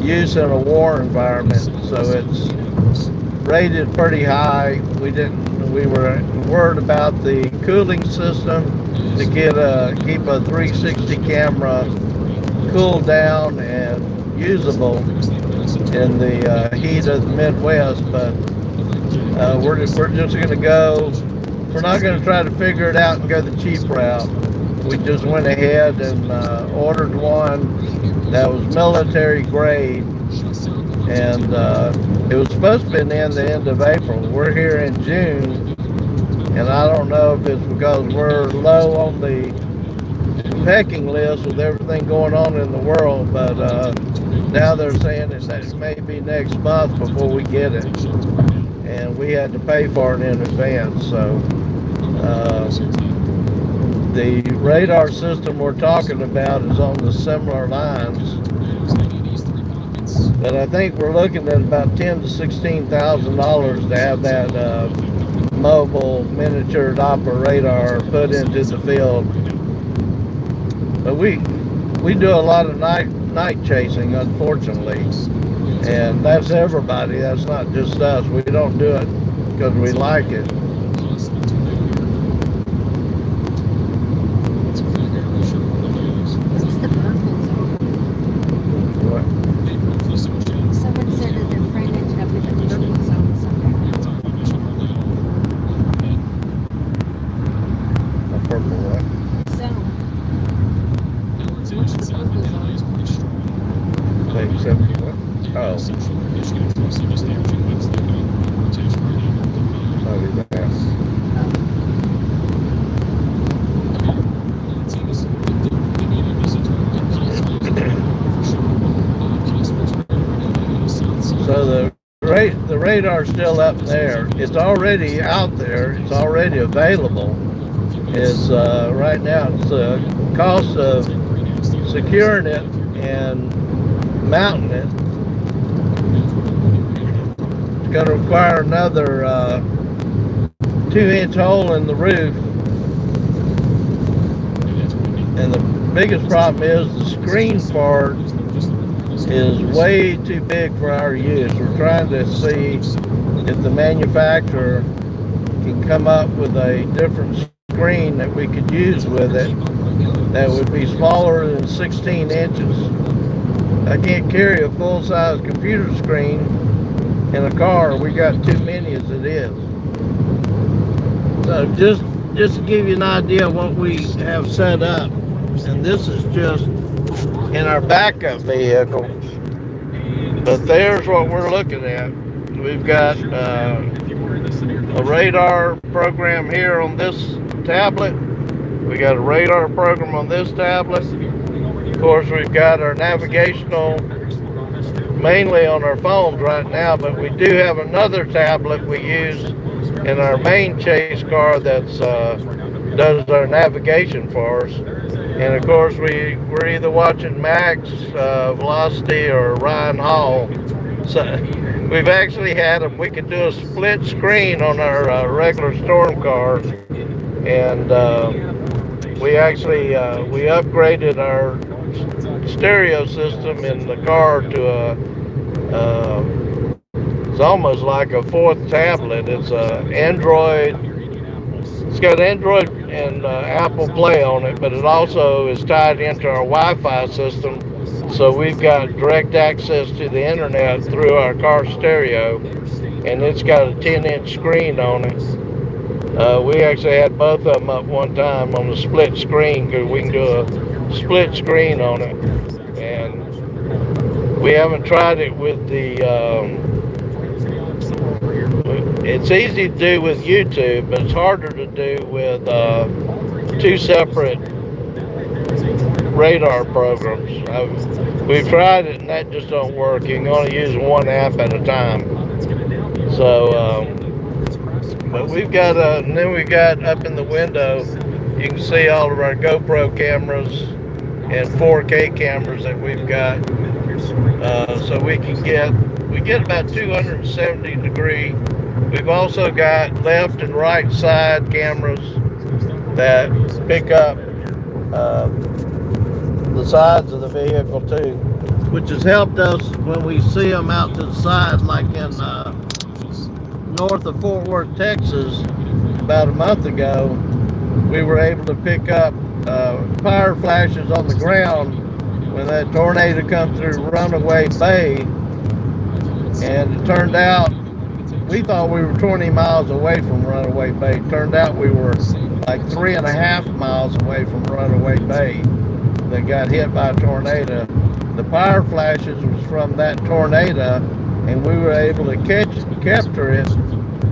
use in a war environment. So it's rated pretty high. We were worried about the cooling system to keep a 360 camera cooled down and usable in the heat of the Midwest, but we're just going to go. We're not going to try to figure it out and go the cheap route. We just went ahead and ordered one that was military grade, and it was supposed to be in the end of April. We're here in June, and I don't know if it's because we're low on the pecking list with everything going on in the world, but now they're saying that it may be next month before we get it, and we had to pay for it in advance. So the radar system we're talking about is on the similar lines, but I think we're looking at about $10,000 to $16,000 to have that mobile miniature Doppler radar put into the field. But we do a lot of night chasing, unfortunately, and that's everybody. That's not just us. We don't do it because we like it. What's the purple zone? What? Someone said that their friend ended up in the purple zone somehow. A purple what? Zone. What's the purple zone? Like 70 what? Oh. Probably that. So the radar's still up there. It's already out there. It's already available. It's right now it's the cost of securing it and mounting it. It's going to require another 2-inch hole in the roof. And the biggest problem is the screen part is way too big for our use. We're trying to see if the manufacturer can come up with a different screen that we could use with it that would be smaller than 16 inches. I can't carry a full-size computer screen in a car. We got too many as it is. So just to give you an idea of what we have set up, and this is just in our backup vehicle, but there's what we're looking at. We've got a radar program here on this tablet. We got a radar program on this tablet. Of course, we've got our navigational mainly on our phones right now, but we do have another tablet we use in our main chase car that's does our navigation for us. And of course, we're either watching Max, Velocity, or Ryan Hall. So we've actually had them. We could do a split screen on our regular storm car, and we actually we upgraded our stereo system in the car to it's almost like a fourth tablet. It's Android. It's got Android and Apple Play on it, but it also is tied into our Wi-Fi system. So we've got direct access to the internet through our car stereo, and it's got a 10-inch screen on it. We actually had both of them up one time on the split screen because we can do a split screen on it. And we haven't tried it with the It's easy to do with YouTube, but it's harder to do with two separate radar programs. We've tried it, and that just don't work. You can only use one app at a time. So, but we've got, and then we got up in the window, you can see all of our GoPro cameras and 4K cameras that we've got. So we get about 270 degree. We've also got left and right side cameras that pick up the sides of the vehicle too, which has helped us when we see them out to the side, like in north of Fort Worth, Texas, about a month ago. We were able to pick up fire flashes on the ground when that tornado come through Runaway Bay, and it turned out we thought we were 20 miles away from Runaway Bay. Turned out we were like 3.5 miles away from Runaway Bay that got hit by a tornado. The fire flashes was from that tornado, and we were able to capture it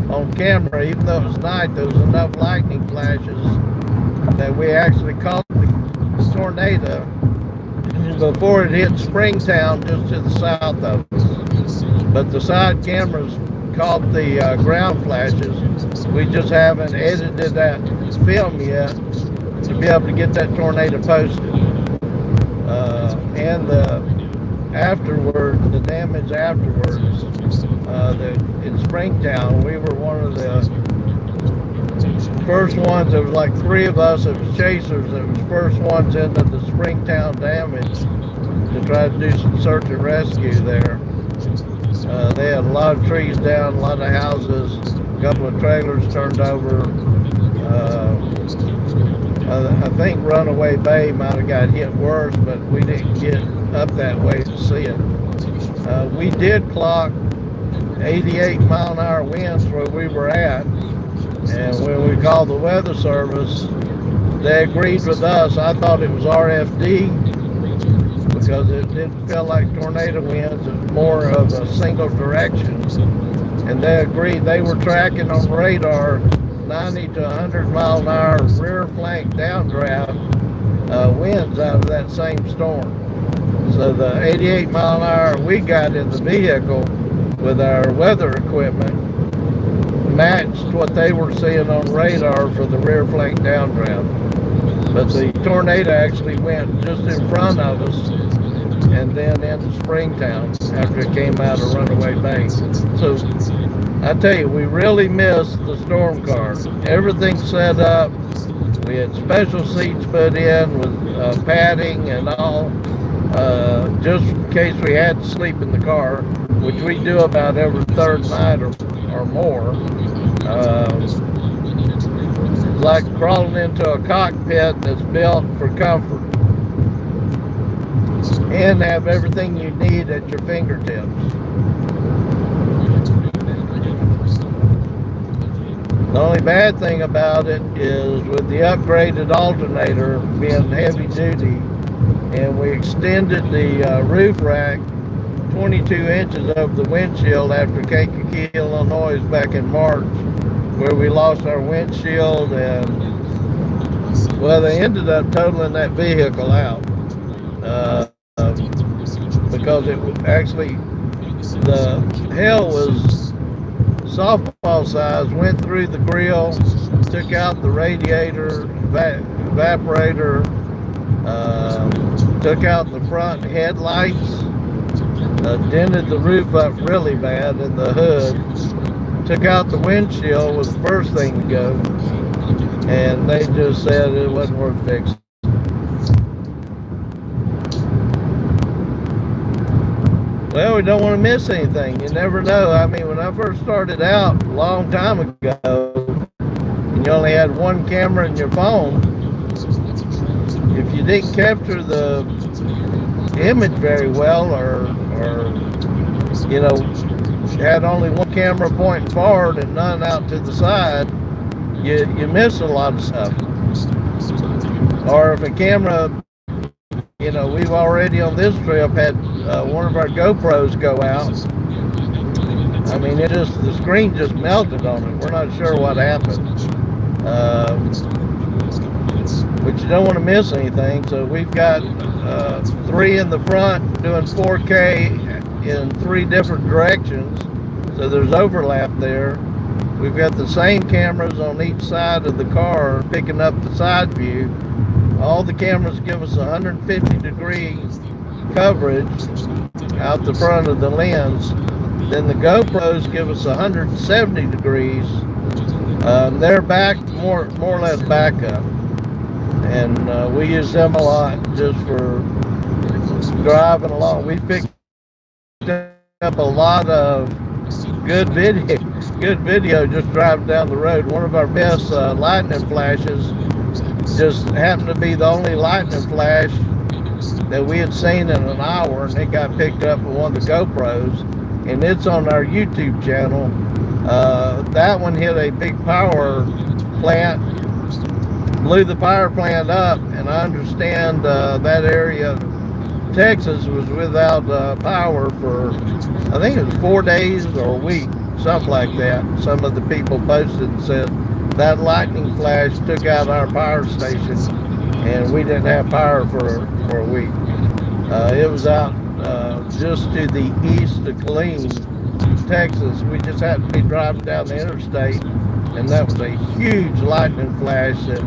on camera. Even though it was night, there was enough lightning flashes that we actually caught the tornado before it hit Springtown, just to the south of us. But the side cameras caught the ground flashes. We just haven't edited that film yet to be able to get that tornado posted. And the damage afterwards, in Springtown, we were one of the first ones. There was like 3 of us. It was chasers. It was first ones into the Springtown damage to try to do some search and rescue there. They had a lot of trees down, a lot of houses, a couple of trailers turned over. I think Runaway Bay might have got hit worse, but we didn't get up that way to see it. We did clock 88 mile an hour winds where we were at, and when we called the weather service, they agreed with us. I thought it was RFD because it didn't feel like tornado winds. It was more of a single direction, and they agreed. They were tracking on radar 90 to 100 mile an hour rear flank downdraft winds out of that same storm. So the 88 mile an hour we got in the vehicle with our weather equipment matched what they were seeing on radar for the rear flank downdraft. But the tornado actually went just in front of us and then into Springtown after it came out of Runaway Bay. So I tell you, we really missed the storm car. Everything set up. We had special seats put in with padding and all, just in case we had to sleep in the car, which we do about every third night or more. It's like crawling into a cockpit that's built for comfort and have everything you need at your fingertips. The only bad thing about it is with the upgraded alternator being heavy duty, and we extended the roof rack 22 inches over the windshield after Kankakee, Illinois back in March, where we lost our windshield, and well, they ended up totaling that vehicle out because it was actually, the hail was softball size, went through the grill, took out the radiator, evaporator, took out the front headlights, dented the roof up really bad in the hood, took out the windshield was the first thing to go, and they just said it wasn't worth fixing. Well, we don't want to miss anything. You never know. I mean, when I first started out a long time ago, and you only had one camera in your phone, if you didn't capture the image very well, or you know, had only one camera pointing forward and none out to the side, you miss a lot of stuff. Or if a camera, you know, we've already on this trip had one of our GoPros go out, I mean, the screen just melted on it. We're not sure what happened. But you don't want to miss anything. So we've got 3 in the front doing 4K in 3 different directions. So there's overlap there. We've got the same cameras on each side of the car picking up the side view. All the cameras give us 150-degree coverage out the front of the lens. Then the GoPros give us 170 degrees. They're back, more or less backup. And we use them a lot just for driving along. We picked up a lot of good video just driving down the road. One of our best lightning flashes just happened to be the only lightning flash that we had seen in an hour, and it got picked up with one of the GoPros, and it's on our YouTube channel. That one hit a big power plant, blew the power plant up, and I understand that area, Texas, was without power for, I think it was 4 days or a week, something like that. Some of the people posted and said that lightning flash took out our power station, and we didn't have power for a week. It was out just to the east of Killeen, Texas. We just happened to be driving down the interstate, and that was a huge lightning flash that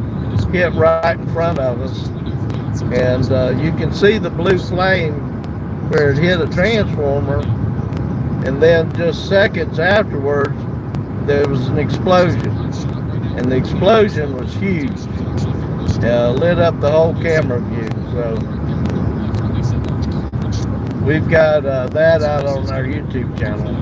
hit right in front of us. And you can see the blue flame where it hit a transformer, and then just seconds afterwards there was an explosion, and the explosion was huge. Lit up the whole camera view. So we've got that out on our YouTube channel.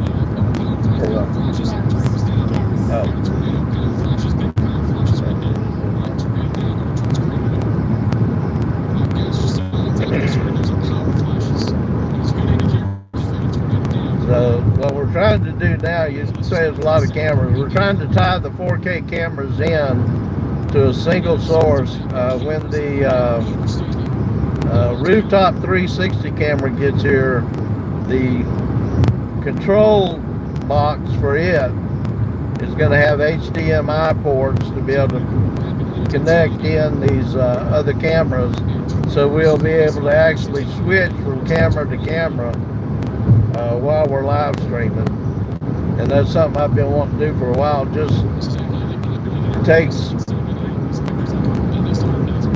So what we're trying to do now, you say there's a lot of cameras, we're trying to tie the 4K cameras in to a single source. When the rooftop 360 camera gets here, the control box for it is going to have HDMI ports to be able to connect in these other cameras, so we'll be able to actually switch from camera to camera while we're live streaming. And that's something I've been wanting to do for a while. Just takes,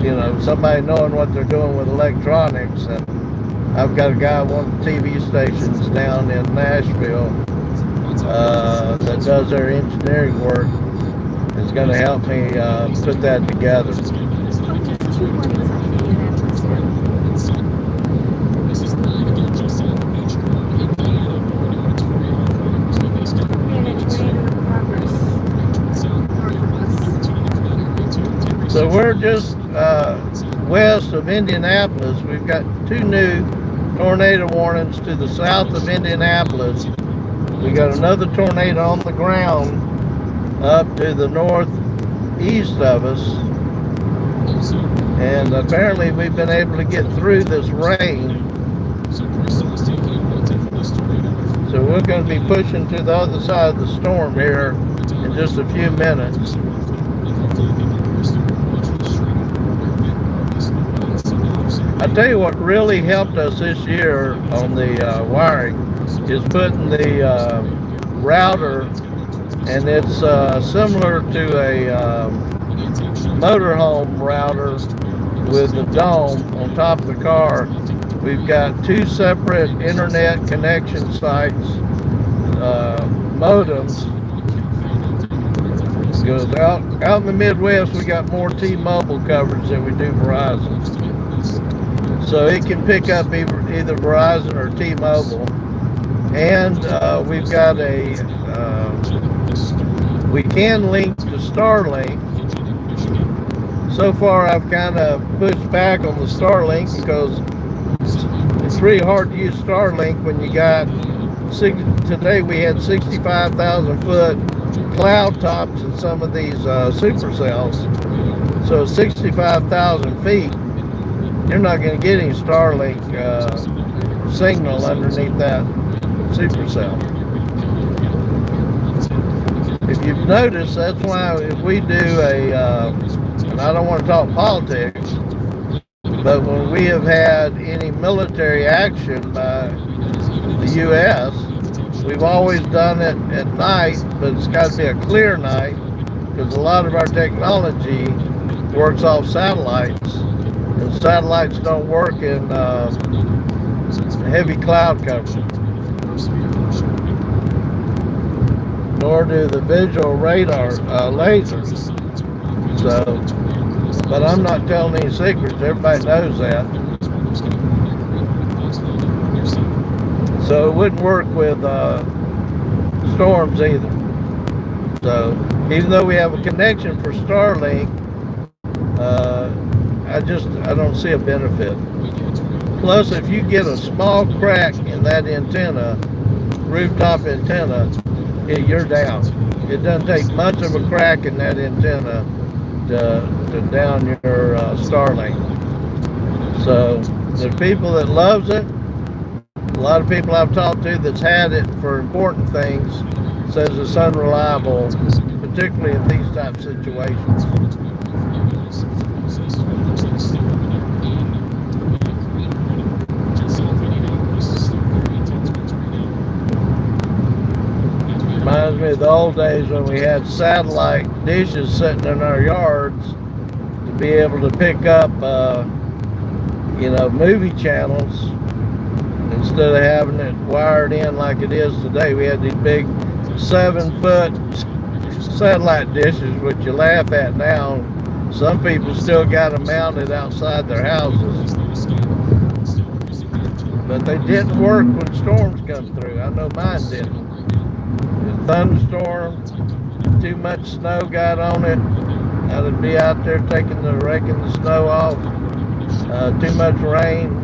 you know, somebody knowing what they're doing with electronics. And I've got a guy at one of the TV stations down in Nashville that does their engineering work, is going to help me put that together. So we're just west of Indianapolis. We've got 2 new tornado warnings to the south of Indianapolis. We got another tornado on the ground up to the northeast of us. And apparently we've been able to get through this rain. So we're going to be pushing to the other side of the storm here in just a few minutes. I tell you what really helped us this year on the wiring is putting the router, and it's similar to a motorhome router with the dome on top of the car. We've got 2 separate internet connection sites, modems. Because out in the Midwest, we got more T-Mobile coverage than we do Verizon. So it can pick up either Verizon or T-Mobile. And we've got we can link to Starlink. So far I've kind of pushed back on the Starlink because it's really hard to use Starlink when you got, today we had 65,000 foot cloud tops in some of these supercells. So 65,000 feet, you're not going to get any Starlink signal underneath that supercell. if you've noticed, that's why if we do and I don't want to talk politics, but when we have had any military action by the U.S., we've always done it at night, but it's got to be a clear night because a lot of our technology works off satellites, and satellites don't work in heavy cloud cover, nor do the visual radar lasers. So, but I'm not telling any secrets. Everybody knows that. So it wouldn't work with storms either. So even though we have a connection for Starlink, I don't see a benefit. Plus, if you get a small crack in that antenna, rooftop antenna, you're down. It doesn't take much of a crack in that antenna to down your Starlink. So there's people that loves it. A lot of people I've talked to that's had it for important things says it's unreliable, particularly in these type of situations. Reminds me of the old days when we had satellite dishes sitting in our yards to be able to pick up, movie channels instead of having it wired in like it is today. We had these big 7-foot satellite dishes, which you laugh at now. Some people still got them mounted outside their houses, but they didn't work when storms come through. I know mine didn't. A thunderstorm, too much snow got on it. I'd be out there raking the snow off. Too much rain.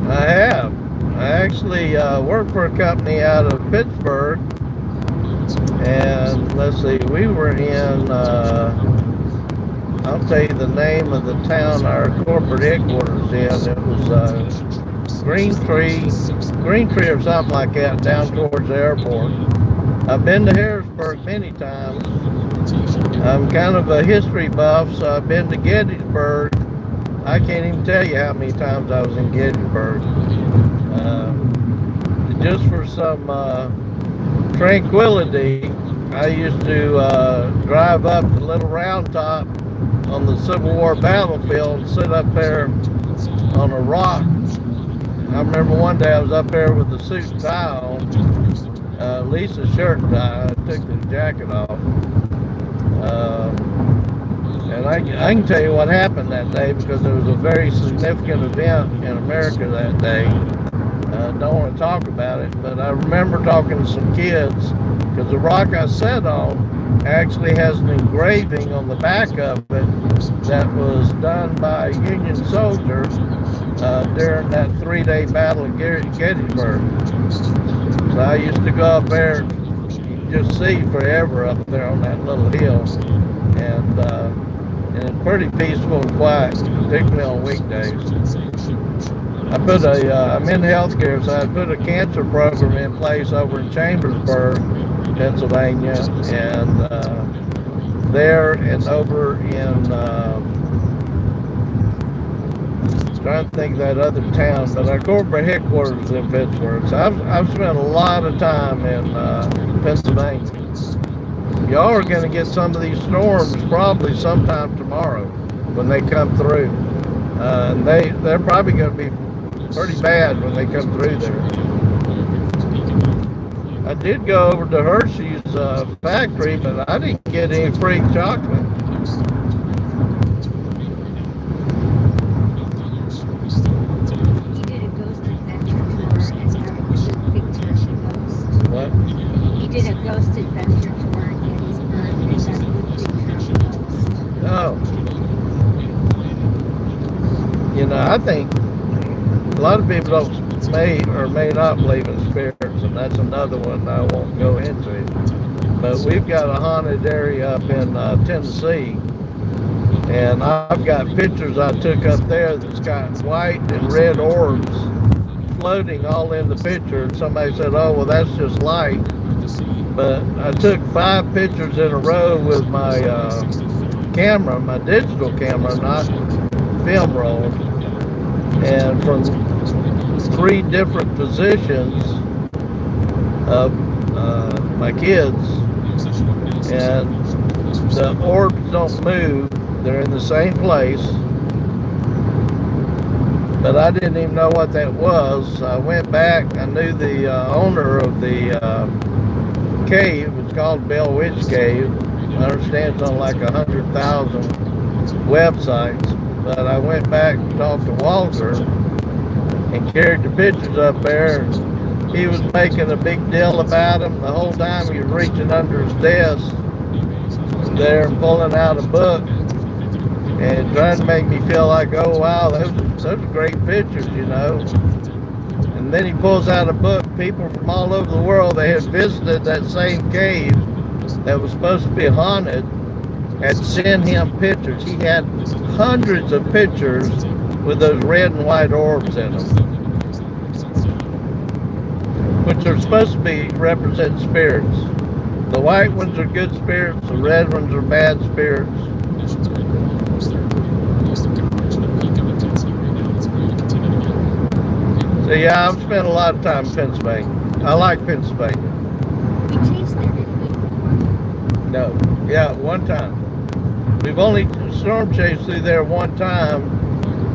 I have. I actually worked for a company out of Pittsburgh, and let's see, we were in, I'll tell you the name of the town our corporate headquarters in. It was Green Tree or something like that, down towards the airport. I've been to Harrisburg many times. I'm kind of a history buff, so I've been to Gettysburg. I can't even tell you how many times I was in Gettysburg. Just for some tranquility, I used to drive up the Little Round Top on the Civil War battlefield and sit up there on a rock. I remember one day I was up there with the suit and tie on, Lisa's shirt and tie. I took the jacket off. And I can tell you what happened that day because there was a very significant event in America that day. Don't want to talk about it, but I remember talking to some kids because the rock I sat on actually has an engraving on the back of it that was done by a Union soldier during that 3-day battle of Gettysburg. So I used to go up there, you just see forever up there on that little hill, and it's pretty peaceful and quiet, particularly on weekdays. I'm in healthcare, so I put a cancer program in place over in Chambersburg, Pennsylvania, and there and over in, trying to think of that other town, but our corporate headquarters is in Pittsburgh. So I've spent a lot of time in Pennsylvania. Y'all are going to get some of these storms probably sometime tomorrow when they come through. And they're probably going to be pretty bad when they come through there. I did go over to Hershey's factory, but I didn't get any free chocolate. He did a ghost adventure tour in Gettysburg and got a good picture of the ghost. Oh. I think a lot of people may or may not believe in spirits, and that's another one I won't go into. But we've got a haunted area up in Tennessee, and I've got pictures I took up there that's got white and red orbs floating all in the picture. And somebody said, "Oh, well, that's just light." But I took 5 pictures in a row with my camera, my digital camera, not film roll, and from 3 different positions of my kids, and the orbs don't move, they're in the same place, but I didn't even know what that was. I went back, I knew the owner of the cave. It's called Bell Witch Cave. I understand it's on like 100,000 websites, but I went back and talked to Walter and carried the pictures up there. He was making a big deal about them the whole time. He was reaching under his desk there and pulling out a book and trying to make me feel like, oh wow, those are great pictures, you know. And then he pulls out a book. People from all over the world, they had visited that same cave that was supposed to be haunted, had sent him pictures. He had hundreds of pictures with those red and white orbs in them, which are supposed to be represent spirits. The white ones are good spirits, the red ones are bad spirits. So yeah, I've spent a lot of time in Pennsylvania. I like Pennsylvania. We chased there, didn't we, before? No, yeah, one time. We've only storm chased through there one time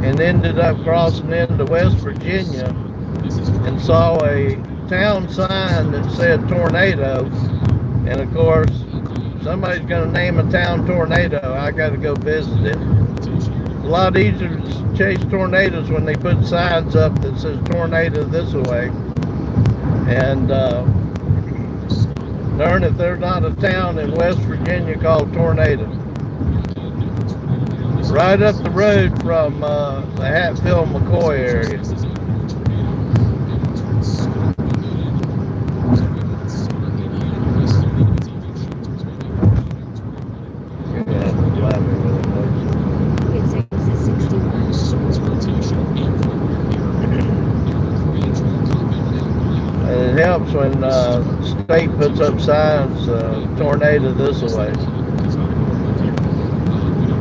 and ended up crossing into West Virginia and saw a town sign that said tornado. And of course, somebody's going to name a town Tornado. I got to go visit it. It's a lot easier to chase tornadoes when they put signs up that says tornado this way. And darn if there's not a town in West Virginia called Tornado. Right up the road from the Hatfield-McCoy area. It helps when state puts up signs, tornado this way.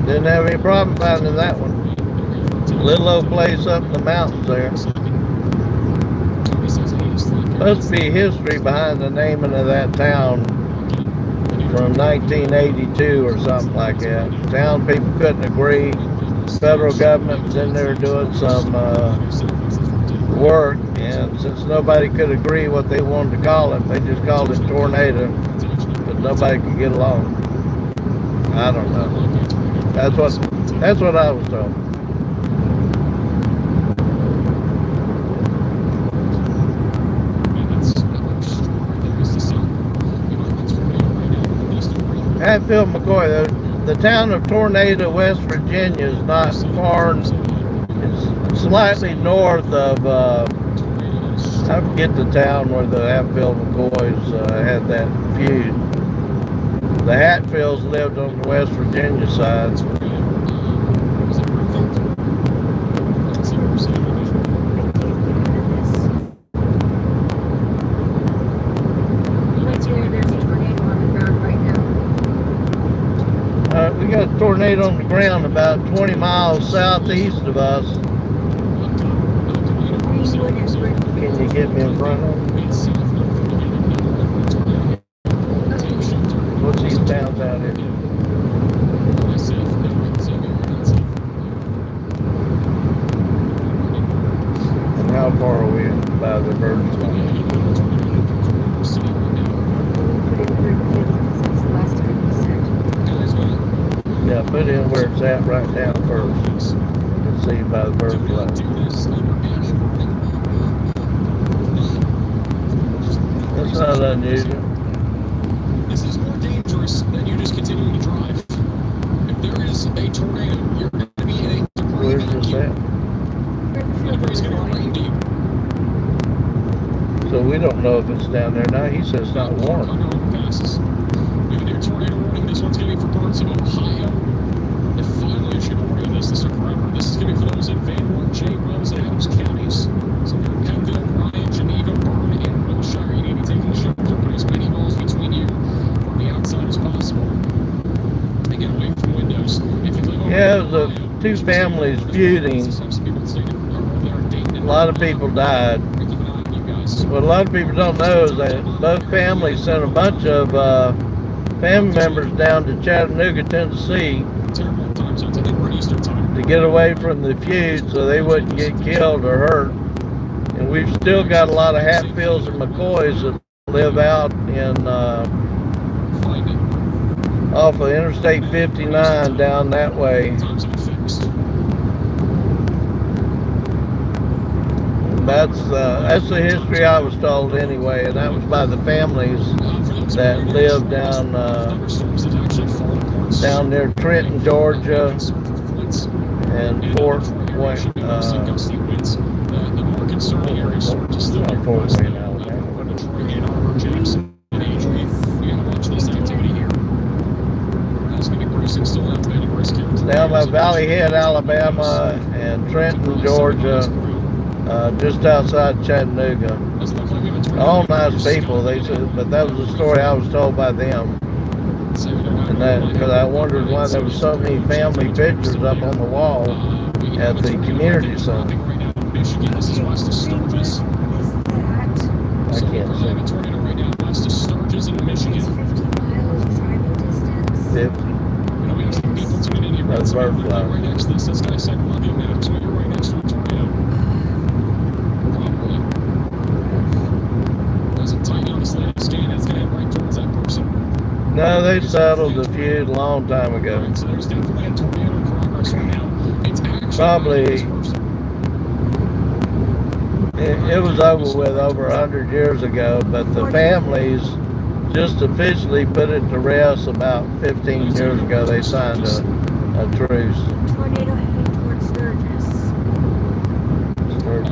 Didn't have any problem finding that one. Little old place up in the mountains there. Must be history behind the naming of that town from 1982 or something like that. Town people couldn't agree. Federal government was in there doing some work, and since nobody could agree what they wanted to call it, they just called it Tornado, but nobody could get along. I don't know. That's what I was told. Hatfield-McCoy, the town of Tornado, West Virginia is not far. It's slightly north of, I forget the town where the Hatfield-McCoys had that feud. The Hatfields lived on the West Virginia side. We got a tornado on the ground about 20 miles southeast of us. Can you get me in front of it? What's these towns out here? And how far are we by the bird fly? Yeah, put in where it's at right now first. Let's see by the bird fly. That's not unusual. This is more dangerous than you just continuing to drive. If there is a tornado, you're going to be in a debris Where's this vacuum. at? Debris is going to rain to you. So we don't know if it's down there now. He says it's not warm. Cargo overpasses. parts of Ohio. And finally, I should warn you this took forever. This is going to be for those in Van Wert, J. Rose, and Adams counties. So if you're in Penville, Bryan, Geneva, Bern, and Wilshire, you need to be taking shelter. Put as many walls between you from the outside as possible. And get away from windows. If you live over Yeah, in it was Ohio, two families feuding. A lot of people died. What a lot of people don't know is that both families sent a bunch of family members down to Chattanooga, Tennessee to get away from the feud so they wouldn't get killed or hurt. And we've still got a lot of Hatfields and McCoys that live out in off of Interstate 59 down that way. That's the history I was told anyway, and that was by the families that lived down near Trenton, Georgia, and Fort Wayne, Alabama. Down by Valley Head, Alabama, and Trenton, Georgia. Just outside Chattanooga. All nice people, they said, but that was the story I was told by them. And that because I wondered why there was so many family pictures up on the wall at the community center. I can't see. 50. That's bird flower. This guy said, love you, man. So you're right next to a tornado. Probably. Wasn't tiny on the scan. It's going to head right towards that person. No, they settled the feud a long time ago. Right, so there's definitely a tornado in progress right now. It's actually Probably. It was over with over 100 years ago, but the families just officially put it to rest about 15 years ago. They signed a truce. Tornado heading towards Sturgis.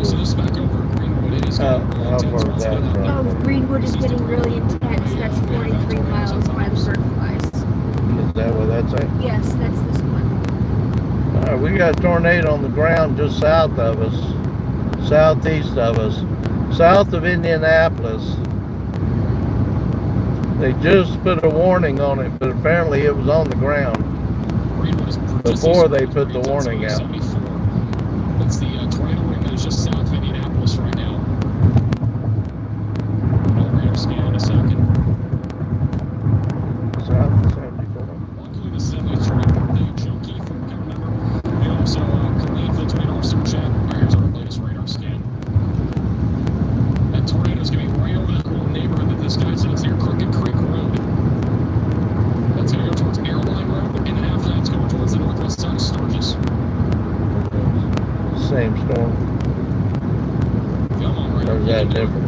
So this back over Greenwood. It is How far is that Oh, from? Greenwood is getting really intense. That's 43 miles by the bird flies. Is that what that's at? Yes, that's this one. All right, we got a tornado on the ground just south of us, southeast of us, south of Indianapolis. They just put a warning on it, but apparently it was on the ground before they put the warning out. That's the tornado warning that is just south of Indianapolis right now. I'll radar scan in a second. South of 74. Luckily, this is a tornado junkie from account number. And also, Colleen Tornado Officer Chad. Here's our latest radar scan. That tornado is going to be right over that little neighborhood that this guy said is near Crooked Creek Road. That's going to go towards Airline Road, and then after that, it's going towards the northwest side of Sturgis. Same storm. Come on, right Or is that different?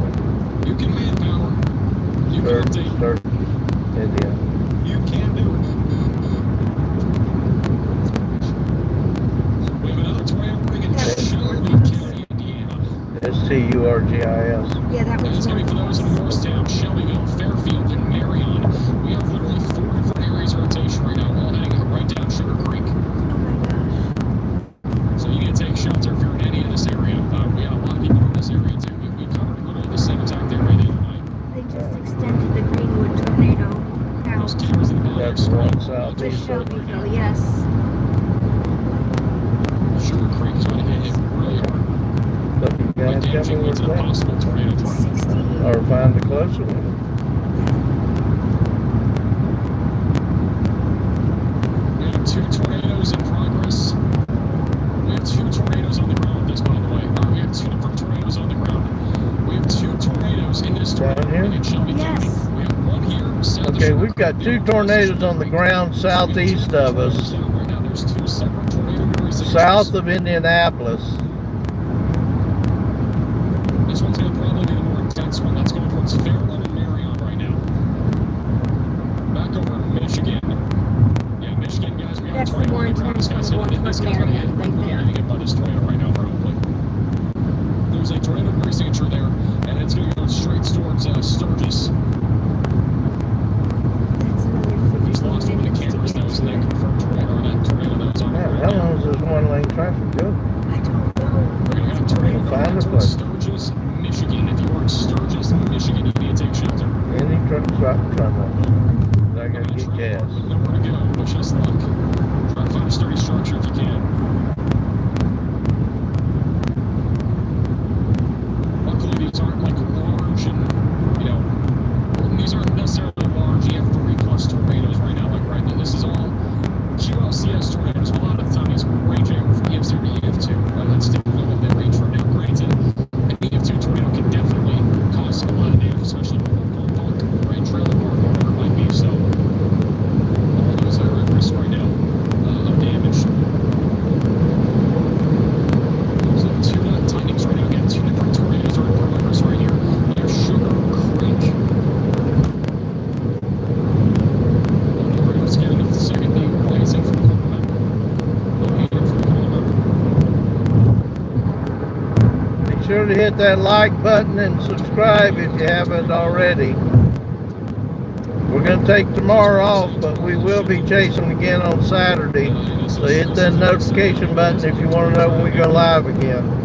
You can manpower. You can update. Sturgis, Indiana. You can do it. We have another tornado warning in Shelby County, Indiana. STURGIS. Yeah, that And was it's going to be for those in Morristown, Shelbyville, Fairfield, and Marion. We have literally 4 different areas of rotation right now, all heading right down Sugar Creek. Oh my gosh. So you need to take shelter if you're in any of this area. We got a lot of people in this area too. We covered literally the same exact area the other night. They just extended the Greenwood tornado Those out cameras in the back That's the one southeast. to Shelbyville, yes. Sugar Creek is going to hit really hard. But you Like guys tell me damaging what's winds and a that? possible tornado threat. 60. Or find the closer one. We have 2 tornadoes in progress. We have 2 tornadoes on the ground with this, by the way. We have 2 different tornadoes on the ground. We have 2 tornadoes in this Down tornado here? in Shelby Yes. County. We have 1 here south of Okay, Sugar we've got Creek. 2 tornadoes on the ground southeast of us, Right now, there's 2 separate tornado warnings. south of Indianapolis. This one's going to probably be the more intense one. That's going towards Fairland and Marion right now. Back over to Michigan. Yeah, Michigan, guys, we have That's a the tornado more on the ground. This intense guy's one, hitting. This towards guy's going to hit. Marion, right We're there. getting hit by this tornado right now, probably. There's a tornado warning signature there, and it's going to go straight towards Sturgis. That's another Just 15 lost one of the minutes to cameras. get That was to. traffic go? I don't know. We're gonna have a tornado Find coming a towards place. Sturgis, Michigan. If you are in Sturgis, Michigan, you need to take shelter. Any truck stop tunnels. I gotta get gas. Nowhere to go. Wish us luck. Try to find a sturdy structure if you can. Luckily, these aren't like large and, you know, these aren't necessarily large EF3 plus tornadoes right now. Like right now, this is all QLCS tornadoes. A lot of the time, it's ranging from EF0 to EF2. That's typically what they range from. Now, granted, an EF2 tornado can definitely cause a lot of damage, especially on bulk, right? Trailer park, or whatever it might be. So, all those are at risk right now of damage. So, two tidings right now. Again, two different tornadoes are in progress right here near Sugar Creek. Radio's getting up to second being blazing for the corner. Located for the corner. Be sure to hit that like button and subscribe if you haven't already. We're going to take tomorrow off, but we will be chasing again on Saturday. So hit that notification button if you want to know when we go live again.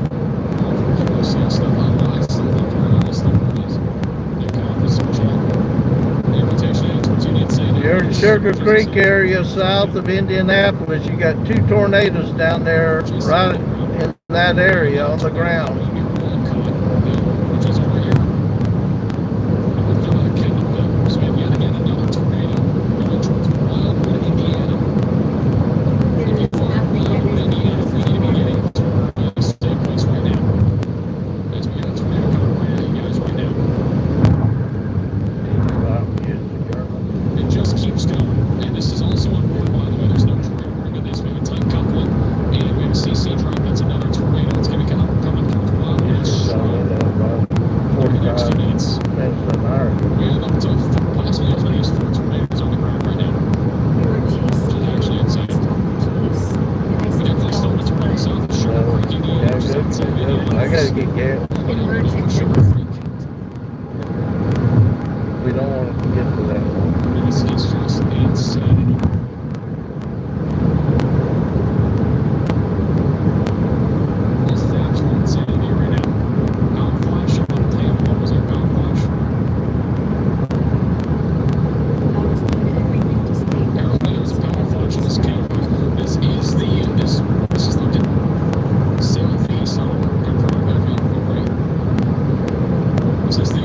You're in Sugar Creek area south of Indianapolis. You got two tornadoes down there right in that area on the ground. It just keeps going. And this is also on board, by the way. There's no tornado warning on this. We have a tight coupling, and we have a CC drop. That's another tornado. It's going to be coming towards Wildwood. For the next 2 minutes. We have up to possibly as many as 4 tornadoes on the ground right now. Which is actually insane. We definitely still have a tornado south of Sugar Creek, Indiana. I gotta get gas. Sugar Creek. We don't want to get to that one. This is just insanity. This is absolute insanity right now. Power flash up on Tampa. What was that power flash? Apparently there was a power flash in this camera. This is looking southeast. I don't know if we're confirming that vehicle right. This is the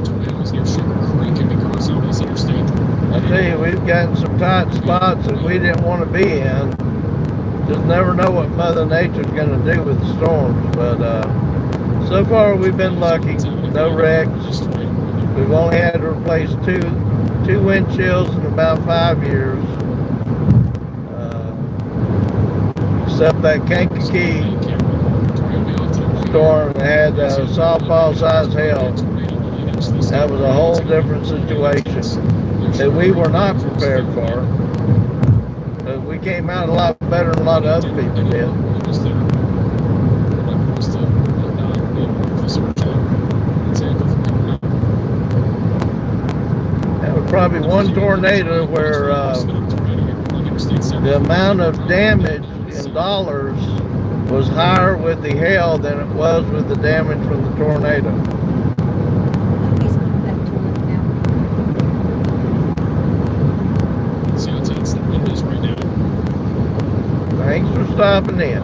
tornado is near Sugar Creek and because southeast interstate. I tell you, we've gotten some tight spots that we didn't want to be in. Just never know what Mother Nature's going to do with the storms. But so far, we've been lucky. No wrecks. We've only had to replace two windshields in about 5 years. Except that Kankakee storm that had softball-sized hail. That was a whole different situation that we were not prepared for. But we came out a lot better than a lot of other people did. That was probably one tornado where the amount of damage in dollars was higher with the hail than it was with the damage from the tornado. Thanks for stopping in.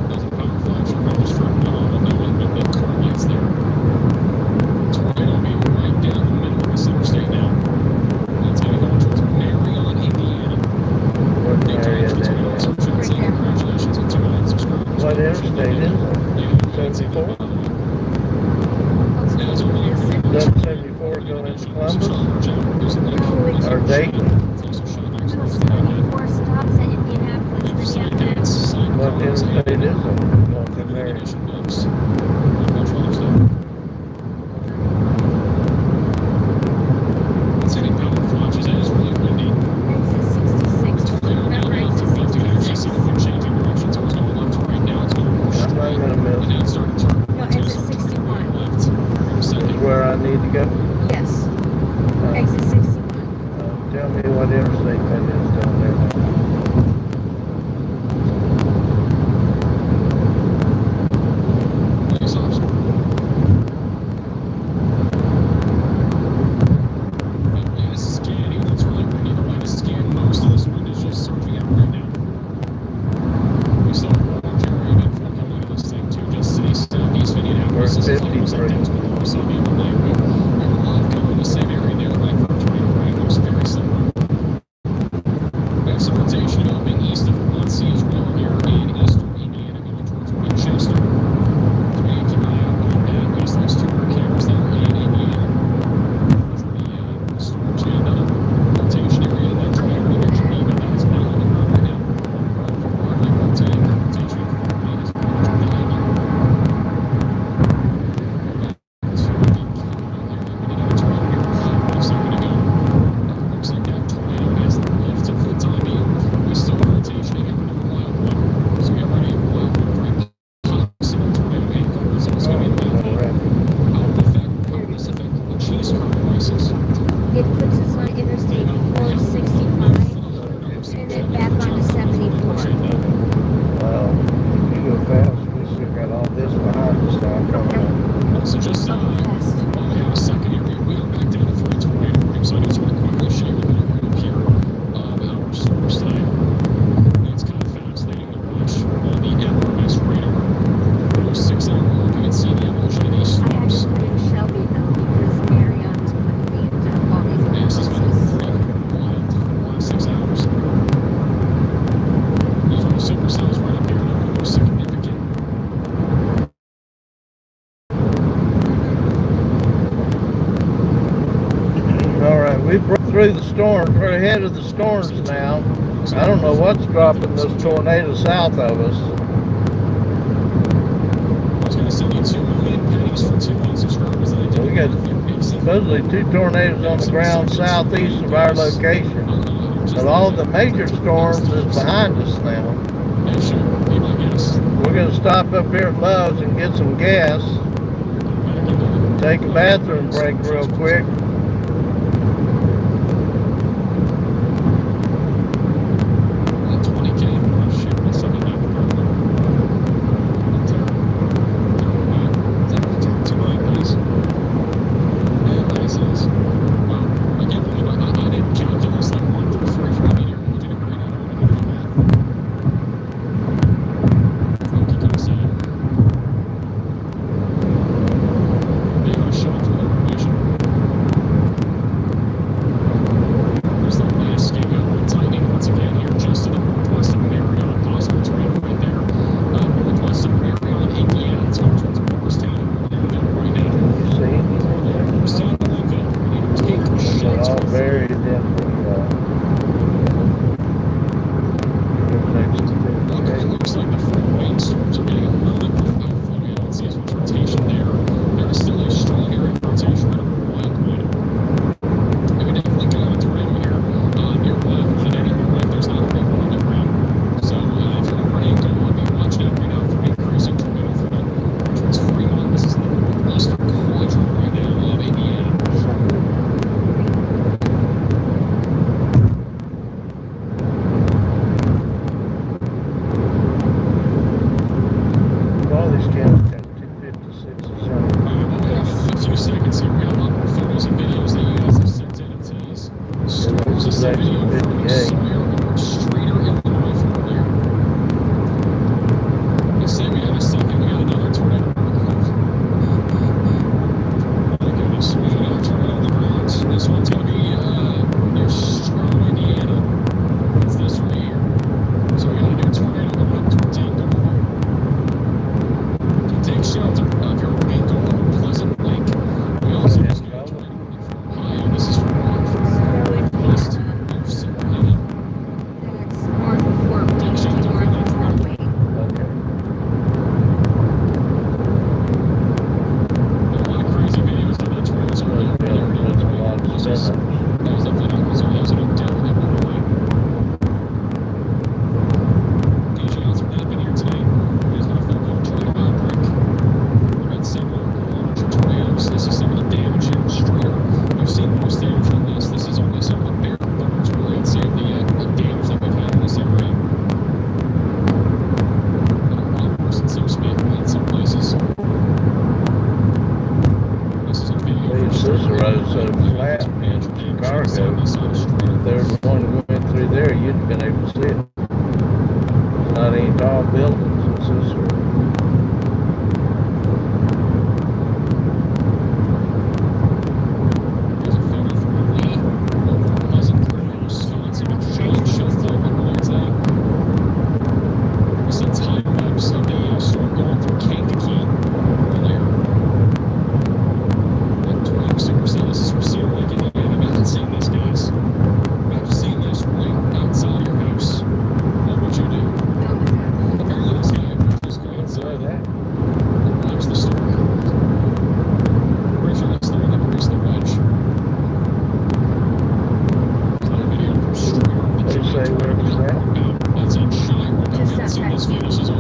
What interstate is it? 74? Does 74 go into Columbus? Or Dayton? 74 stops at Indianapolis, then you have to What interstate is it? Documentarist. I'm not gonna miss. No, exit 61. Where I need to go. Yes. Exit 61. Tell me what interstate that is down there. was like that tornado we saw the other night. We were all kind of in the same area there. Like the tornado ran, it was very similar. We have some rotation developing east of Vermont C as well here in eastern Indiana, going towards Winchester. So we have to keep an eye out on that. We just lost 2 hurricanes there in Indiana. The storms and rotation area that tornado near Geneva that is now on the ground right now. Partly rotating, rotation is looks like that tornado has lifted for the time being. We still have rotation here with wild one. So get ready, wild one, very possible tornado angle. It's also going to be the how will this affect the cheese curve prices? It puts us on Interstate 465 and then back onto 74. Well, if you go fast, we still got all this behind us now coming up. Also just Fast. while we have a second area, we are back down to 3 tornado warnings. So I just want to quickly share a little bit up here of our source side. It's kind of fascinating to watch on the MRS radar. Those 6-hour mark, you can see the evolution of these I had storms. to put in Shelbyville because Marion's putting me into all these other This has been places. rather wild the last 6 hours. These are the supercells right up here, they're the most significant. All right, we broke through the storms. We're ahead of the storms now. I don't know what's dropping this tornado south of us. I was going to send you 2 million pennies for 2 million subscribers that I did. We got supposedly 2 tornadoes on the ground southeast of our location. But all the major storms is behind us now. Yeah, sure. Be my guest. We're going to stop up here at Love's and get some gas. Take a bathroom break real quick.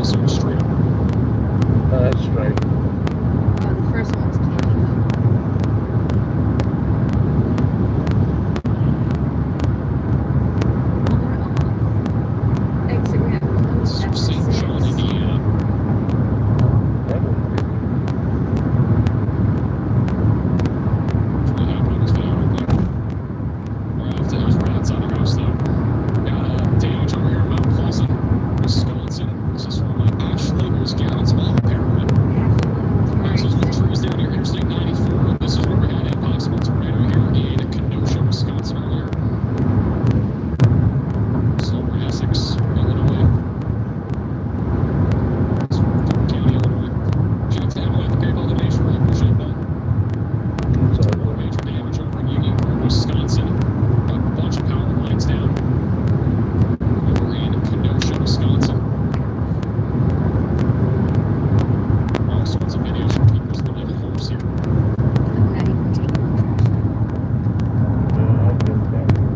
So we're straight up. That's straight. Oh, the first one was candy. Exit ramp closed after St. John, 6. Indiana. That wouldn't be good. What's really happening is video real quick. Right off to there's right outside the house though. Got damage over here in Mount Pleasant, Wisconsin. This is from Ashley. Here's Gavin's mom, apparently. There's with trees down here, Interstate 94. This is where we had a possible tornado here in Kenosha, Wisconsin earlier. Sloan, Essex, Illinois. County, Illinois. Shout out to Emily at the PayPal donation. Really appreciate that. It's ugly. Major damage over in Union Grove, Wisconsin. Got a bunch of power lines down. Over in Kenosha, Wisconsin. Oh, someone's a video showing people just living in homes here. I'm not even taking the trash out. Yeah, I've been back there.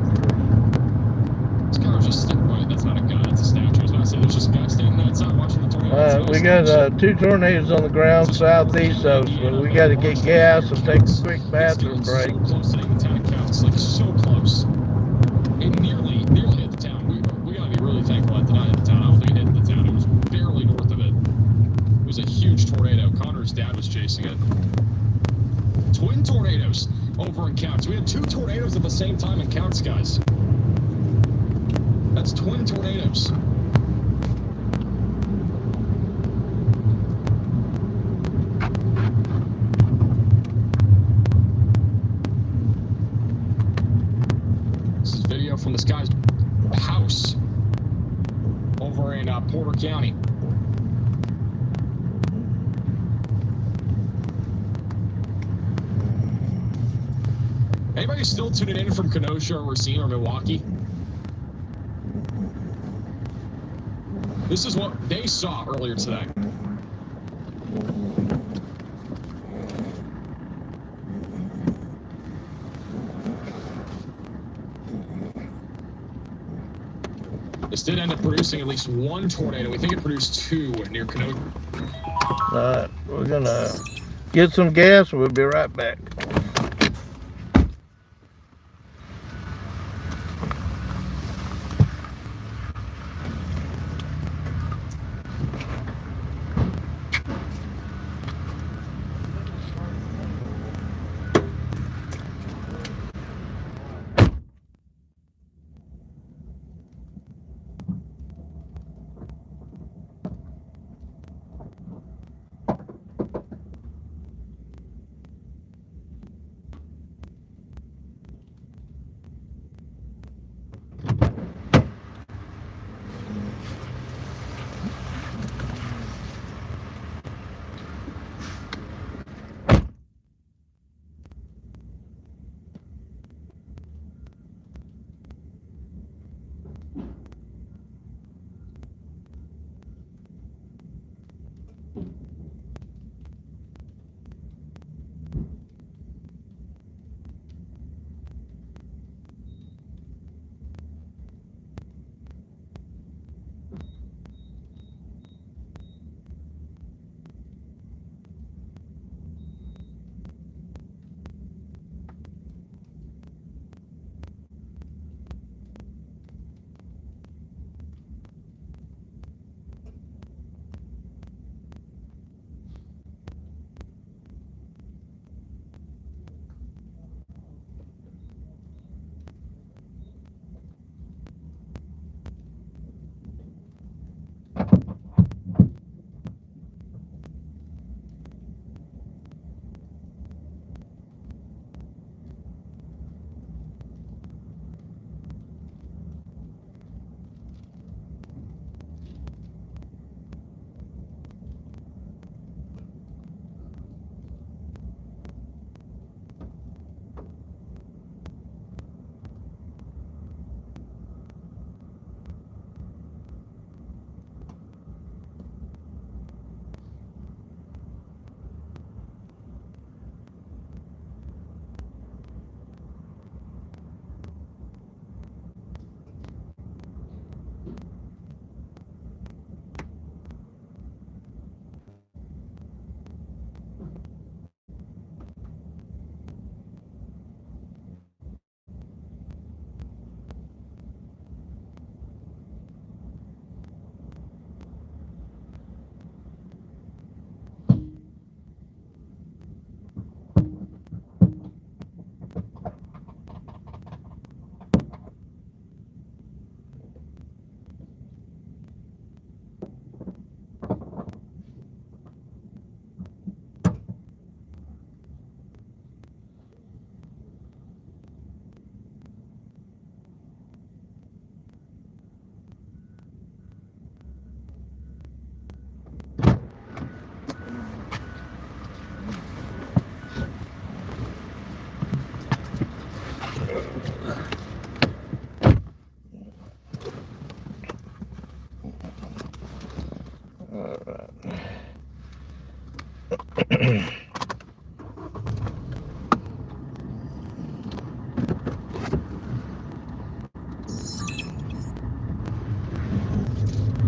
This guy was just wait, that's not a guy, that's a statue. I was about to say, there's just a guy standing outside watching the tornado. We got 2 tornadoes on the ground southeast of us, but we got to get gas and take a quick bathroom break. So close to hitting the town of Counts, like so close. It nearly hit the town. We gotta be really thankful it did not hit the town. I don't think it hit the town. It was barely north of it. It was a huge tornado. Connor's dad was chasing it. Twin tornadoes over in Counts. We had 2 tornadoes at the same time in Counts, guys. That's twin tornadoes. This is video from this guy's house over in Porter County. Anybody still tuning in from Kenosha or Racine or Milwaukee? This is what they saw earlier today. This did end up producing at least 1 tornado. We think it produced 2 near Kenosha. Alright, we're gonna get some gas. We'll be right back.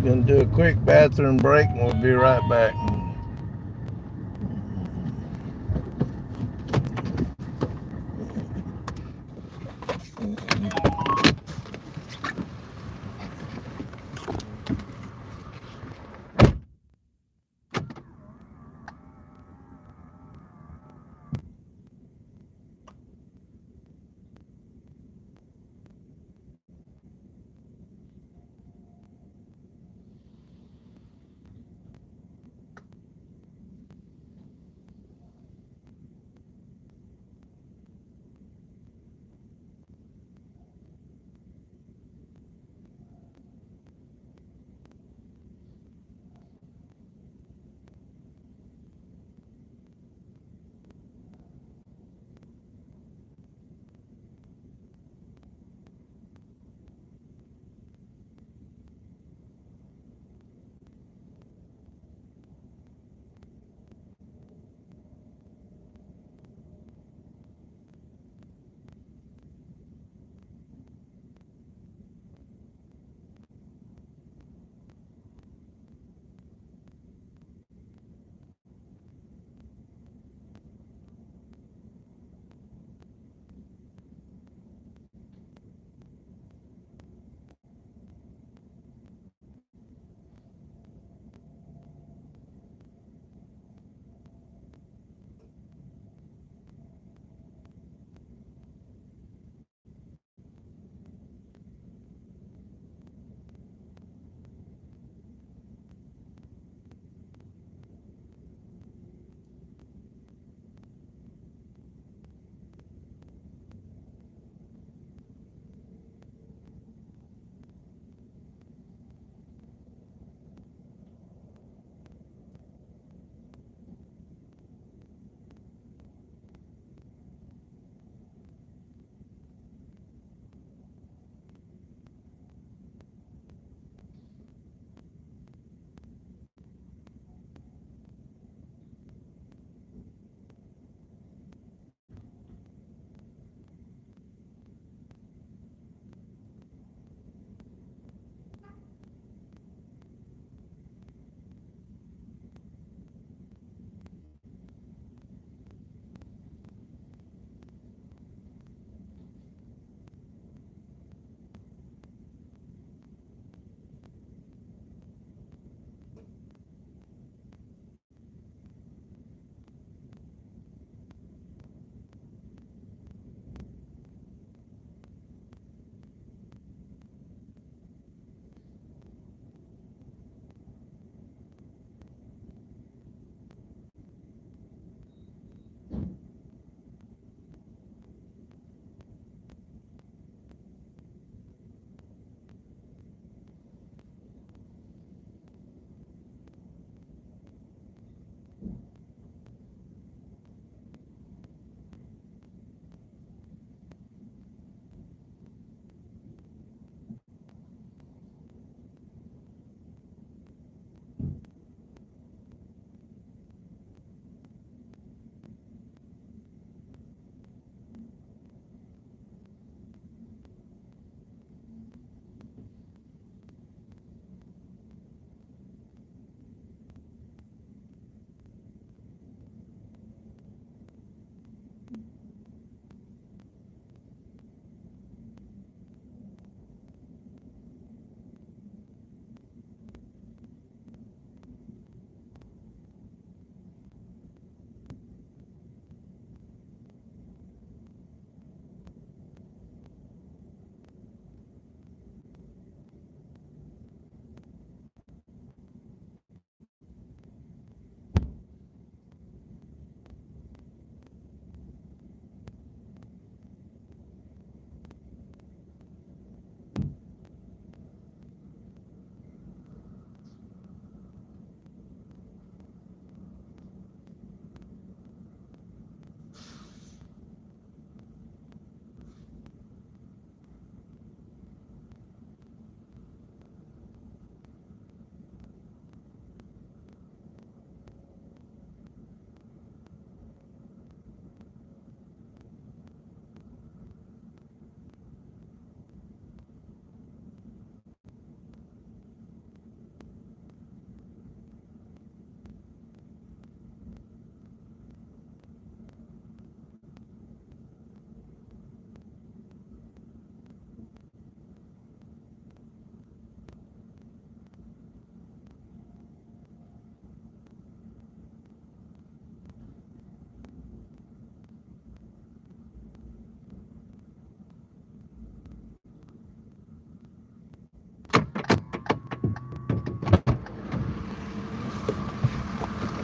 Gonna do a quick bathroom break and we'll be right back.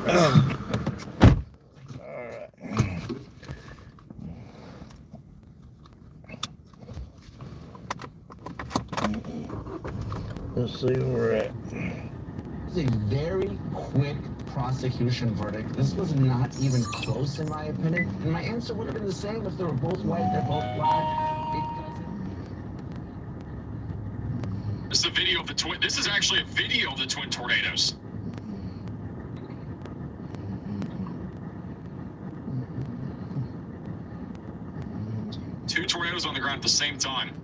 Alright. Let's see where we're at. It's a very quick prosecution verdict. This was not even close, in my opinion. And my answer would have been the same if they were both white, they're both black. This is a video of the twin. This is actually a video of the twin tornadoes. Two tornadoes on the ground at the same time.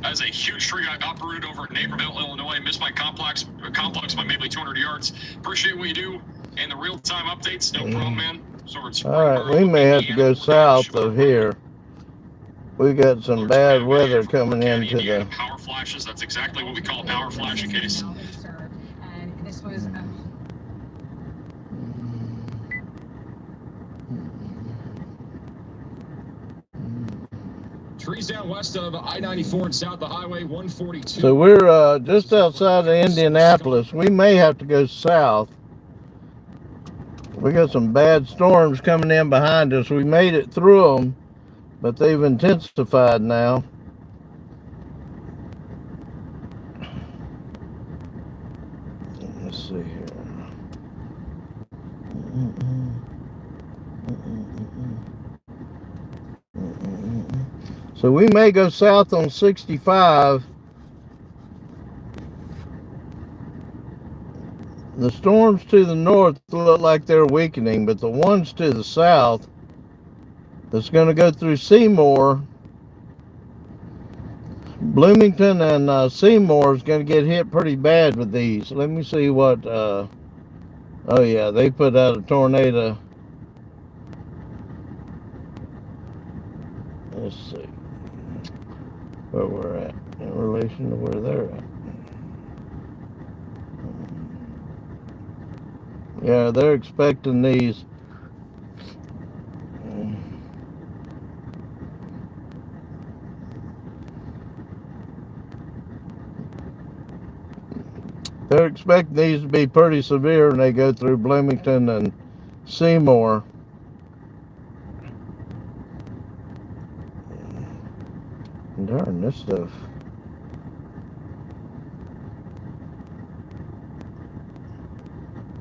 That is a huge tree I uprooted over at Naperville, Illinois. Missed my complex by maybe 200 yards. Appreciate what you do and the real-time updates. No problem, man. All right, we may have to go south of here. We got some bad weather coming into the power flashes. That's exactly what we call a power flash case. And this was Trees down west of I-94 and south of Highway 142. So we're just outside of Indianapolis. We may have to go south. We got some bad storms coming in behind us. We made it through them, but they've intensified now. Let's see here. So we may go south on 65. The storms to the north look like they're weakening, but the ones to the south that's going to go through Seymour, Bloomington and Seymour is going to get hit pretty bad with these. Let me see what, oh yeah, they put out a tornado. Let's see where we're at in relation to where they're at. Yeah, they're expecting these. They're expecting these to be pretty severe when they go through Bloomington and Seymour. Darn, this stuff.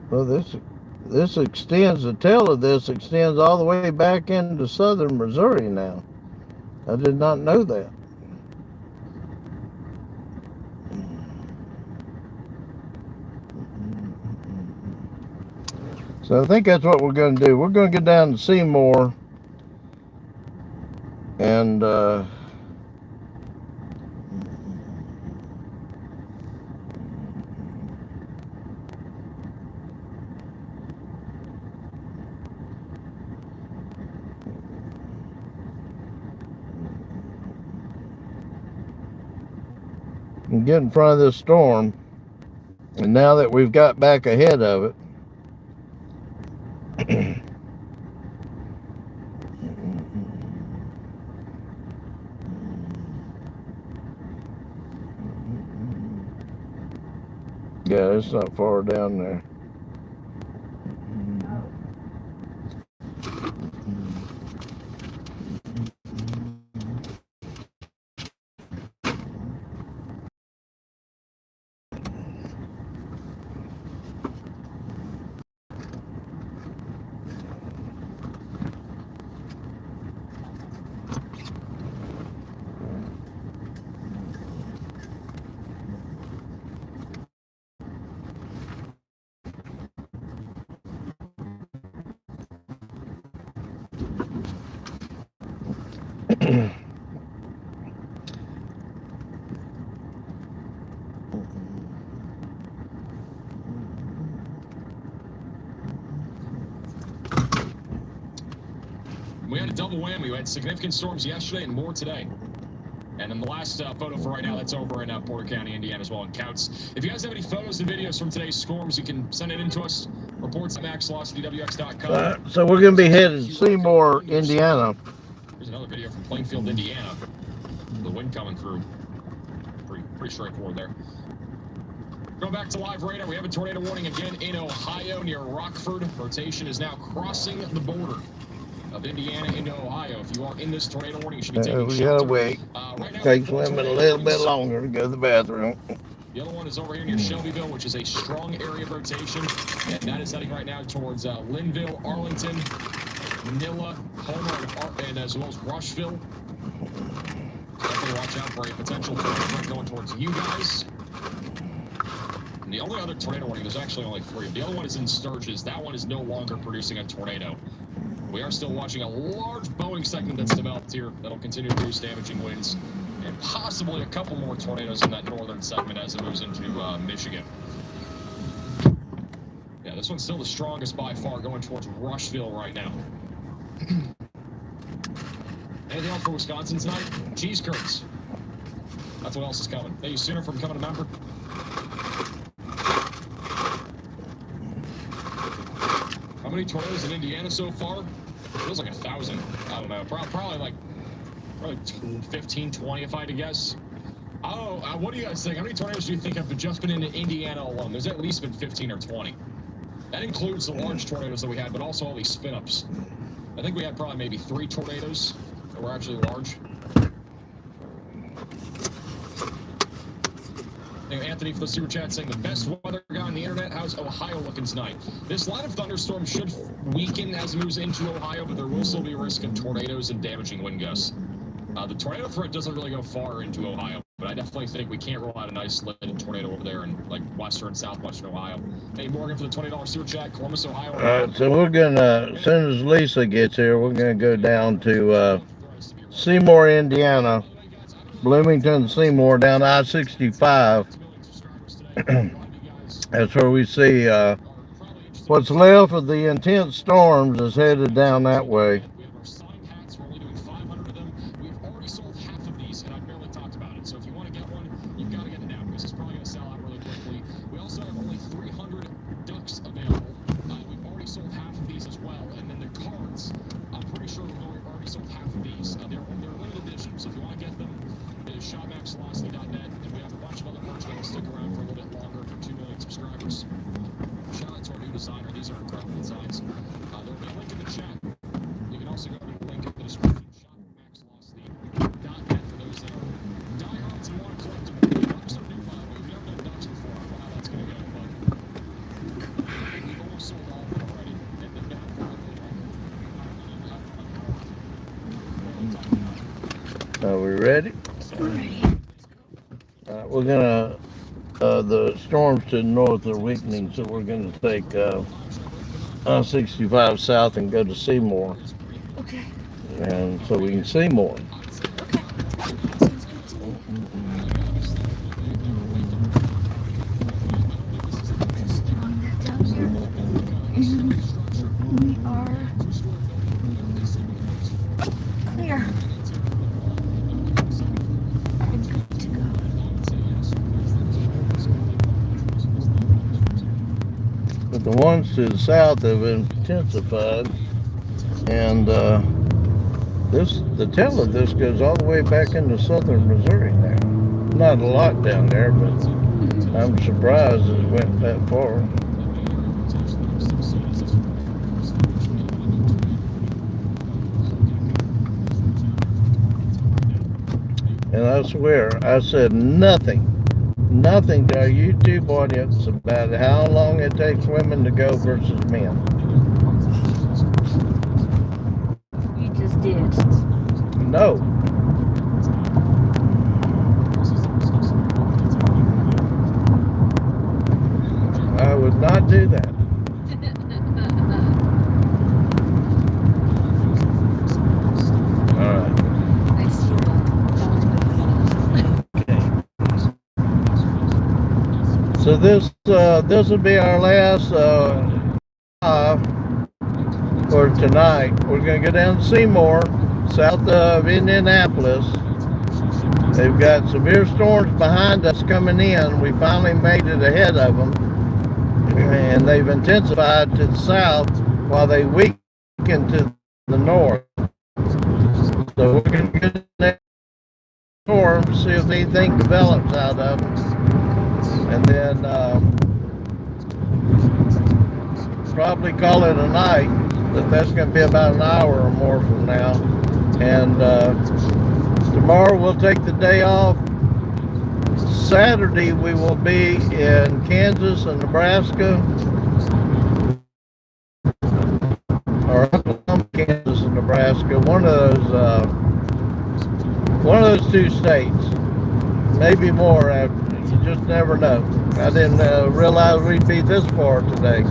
Well, this extends, the tail of this extends all the way back into southern Missouri now. I did not know that. So I think that's what we're going to do. We're going to get down to Seymour and get in front of this storm. And now that we've got back ahead of it, yeah, it's not far down there. We had a double whammy. We had significant storms yesterday and more today. And then the last photo for right now, that's over in Porter County, Indiana as well, in Couts. If you guys have any photos and videos from today's storms, you can send it in to us. Reports at maxvelocitywx.com. So we're going to be headed to Seymour, Indiana. Here's another video from Plainfield, Indiana. The wind coming through. Pretty straightforward there. Go back to live radar. We have a tornado warning again in Ohio near Rockford. Rotation is now crossing the border of Indiana into Ohio. If you are in this tornado warning, you should be taking We shelter. gotta wait. Right now, Takes women a little bit longer to go to the bathroom. The other one is over here near Shelbyville, which is a strong area of rotation, and that is heading right now towards Linville, Arlington, Manila, Homer, and as well as Rushville. Definitely watch out for a potential tornado going towards you guys. And the only other tornado warning, there's actually only 3. The other one is in Sturgis. That one is no longer producing a tornado. We are still watching a large Boeing segment that's developed here that'll continue to produce damaging winds and possibly a couple more tornadoes in that northern segment as it moves into Michigan. Yeah, this one's still the strongest by far, going towards Rushville right now. Anything else for Wisconsin tonight? Cheese curds. That's what else is coming. Thank you, Sooner, for becoming a member. How many tornadoes in Indiana so far? Feels like 1,000. I don't know. Probably 15, 20 if I had to guess. Oh, what do you guys think? How many tornadoes do you think have just been in Indiana alone? There's at least been 15 or 20. That includes the large tornadoes that we had, but also all these spin-ups. I think we had probably maybe 3 tornadoes that were actually large. Thank you, Anthony, for the super chat saying the best weather guy on the internet. How's Ohio looking tonight? This line of thunderstorms should weaken as it moves into Ohio, but there will still be a risk of tornadoes and damaging wind gusts. The tornado threat doesn't really go far into Ohio, but I definitely think we can't rule out an isolated tornado over there in like western, southwestern Ohio. Hey, Morgan, for the $20 super chat, Columbus, Ohio. All right, so we're gonna, as soon as Lisa gets here, we're gonna go down to Seymour, Indiana, Bloomington, Seymour, down I-65. That's where we see what's left of the intense storms is headed down that way. Are we ready? We're gonna, the storms to the north are weakening, so we're gonna take I-65 south and go to Seymour. Okay. And so we can see more. Okay. Sounds good to me. Just throwing that down here. And we are clear. But the ones to the south have intensified, and the tail of this goes all the way back into southern Missouri now. Not a lot down there, but I'm surprised it went that far. And I swear, I said nothing to our YouTube audience about how long it takes women to go versus men. You just did. No. I would not do that. All right. I see So this will be our last for tonight. We're going to go down to Seymour, south of Indianapolis. They've got severe storms behind us coming in. We finally made it ahead of them, and they've intensified to the south while they weaken to the north. So we're going to get in that storm, see if anything develops out of them. and then probably call it a night. But that's going to be about an hour or more from now. And tomorrow we'll take the day off. Saturday we will be in Kansas and Nebraska, or Kansas and Nebraska, one of those two states, maybe more. You just never know. I didn't realize we'd be this far today.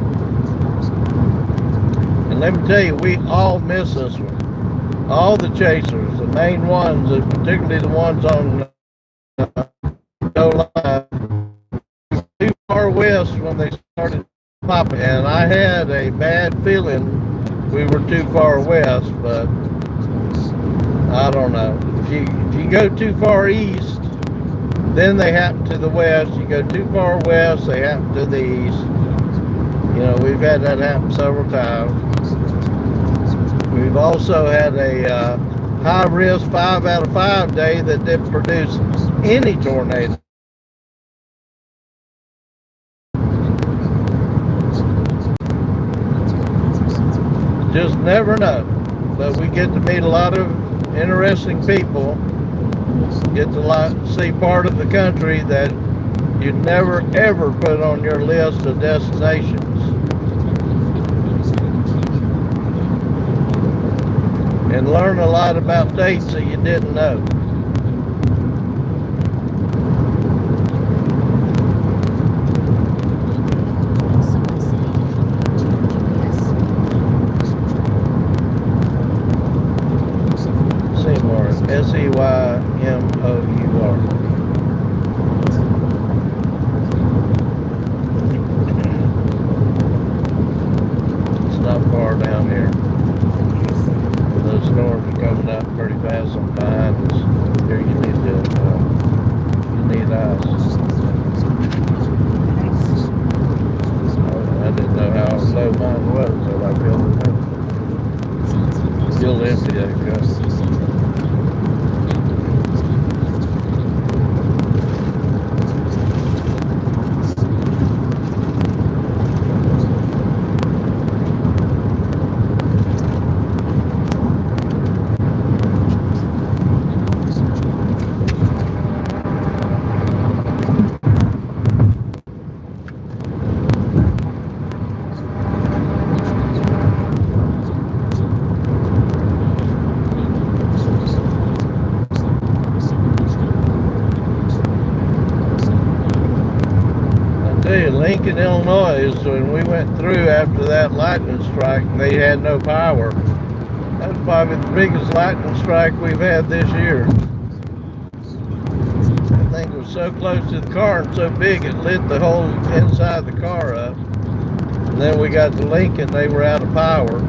And let me tell you, we all miss this one. All the chasers, the main ones, and particularly the ones on Go Live, too far west when they started popping. And I had a bad feeling we were too far west, but I don't know. If you go too far east, then they happen to the west. You go too far west, they happen to the east. You know, we've had that happen several times. We've also had a high risk 5 out of 5 day that didn't produce any tornado. Just never know. But we get to meet a lot of interesting people. Get to see part of the country that you'd never ever put on your list of destinations. And learn a lot about states that you didn't know. Seymour, Seymour. It's not far down here. Those storms are coming up pretty fast on behind us. Here you need ice. I didn't know how low mine was until I filled it up. Still empty that cup. Lincoln, Illinois, when we went through after that lightning strike, they had no power. That was probably the biggest lightning strike we've had this year. That thing was so close to the car and so big it lit the whole inside of the car up. And then we got to Lincoln, they were out of power.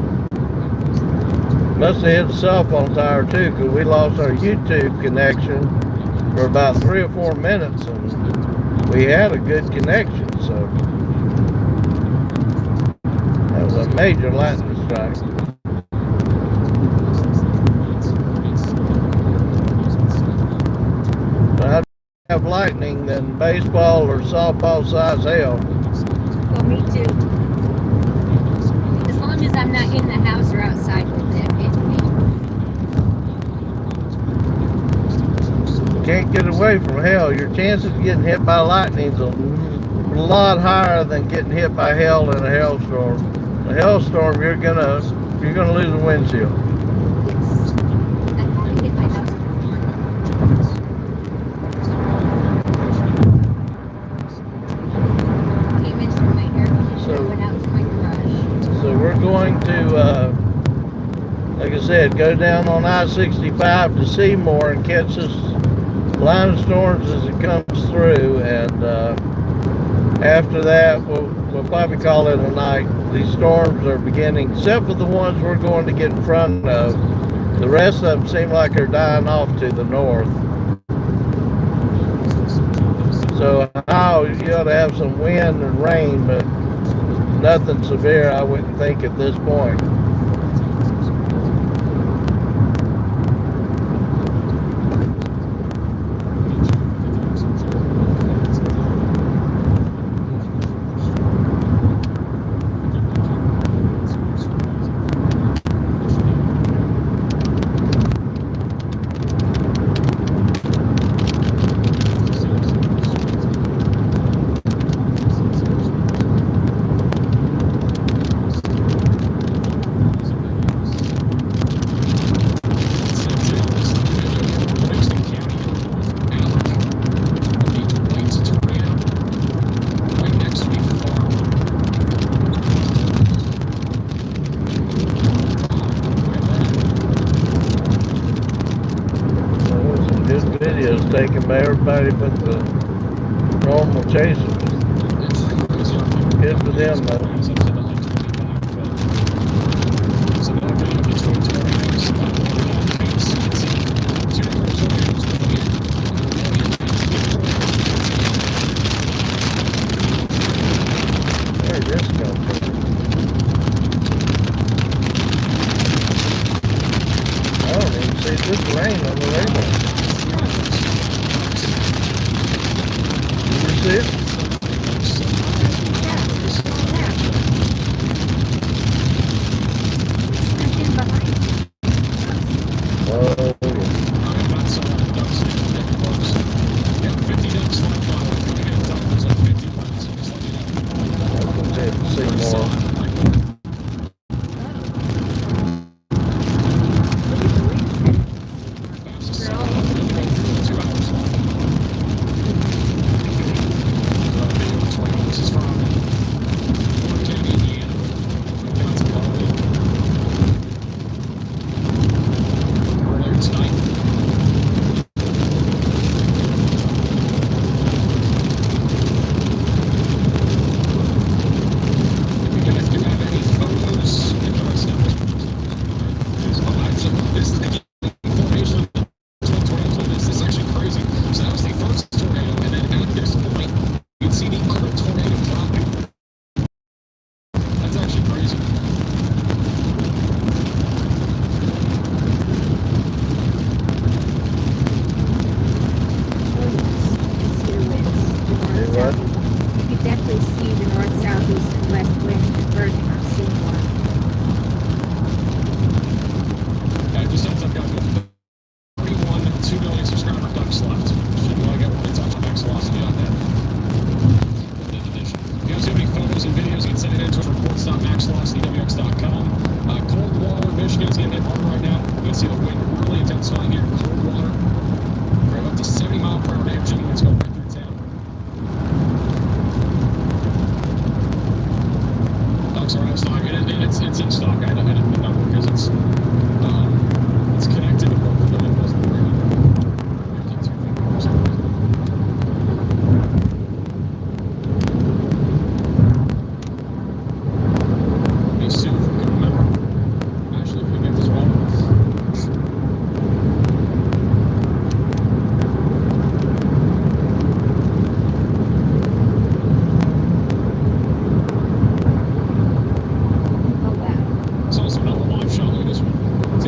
Must have hit the cell phone tower too, because we lost our YouTube connection for about 3 or 4 minutes, and we had a good connection. So that was a major lightning strike. But I'd have lightning than baseball or softball size hail. Well, me too. As long as I'm not in the house or outside with it, Can't get away from hail. Your chances of getting hit by lightning is a lot higher than getting hit by hail in a hailstorm. A hailstorm, you're gonna lose a windshield. yes. I've had hit my house before. Came in from my air conditioner, went out to my garage. So we're going to, like I said, go down on I-65 to Seymour and catch this line of storms as it comes through, and after that we'll probably call it a night. These storms are beginning, except for the ones we're going to get in front of. The rest of them seem like they're dying off to the north. So now you ought to have some wind and rain, but nothing severe, I wouldn't think, at this point. taken by everybody but the normal chasers. Good for them though. So no video between tornadoes, two tornadoes. Where'd this come from? I don't even see this rain on the radar. Did you see it? Oh, yeah. See more. It's also another live shot. Look at this one.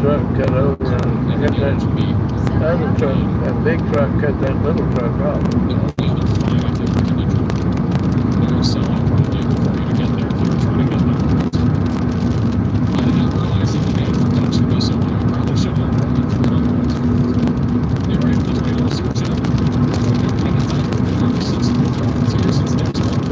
truck cut over and cut that other truck, that big truck cut that little truck off. The only other 5 I think were individual. They were selling probably before you get there if you were trying to get there. I did not realize that the name for Dutch would be so high. I probably should have brought it through another one. They were able to trade all search out. Since the problems here since next month.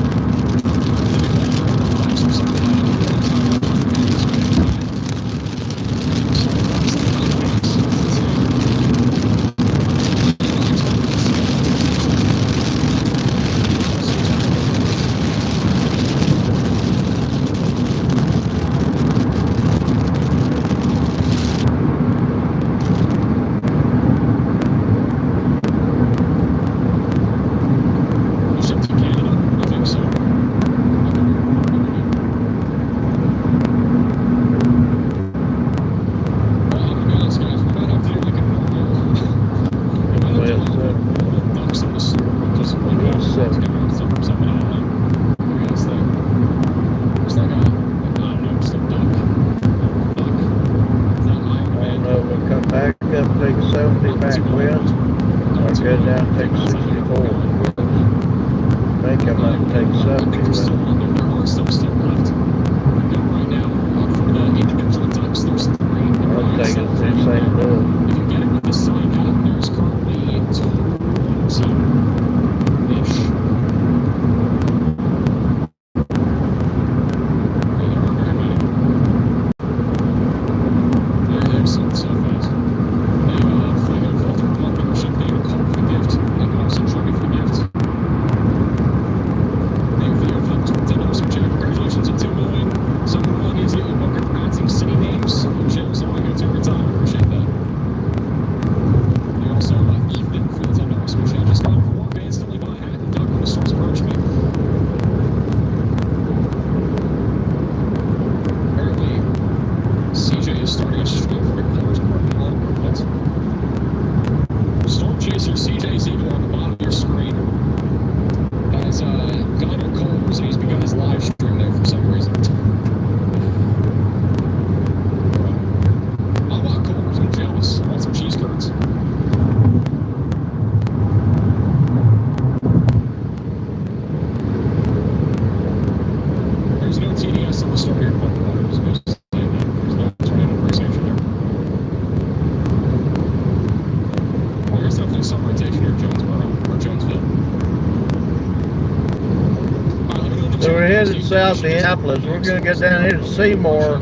So we're headed south to Indianapolis. We're going to get down here to Seymour,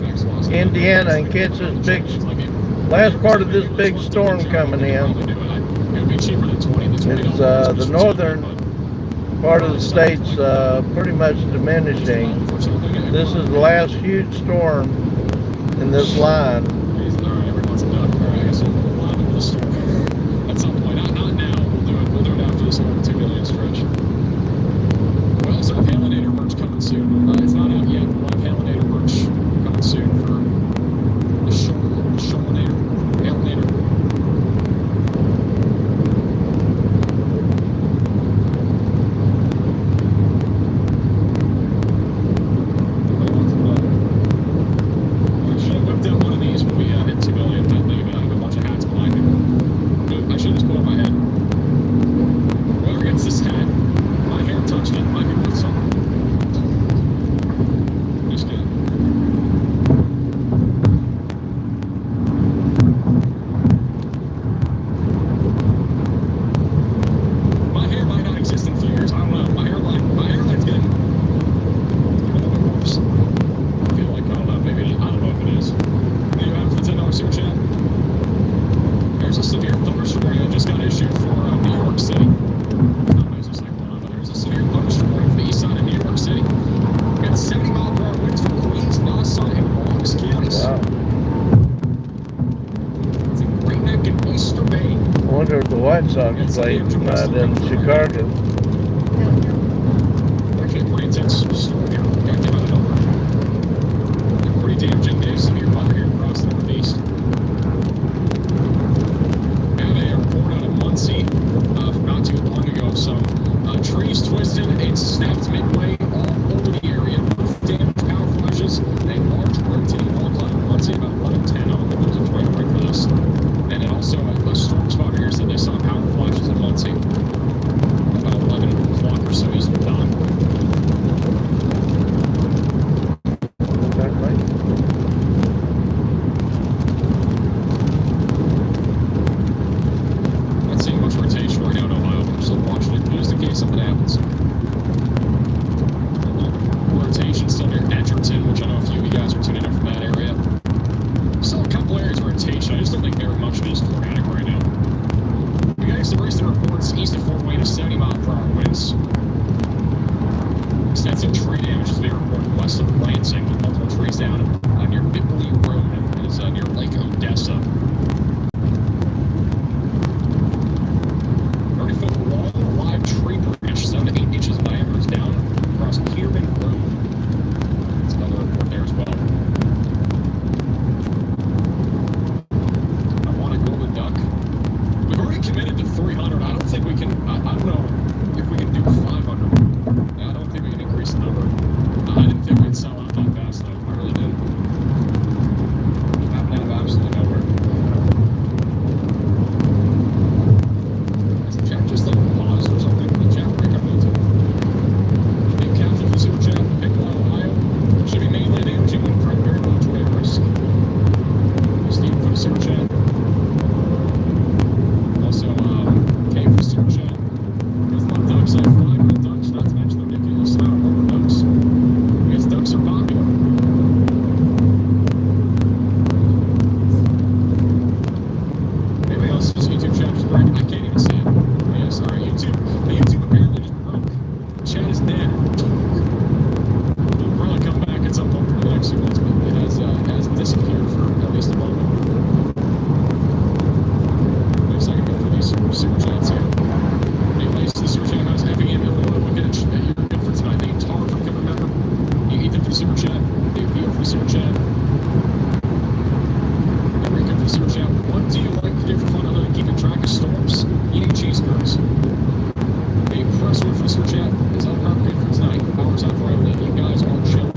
Indiana, and catch this big, last part of this big storm coming in. It's the northern part of the state's pretty much diminishing. This is the last huge storm in this line. At some point, not now. We'll do it after this whole 2 million stretch. We also have Halinator merch coming soon. It's not out yet. We'll have Halinator merch coming soon for the Shoalinator. Halinator. I should have whipped out one of these when we hit 2 million, but they have a bunch of hats behind me. I should have just put it on my head. Whoever gets this hat, my hair touched it, might be worth something. Just kidding. My hair might not exist in a few years. I don't know. My hairline's getting a little bit worse. I feel like, I don't know, maybe, I don't know if it is. Maybe I'm for the $10 super chat. There's a severe thunderstorm that just got issued for New York City. There's a severe thunderstorm for the east side of New York City. We got 70-mile-per-hour winds from Queens, Nassau, and Bronx counties. Wow. It's in Great Neck and Oyster Bay. I wonder if the White Sox played tonight in Chicago. Actually, a pretty intense storm here. Got came out of nowhere. Pretty damaging day, severe weather here across the Northeast. And a report out of Muncie from not too long ago. Some trees twisted and snapped midway all over the area. Damaged power flashes, a large rotating wall cloud in Muncie about 11:10 on the Windows of 2023. mess up. 30-foot long live tree branch, 7 to 8 inches diameter, is down across Pierman Road. That's another report there as well. I want to go with duck. We've already committed to 300. I don't think we can. I don't know if we can do 500. I don't think we can increase the number. I didn't think we'd sell out that fast, though. I really didn't. Happened out of absolutely nowhere. Is the chat just like paused or something? The chat break up into big captain for the super chat. Big one, Ohio. Should be mainly an energy when primary tornado risk. Steve for the super chat. Also, K for the super chat. With my ducks, I have 5 real ducks, not to mention the ridiculous amount of rubber ducks. Because ducks are popular. Anybody else's YouTube chat just broke? I can't even see it. Yeah, sorry, YouTube. The YouTube apparently just broke. The chat is dead. It'll probably come back at some point in the next few months, but it has disappeared for at least a moment. Looks like I go for these super chats here. Anyways, the super chat house heavy in Illinois. We'll get it. You're good for tonight. Thank you, Tar, for coming member. You Ethan for the super chat. Dave Beal for the super chat. Enrico for the super chat. What do you like to do for fun other than keeping track of storms? Eating cheeseburgers. Dave Presswood for the super chat. Is Elkhart good for tonight? Power's out for Emily. You guys are chilling.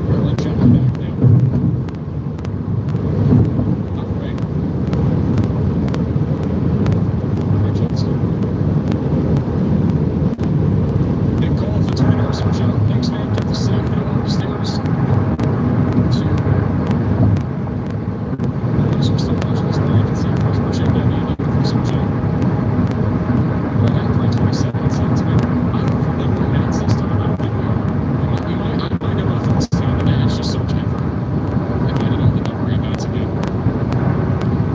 Maryland chat is back now. Outbreak. Big call for the tornado super chat. Thanks, man. Get the safe now upstairs. Those who are still watching this live can see first per chat down for the super chat. We're at 327. It's not too bad. I don't know if we're never advanced this time. I don't think we are. I might have enough on this time, but it's just so much effort. If I didn't never advance again.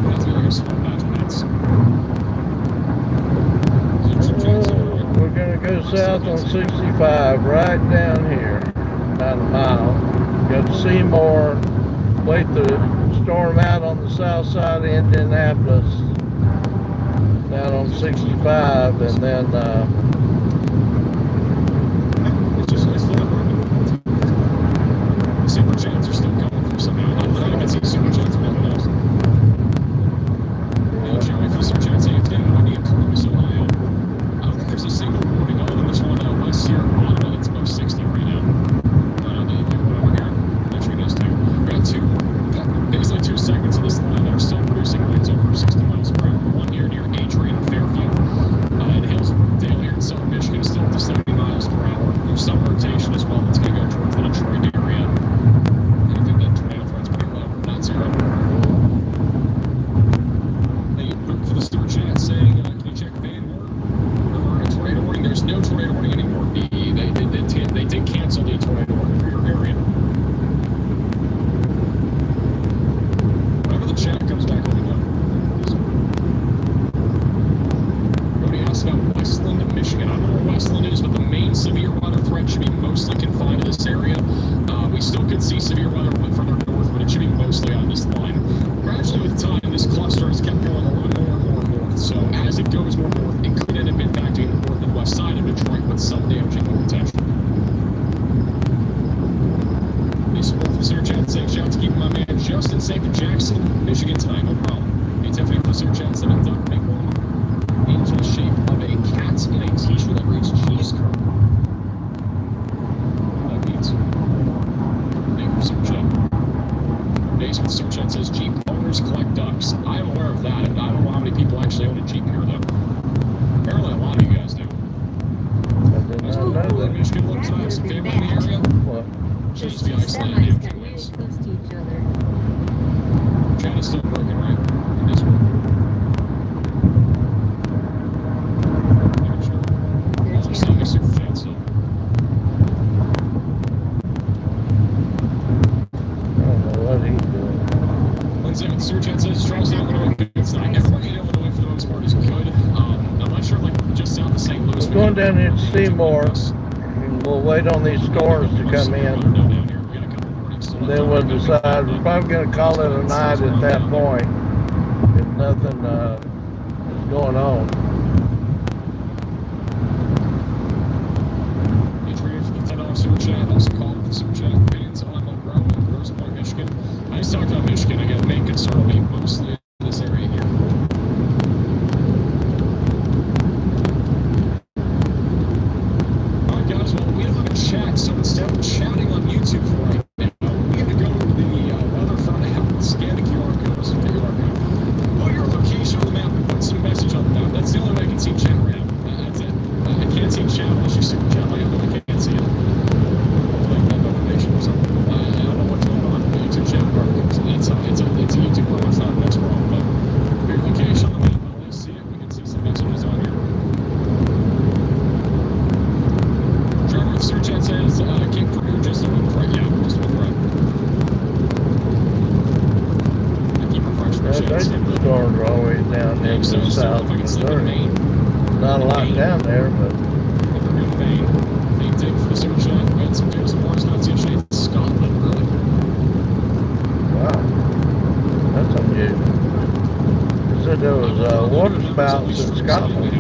That's really a small patch minutes. We're gonna go south on 65, right down here, about a mile. Go to Seymour, wait the storm out on the south side of Indianapolis, down on 65, and then It's full of super chats are still coming through somehow. I can see super chats building up. Hey, Joey for the super chat saying it's getting windy in Columbus, Ohio. I don't think there's a single warning other than this one West Sierra Nevada that's above 60 right now. The one over here, Metro does too. We got basically 2 segments of this line that are still producing winds over 60 miles per hour. One here near Adrian and Fairview. And Hillsdale here in southern Michigan is still up to 70 miles per hour. There's some rotation as well that's going to go towards the Detroit area. And I think that tornado threat's pretty low, not zero. Hey, Luke for the super chat saying, can you check Van Wert? A tornado warning? There's no tornado warning anymore. They did cancel the tornado warning for your area. Whenever the chat comes back, let me know. Nobody asked about Westland, Michigan. I don't know where Westland is, but the main severe weather threat should be mostly confined to this area. We still could see severe weather further north, but it should be mostly on this line. Gradually with time, this cluster has kept going a little bit more and more north. So as it goes more north, it could end up impacting the north and west side of Detroit with some damaging potential. Hey, support for the super chat saying, shout out to keeping my man Justin safe in Jackson, Michigan tonight. No problem. Hey, Tiffany for the super chat saying, duck make one into the shape of a cat in a t-shirt that reads cheese curd. That means. Thank you for the super chat. Basement super chat says Jeep owners collect ducks. I am aware of that, and I don't know how many people actually own a Jeep here, though. Apparently a lot of you guys do. I did not know that. Michigan looks to have some family in the area. What? Should There's just be 2 isolated semis in got 2 really weeks. close to each other. Chat is still broken, right? In this one. Yeah, sure. They're I'm seeing a super tandem. chat still. I don't know what he's doing. Lindsay with the super chat says Charleston, Illinois, good tonight. Everybody in Illinois for the most part is good. I'm not sure, like, just south of St. Louis. We're going down here to Seymour, and we'll wait on these storms to come in. Down here. We got a couple warnings. And then we'll decide. We're probably going to call it a night at that point if nothing is going on. Adrian for the $10 super chat. Also called with the super chat. Opinions on Oak Grove and Grosse Pointe, Michigan. I just talked about Michigan. I got the main concern will be mostly in this area here. Alright guys, well we don't have a chat, so instead of chatting on YouTube for right now, we have to go to the other front out, scan the QR code, so the QR code. Put your location on the map and put some message on the map. That's the only way I can see chat right now. That's it. I can't see chat unless you super chat. I really can't see it. Like that notification or something. I don't know what's going on with the YouTube chat part. It's a YouTube part. It's not that's wrong. But your location on the map, at least see it. We can see some messages on here. Trevor with Super Chat says, King Purdue just a little right. Yeah, just a little right. I keep refreshing the They chat. storms are always down there to the south of Missouri. Not a lot down there, but Maine take for the super chat. We had some deals and wars, not too shades. Scotland, really. wow, that's unusual. They said there was water spouts in Scotland.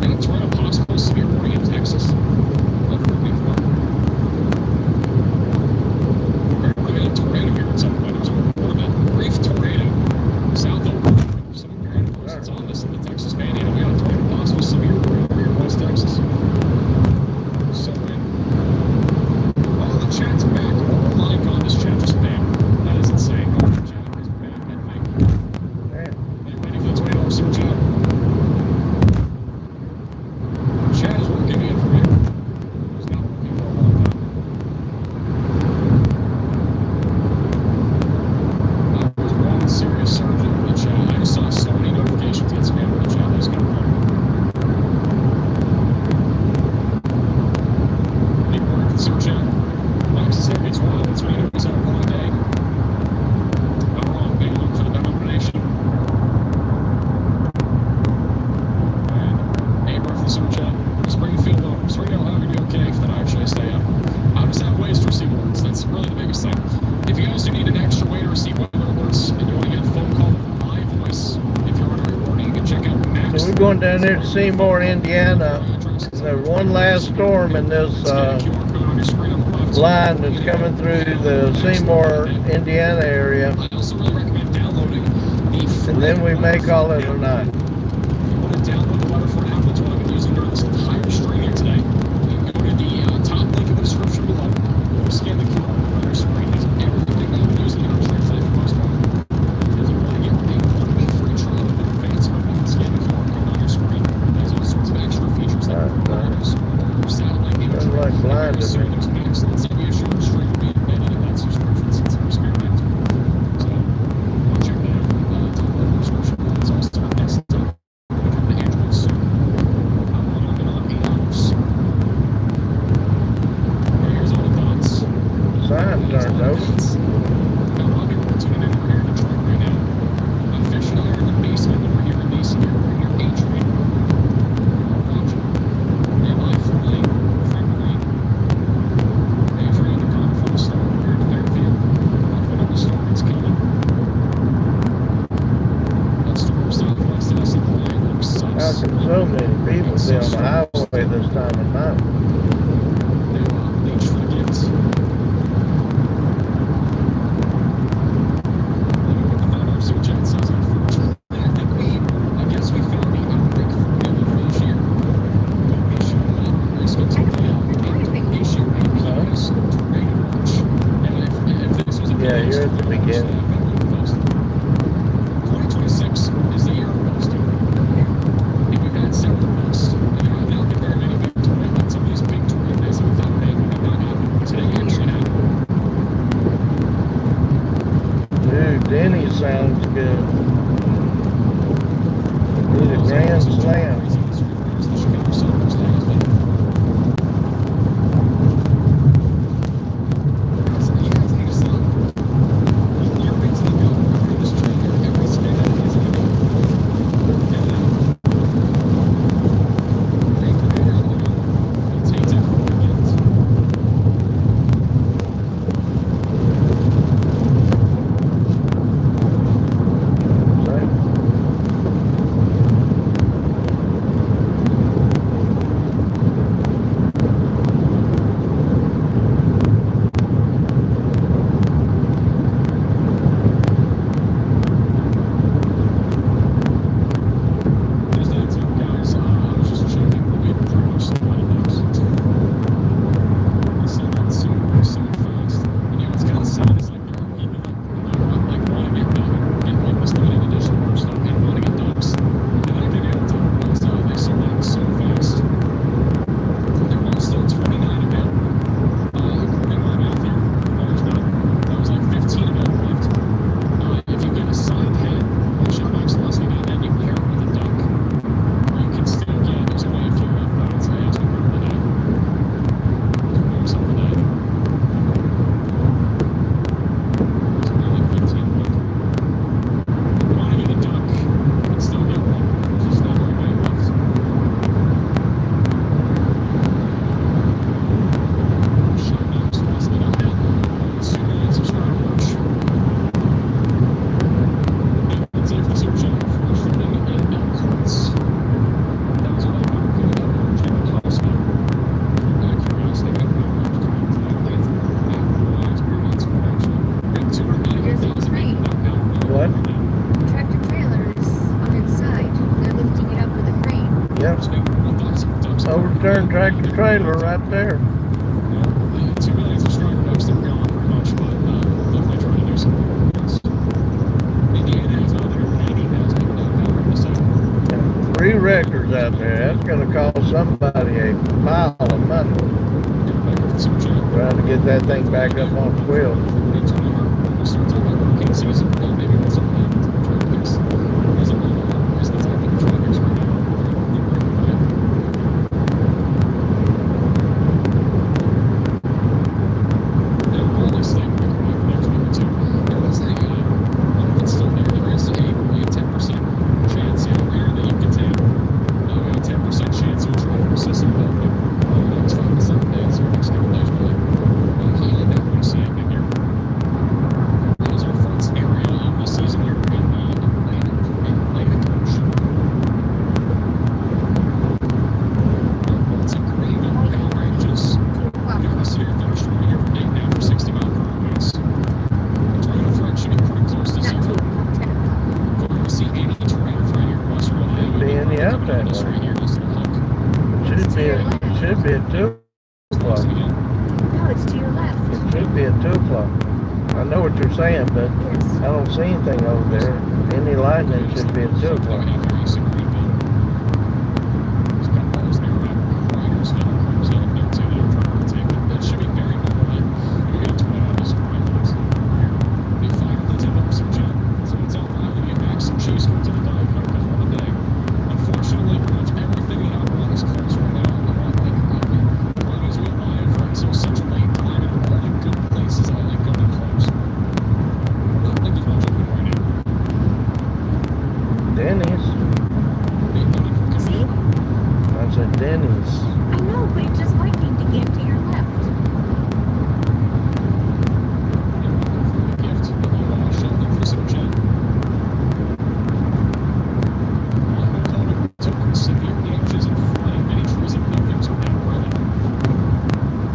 And Toronto possible severe warning in Texas. Apparently we had a tornado here at some point. It was a report of a brief tornado south of some grand persons on this in the Texas Panhandle. We got a tornado possible severe warning here in West Texas. So all the chat's back. Oh my god, this chat just back. That is insane. Oh, the chat is back, I think. Man, Are you ready for the $20 super chat? Chat is working in for me. It's not working for a long time. There's one serious surge in the chat. I just saw so many notifications get spammed in the chat. That's kind of funny. Any word for the super chat? Max is happy. It's one. It's right. It's on a long day. Not wrong. Big look for the domination. And Abra for the super chat. Springfield, Ohio, you do okay if that actually stay up. I just have ways to receive alerts. That's really the biggest thing. If you guys do need an extra way to receive weather alerts and you want to get a phone call with my voice, if you're under a warning, you can check out Max. so we're going down there to Seymour, Indiana. There's one last storm in this line that's coming through the Seymour, Indiana area, I also really recommend downloading the free and then we may call it a night. If you want to download the weather for now, that's what I've been using during this entire stream here today. You can go to the top link in the description below. Scan the QR code on your screen. Has everything that I'm using on translate for the most part. If you want to get a 1-week free trial in advance, you can scan the QR code on your screen. There's all sorts of extra features like satellite imagery. Sounds like blind to me. There's Max. Let's say we a short stream will be embedded in that subscription since we're experimenting. So, check that out. Top link in the description. It's also next time. Become the Android soon. I'm been on 8 hours. Here's all the thoughts. Sign turned over. Now, Robbie, we're tuning in. We're here in Detroit right now. I'm fishing out here in the basement. We're here in Mason here. We're here in Adrian. Roger. Yeah, live from Lane. Frank Lane. Adrian, the common from the storm. We're here in Fairfield. One of the storm is coming. That storm southwest of us in the line looks How sucks. can so many people be on the highway this time of night? They reach for the gifts. Super chat says, unfortunately, I guess we found the outbreak for this year. No issue, respect to the issue, maybe a tornado watch. And if this was a Yeah, you're at the beginning. 2026 is the year of ghosting. And we've had several ghosts. And there have not been very many big tornadoes. Some of these big tornadoes that we thought may have not happened. Today actually happened. Dude, Denny sounds good. Need a grand slam. Eastern tractor trailer right there. Well, 2 million subscriber next to Realtime pretty much, but definitely trying to do something else. Indiana has another 90,000 people downloading the site. 3 records out there. That's going to cost somebody a pile of money trying to get that thing back up on the wheels. We'll start talking about hurricane season, maybe when something happens in the tropics. There's a lot of residents out in the tropics right now. Now, all this thing will be coming up next week or two. There is it's still there is a 10% chance here and there that you can take. A 10% chance of a tropical system developing over the next 5 to 7 days or next couple days, really. Highly likely to see anything here. That is our first area of the season here in Atlantic Ocean. It's a green power ranges. Near the severe thunderstorm here for Dayton after 60 mile per hour winds. The tornado threat should be pretty close to zero. If we're going to see any tornado threat here in western Ohio, Be any out that this way. right here, this little hook. Should be at 2 o'clock. No, it's to your left. It should be at 2 o'clock. I know what you're saying, but Yes. I don't see anything over there. Any lightning should be at 2 o'clock. That should be very normal. We got tornadoes right now. They fired the 10% jet, so it's allowed to get back some chase going to the dive pipe on the day. Unfortunately, pretty much everything in Outback is closed right now. Might as well buy it for until such a late time, and all the good places I like going to close. Not like there's much open right now. Denny's. See? I said Denny's. I know, but it's just lightning to get to your left. Gift, the Omaha shelter for some jet. Dakota took severe damages and flooding. Many trees and buildings are down running.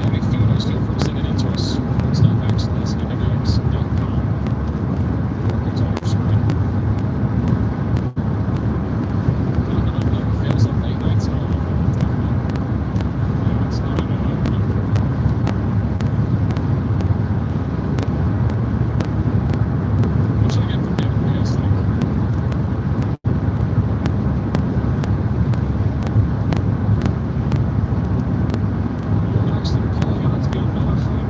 Any photos, feel free to send it in to us. Stop.backslash.com. It's on your screen. Never fails on late nights. What should I get from David? What do you guys think? Actually, calling out to get another flight.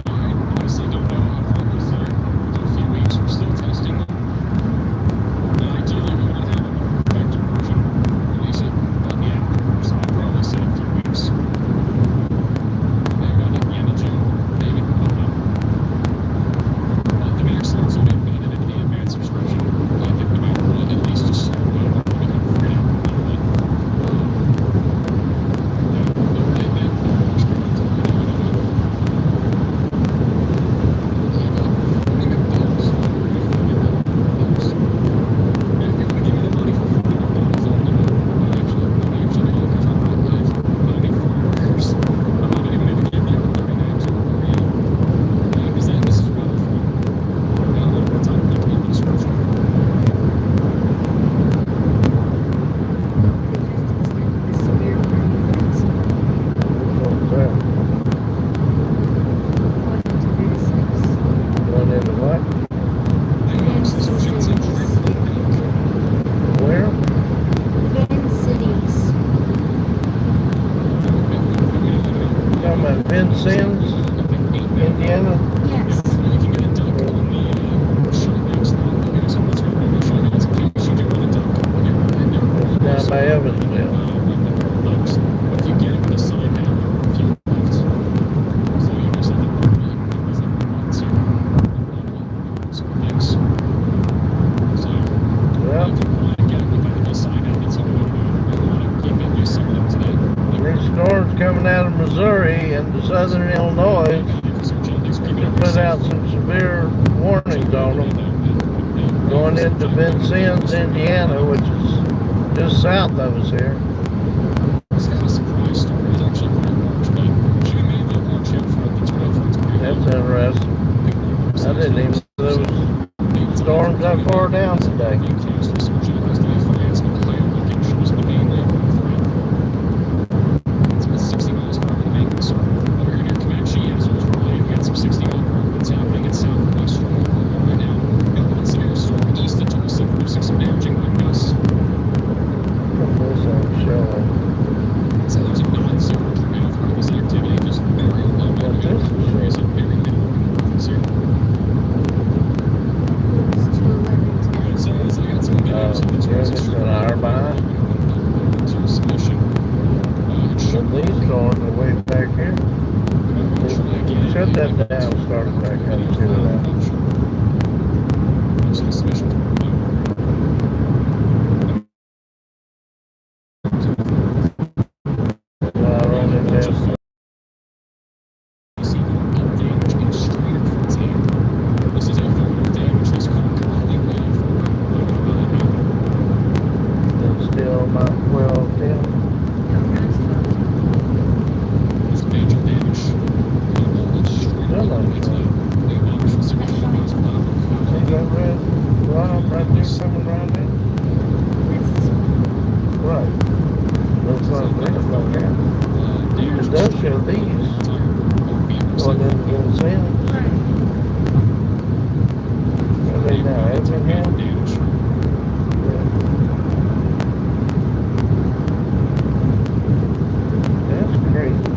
I honestly don't know. I'll probably start in a few weeks. We're still testing them. And ideally, we want to have a vector version release it. But yeah, so I'd probably say a few weeks. Maybe at the end of June, maybe. I don't know. The max slots will be embedded in the advanced subscription. I think no matter what, at least just slow down. We can free up a little bit. What's that? Going into what? Where? Talking about Vincennes, Indiana? Yes. It's down by Evansville. If you get it with a sign down, if you left, so you just have to so thanks. So Well, if you want to get it with a sign down, it's something we want to keep it. We some of them today. these storms coming out of Missouri into southern Illinois, they put out some severe warnings on them going into Vincennes, Indiana, which is just south of us here. It's kind of a surprise story. It's actually pretty large, but she made the launch out for the 12th. That's interesting. I didn't even know there was storms that far down today. coming around there? Right. Looks like that's like that. It does show these going into Vincennes. Are they now Effingham? That's crazy.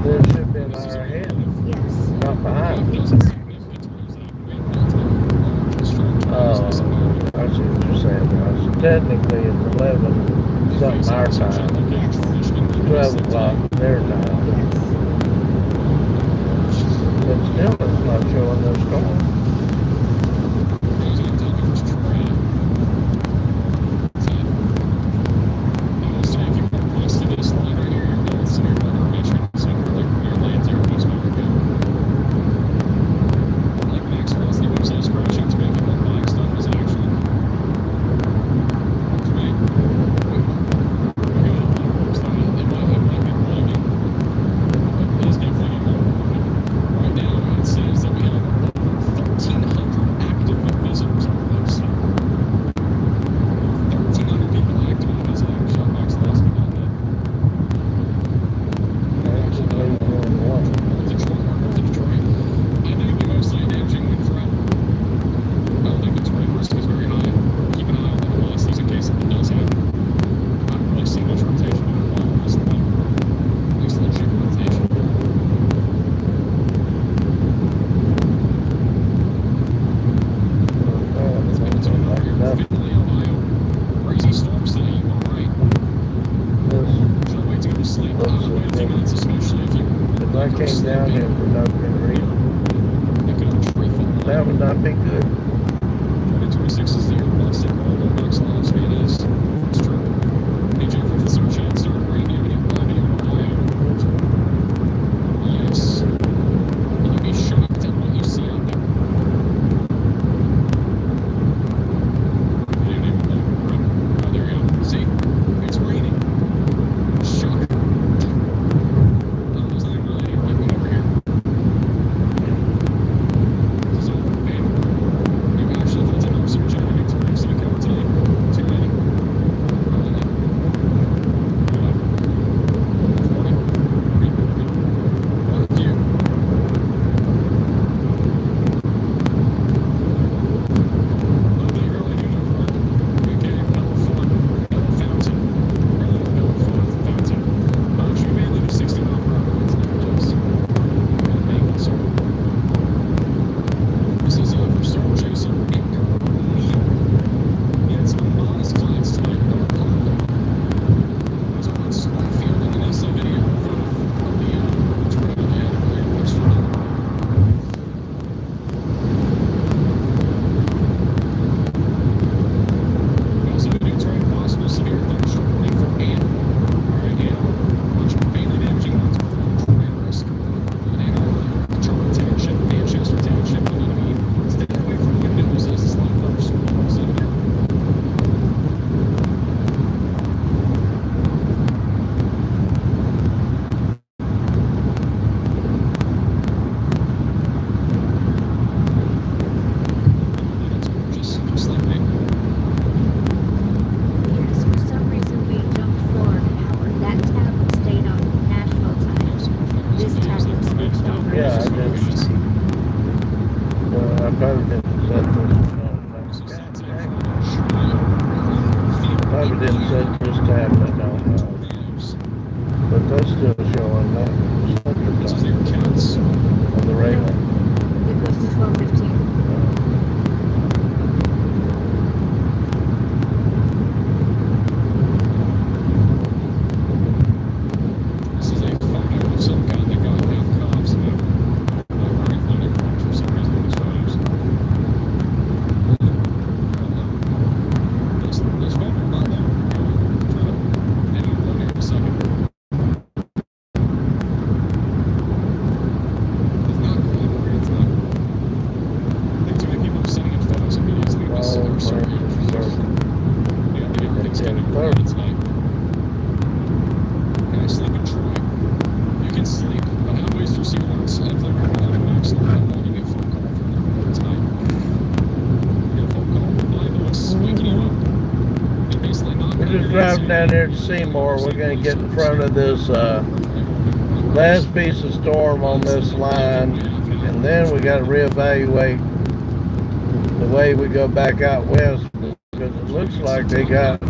There should have been our head, not behind us. Oh, I see what you're saying now. So technically it's 11 something our time. It's 12 o'clock their time. But still it's not showing no storm. If I came down here for no good reason, that would not be good. 2026 is the year of plastic. All the next law speed is. It's true. AJ for the super chat started Randy when you live in Ohio. Yes. You'd be shocked at what you see out there. You didn't even look. Oh, there you go. See? It's raining. Shock. Oh, it's not really like over here. This is all bad. Maybe actually if it's an super chat, I need to next week. I will tell you. Too many. What view? Lovely early New York. Okay, Bell Fort, Bell Fountain. Early Bell Fort Fountain. True mainly to 60 mile per hour winds now, just angle circle. This is for Storm Chaser Anchor Neil. We had some modest clouds tonight, no cloud. There's a hot spot field in an SA video in front of the tornado they had earlier yesterday. We also have a new terrain possible severe thunderstorm for Ann. Alright, Ann, much mainly damaging Documentarist. Ann, Charlotte Township, Manchester Township, you know what I mean? Stay away from windows as this light thunderstorm. So, that's gorgeous, just like me. Yes, for some reason we jumped forward an hour. That tablet stayed on Nashville time. This tablet switched over. Yeah, I did. I probably didn't set this on. Probably didn't set this tablet on, but that's still showing that center time on the radar. It goes to 12:15. This is a photo of some guy that got half cops and wearing hunting marks for some reason in his photos. Those photos are not there. And I'll load here in a second. It's not collaborating. It's not. I think too many people are sending in photos and videos and they're so weird. Yeah, maybe everything's getting recorded tonight. Can I sleep in Troy? You can sleep, but how ways to receive alerts? If they're recording an accident, how long you get a phone call from them tonight? You get a phone call, my voice, waking you up. And basically not We're just driving down there to Seymour. We're going to get in front of this last piece of storm on this line, and then we got to reevaluate the way we go back out west, because it looks like they got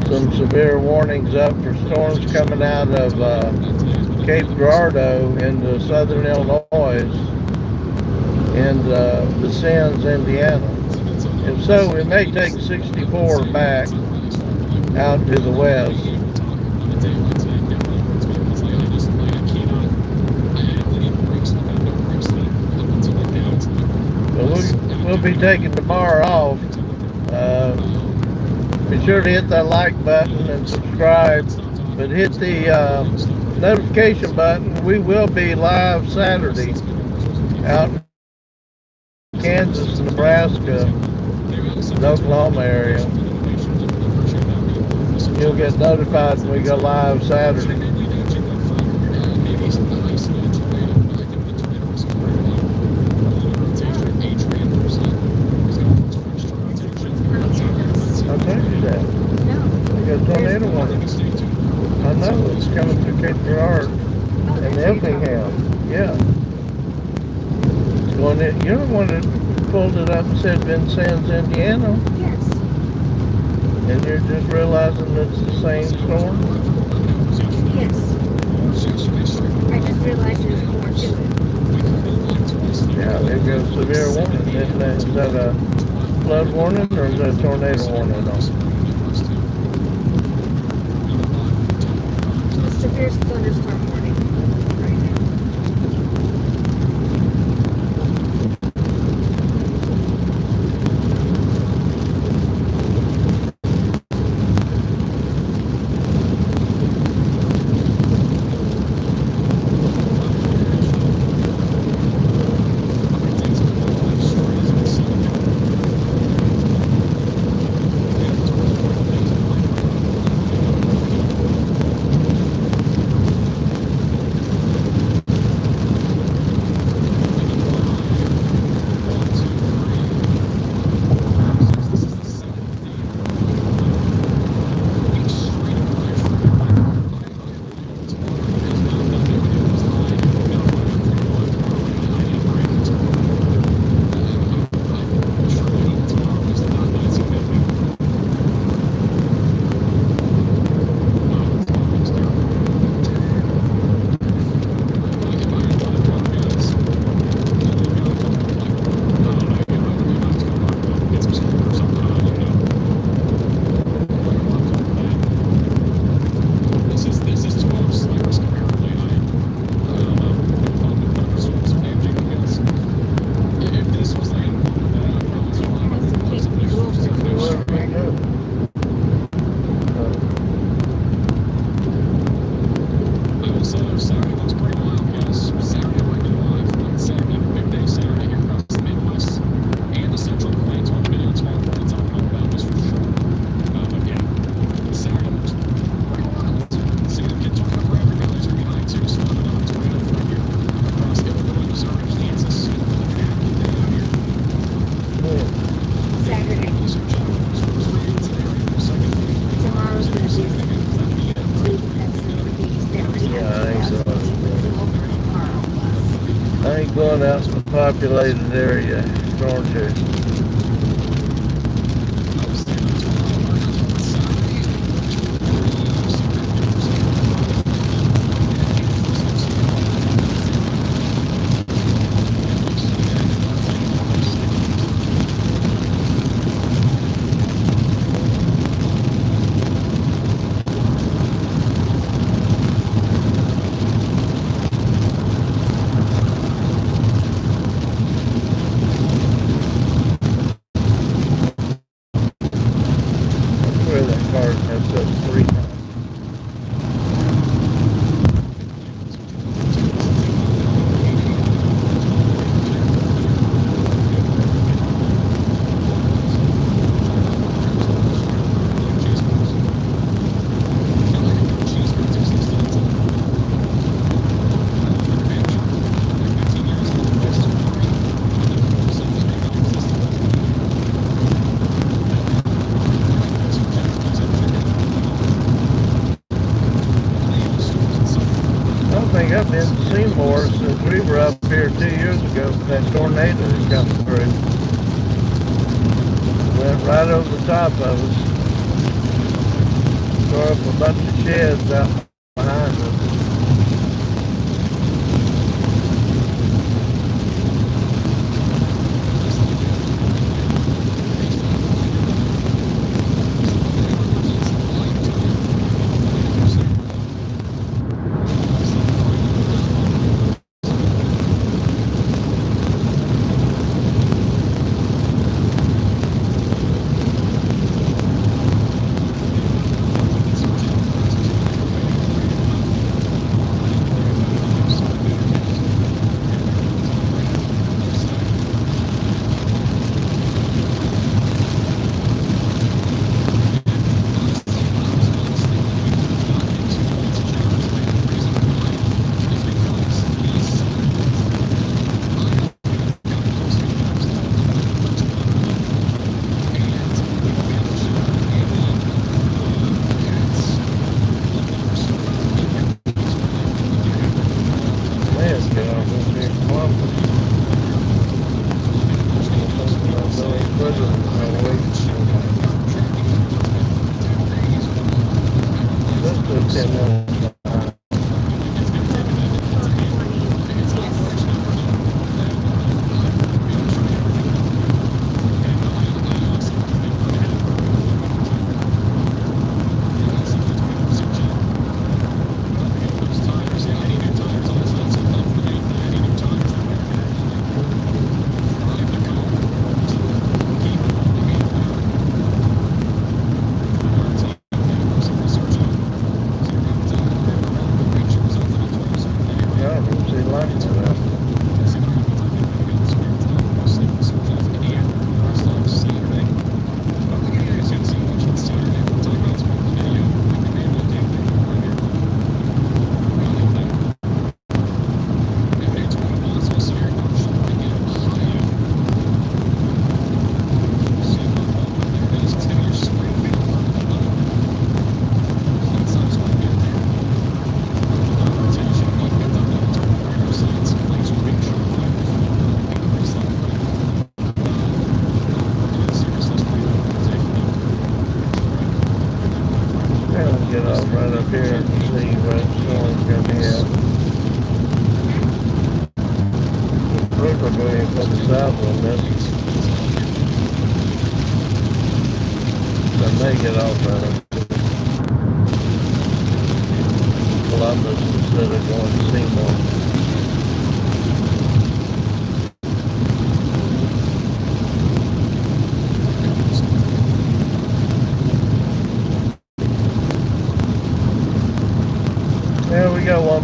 some severe warnings up for storms coming out of Cape Girardeau into southern Illinois and Vincennes, Indiana. If so, we may take 64 back out to the west. So we'll be taking tomorrow off. Be sure to hit that like button and subscribe, but hit the notification button. We will be live Saturday out in Kansas, Nebraska, the Oklahoma area. You'll get notified when we go live Saturday. I told you that. No. We got a tornado warning. I know, it's coming through Cape Girardeau and Effingham. Yeah. It's going in, you're the one that pulled it up and said Vincennes, Indiana, Yes. and you're just realizing it's the same storm? Yes. I just realized there's more to it. Yeah, they've got a severe warning. Is that a flood warning or is that a tornado warning? The severe thunderstorm warning right now. I ain't going out to the populated area, storm chasing. Seymour since we were up here 2 years ago. That tornado that come through went right over the top of us. Tore up a bunch of sheds out behind us.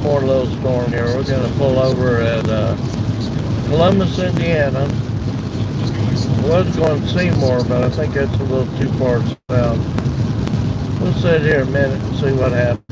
More little storm here. We're going to pull over at Columbus, Indiana. I was going to Seymour, but I think that's a little too far south. We'll sit here a minute and see what happens.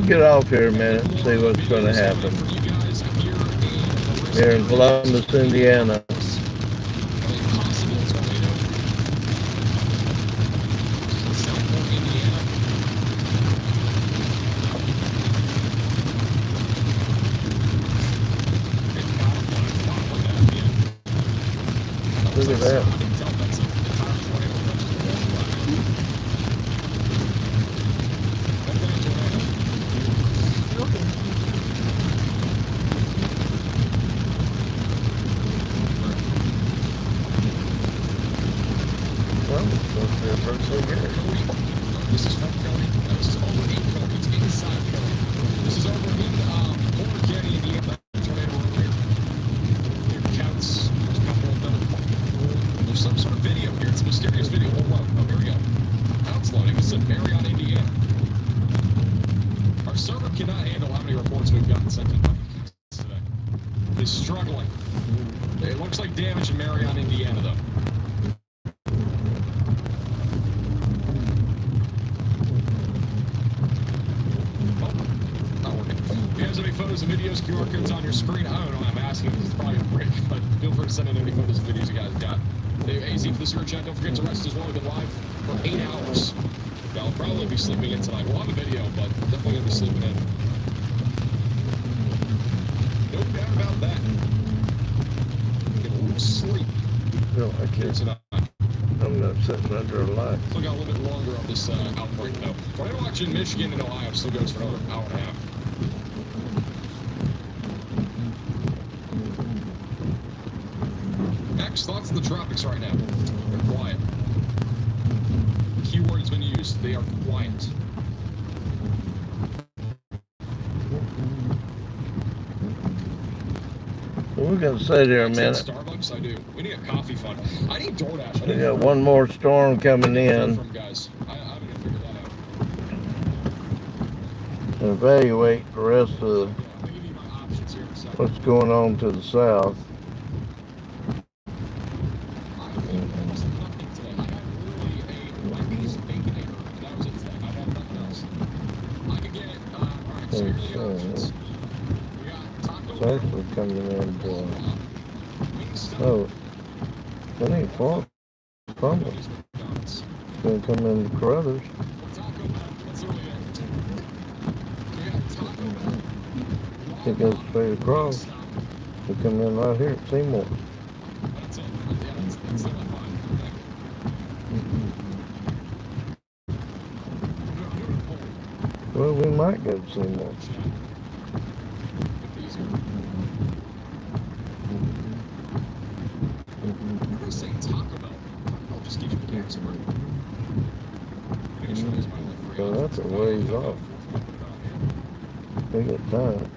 Get off here a minute and see what's going to happen here in Columbus, Indiana. Something's supposed to be a birthday here. This is from Cody. This is over in Cody. It's inside Cody. This is over in Porter County, Indiana. Tornado earlier. It counts. There's a couple of them. There's some sort of video here. It's a mysterious video. Oh, wow. Oh, here we go. Now it's loading. It said Marion, Indiana. Our server cannot handle how many reports we've gotten sent in today. It's struggling. It looks like damage in Marion, Indiana, though. Photos and videos, QR codes on your screen. I don't know, I'm asking, it's probably a break, but feel free to send in any photos and videos you guys got. AZ for the sewer chat, don't forget to rest as well. We've been live for 8 hours. I'll probably be sleeping in tonight. We'll have a video, but definitely gonna be sleeping in. No doubt about that. Get a little sleep. No, I can't. Tonight. I'm not sitting under a light. Still got a little bit longer on this outbreak, though. Tornado watch in Michigan and Ohio still goes for another hour and a half. Thoughts in the tropics right now. They're quiet. The keyword has been used. They are quiet. We're gonna stay there a minute. Starbucks, I do. We need a coffee fund. I need DoorDash. We got one more storm coming in. From guys. I'm gonna figure that out. And evaluate the rest of what's going on to the south. It's actually coming in to, oh, that ain't far from it. It's going to come in Carruthers. It goes straight across. It'll come in right here at Seymour. Well, we might go to Seymour. So that's a ways off. We got time.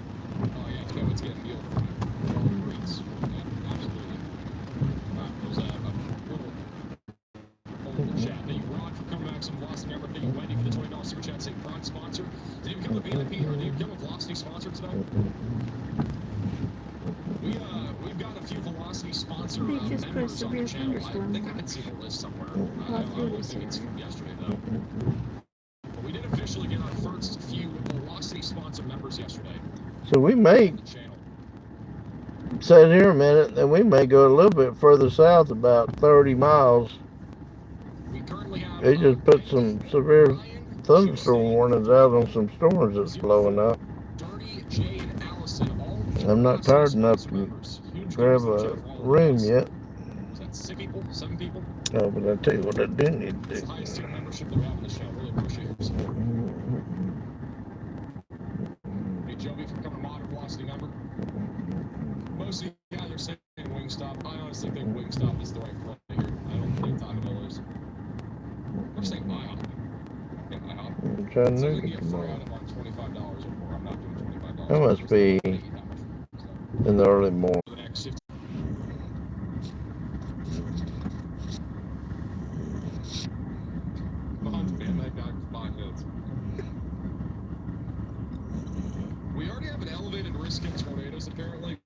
They just put a severe thunderstorm. Las Vegas. Yesterday, though. We did officially get our first few Velocity sponsor members yesterday. So we may sit here a minute, and we may go a little bit further south, about 30 miles. We currently have, they just put some severe thunderstorm warnings out on some storms that's blowing up. I'm not tired enough to grab a room yet. Is that 6 people? 7 people? Oh, but I tell you what I do need to do. It's the highest tier membership that we have in the show. Really appreciate your support. Hey, Joby, for becoming a modern Velocity member. Most of you guys are saying Wingstop. I honestly think Wingstop is the right play here. I don't think Taco Bell is. We're saying IHOP. Yeah, IHOP. I'm trying So to we can look get at free tomorrow. item on $25 or more. I'm not doing $25. That must be in the early morning. For the next 15. Man, that guy for 5 minutes. We already have an elevated risk in tornadoes, apparently.